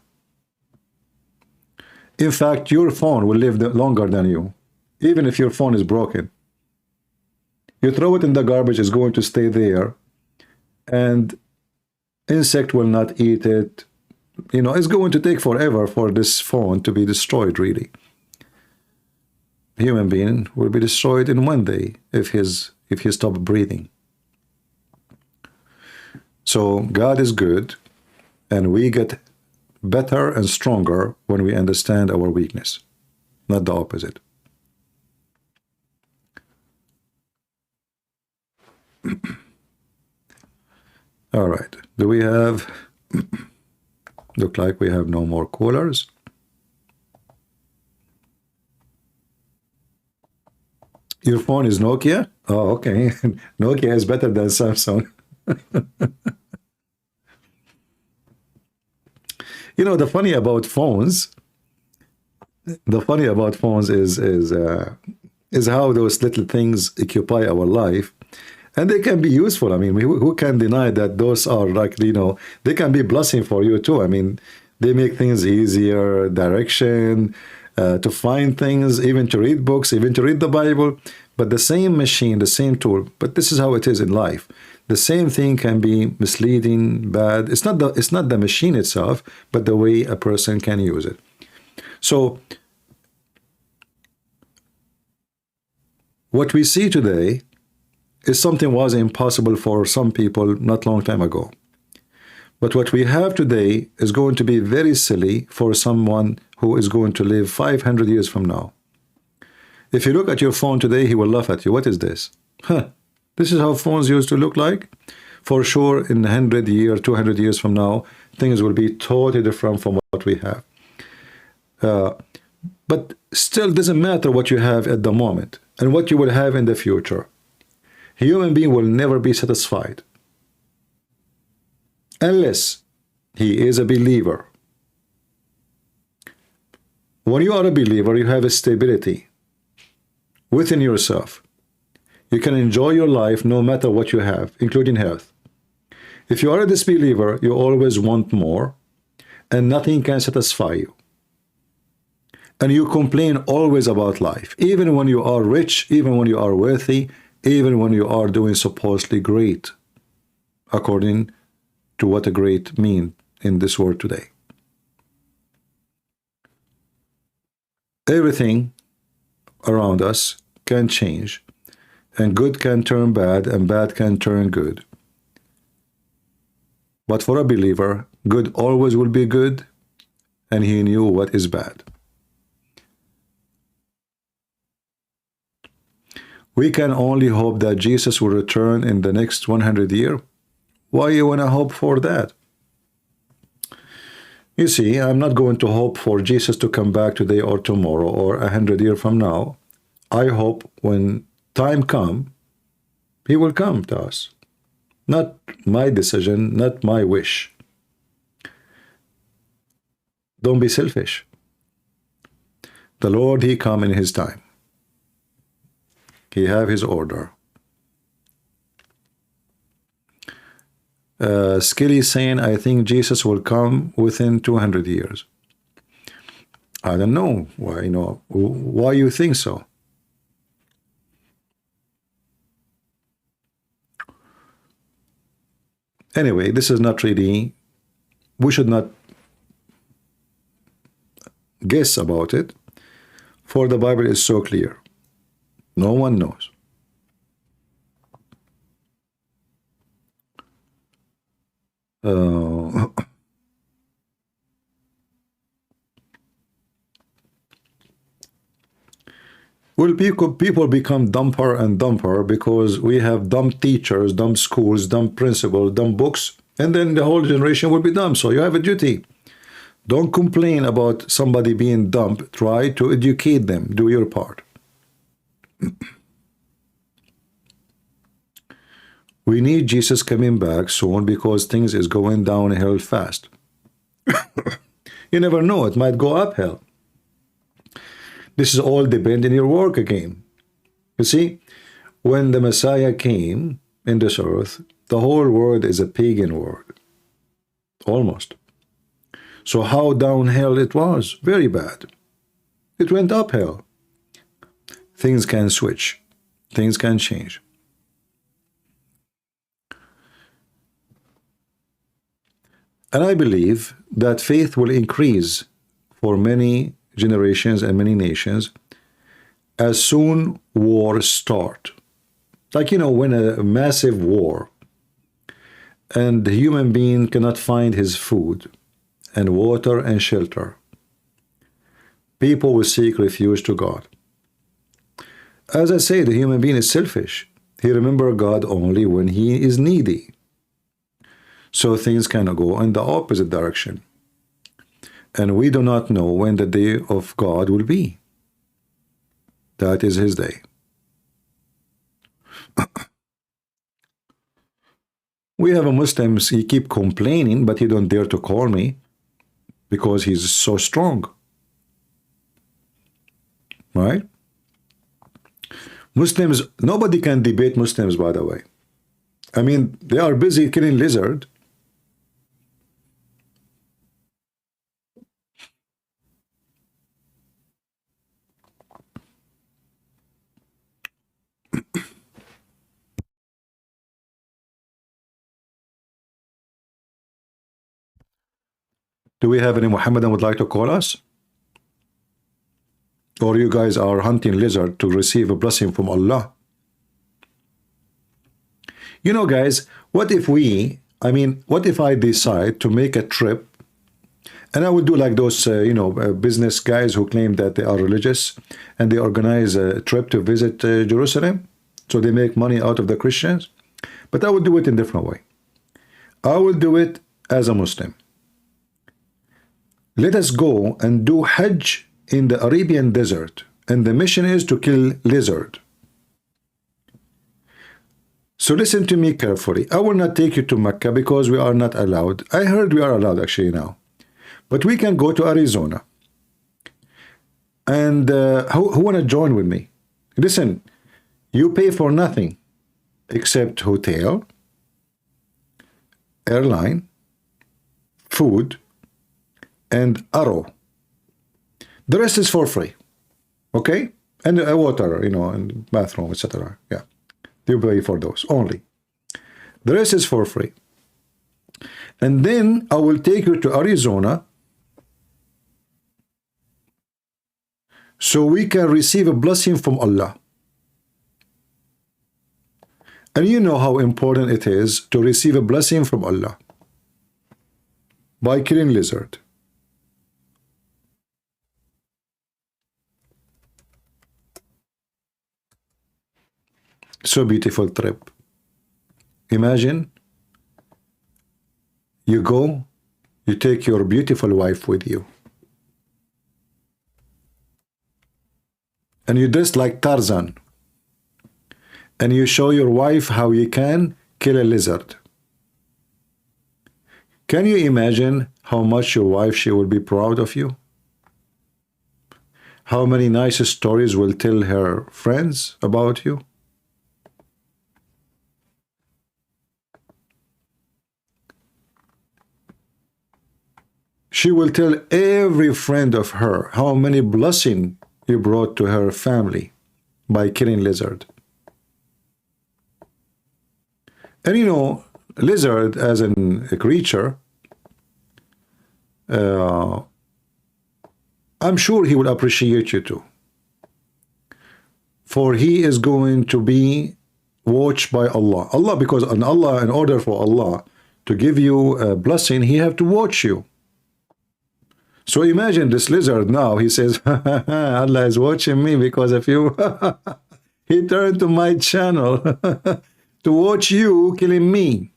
In fact, your phone will live longer than you, even if your phone is broken. You throw it in the garbage, it's going to stay there, and insect will not eat it. It's going to take forever for this phone to be destroyed, really. Human being will be destroyed in one day if he stops breathing. So God is good, and we get better and stronger when we understand our weakness, not the opposite. All right. Do we have... Look like we have no more callers. Your phone is Nokia? Oh, okay. Nokia is better than Samsung. The funny about phones is is how those little things occupy our life. And they can be useful. I mean, who can deny that those are like, you know, they can be blessing for you too. I mean, they make things easier, direction, to find things, even to read books, even to read the Bible. But the same machine, the same tool, but this is how it is in life. The same thing can be misleading, bad. It's not the machine itself, but the way a person can use it. So what we see today is something was impossible for some people not long time ago. But what we have today is going to be very silly for someone who is going to live 500 years from now. If you look at your phone today, he will laugh at you. What is this? Huh. This is how phones used to look like? For sure, in 100 years, 200 years from now, things will be totally different from what we have. But still doesn't matter what you have at the moment and what you will have in the future. A human being will never be satisfied unless he is a believer. When you are a believer, you have a stability within yourself. You can enjoy your life no matter what you have, including health. If you are a disbeliever, you always want more, and nothing can satisfy you. And you complain always about life, even when you are rich, even when you are wealthy, even when you are doing supposedly great, according to what a great mean in this world today. Everything around us can change, and good can turn bad, and bad can turn good. But for a believer, good always will be good, and he knew what is bad. We can only hope that Jesus will return in the next 100 years. Why you want to hope for that? You see, I'm not going to hope for Jesus to come back today or tomorrow or 100 years from now. I hope when time comes, he will come to us. Not my decision, not my wish. Don't be selfish. The Lord, he come in his time. He have his order. Skilly saying, I think Jesus will come within 200 years. I don't know why, why you think so. Anyway, this is not really, we should not guess about it, for the Bible is so clear. No one knows. Will people become dumber and dumber because we have dumb teachers, dumb schools, dumb principals, dumb books, and then the whole generation will be dumb. So you have a duty. Don't complain about somebody being dumb. Try to educate them. Do your part. We need Jesus coming back soon because things is going downhill fast. You never know. It might go uphill. This is all depend on your work again. You see, when the Messiah came in this earth, the whole world is a pagan world. Almost. So how downhill it was? Very bad. It went uphill. Things can switch. Things can change. And I believe that faith will increase for many generations and many nations as soon wars start. Like, when a massive war and the human being cannot find his food and water and shelter, people will seek refuge to God. As I say, the human being is selfish. He remembers God only when he is needy. So things can go in the opposite direction. And we do not know when the day of God will be. That is his day. We have a Muslim, he keep complaining, but he don't dare to call me because he's so strong. Right? Muslims, nobody can debate Muslims, by the way. I mean, they are busy killing lizard. Do we have any Muhammadan would like to call us? Or you guys are hunting lizard to receive a blessing from Allah? You know, guys, what if what if I decide to make a trip, and I would do like those, business guys who claim that they are religious, and they organize a trip to visit Jerusalem, so they make money out of the Christians. But I would do it in a different way. I will do it as a Muslim. Let us go and do Hajj in the Arabian desert, and the mission is to kill lizard. So listen to me carefully. I will not take you to Mecca because we are not allowed. I heard we are allowed actually now. But we can go to Arizona. And who want to join with me? Listen, you pay for nothing except hotel, airline, food, and arrow. The rest is for free. Okay? And water, and bathroom, etc. Yeah. You pay for those only. The rest is for free. And then I will take you to Arizona so we can receive a blessing from Allah. And you know how important it is to receive a blessing from Allah by killing lizard. So beautiful trip. Imagine you go, you take your beautiful wife with you, and you dress like Tarzan, and you show your wife how you can kill a lizard. Can you imagine how much your wife, she will be proud of you? How many nice stories will tell her friends about you? She will tell every friend of her how many blessings you brought to her family by killing lizard. And lizard as a creature, I'm sure he will appreciate you too. For he is going to be watched by Allah. Because in order for Allah to give you a blessing, he have to watch you. So imagine this lizard now, he says, Allah is watching me because of you. He turned to my channel to watch you killing me.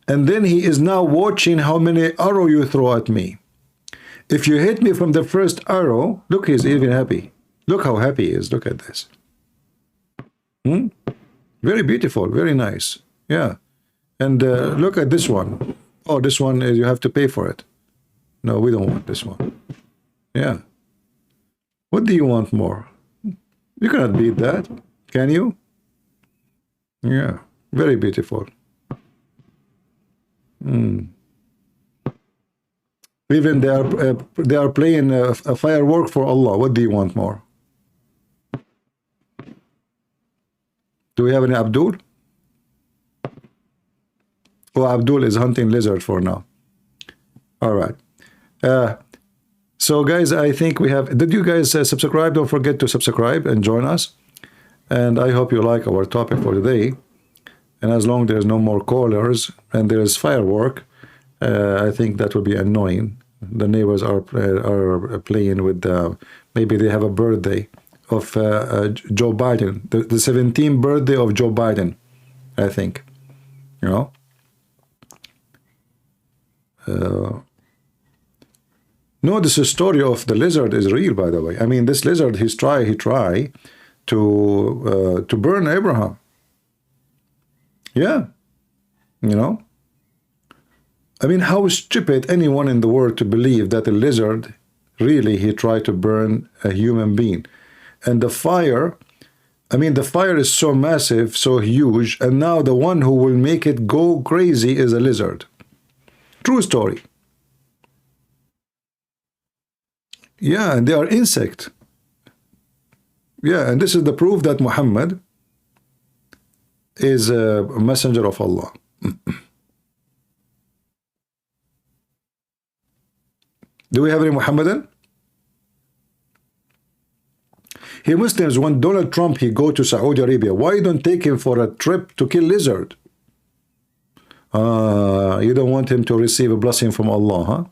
And then he is now watching how many arrows you throw at me. If you hit me from the first arrow, look, he's even happy. Look how happy he is. Look at this. Very beautiful, very nice. Yeah. And look at this one. Oh, this one, you have to pay for it. No, we don't want this one. Yeah. What do you want more? You cannot beat that, can you? Yeah, very beautiful. Even they are playing a firework for Allah. What do you want more? Do we have any Abdul? Oh, Abdul is hunting lizard for now. All right. So guys, I think we have, did you guys subscribe? Don't forget to subscribe and join us. And I hope you like our topic for today. And as long as there's no more callers and there's firework, I think that would be annoying. The neighbors are playing with, maybe they have a birthday of Joe Biden, the 17th birthday of Joe Biden, I think, No, this story of the lizard is real, by the way. I mean, this lizard, he tried to burn Abraham. Yeah. I mean, how stupid anyone in the world to believe that a lizard, really, he tried to burn a human being. And the fire, I mean, the fire is so massive, so huge, and now the one who will make it go crazy is a lizard. True story. Yeah, and they are insect. Yeah, and this is the proof that Muhammad is a messenger of Allah. Do we have any Muhammadan? Hey Muslims, when Donald Trump he go to Saudi Arabia, why don't take him for a trip to kill lizard? You don't want him to receive a blessing from Allah, huh?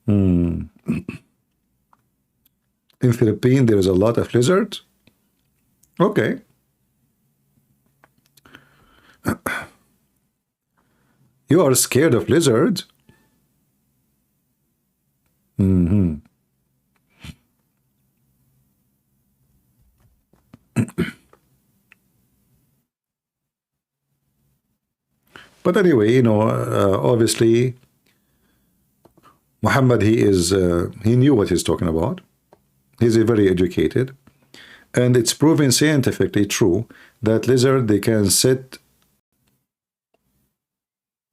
In Philippines, there is a lot of lizards. Okay. You are scared of lizards? But anyway, you know, obviously, Muhammad, he knew what he's talking about. He's very educated. And it's proven scientifically true that lizard, they can set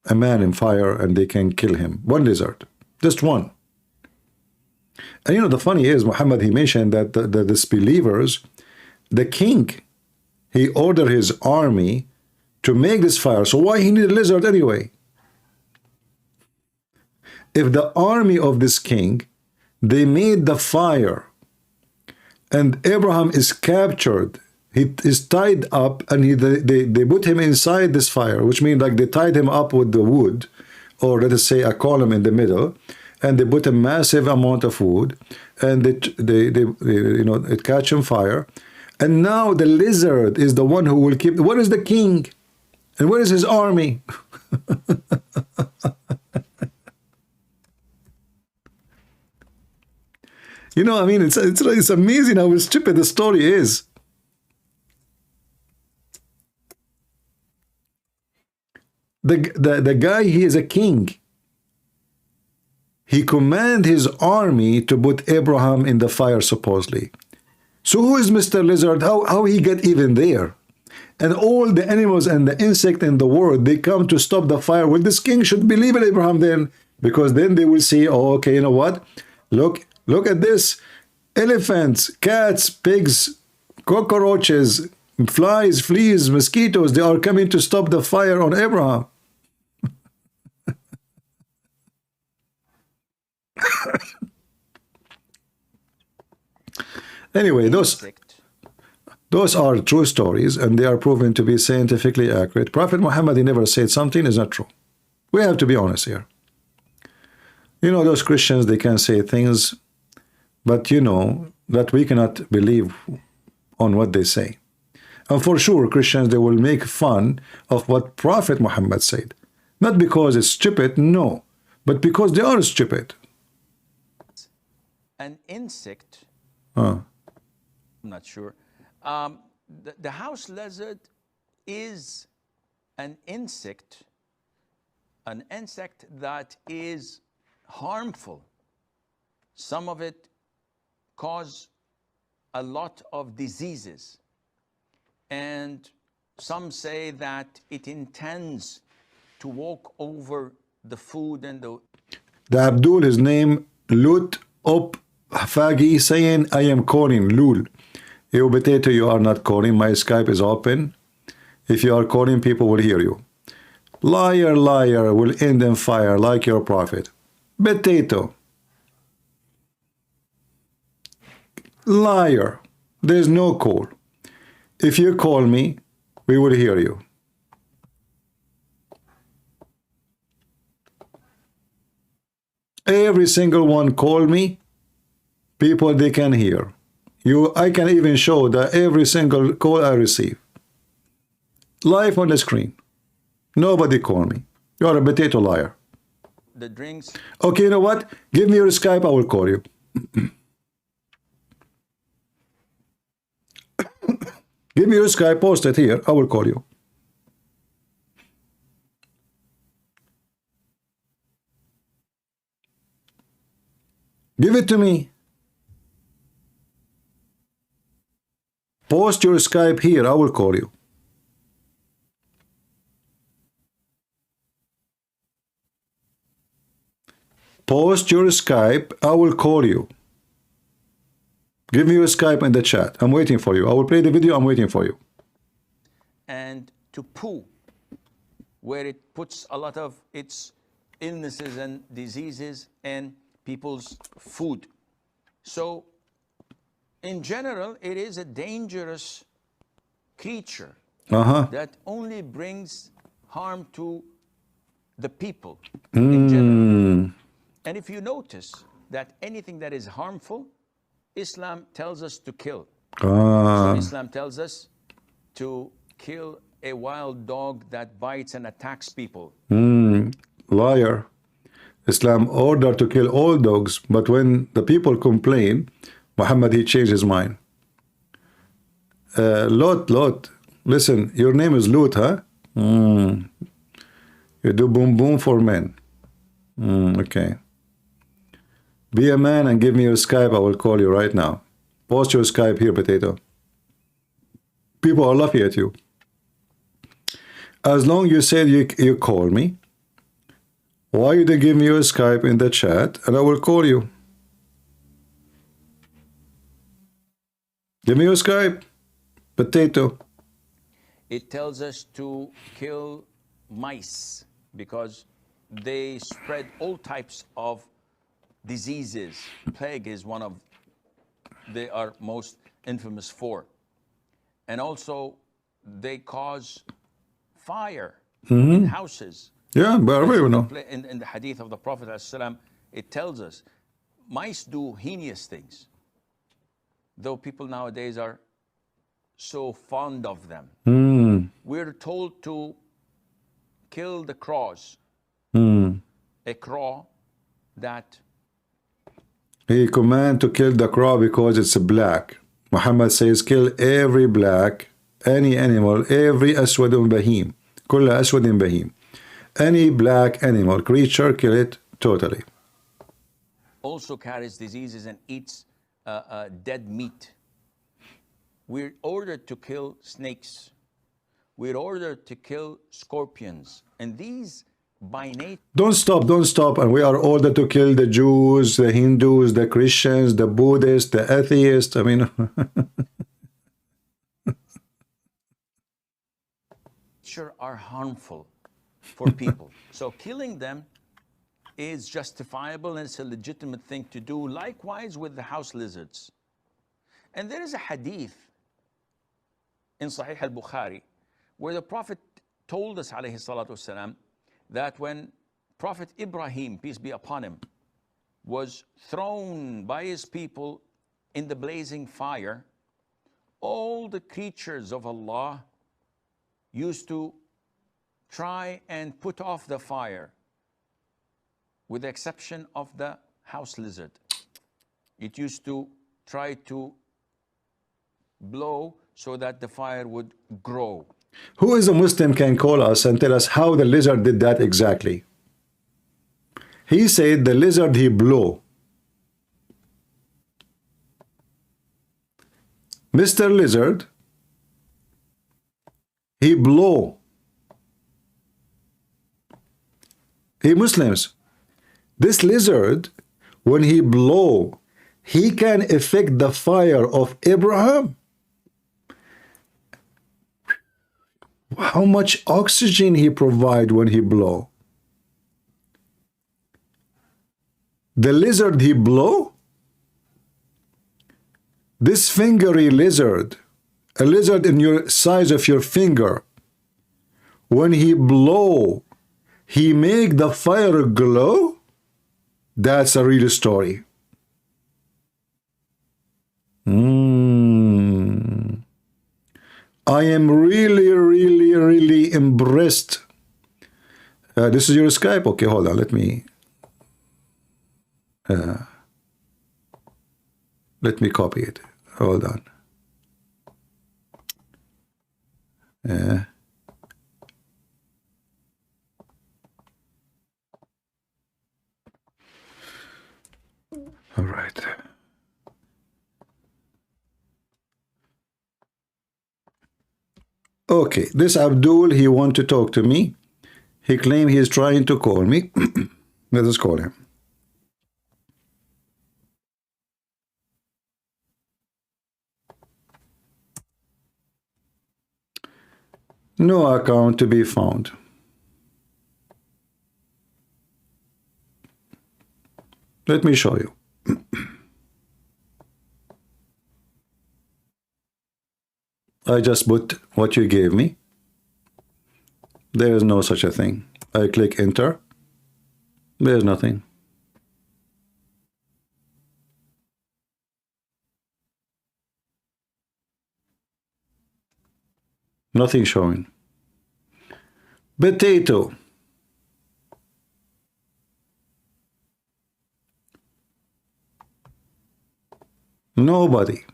a man in fire and they can kill him. One lizard. Just one. And you know, the funny is, Muhammad, he mentioned that the disbelievers, the king, he ordered his army to make this fire. So why he need a lizard anyway? If the army of this king, they made the fire, and Abraham is captured, he is tied up, and they put him inside this fire, which means like they tied him up with the wood, or let us say a column in the middle, and they put a massive amount of wood, and they you know, it catch on fire. And now the lizard is the one who will keep. Where is the king? And where is his army? You know, I mean, it's amazing how stupid the story is. The guy, he is a king. He commanded his army to put Abraham in the fire, supposedly. So who is Mr. Lizard? How he get even there? And all the animals and the insect in the world, they come to stop the fire. Well, this king should believe in Abraham then, because then they will see, oh, okay, you know what? Look at this. Elephants, cats, pigs, cockroaches, flies, fleas, mosquitoes, they are coming to stop the fire on Abraham. Anyway, those are true stories, and they are proven to be scientifically accurate. Prophet Muhammad, he never said something is not true. We have to be honest here. You know, those Christians, they can say things, but you know that we cannot believe on what they say. And for sure, Christians, they will make fun of what Prophet Muhammad said. Not because it's stupid, no, but because they are stupid. An insect, Huh. I'm not sure. The house lizard is an insect that is harmful. Some of it cause a lot of diseases. And some say that it intends to walk over the food and The Abdul, his name, Lut Op Fagi, saying, I am calling Lul. You potato, you are not calling. My Skype is open. If you are calling, people will hear you. Liar, liar, will end in fire like your prophet. Potato. Liar. There's no call. If you call me, we will hear you. Every single one call me, people, they can hear. I can even show that every single call I receive. Live on the screen. Nobody call me. You are a potato liar. the drinks. Okay, you know what? Give me your Skype, I will call you. Give me your Skype, post it here, I will call you. Give it to me. Post your Skype here. I will call you. Post your Skype. I will call you. Give me your Skype in the chat. I'm waiting for you. I will play the video. I'm waiting for you. And to poo, where it puts a lot of its illnesses and diseases in people's food. So, in general, it is a dangerous creature that only brings harm to the people in general. And if you notice that anything that is harmful, Islam tells us to kill. So Islam tells us to kill a wild dog that bites and attacks people. Liar. Islam ordered to kill all dogs, but when the people complain, Muhammad, he changed his mind. Lot, listen, your name is Lut, huh? You do boom boom for men. Okay. Be a man and give me your Skype. I will call you right now. Post your Skype here, Potato. People are laughing at you. As long you said you call me, why you didn't give me your Skype in the chat and I will call you? Give me your Skype, Potato. It tells us to kill mice because they spread all types of diseases. Plague is one of they are most infamous for. And also they cause fire in houses. Yeah, but we know. In the hadith of the Prophet ﷺ, it tells us mice do heinous things, though people nowadays are so fond of them. We're told to kill the crows. A crow that he command to kill the crow because it's black. Muhammad says kill every black, any animal, every aswadun bahim. Kulla aswadin bahim. Any black animal, creature, kill it totally. also carries diseases and eats dead meat. We're ordered to kill snakes. We're ordered to kill scorpions. And these by nature... Don't stop. And we are ordered to kill the Jews, the Hindus, the Christians, the Buddhists, the atheists. I mean... are harmful for people. So killing them is justifiable and it's a legitimate thing to do. Likewise with the house lizards. And there is a hadith in Sahih al-Bukhari where the Prophet told us, alayhi salatu wasalam, that when Prophet Ibrahim, peace be upon him, was thrown by his people in the blazing fire, all the creatures of Allah used to try and put off the fire, with the exception of the house lizard. It used to try to blow so that the fire would grow. Who is a Muslim can call us and tell us how the lizard did that exactly? He said the lizard he blew. Mr. Lizard, he blow. Hey Muslims, this lizard, when he blow, he can affect the fire of Abraham. How much oxygen he provide when he blow? The lizard he blow? This fingery lizard, a lizard in your size of your finger, when he blow, he make the fire glow? That's a real story. I am really impressed. This is your Skype? Okay, hold on. Let me copy it. Hold on. All right. Okay, this Abdul, he want to talk to me. He claim he is trying to call me. Let us call him. No account to be found. Let me show you. I just put what you gave me. There is no such a thing. I click enter. There's nothing. Nothing showing. Potato. Nobody.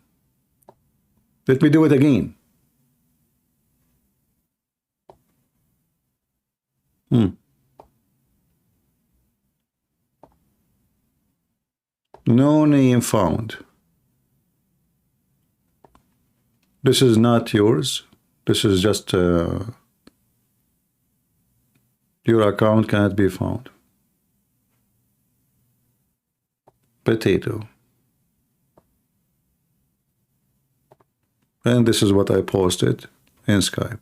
Let me do it again. No name found. This is not yours. This is just your account cannot be found. Potato. And this is what I posted in Skype.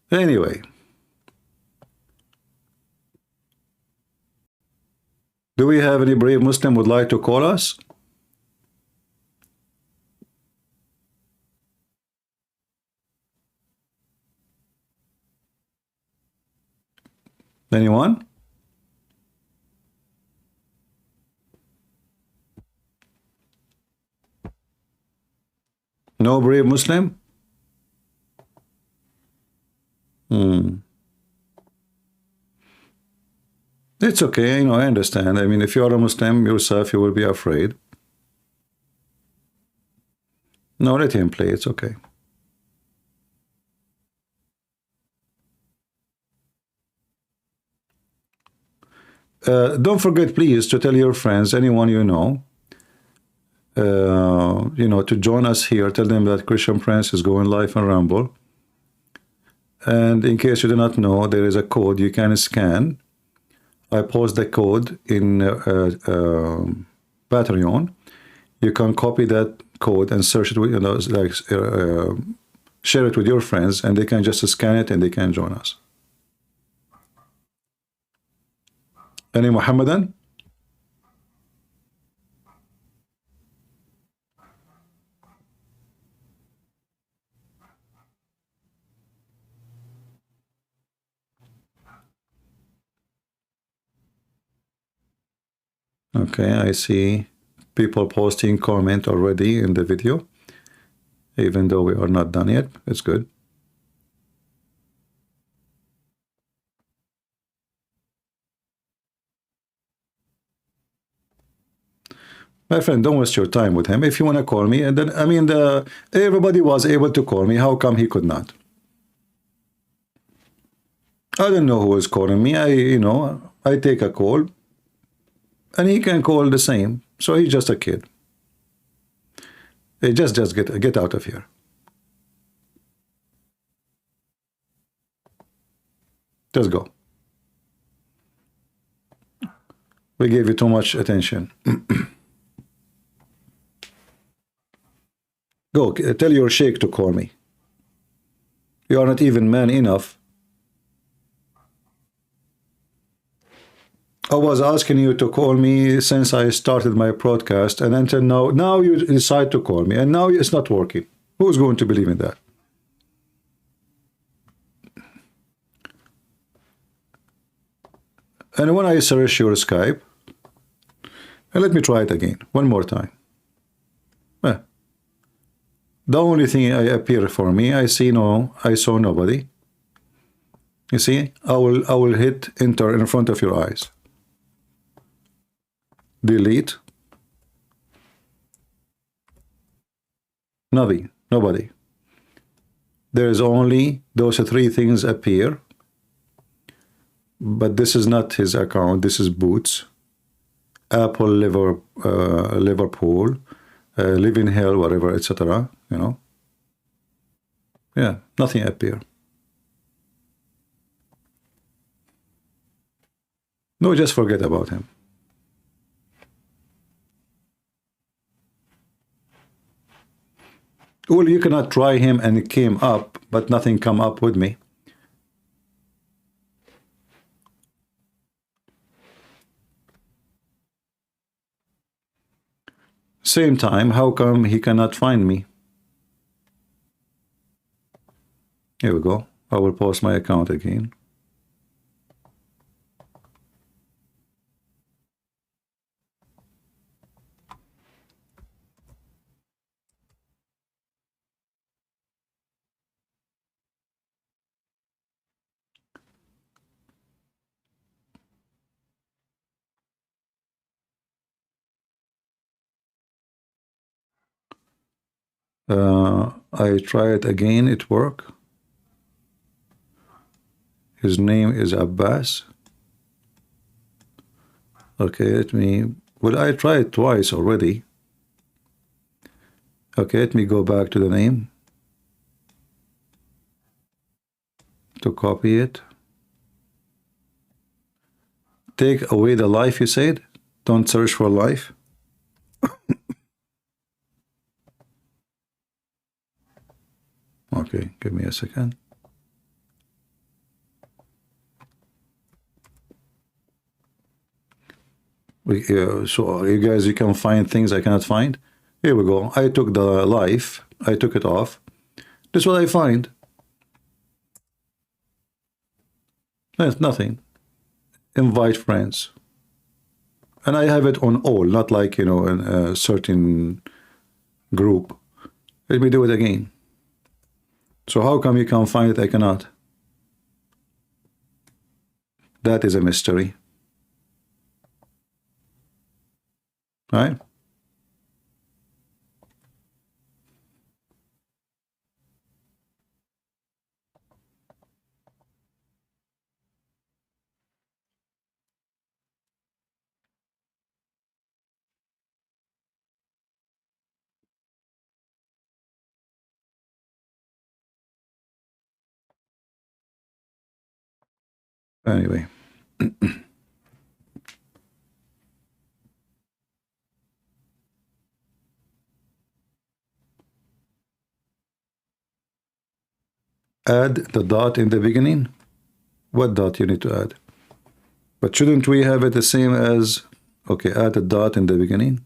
Anyway. Do we have any brave Muslim would like to call us? Anyone? No brave Muslim? It's okay, you know, I understand. I mean, if you are a Muslim yourself, you will be afraid. No, let him play, it's okay. Don't forget, please, to tell your friends, anyone you know, to join us here. Tell them that Christian Prince is going live on Rumble. And in case you do not know, there is a code you can scan. I post the code in Patreon. You can copy that code and search it with, share it with your friends, and they can just scan it and they can join us. Any Muhammadan? Okay, I see people posting comment already in the video, even though we are not done yet. It's good. My friend, don't waste your time with him. If you want to call me, and then I mean, everybody was able to call me. How come he could not? I don't know who is calling me. I take a call. And he can call the same. So he's just a kid. Hey, just get out of here. Just go. We gave you too much attention. Go, tell your sheikh to call me. You are not even man enough. I was asking you to call me since I started my broadcast, and until now you decide to call me, and now it's not working. Who's going to believe in that? And when I search your Skype, and let me try it again, one more time. The only thing I appear for me, I saw nobody. You see, I will hit enter in front of your eyes. Delete. Nobody. There is only those three things appear. But this is not his account. This is Boots. Apple Liverpool, live in hell, whatever, etc. You know, yeah, nothing appear. No, just forget about him. Well, you cannot try him and it came up, but nothing come up with me. Same time, how come he cannot find me? Here we go. I will post my account again. I try it again, it worked. His name is Abbas. Okay, let me, well, I tried twice already. Okay, let me go back to the name to copy it. Take away the life, you said? Don't search for life. Okay, give me a second. So you guys, you can find things I cannot find. Here we go. I took the life. I took it off. This is what I find. There's nothing. Invite friends. And I have it on all, not like, you know, in a certain group. Let me do it again. So how come you can find it, I cannot? That is a mystery. Right? Anyway. Add the dot in the beginning. What dot you need to add? But shouldn't we have it the same as, okay, add a dot in the beginning?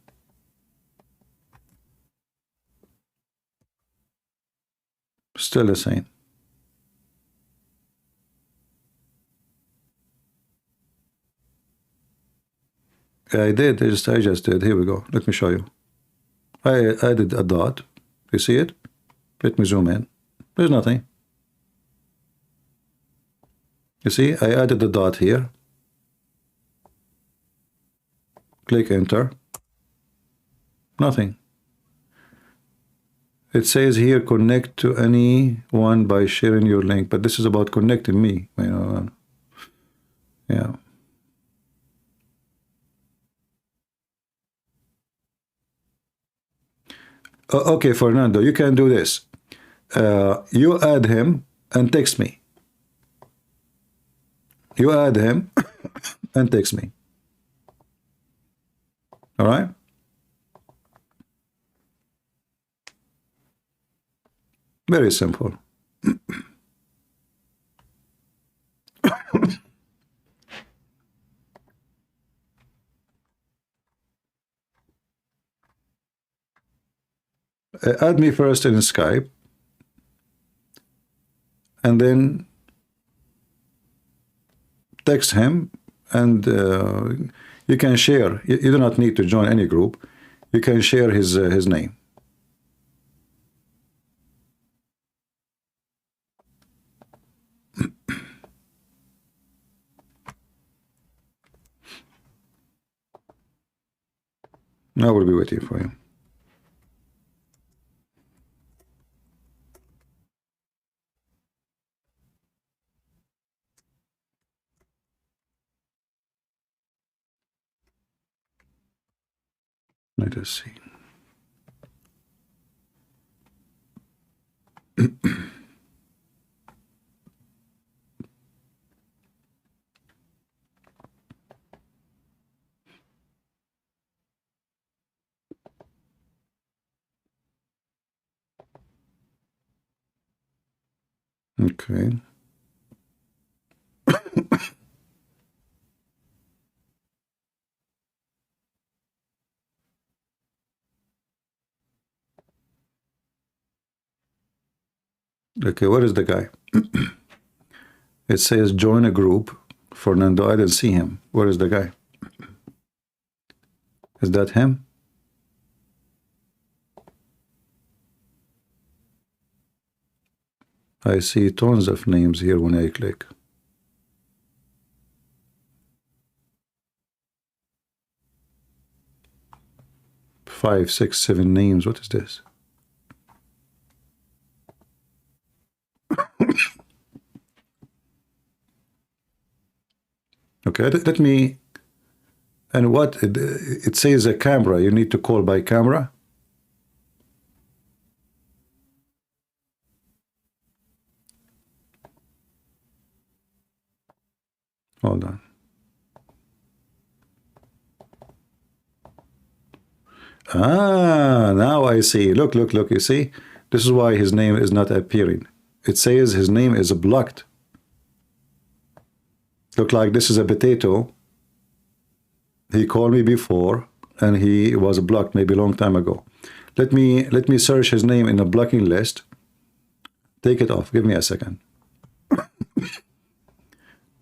Still the same. I did, I just did. Here we go. Let me show you. I added a dot. You see it? Let me zoom in. There's nothing. You see, I added the dot here. Click enter. Nothing. It says here connect to anyone by sharing your link, but this is about connecting me, you know. Yeah. Okay, Fernando, you can do this. You add him and text me. You add him and text me. All right? Very simple. Add me first in Skype, and then text him, and you can share. You do not need to join any group. You can share his name. I will be waiting for you. Let us see. Okay. Okay, what is the guy? It says join a group. Fernando, I didn't see him. Where is the guy? Is that him? I see tons of names here when I click. Five, six, seven names. What is this? Okay, let me. And what it says a camera. You need to call by camera. Hold on. Ah, now I see. Look, look, look. You see? This is why his name is not appearing. It says his name is blocked. Look like this is a potato. He called me before and he was blocked maybe a long time ago. Let me search his name in a blocking list. Take it off. Give me a second.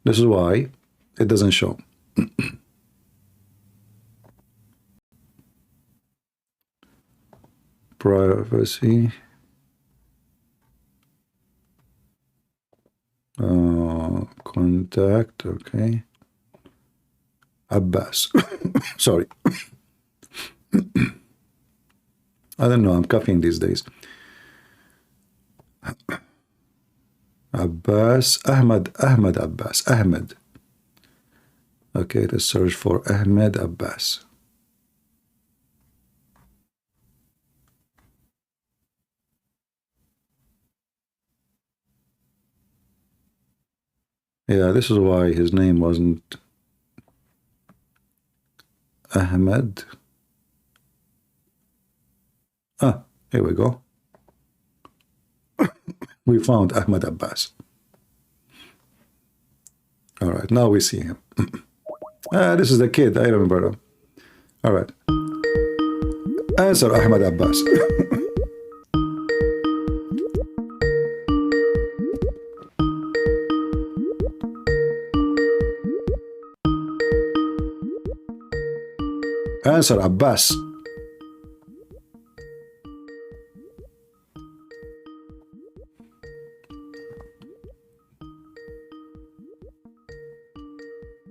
This is why it doesn't show. Privacy. Contact. Okay. Abbas. Sorry. I don't know. I'm coughing these days. Abbas. Ahmed Abbas. Ahmed. Okay, let's search for Ahmed Abbas. Yeah, this is why his name wasn't Ahmed. Ah, here we go. We found Ahmed Abbas. All right, now we see him. This is the kid. I remember him. All right. Answer Ahmed Abbas. Answer Abbas.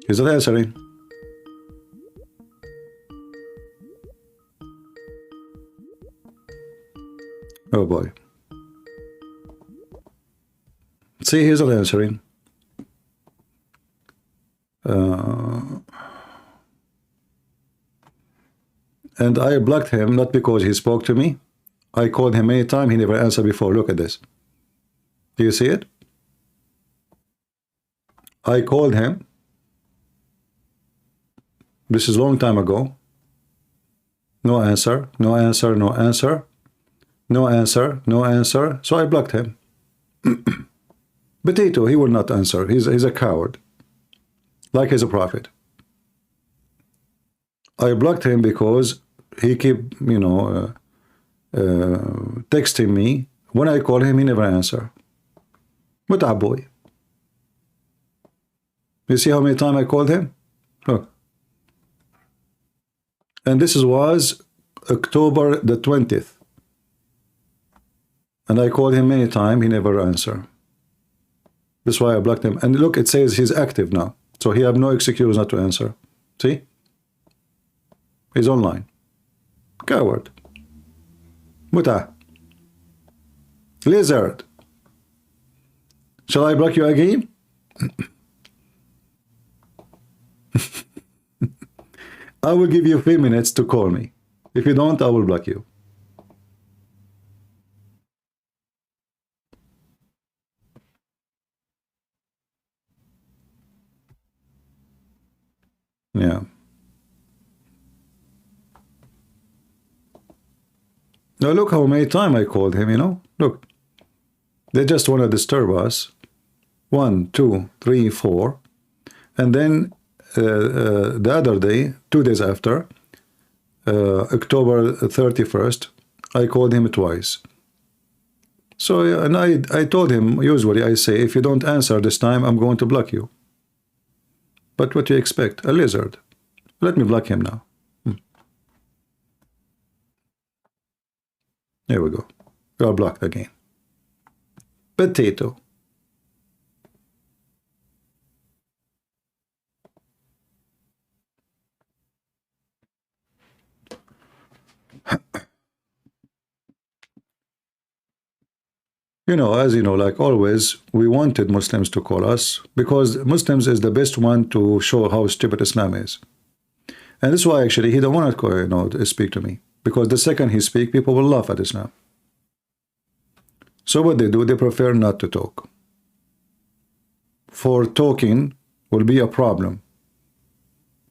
He's not answering. Oh boy. See, he's not answering. And I blocked him not because he spoke to me. I called him many times. He never answered before. Look at this. Do you see it? I called him. This is a long time ago. No answer. No answer. No answer. No answer. No answer. So I blocked him. Potato, he will not answer. He's a coward. Like he's a prophet. I blocked him because he keep, texting me. When I call him, he never answer. What a boy. You see how many times I called him? Look. And this was October the 20th. And I called him many times. He never answered. That's why I blocked him. And look, it says he's active now. So he have no excuse not to answer. See? He's online. Coward. Muta. Lizard. Shall I block you again? I will give you 3 minutes to call me. If you don't, I will block you. Yeah. Now look how many times I called him, you know? Look. They just want to disturb us. 1, 2, 3, 4. And then the other day, 2 days after, October 31st, I called him twice. So, and I told him, usually I say, if you don't answer this time, I'm going to block you. But what do you expect? A lizard. Let me block him now. There we go. You are blocked again. Potato. You know, as you know, like always, we wanted Muslims to call us because Muslims is the best one to show how stupid Islam is. And that's why actually he don't want to, you know, speak to me, because the second he speak, people will laugh at Islam. So what they do, they prefer not to talk. For talking will be a problem,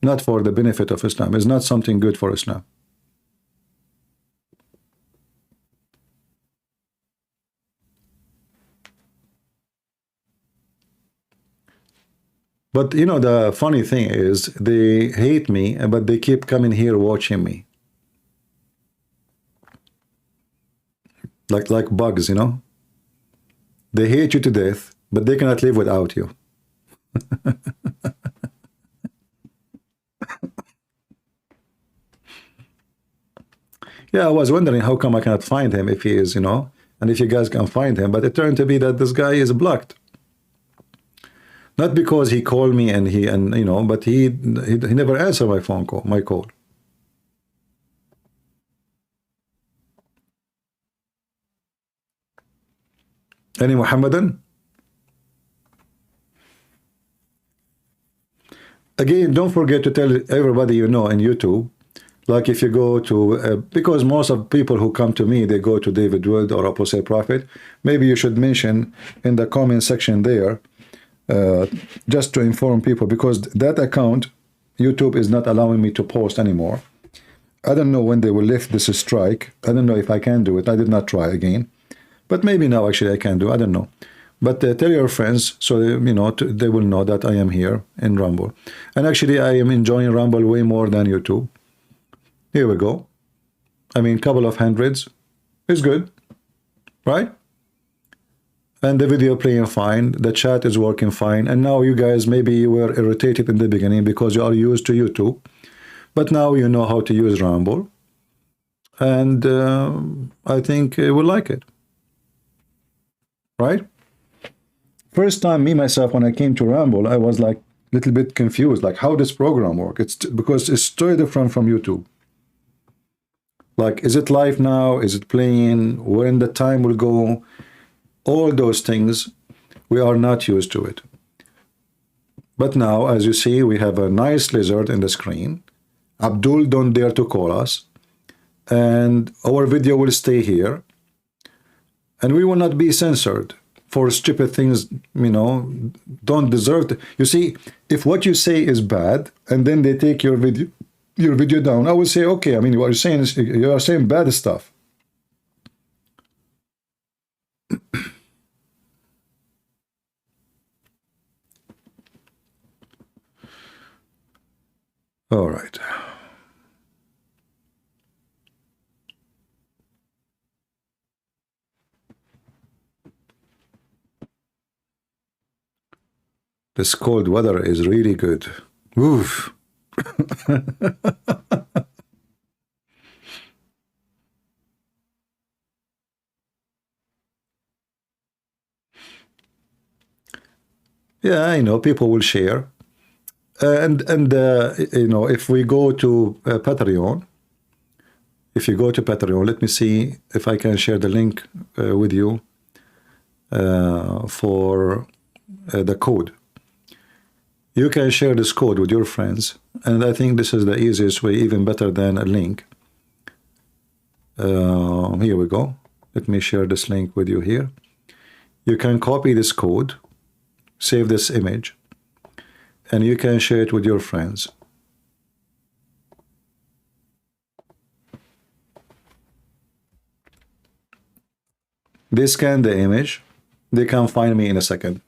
not for the benefit of Islam. It's not something good for Islam. But you know, the funny thing is they hate me, but they keep coming here watching me. Like bugs, you know? They hate you to death, but they cannot live without you. Yeah, I was wondering how come I cannot find him if he is, you know, and if you guys can find him, but it turned to be that this guy is blocked. Not because he called me and you know, but he never answered my phone call, my call. Any Muhammadan? Again, don't forget to tell everybody you know on YouTube. Like if you go to, because most of people who come to me, they go to David Wood or Apostle Prophet. Maybe you should mention in the comment section there, just to inform people, because that account, YouTube is not allowing me to post anymore. I don't know when they will lift this strike. I don't know if I can do it. I did not try again. But maybe now actually I can do. I don't know. But tell your friends so they, you know, they will know that I am here in Rumble. And actually I am enjoying Rumble way more than YouTube. Here we go. I mean, couple of hundreds is good, right? And the video playing fine, the chat is working fine. And now you guys, maybe you were irritated in the beginning because you are used to YouTube, but now you know how to use Rumble. And I think you will like it, right? First time, me, myself, when I came to Rumble, I was like a little bit confused, like how does program work? It's because it's totally different from YouTube. Like, is it live now? Is it playing? When the time will go? All those things, we are not used to it. But now, as you see, we have a nice lizard in the screen. Abdul don't dare to call us. And our video will stay here. And we will not be censored for stupid things, you know, don't deserve to. You see, if what you say is bad, and then they take your video down, I would say, okay, I mean, what you're saying is, you are saying bad stuff. All right. This cold weather is really good. Oof. Yeah, I know people will share, and you know, if we go to Patreon, if you go to Patreon, let me see if I can share the link with you for the code. You can share this code with your friends, and I think this is the easiest way, even better than a link. Here we go. Let me share this link with you here. You can copy this code, save this image, and you can share it with your friends. They scan the image, they can find me in a second.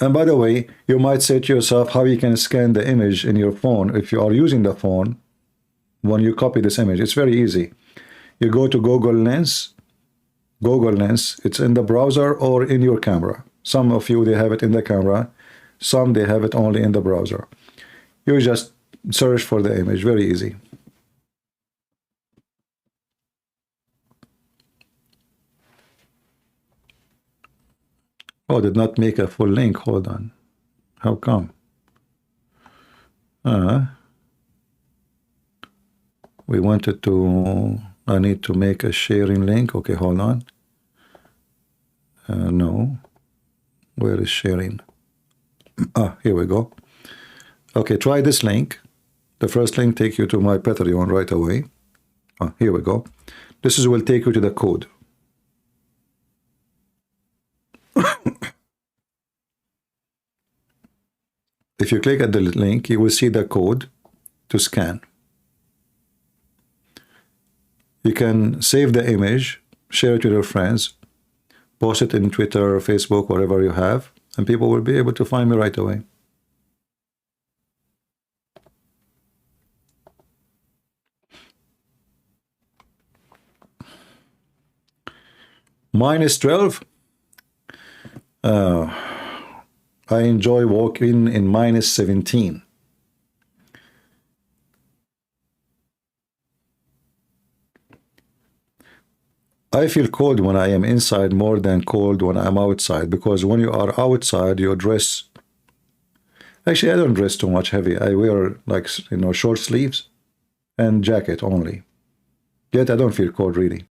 And by the way, you might say to yourself how you can scan the image in your phone if you are using the phone when you copy this image. It's very easy. You go to Google Lens, it's in the browser or in your camera. Some of you, they have it in the camera. Some, they have it only in the browser. You just search for the image, very easy. Oh, did not make a full link. Hold on. How come? We wanted to, I need to make a sharing link. Okay, hold on. No. Where is sharing? Here we go. Okay, try this link. The first link take you to my Patreon right away. Here we go. This will take you to the code. If you click at the link, you will see the code to scan. You can save the image, share it with your friends, post it in Twitter, Facebook, wherever you have, and people will be able to find me right away. -12. I enjoy walking in -17. I feel cold when I am inside more than cold when I'm outside, because when you are outside, you dress. Actually, I don't dress too much heavy. I wear, like, short sleeves and jacket only. Yet I don't feel cold really.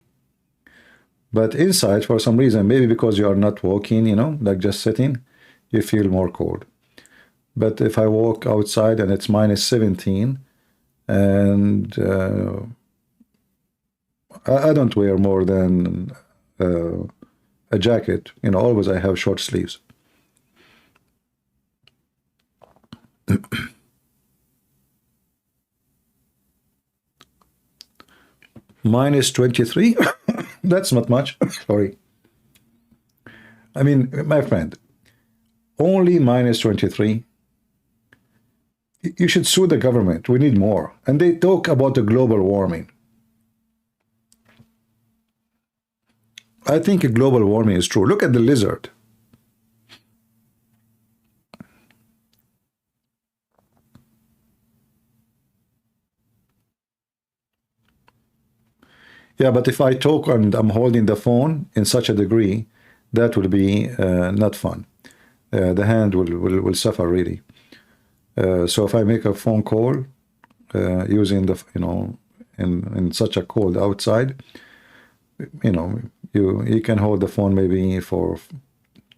But inside, for some reason, maybe because you are not walking, like just sitting, you feel more cold. But if I walk outside and it's -17, and I don't wear more than a jacket, always I have short sleeves. -23. That's not much. Sorry. I mean, my friend, only -23. You should sue the government. We need more. And they talk about the global warming. I think global warming is true. Look at the lizard. Yeah, but if I talk and I'm holding the phone in such a degree, that will be not fun. The hand will suffer really. So if I make a phone call using the, in such a cold outside, you can hold the phone maybe for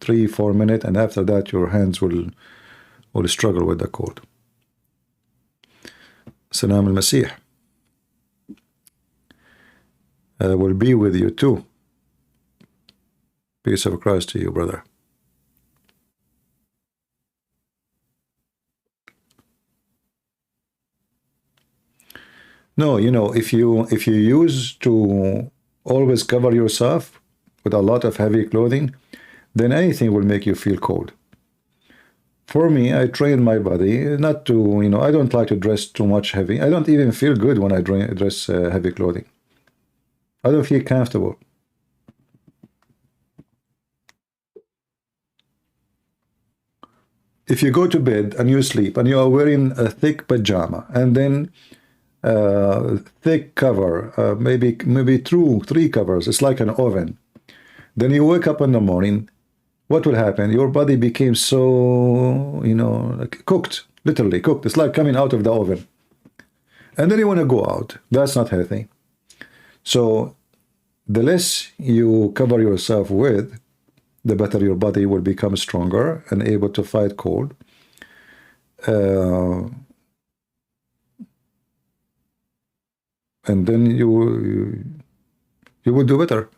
3-4 minutes, and after that your hands will struggle with the cold. Salam al-Masih. Will be with you too. Peace of Christ to you, brother. No, if you use to always cover yourself with a lot of heavy clothing, then anything will make you feel cold. For me, I train my body not to, I don't like to dress too much heavy. I don't even feel good when I dress heavy clothing. I don't feel comfortable. If you go to bed and you sleep and you are wearing a thick pajama and then thick cover, maybe 2-3 covers, it's like an oven. Then you wake up in the morning, what will happen? Your body became so, like cooked, literally cooked. It's like coming out of the oven. And then you want to go out. That's not healthy. So the less you cover yourself with, the better your body will become stronger and able to fight cold. And then You will do better.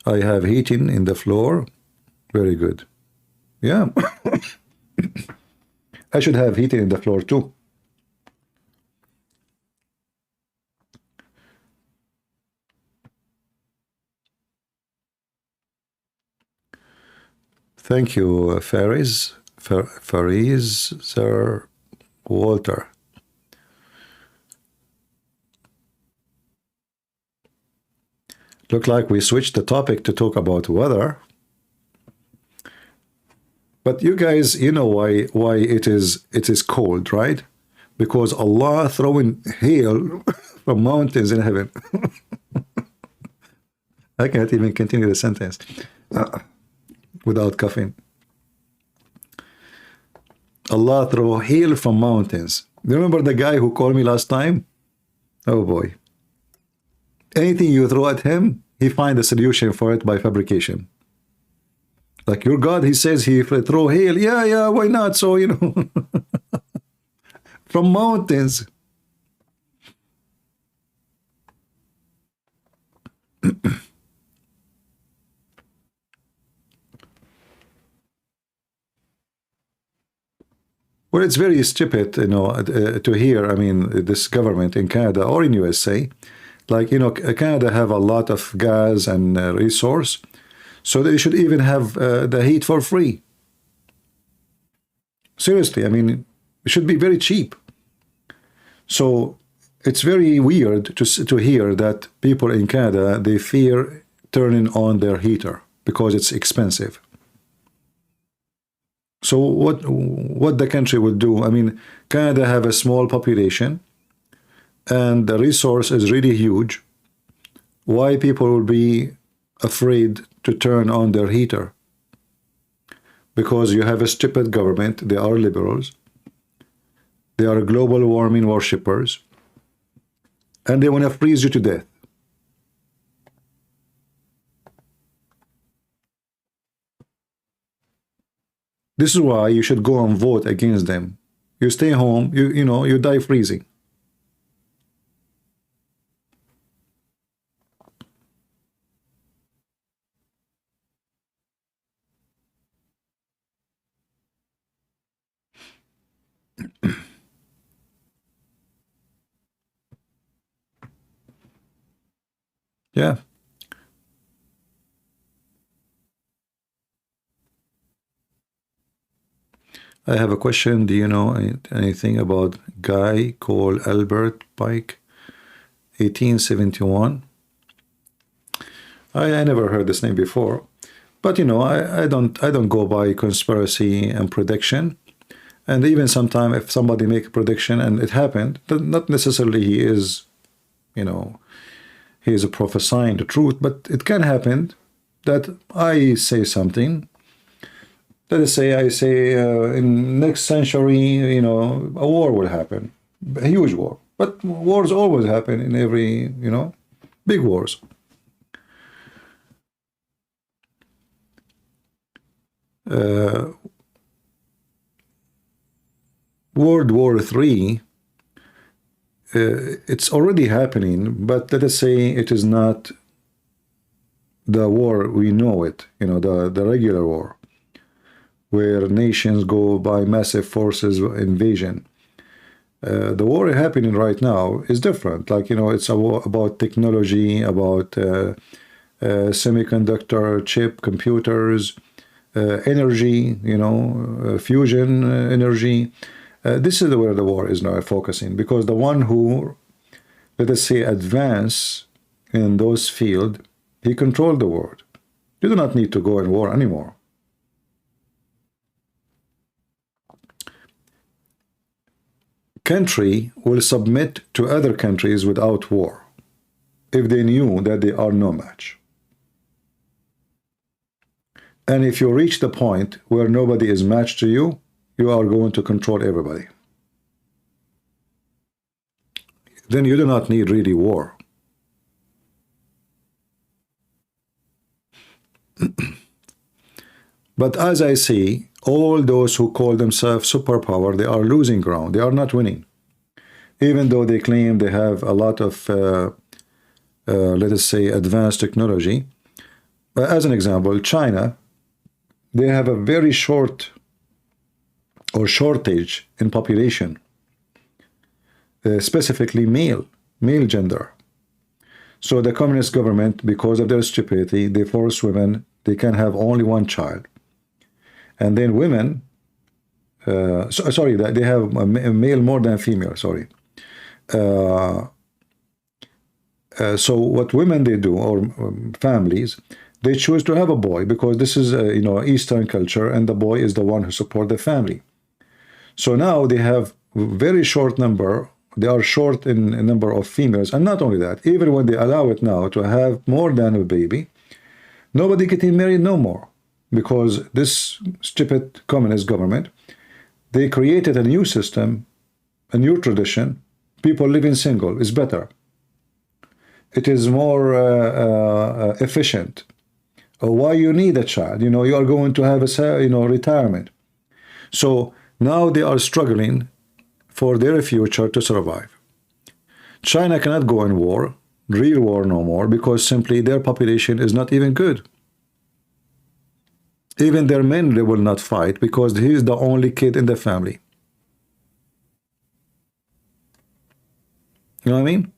I have heating in the floor. Very good. Yeah. I should have heating in the floor too. Thank you, Faris, Sir Walter. Look like we switched the topic to talk about weather. But you guys, you know why it is cold, right? Because Allah throwing hail from mountains in heaven. I can't even continue the sentence without coughing. Allah throw hail from mountains. Do you remember the guy who called me last time? Oh boy. Anything you throw at him, he find a solution for it by fabrication. Like your God, he says he throw hail. Yeah, why not? So, you know, from mountains. Well, it's very stupid, you know, to hear, I mean, this government in Canada or in USA, like, you know, Canada have a lot of gas and resource, so they should even have the heat for free. Seriously, I mean, it should be very cheap. So it's very weird to hear that people in Canada, they fear turning on their heater because it's expensive. So what the country will do? I mean, Canada have a small population and the resource is really huge. Why people will be afraid to turn on their heater? Because you have a stupid government. They are liberals. They are global warming worshippers. And they want to freeze you to death. This is why you should go and vote against them. You stay home, you know, you die freezing. Yeah. I have a question. Do you know anything about guy called Albert Pike, 1871? I never heard this name before, but you know, I don't go by conspiracy and prediction. And even sometimes if somebody make a prediction and it happened, not necessarily he is, you know, he is prophesying the truth, but it can happen that I say something. Let us say I say in next century, you know, a war will happen, a huge war. But wars always happen in every, you know, big wars. World War III, it's already happening, but let us say it is not the war we know it, you know, the regular war, where nations go by massive forces invasion. The war happening right now is different. Like, you know, it's about technology, about semiconductor chip, computers, energy, you know, fusion energy. This is where the war is now focusing, because the one who, let us say, advance in those fields, he controlled the world. You do not need to go in war anymore. Country will submit to other countries without war if they knew that they are no match. And if you reach the point where nobody is matched to you, you are going to control everybody. Then you do not need really war. But as I see, all those who call themselves superpower, they are losing ground. They are not winning. even though they claim they have a lot of, let us say, advanced technology. As an example, China, they have a very short or shortage in population, specifically male gender. So the communist government, because of their stupidity, they force women, they can have only one child. And then women, sorry, they have a male more than female, sorry. So what women they do, or families, they choose to have a boy because this is you know, Eastern culture, and the boy is the one who support the family. So now they have very short number. They are short in a number of females, and not only that, even when they allow it now to have more than a baby, nobody getting married no more, because this stupid communist government, they created a new system, a new tradition. People living single is better. It is more efficient. Why you need a child? You know, you are going to have a, you know, retirement. So now they are struggling for their future to survive. China cannot go in war, real war no more, because simply their population is not even good. Even their men, they will not fight because he is the only kid in the family. You know what I mean?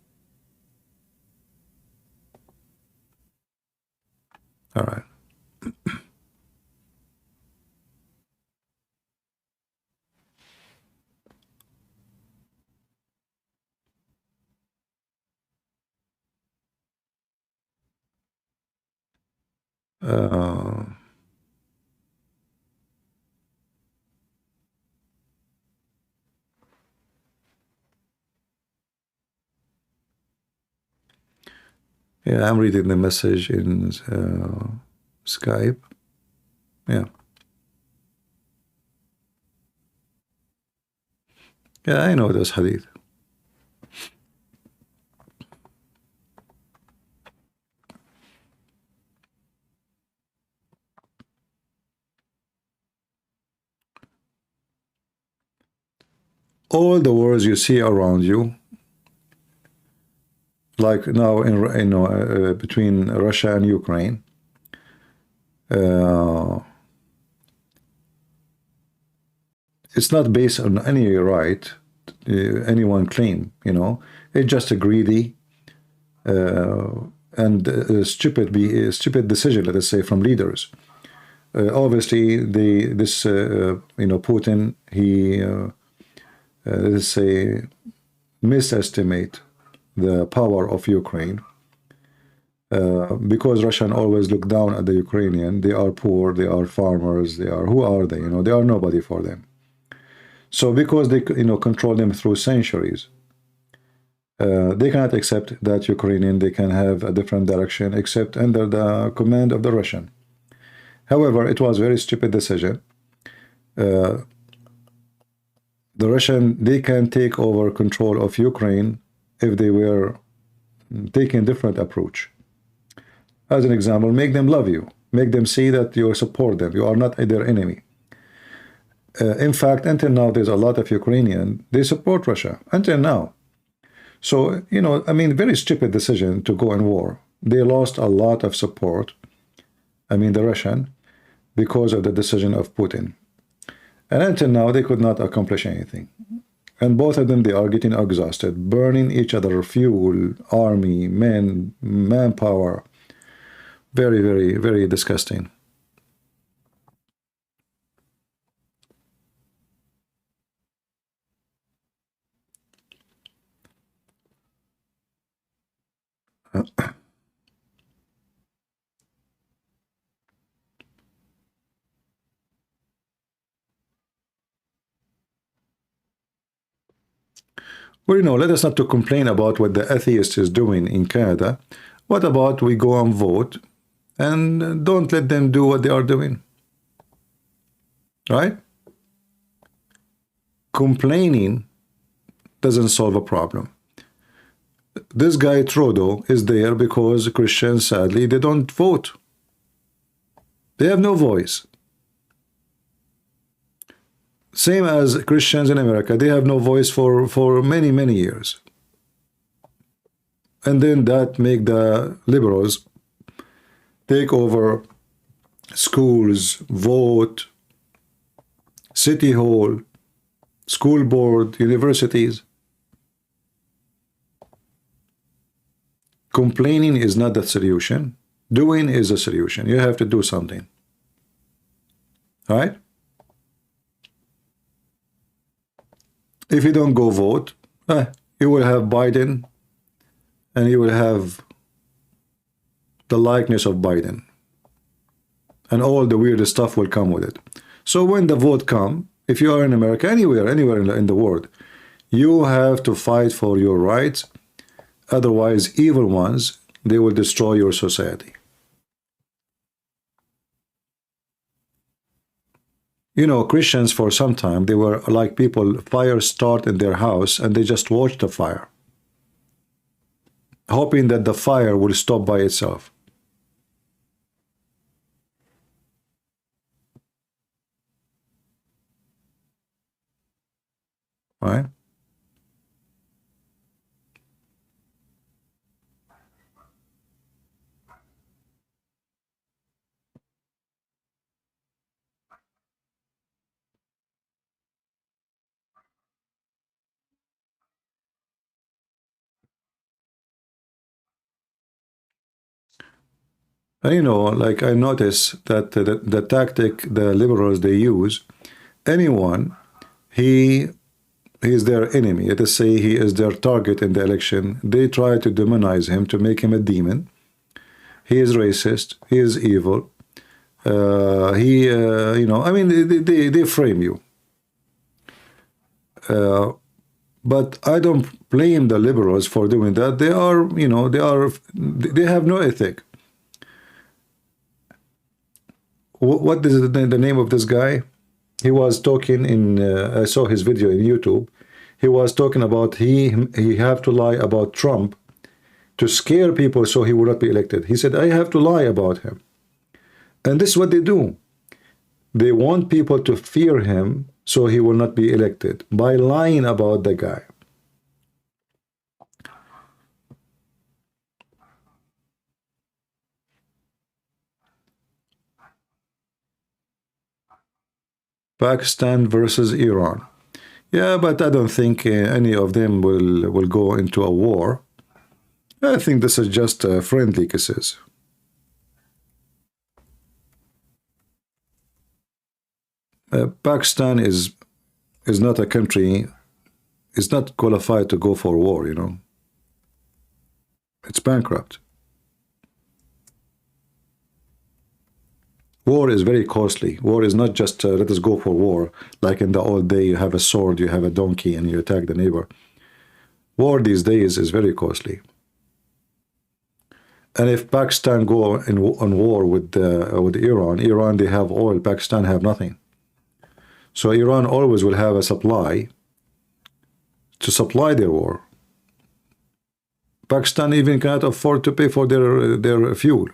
All right. Yeah, I'm reading the message in Skype. Yeah. Yeah, I know this hadith. All the wars you see around you, like now in between Russia and Ukraine, it's not based on any right, anyone claim. You know, it's just a greedy and stupid decision, let us say, from leaders. Obviously, this you know, Putin, he let's say misestimate the power of Ukraine, because Russian always look down at the Ukrainian. They are poor, they are farmers, they are, who are they? You know, they are nobody for them. So because they, you know, control them through centuries, they cannot accept that Ukrainian, they can have a different direction except under the command of the Russian. However, it was a very stupid decision. The Russian, they can take over control of Ukraine if they were taking a different approach. As an example, make them love you. Make them see that you support them. You are not their enemy. In fact, until now, there's a lot of Ukrainian, they support Russia, until now. So, you know, I mean, very stupid decision to go in war. They lost a lot of support, I mean, the Russian, because of the decision of Putin. And until now, they could not accomplish anything. And both of them, they are getting exhausted, burning each other, fuel, army, men, manpower. Very, very, very disgusting. Well, you know, let us not to complain about what the atheist is doing in Canada. What about we go and vote and don't let them do what they are doing? Right? Complaining doesn't solve a problem. This guy Trudeau is there because Christians, sadly, they don't vote. They have no voice. Same as Christians in America, they have no voice for many, many years. And then that make the liberals take over schools, vote, city hall, school board, universities. Complaining is not the solution. Doing is the solution. You have to do something. All right? If you don't go vote, you will have Biden and you will have the likeness of Biden. And all the weird stuff will come with it. So when the vote comes, if you are in America, anywhere in the world, you have to fight for your rights. Otherwise, evil ones, they will destroy your society. You know, Christians for some time, they were like people, fire start in their house and they just watch the fire, hoping that the fire will stop by itself. Right? And you know, like I noticed that the tactic the liberals they use, anyone, he is their enemy. Let us say he is their target in the election. They try to demonize him, to make him a demon. He is racist. He is evil. You know, I mean, they frame you. But I don't blame the liberals for doing that. They are, you know, they have no ethic. What is the name of this guy? He was talking in, I saw his video in YouTube. He was talking about he have to lie about Trump to scare people so he will not be elected. He said, I have to lie about him. And this is what they do. They want people to fear him so he will not be elected by lying about the guy. Pakistan versus Iran. Yeah, but I don't think any of them will go into a war. I think this is just friendly kisses. Pakistan is not a country. It's not qualified to go for war, you know. It's bankrupt. War is very costly. War is not just let us go for war. Like in the old day, you have a sword, you have a donkey, and you attack the neighbor. War these days is very costly. And if Pakistan go on war with Iran, they have oil. Pakistan have nothing. So Iran always will have a supply to supply their war. Pakistan even cannot afford to pay for their fuel.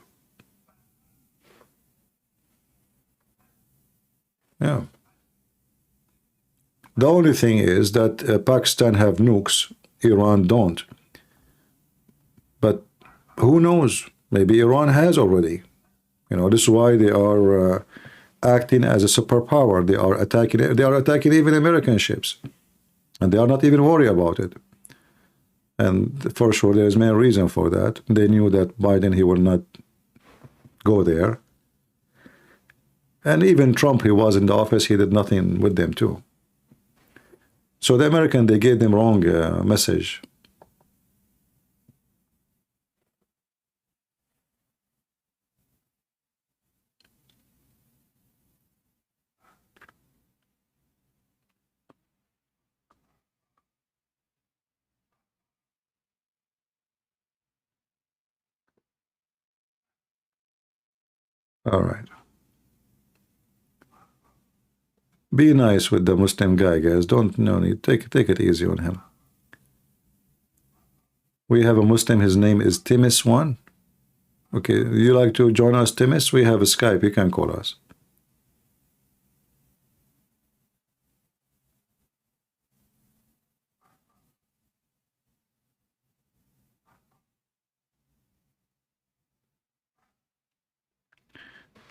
Yeah. The only thing is that Pakistan have nukes, Iran don't. But who knows? Maybe Iran has already. You know, this is why they are acting as a superpower. They are attacking even American ships, and they are not even worried about it. And for sure, there is main reason for that. They knew that Biden, he will not go there. And even Trump, he was in the office, he did nothing with them too. So the American, they gave them wrong message. All right. Be nice with the Muslim guy, guys. Don't take it easy on him. We have a Muslim. His name is Timis1. Okay, you like to join us, Timis? We have a Skype. You can call us.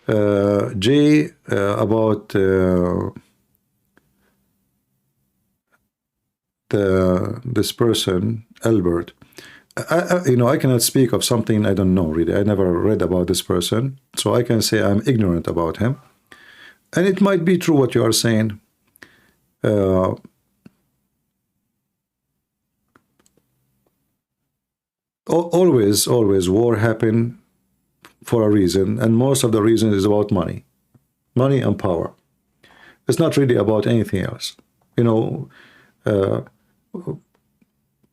Jay, about this person, Albert. I cannot speak of something I don't know, really. I never read about this person, so I can say I'm ignorant about him. And it might be true what you are saying. Always war happen for a reason, and most of the reason is about money and power. It's not really about anything else.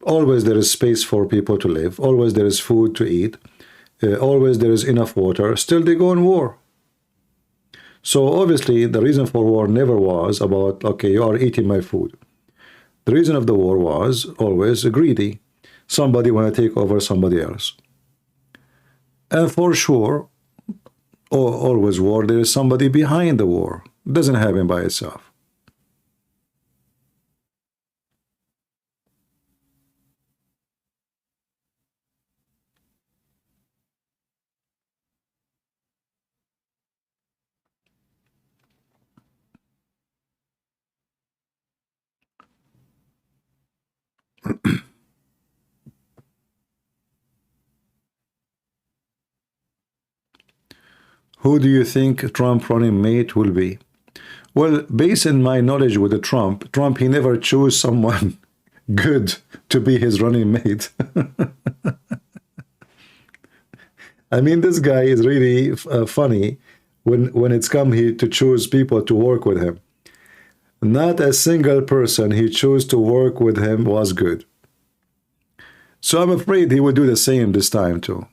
Always there is space for people to live, always there is food to eat, always there is enough water, still they go in war. So obviously the reason for war never was about, okay, you are eating my food. The reason of the war was always greedy. Somebody want to take over somebody else. And for sure, always war, there is somebody behind the war. It doesn't happen by itself. Who do you think Trump running mate will be? Well, based on my knowledge with the Trump, he never chose someone good to be his running mate. I mean, this guy is really funny when it's come here to choose people to work with him. Not a single person he chose to work with him was good. So I'm afraid he will do the same this time too.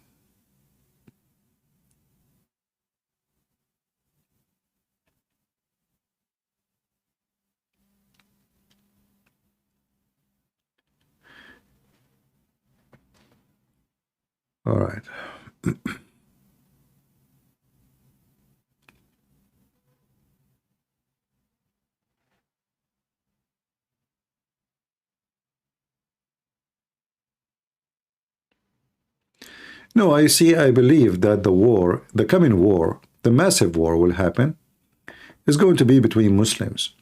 All right. No, I believe that the coming war, the massive war will happen, is going to be between Muslims.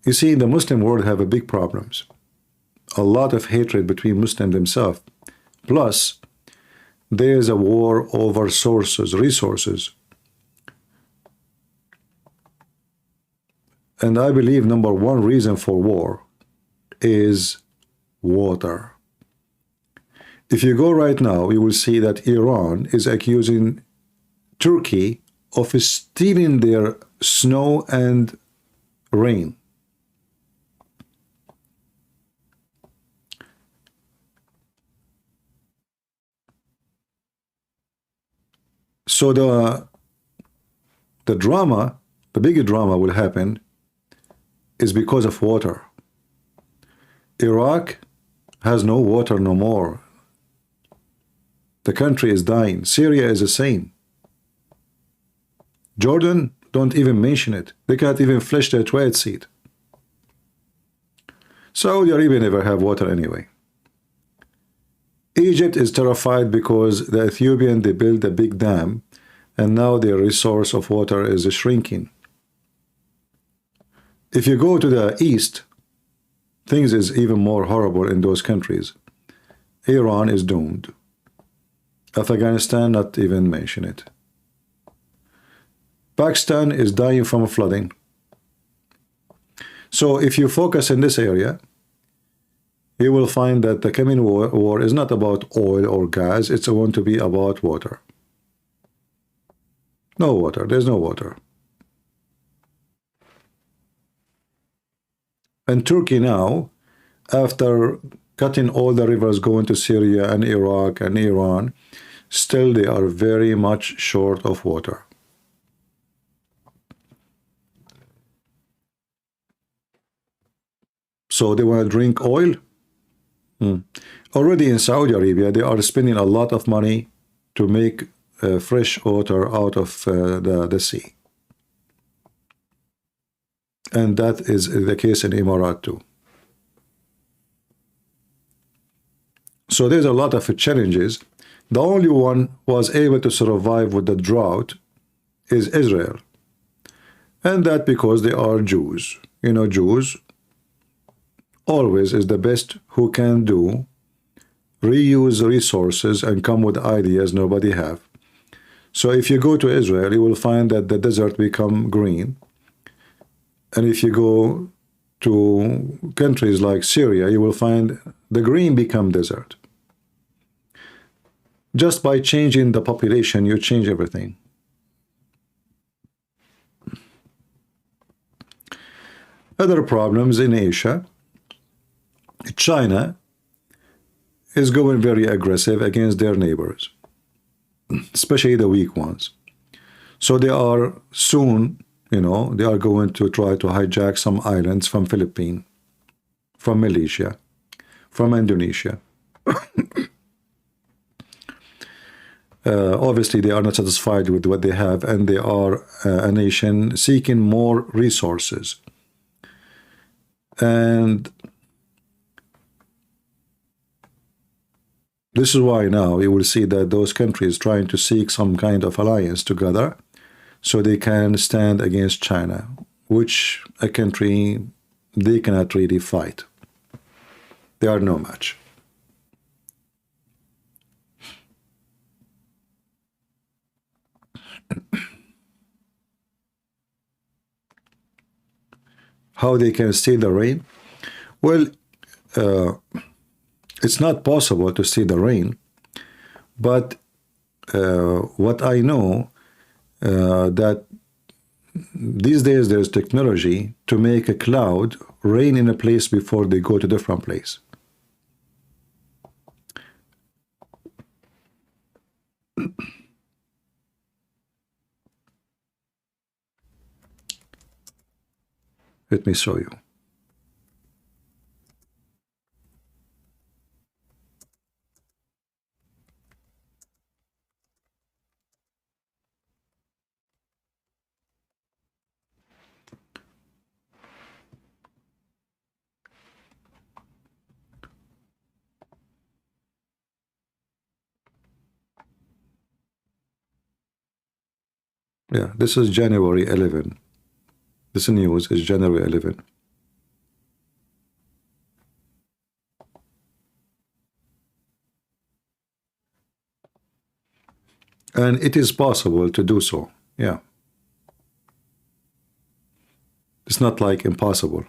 You see, the Muslim world have a big problems. A lot of hatred between Muslims themselves. Plus, there is a war over resources. And I believe number one reason for war is water. If you go right now, you will see that Iran is accusing Turkey of stealing their snow and rain. So the drama, the big drama will happen is because of water. Iraq has no water no more. The country is dying. Syria is the same. Jordan, don't even mention it. They can't even flush their toilet seat. Saudi Arabia never have water anyway. Egypt is terrified because the Ethiopian, they built a big dam and now their resource of water is shrinking. If you go to the east, things is even more horrible in those countries. Iran is doomed. Afghanistan, not even mention it. Pakistan is dying from flooding. So if you focus in this area, you will find that the coming war is not about oil or gas, it's going to be about water. No water, there's no water. And Turkey now, after cutting all the rivers going to Syria and Iraq and Iran, still they are very much short of water. So they want to drink oil? Already in Saudi Arabia, they are spending a lot of money to make fresh water out of the sea. And that is the case in Emirat too. So there's a lot of challenges The only one who was able to survive with the drought is Israel. And that because they are Jews. You know, Jews always is the best who can do, reuse resources and come with ideas nobody have. So if you go to Israel, you will find that the desert become green. And if you go to countries like Syria, you will find the green become desert. Just by changing the population, you change everything. Other problems in Asia. China is going very aggressive against their neighbors, especially the weak ones. So they are soon, you know, they are going to try to hijack some islands from Philippines, from Malaysia, from Indonesia. Obviously, they are not satisfied with what they have, and they are a nation seeking more resources. And this is why now you will see that those countries trying to seek some kind of alliance together so they can stand against China, which a country they cannot really fight. They are no match. How they can steal the rain? Well, it's not possible to see the rain, but what I know that these days there's technology to make a cloud rain in a place before they go to different place. Let me show you. Yeah, this is January 11. This news is January 11. And it is possible to do so. Yeah. It's not like impossible.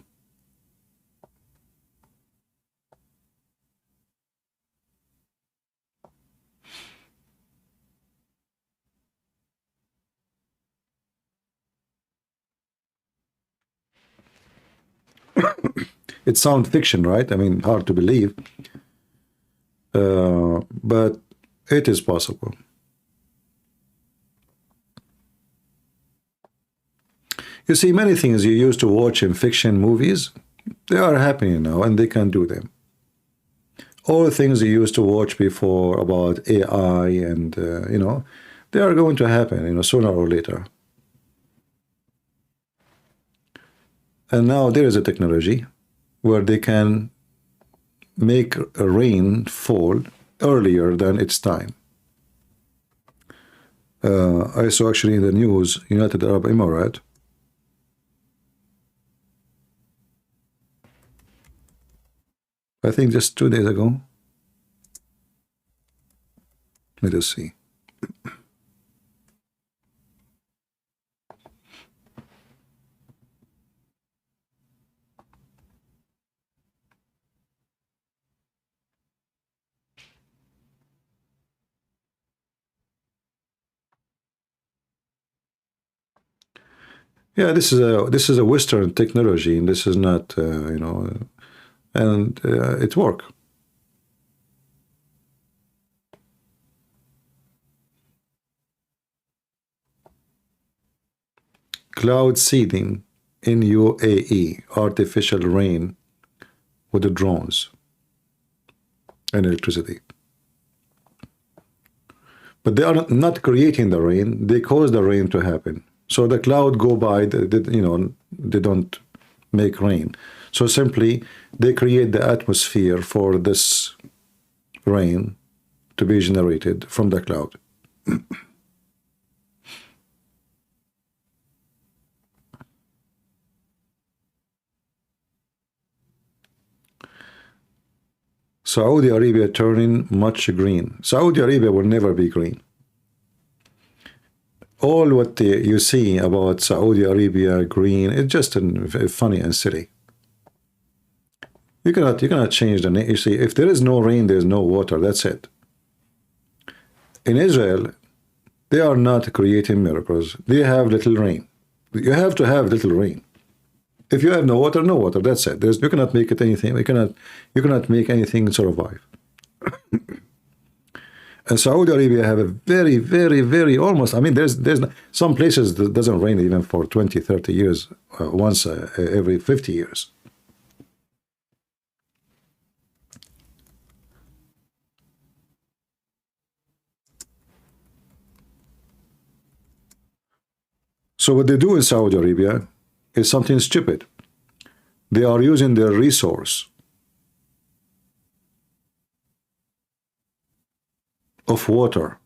It sounds fiction, right? I mean, hard to believe. But it is possible. You see, many things you used to watch in fiction movies, they are happening now, and they can do them. All the things you used to watch before about AI and, you know, they are going to happen, you know, sooner or later. And now there is a technology where they can make a rain fall earlier than its time. I saw actually in the news, United Arab Emirates, I think just 2 days ago. Let us see. Yeah, this is a Western technology, and this is not, you know, and it works. Cloud seeding in UAE, artificial rain with the drones and electricity. But they are not creating the rain; they cause the rain to happen. So the cloud go by, you know, they don't make rain. So simply they create the atmosphere for this rain to be generated from the cloud. Saudi Arabia turning much green. Saudi Arabia will never be green. All what you see about Saudi Arabia green, it's just funny and silly. You cannot change the name. You see, if there is no rain, there is no water. That's it. In Israel, they are not creating miracles. They have little rain. You have to have little rain. If you have no water, no water. That's it. You cannot make it anything. You cannot make anything survive. And Saudi Arabia have a very, very, very almost. I mean, there's some places that doesn't rain even for 20, 30 years, once every 50 years. So what they do in Saudi Arabia is something stupid. They are using their resource of water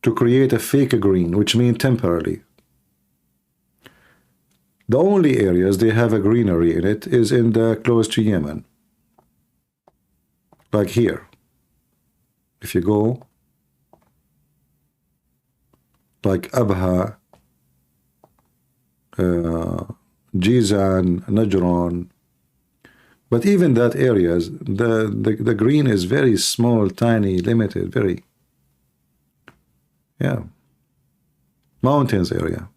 to create a fake green, which means temporarily. The only areas they have a greenery in it is in the close to Yemen. Like here. If you go like Abha, Jizan, Najran, but even that areas, the green is very small, tiny, limited, very, yeah, mountains area.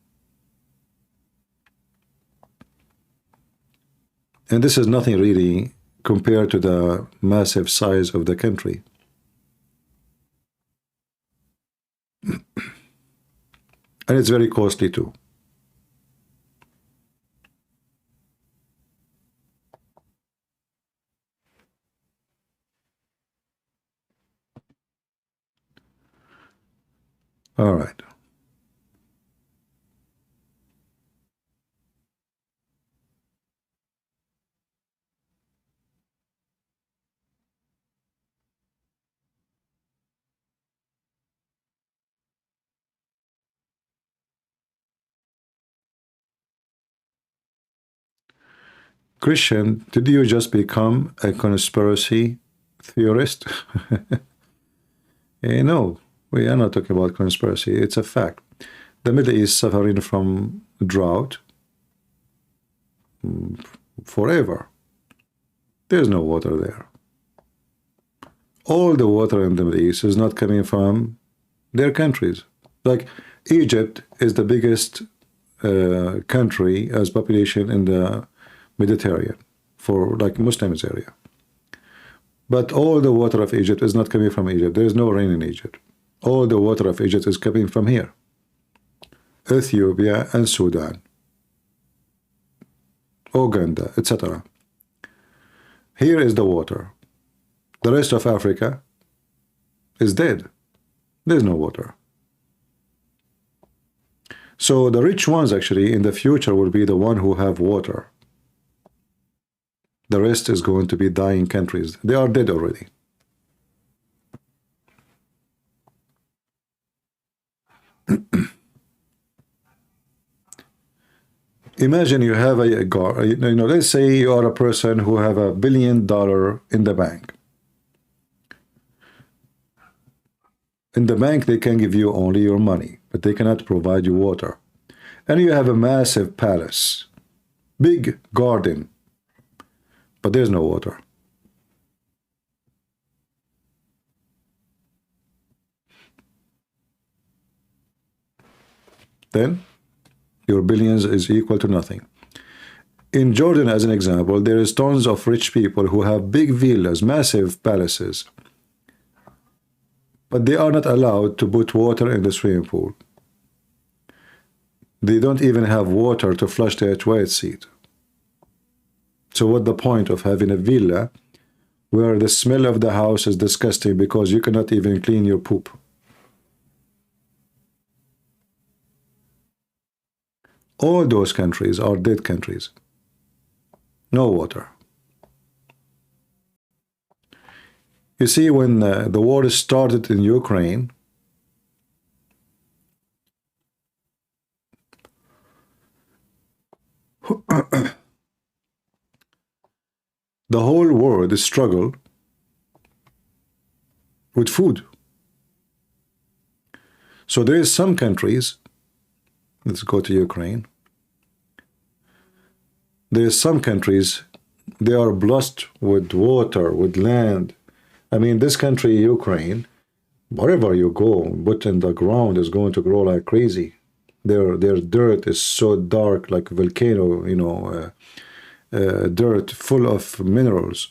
And this is nothing really compared to the massive size of the country. And it's very costly too. All right. Christian, did you just become a conspiracy theorist? No, we are not talking about conspiracy. It's a fact. The Middle East suffering from drought forever. There's no water there. All the water in the Middle East is not coming from their countries. Like Egypt is the biggest country as population in the Mediterranean for like Muslims area. But all the water of Egypt is not coming from Egypt. There is no rain in Egypt. All the water of Egypt is coming from here. Ethiopia and Sudan, Uganda, etc. Here is the water. The rest of Africa is dead. There's no water. So the rich ones actually in the future will be the one who have water. The rest is going to be dying countries. They are dead already. Imagine you have let's say you are a person who have $1 billion in the bank. In the bank, they can give you only your money, but they cannot provide you water. And you have a massive palace, big garden, but there's no water. Then your billions is equal to nothing. In Jordan, as an example, there is tons of rich people who have big villas, massive palaces, but they are not allowed to put water in the swimming pool. They don't even have water to flush their toilet seat. So what's the point of having a villa where the smell of the house is disgusting because you cannot even clean your poop? All those countries are dead countries. No water. You see, when the war started in Ukraine, the whole world struggled with food. So there is some countries, let's go to Ukraine. There is some countries, they are blessed with water, with land. I mean, this country, Ukraine, wherever you go, put in the ground is going to grow like crazy. Their dirt is so dark, like volcano, you know, dirt full of minerals.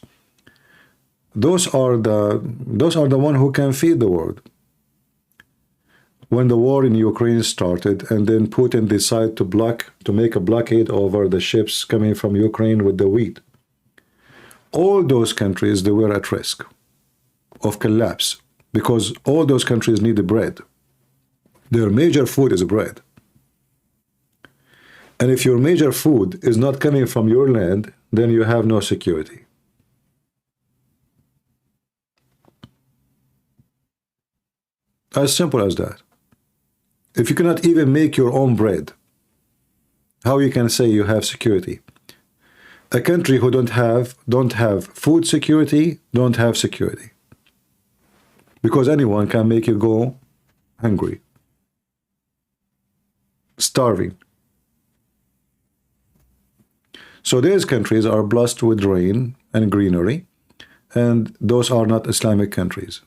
Those are the one who can feed the world. When the war in Ukraine started, and then Putin decided to make a blockade over the ships coming from Ukraine with the wheat, all those countries, they were at risk of collapse because all those countries need the bread. Their major food is bread. And if your major food is not coming from your land, then you have no security. As simple as that. If you cannot even make your own bread, how you can say you have security? A country who don't have food security, don't have security. Because anyone can make you go hungry, starving. So these countries are blessed with rain and greenery, and those are not Islamic countries.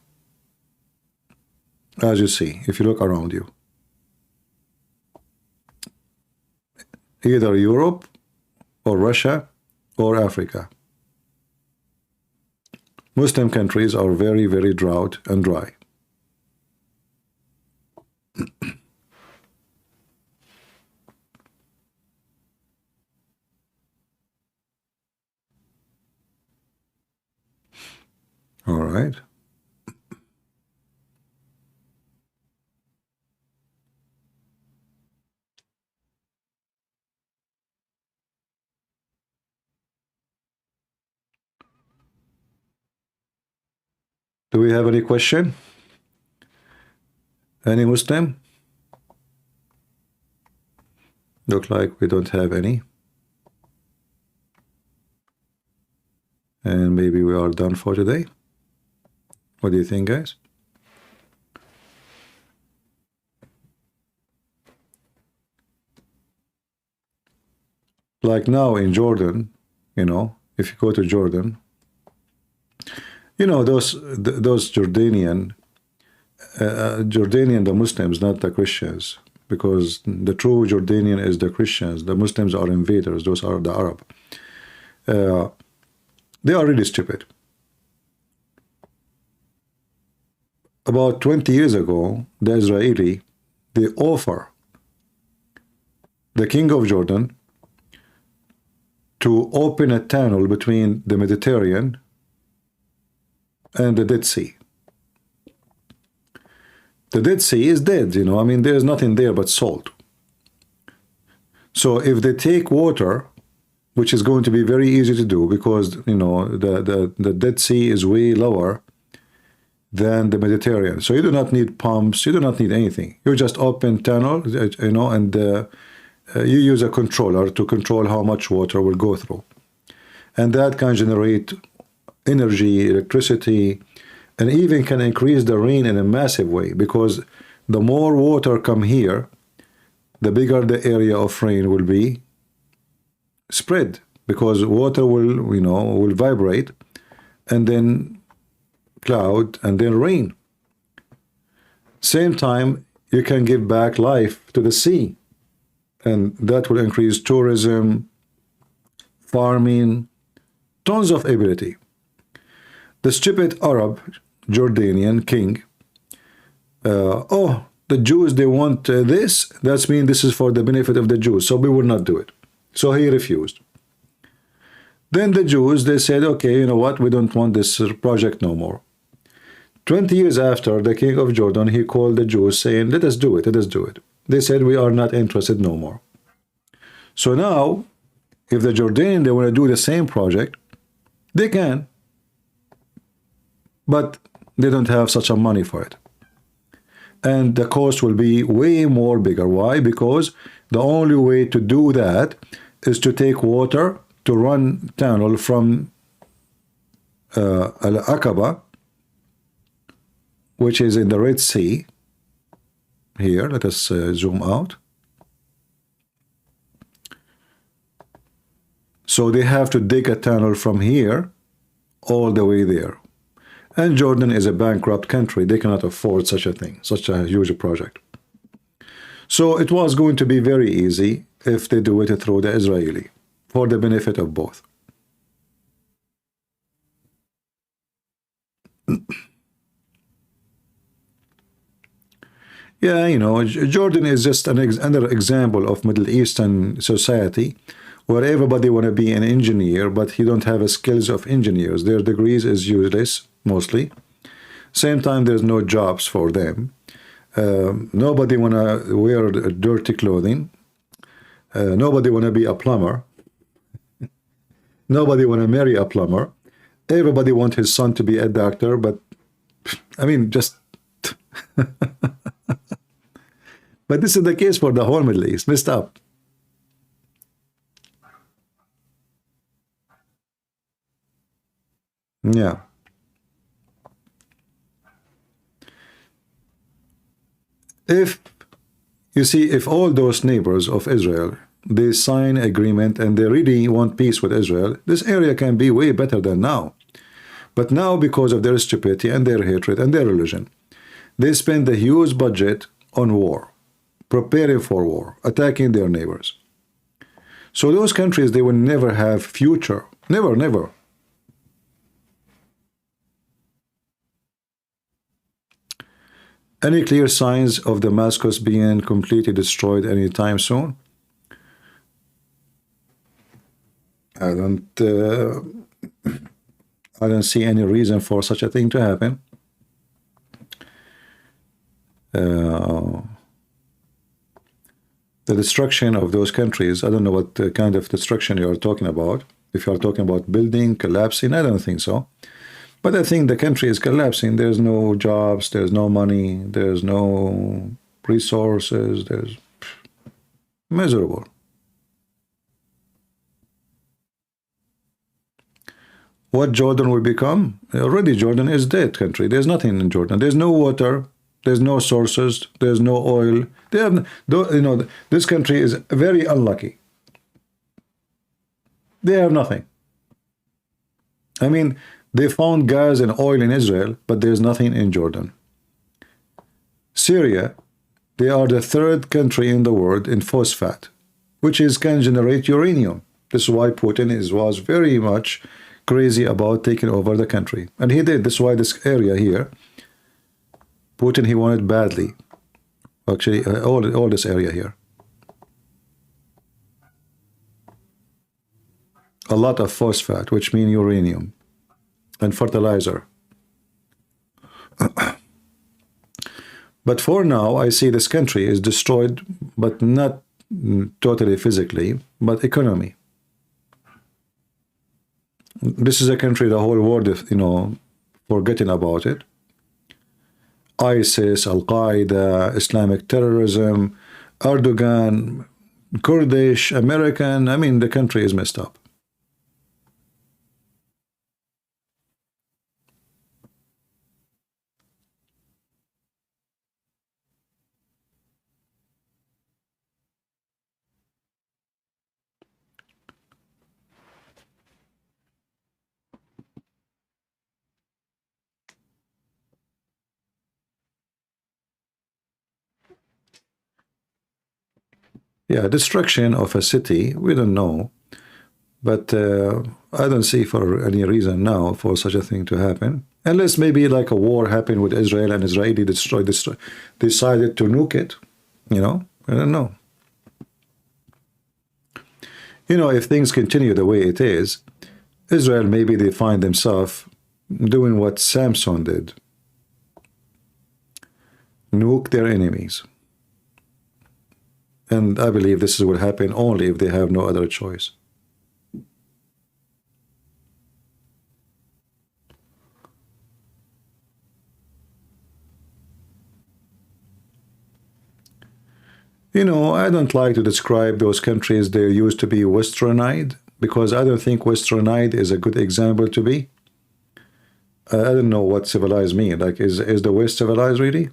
As you see, if you look around you. Either Europe or Russia or Africa. Muslim countries are very, very drought and dry. All right. Do we have any question? Any Muslim? Look like we don't have any. And maybe we are done for today. What do you think, guys? Like now in Jordan, you know, if you go to Jordan, you know, those Jordanian, the Muslims, not the Christians, because the true Jordanian is the Christians. The Muslims are invaders. Those are the Arab. They are really stupid. About 20 years ago, the Israeli, they offer the king of Jordan to open a tunnel between the Mediterranean and the Dead Sea. The Dead Sea is dead, you know, I mean, there's nothing there but salt. So if they take water, which is going to be very easy to do because, you know, the Dead Sea is way lower than the Mediterranean. So you do not need pumps, you do not need anything. You just open tunnel, you know, and you use a controller to control how much water will go through. And that can generate energy, electricity, and even can increase the rain in a massive way because the more water come here, the bigger the area of rain will be spread because water will, you know, will vibrate and then cloud and then rain. Same time, you can give back life to the sea, and that will increase tourism, farming, tons of ability. The stupid Arab Jordanian king, oh, the Jews, they want this, that means this is for the benefit of the Jews, so we will not do it. So he refused. Then the Jews, they said, okay, you know what, we don't want this project no more. 20 years after, the king of Jordan, he called the Jews saying, let us do it, let us do it. They said, we are not interested no more. So now, if the Jordanians, they want to do the same project, they can. but they don't have such a money for it. And the cost will be way more bigger. Why? Because the only way to do that is to take water to run tunnel from Al-Aqaba, which is in the Red Sea. Here, let us zoom out. So they have to dig a tunnel from here all the way there. And Jordan is a bankrupt country. They cannot afford such a thing, such a huge project. So it was going to be very easy if they do it through the Israeli, for the benefit of both. Yeah, you know, Jordan is just another example of Middle Eastern society where everybody want to be an engineer, but he don't have the skills of engineers. Their degrees is useless, mostly. Same time, there's no jobs for them. Nobody want to wear dirty clothing. Nobody want to be a plumber. Nobody want to marry a plumber. Everybody want his son to be a doctor, but I mean, just... But this is the case for the whole Middle East. Messed up. Yeah. If you see, if all those neighbors of Israel, they sign agreement and they really want peace with Israel, this area can be way better than now. But now, because of their stupidity and their hatred and their religion, they spend a huge budget on war, preparing for war, attacking their neighbors. So those countries, they will never have future. Never, never. Any clear signs of Damascus being completely destroyed anytime soon? I don't see any reason for such a thing to happen. The destruction of those countries, I don't know what kind of destruction you are talking about. If you are talking about building, collapsing, I don't think so. But I think the country is collapsing. There's no jobs, there's no money, there's no resources, there's miserable. What Jordan will become? Already Jordan is dead country. There's nothing in Jordan. There's no water, there's no sources, there's no oil. They have, you know, this country is very unlucky. They have nothing. I mean, they found gas and oil in Israel, but there's nothing in Jordan. Syria, they are the third country in the world in phosphate, which can generate uranium. This is why Putin was very much crazy about taking over the country. And he did. This is why this area here, Putin, he wanted badly. Actually, all this area here. A lot of phosphate, which means uranium, and fertilizer. But for now, I see this country is destroyed, but not totally physically, but economy. This is a country the whole world is, you know, forgetting about it. ISIS, Al-Qaeda, Islamic terrorism, Erdogan, Kurdish, American, I mean, the country is messed up. Yeah, destruction of a city, we don't know. But I don't see for any reason now for such a thing to happen. Unless maybe like a war happened with Israel and Israeli decided to nuke it. You know, I don't know. You know, if things continue the way it is, Israel, maybe they find themselves doing what Samson did. Nuke their enemies. And I believe this will happen only if they have no other choice. You know, I don't like to describe those countries they used to be westernized, because I don't think westernized is a good example to be. I don't know what civilized mean. Like, is the West civilized really?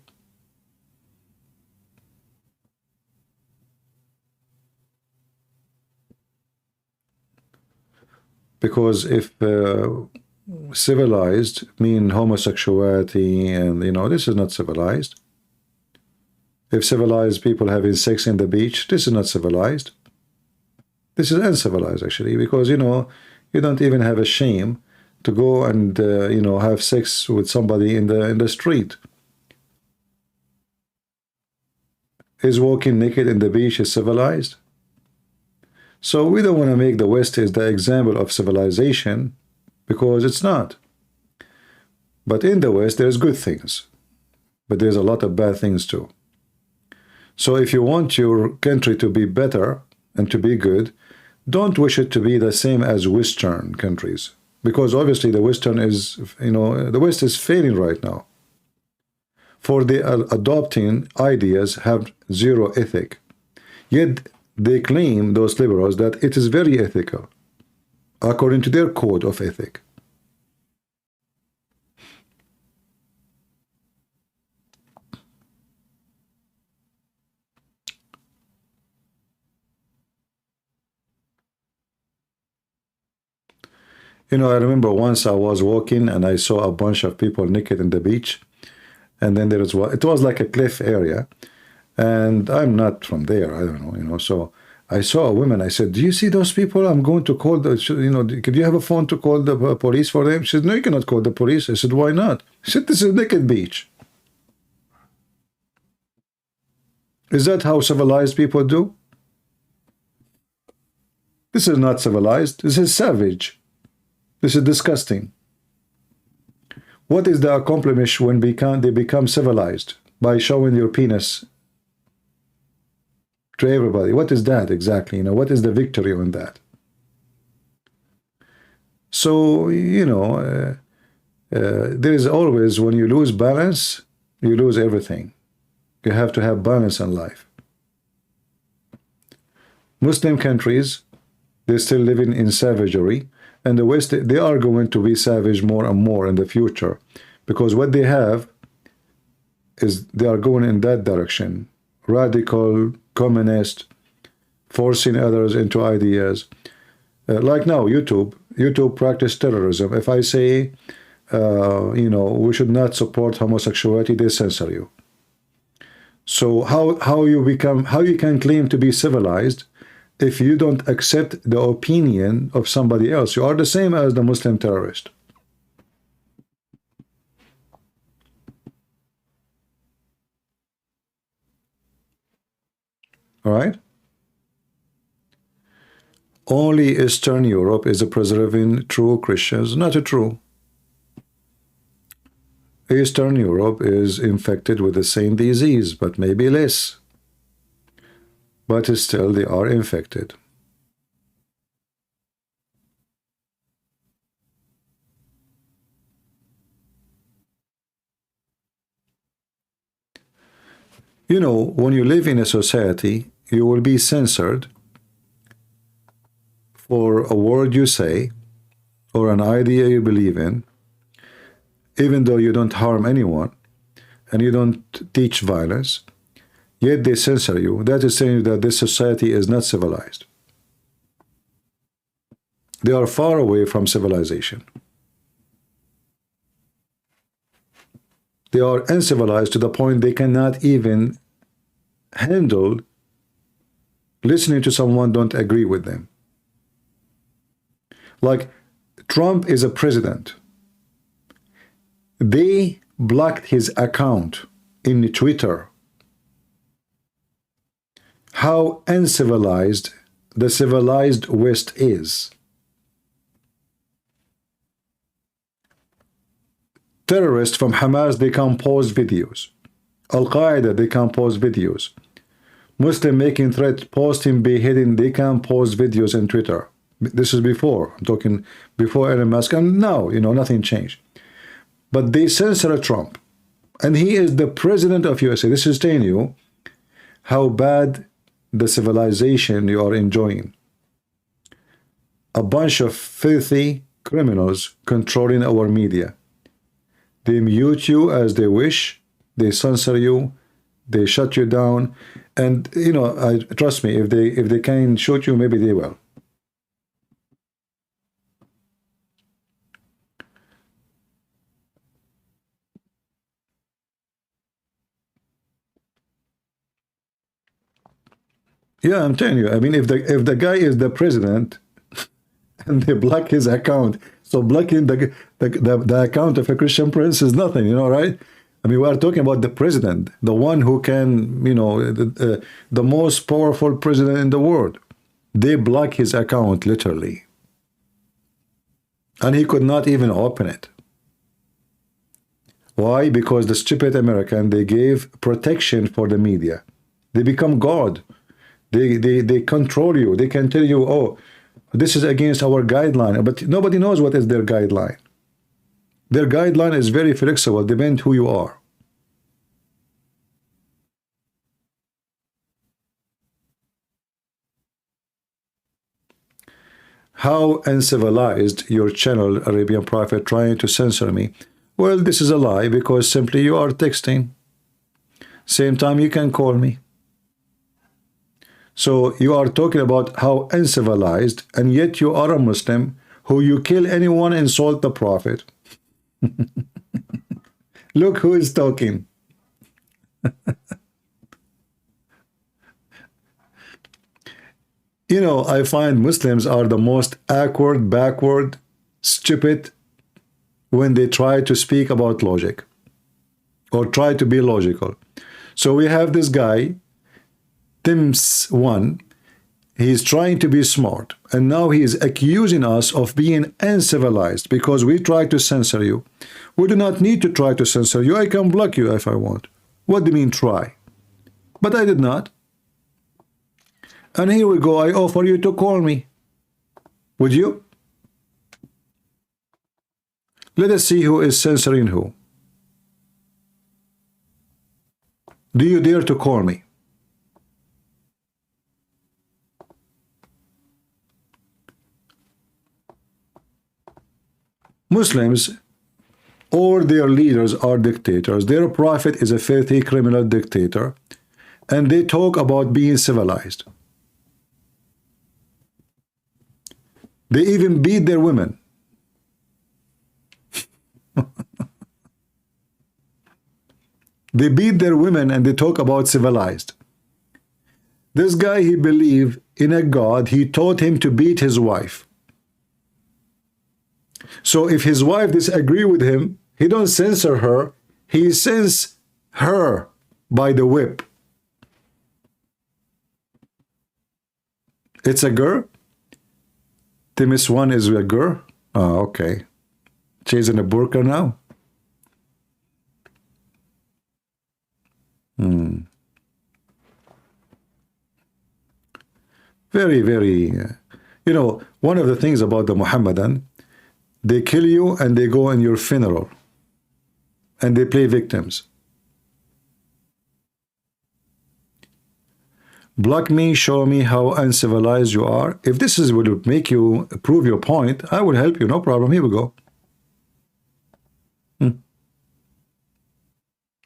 Because if civilized mean homosexuality, and you know, this is not civilized. If civilized people having sex in the beach, this is not civilized. This is uncivilized actually, because you know, you don't even have a shame to go and you know, have sex with somebody in the street. Is walking naked in the beach is civilized? So we don't want to make the West as the example of civilization, because it's not. But in the West, there's good things, but there's a lot of bad things too. So if you want your country to be better and to be good, don't wish it to be the same as Western countries, because obviously the Western is, you know, the West is failing right now. For the adopting ideas have zero ethic, yet they claim, those liberals, that it is very ethical, according to their code of ethic. You know, I remember once I was walking and I saw a bunch of people naked in the beach, and then there was, it was like a cliff area, and I'm not from there, I don't know, you know, so I saw a woman. I said, do you see those people? I'm going to call the, you know, could you have a phone to call the police for them? She said, no, you cannot call the police. I said, why not? She said, this is a naked beach. Is that how civilized people do? This is not civilized. This is savage. This is disgusting. What is the accomplishment when they become civilized? By showing your penis to everybody. What is that exactly? You know, what is the victory on that? So, you know, there is always, when you lose balance, you lose everything. You have to have balance in life. Muslim countries, they're still living in savagery, and the West, they are going to be savage more and more in the future, because what they have is they are going in that direction. Radical, communist, forcing others into ideas. Like now, YouTube practice terrorism. If I say, you know, we should not support homosexuality, they censor you. So how you can claim to be civilized if you don't accept the opinion of somebody else? You are the same as the Muslim terrorist. All right? Only Eastern Europe is preserving true Christians. Not true. Eastern Europe is infected with the same disease, but maybe less. But still, they are infected. You know, when you live in a society, you will be censored for a word you say or an idea you believe in, even though you don't harm anyone and you don't teach violence, yet they censor you. That is saying that this society is not civilized. They are far away from civilization. They are uncivilized to the point they cannot even handle listening to someone don't agree with them. Like, Trump is a president. They blocked his account in Twitter. How uncivilized the civilized West is. Terrorists from Hamas, they can post videos. Al-Qaeda, they can post videos. Muslim making threat, posting, beheading, they can post videos on Twitter. This is before. I'm talking before Elon Musk, and now, you know, nothing changed. But they censor Trump. And he is the president of USA. This is telling you how bad the civilization you are enjoying. A bunch of filthy criminals controlling our media. They mute you as they wish, they censor you, they shut you down, and you know, trust me, if they can shoot you, maybe they will. Yeah, I'm telling you. I mean, if the guy is the president and they block his account, so blocking the account of a Christian prince is nothing, you know, right? I mean, we are talking about the president, the one who can, you know, the most powerful president in the world. They block his account, literally. And he could not even open it. Why? Because the stupid American, they gave protection for the media. They become God. They control you. They can tell you, oh, this is against our guideline. But nobody knows what is their guideline. Their guideline is very flexible, depends who you are. How uncivilized your channel, Arabian Prophet, trying to censor me. Well, this is a lie, because simply you are texting. Same time you can call me. So you are talking about how uncivilized, and yet you are a Muslim who you kill anyone, insult the Prophet. Look who is talking. You know, I find Muslims are the most awkward, backward, stupid when they try to speak about logic or try to be logical. So we have this guy, Tims1, he's trying to be smart, and now he is accusing us of being uncivilized because we try to censor you. We do not need to try to censor you. I can block you if I want. What do you mean try? But I did not. And here we go, I offer you to call me. Would you? Let us see who is censoring who. Do you dare to call me? Muslims, all their leaders are dictators. Their prophet is a filthy criminal dictator, and they talk about being civilized. They even beat their women. They beat their women and they talk about civilized. This guy, he believed in a God. He taught him to beat his wife. So if his wife disagree with him, he don't censor her. He sends her by the whip. It's a girl? Timis 1 is a girl? Oh, okay. She's in a burqa now? Very, very, you know, one of the things about the Muhammadan, they kill you and they go in your funeral and they play victims. Block me, show me how uncivilized you are. If this is will make you prove your point, I will help you, no problem. Here we go.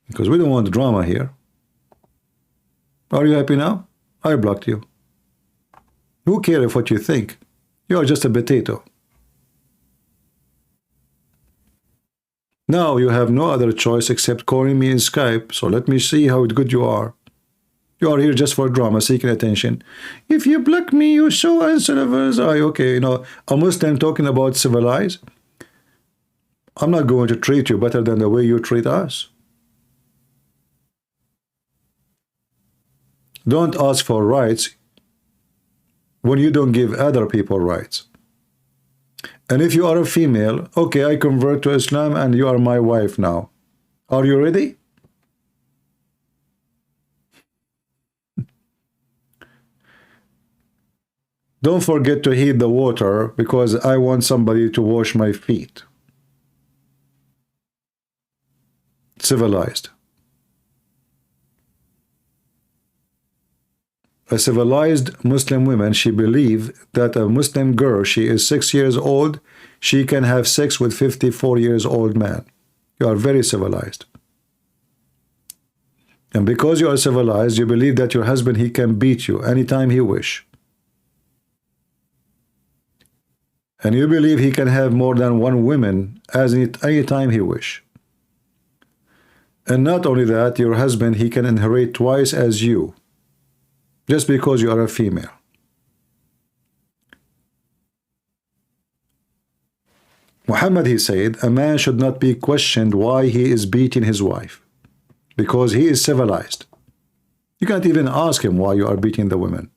Because we don't want drama here. Are you happy now? I blocked you. Who cares what you think? You are just a potato. Now you have no other choice except calling me in Skype, so let me see how good you are. You are here just for drama, seeking attention. If you block me, you so uncivilized. Okay, you know, a Muslim talking about civilized. I'm not going to treat you better than the way you treat us. Don't ask for rights when you don't give other people rights. And if you are a female, okay, I convert to Islam and you are my wife now. Are you ready? Don't forget to heat the water because I want somebody to wash my feet. Civilized. A civilized Muslim woman, she believe that a Muslim girl, she is 6 years old, she can have sex with 54 years old man. You are very civilized. And because you are civilized, you believe that your husband, he can beat you anytime he wish. And you believe he can have more than one woman any time he wish. And not only that, your husband, he can inherit twice as you, just because you are a female. Muhammad, he said, a man should not be questioned why he is beating his wife, because he is civilized. You can't even ask him why you are beating the women.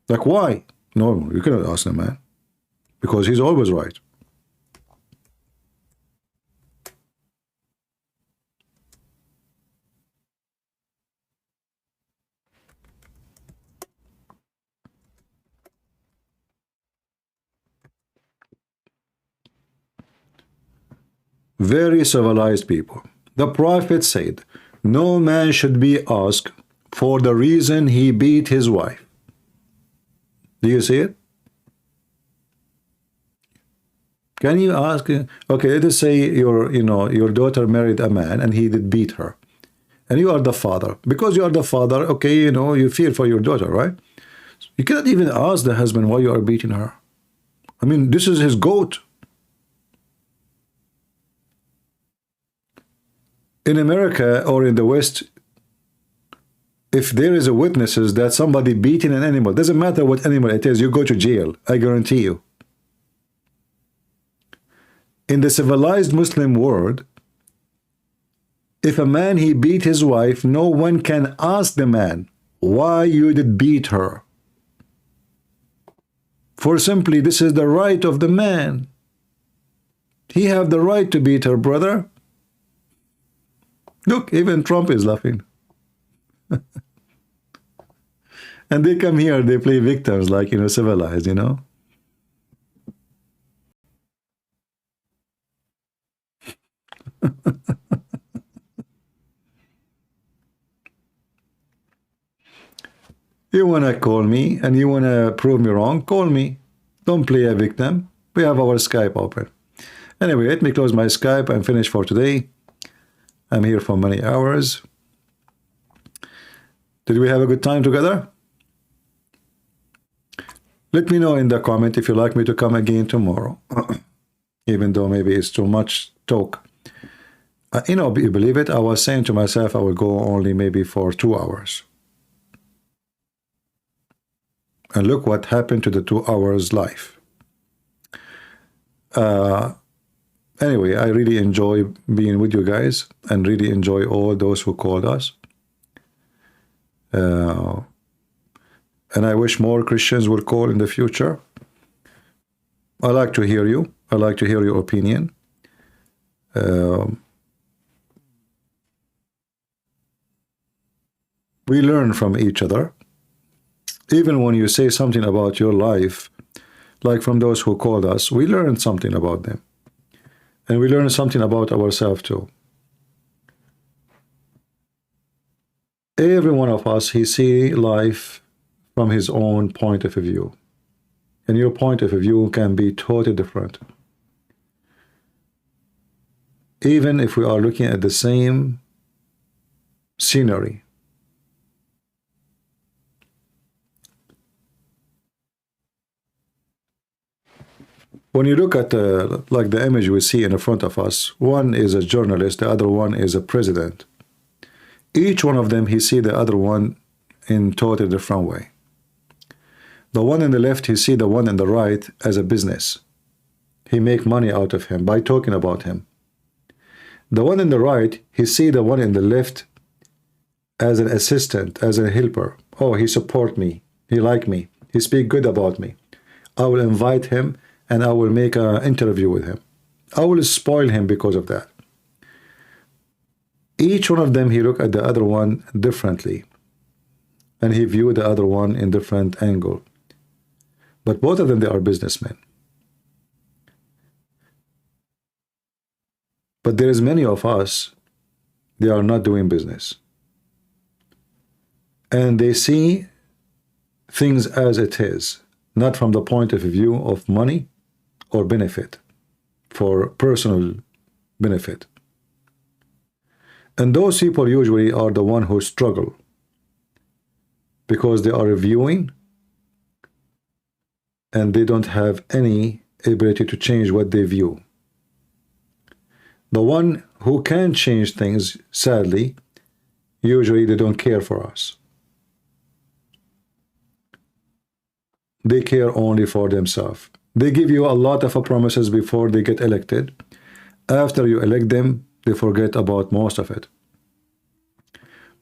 Like, why? No, you cannot ask the man, because he's always right. Very civilized people. The Prophet said, no man should be asked for the reason he beat his wife. Do you see it? Can you ask? Okay, let us say your daughter married a man and he did beat her, and you are the father. Because you are the father, okay, you feel for your daughter, right? You cannot even ask the husband why you are beating her. I mean, this is his goat. In America or in the West, if there is a witnesses that somebody beating an animal, doesn't matter what animal it is, you go to jail. I guarantee you. In the civilized Muslim world, if a man he beat his wife, no one can ask the man why you did beat her. For simply, this is the right of the man. He have the right to beat her, brother. Look, even Trump is laughing. And they come here, they play victims like, civilized, You want to call me and you want to prove me wrong, call me. Don't play a victim. We have our Skype open. Anyway, let me close my Skype and finish for today. I'm here for many hours. Did we have a good time together? Let me know in the comment if you'd like me to come again tomorrow. Even though maybe it's too much talk. You believe it? I was saying to myself I will go only maybe for 2 hours. And look what happened to the 2 hours life. Anyway, I really enjoy being with you guys and really enjoy all those who called us. And I wish more Christians will call in the future. I like to hear you. I like to hear your opinion. We learn from each other. Even when you say something about your life, like from those who called us, we learn something about them. And we learn something about ourselves too. Every one of us, he see life from his own point of view. And your point of view can be totally different. Even if we are looking at the same scenery. When you look at like the image we see in front of us, one is a journalist, the other one is a president. Each one of them, he see the other one in totally different way. The one on the left, he see the one on the right as a business. He make money out of him by talking about him. The one on the right, he see the one in the left as an assistant, as a helper. Oh, he support me. He like me. He speak good about me. I will invite him and I will make an interview with him. I will spoil him because of that. Each one of them, he look at the other one differently. And he view the other one in different angle. But both of them, they are businessmen. But there is many of us, they are not doing business. and they see things as it is, not from the point of view of money or benefit, for personal benefit. And those people usually are the one who struggle because they are reviewing and they don't have any ability to change what they view. The one who can change things, sadly, usually they don't care for us. They care only for themselves. They give you a lot of promises before they get elected. After you elect them, they forget about most of it.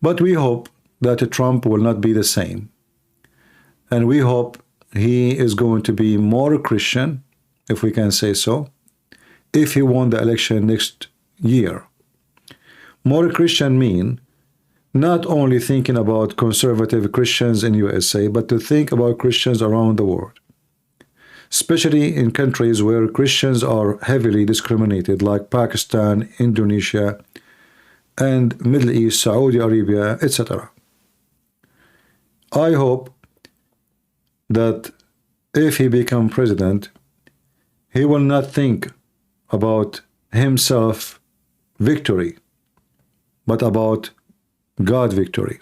But we hope that Trump will not be the same. And we hope he is going to be more Christian, if we can say so, if he won the election next year. More Christian mean not only thinking about conservative Christians in USA, but to think about Christians around the world, especially in countries where Christians are heavily discriminated, like Pakistan, Indonesia, and Middle East, Saudi Arabia, etc. I hope that if he becomes president, he will not think about himself victory, but about God victory.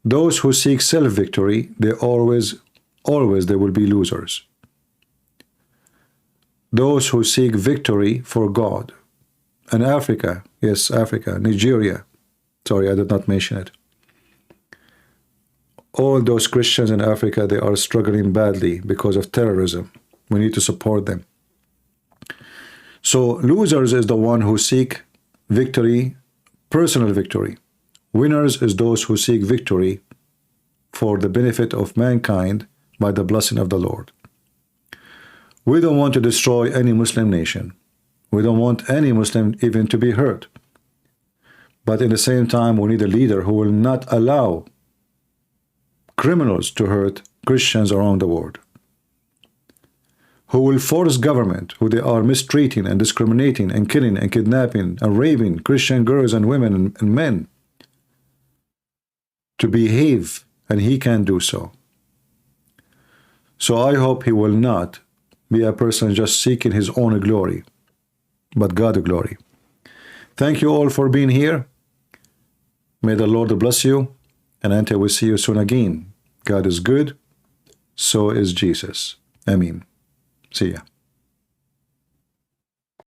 Those who seek self-victory, they always they will be losers. Those who seek victory for God, and Africa, yes, Africa, Nigeria, sorry, I did not mention it. All those Christians in Africa, they are struggling badly because of terrorism. We need to support them. So losers is the one who seek victory, personal victory. Winners is those who seek victory for the benefit of mankind by the blessing of the Lord. We don't want to destroy any Muslim nation. We don't want any Muslim even to be hurt. But at the same time, we need a leader who will not allow criminals to hurt Christians around the world, who will force government, who they are mistreating and discriminating and killing and kidnapping and raping Christian girls and women and men, to behave, and he can do so. So I hope he will not be a person just seeking his own glory, but God's glory. Thank you all for being here. May the Lord bless you, and until we see you soon again. God is good, so is Jesus. Amen. See ya.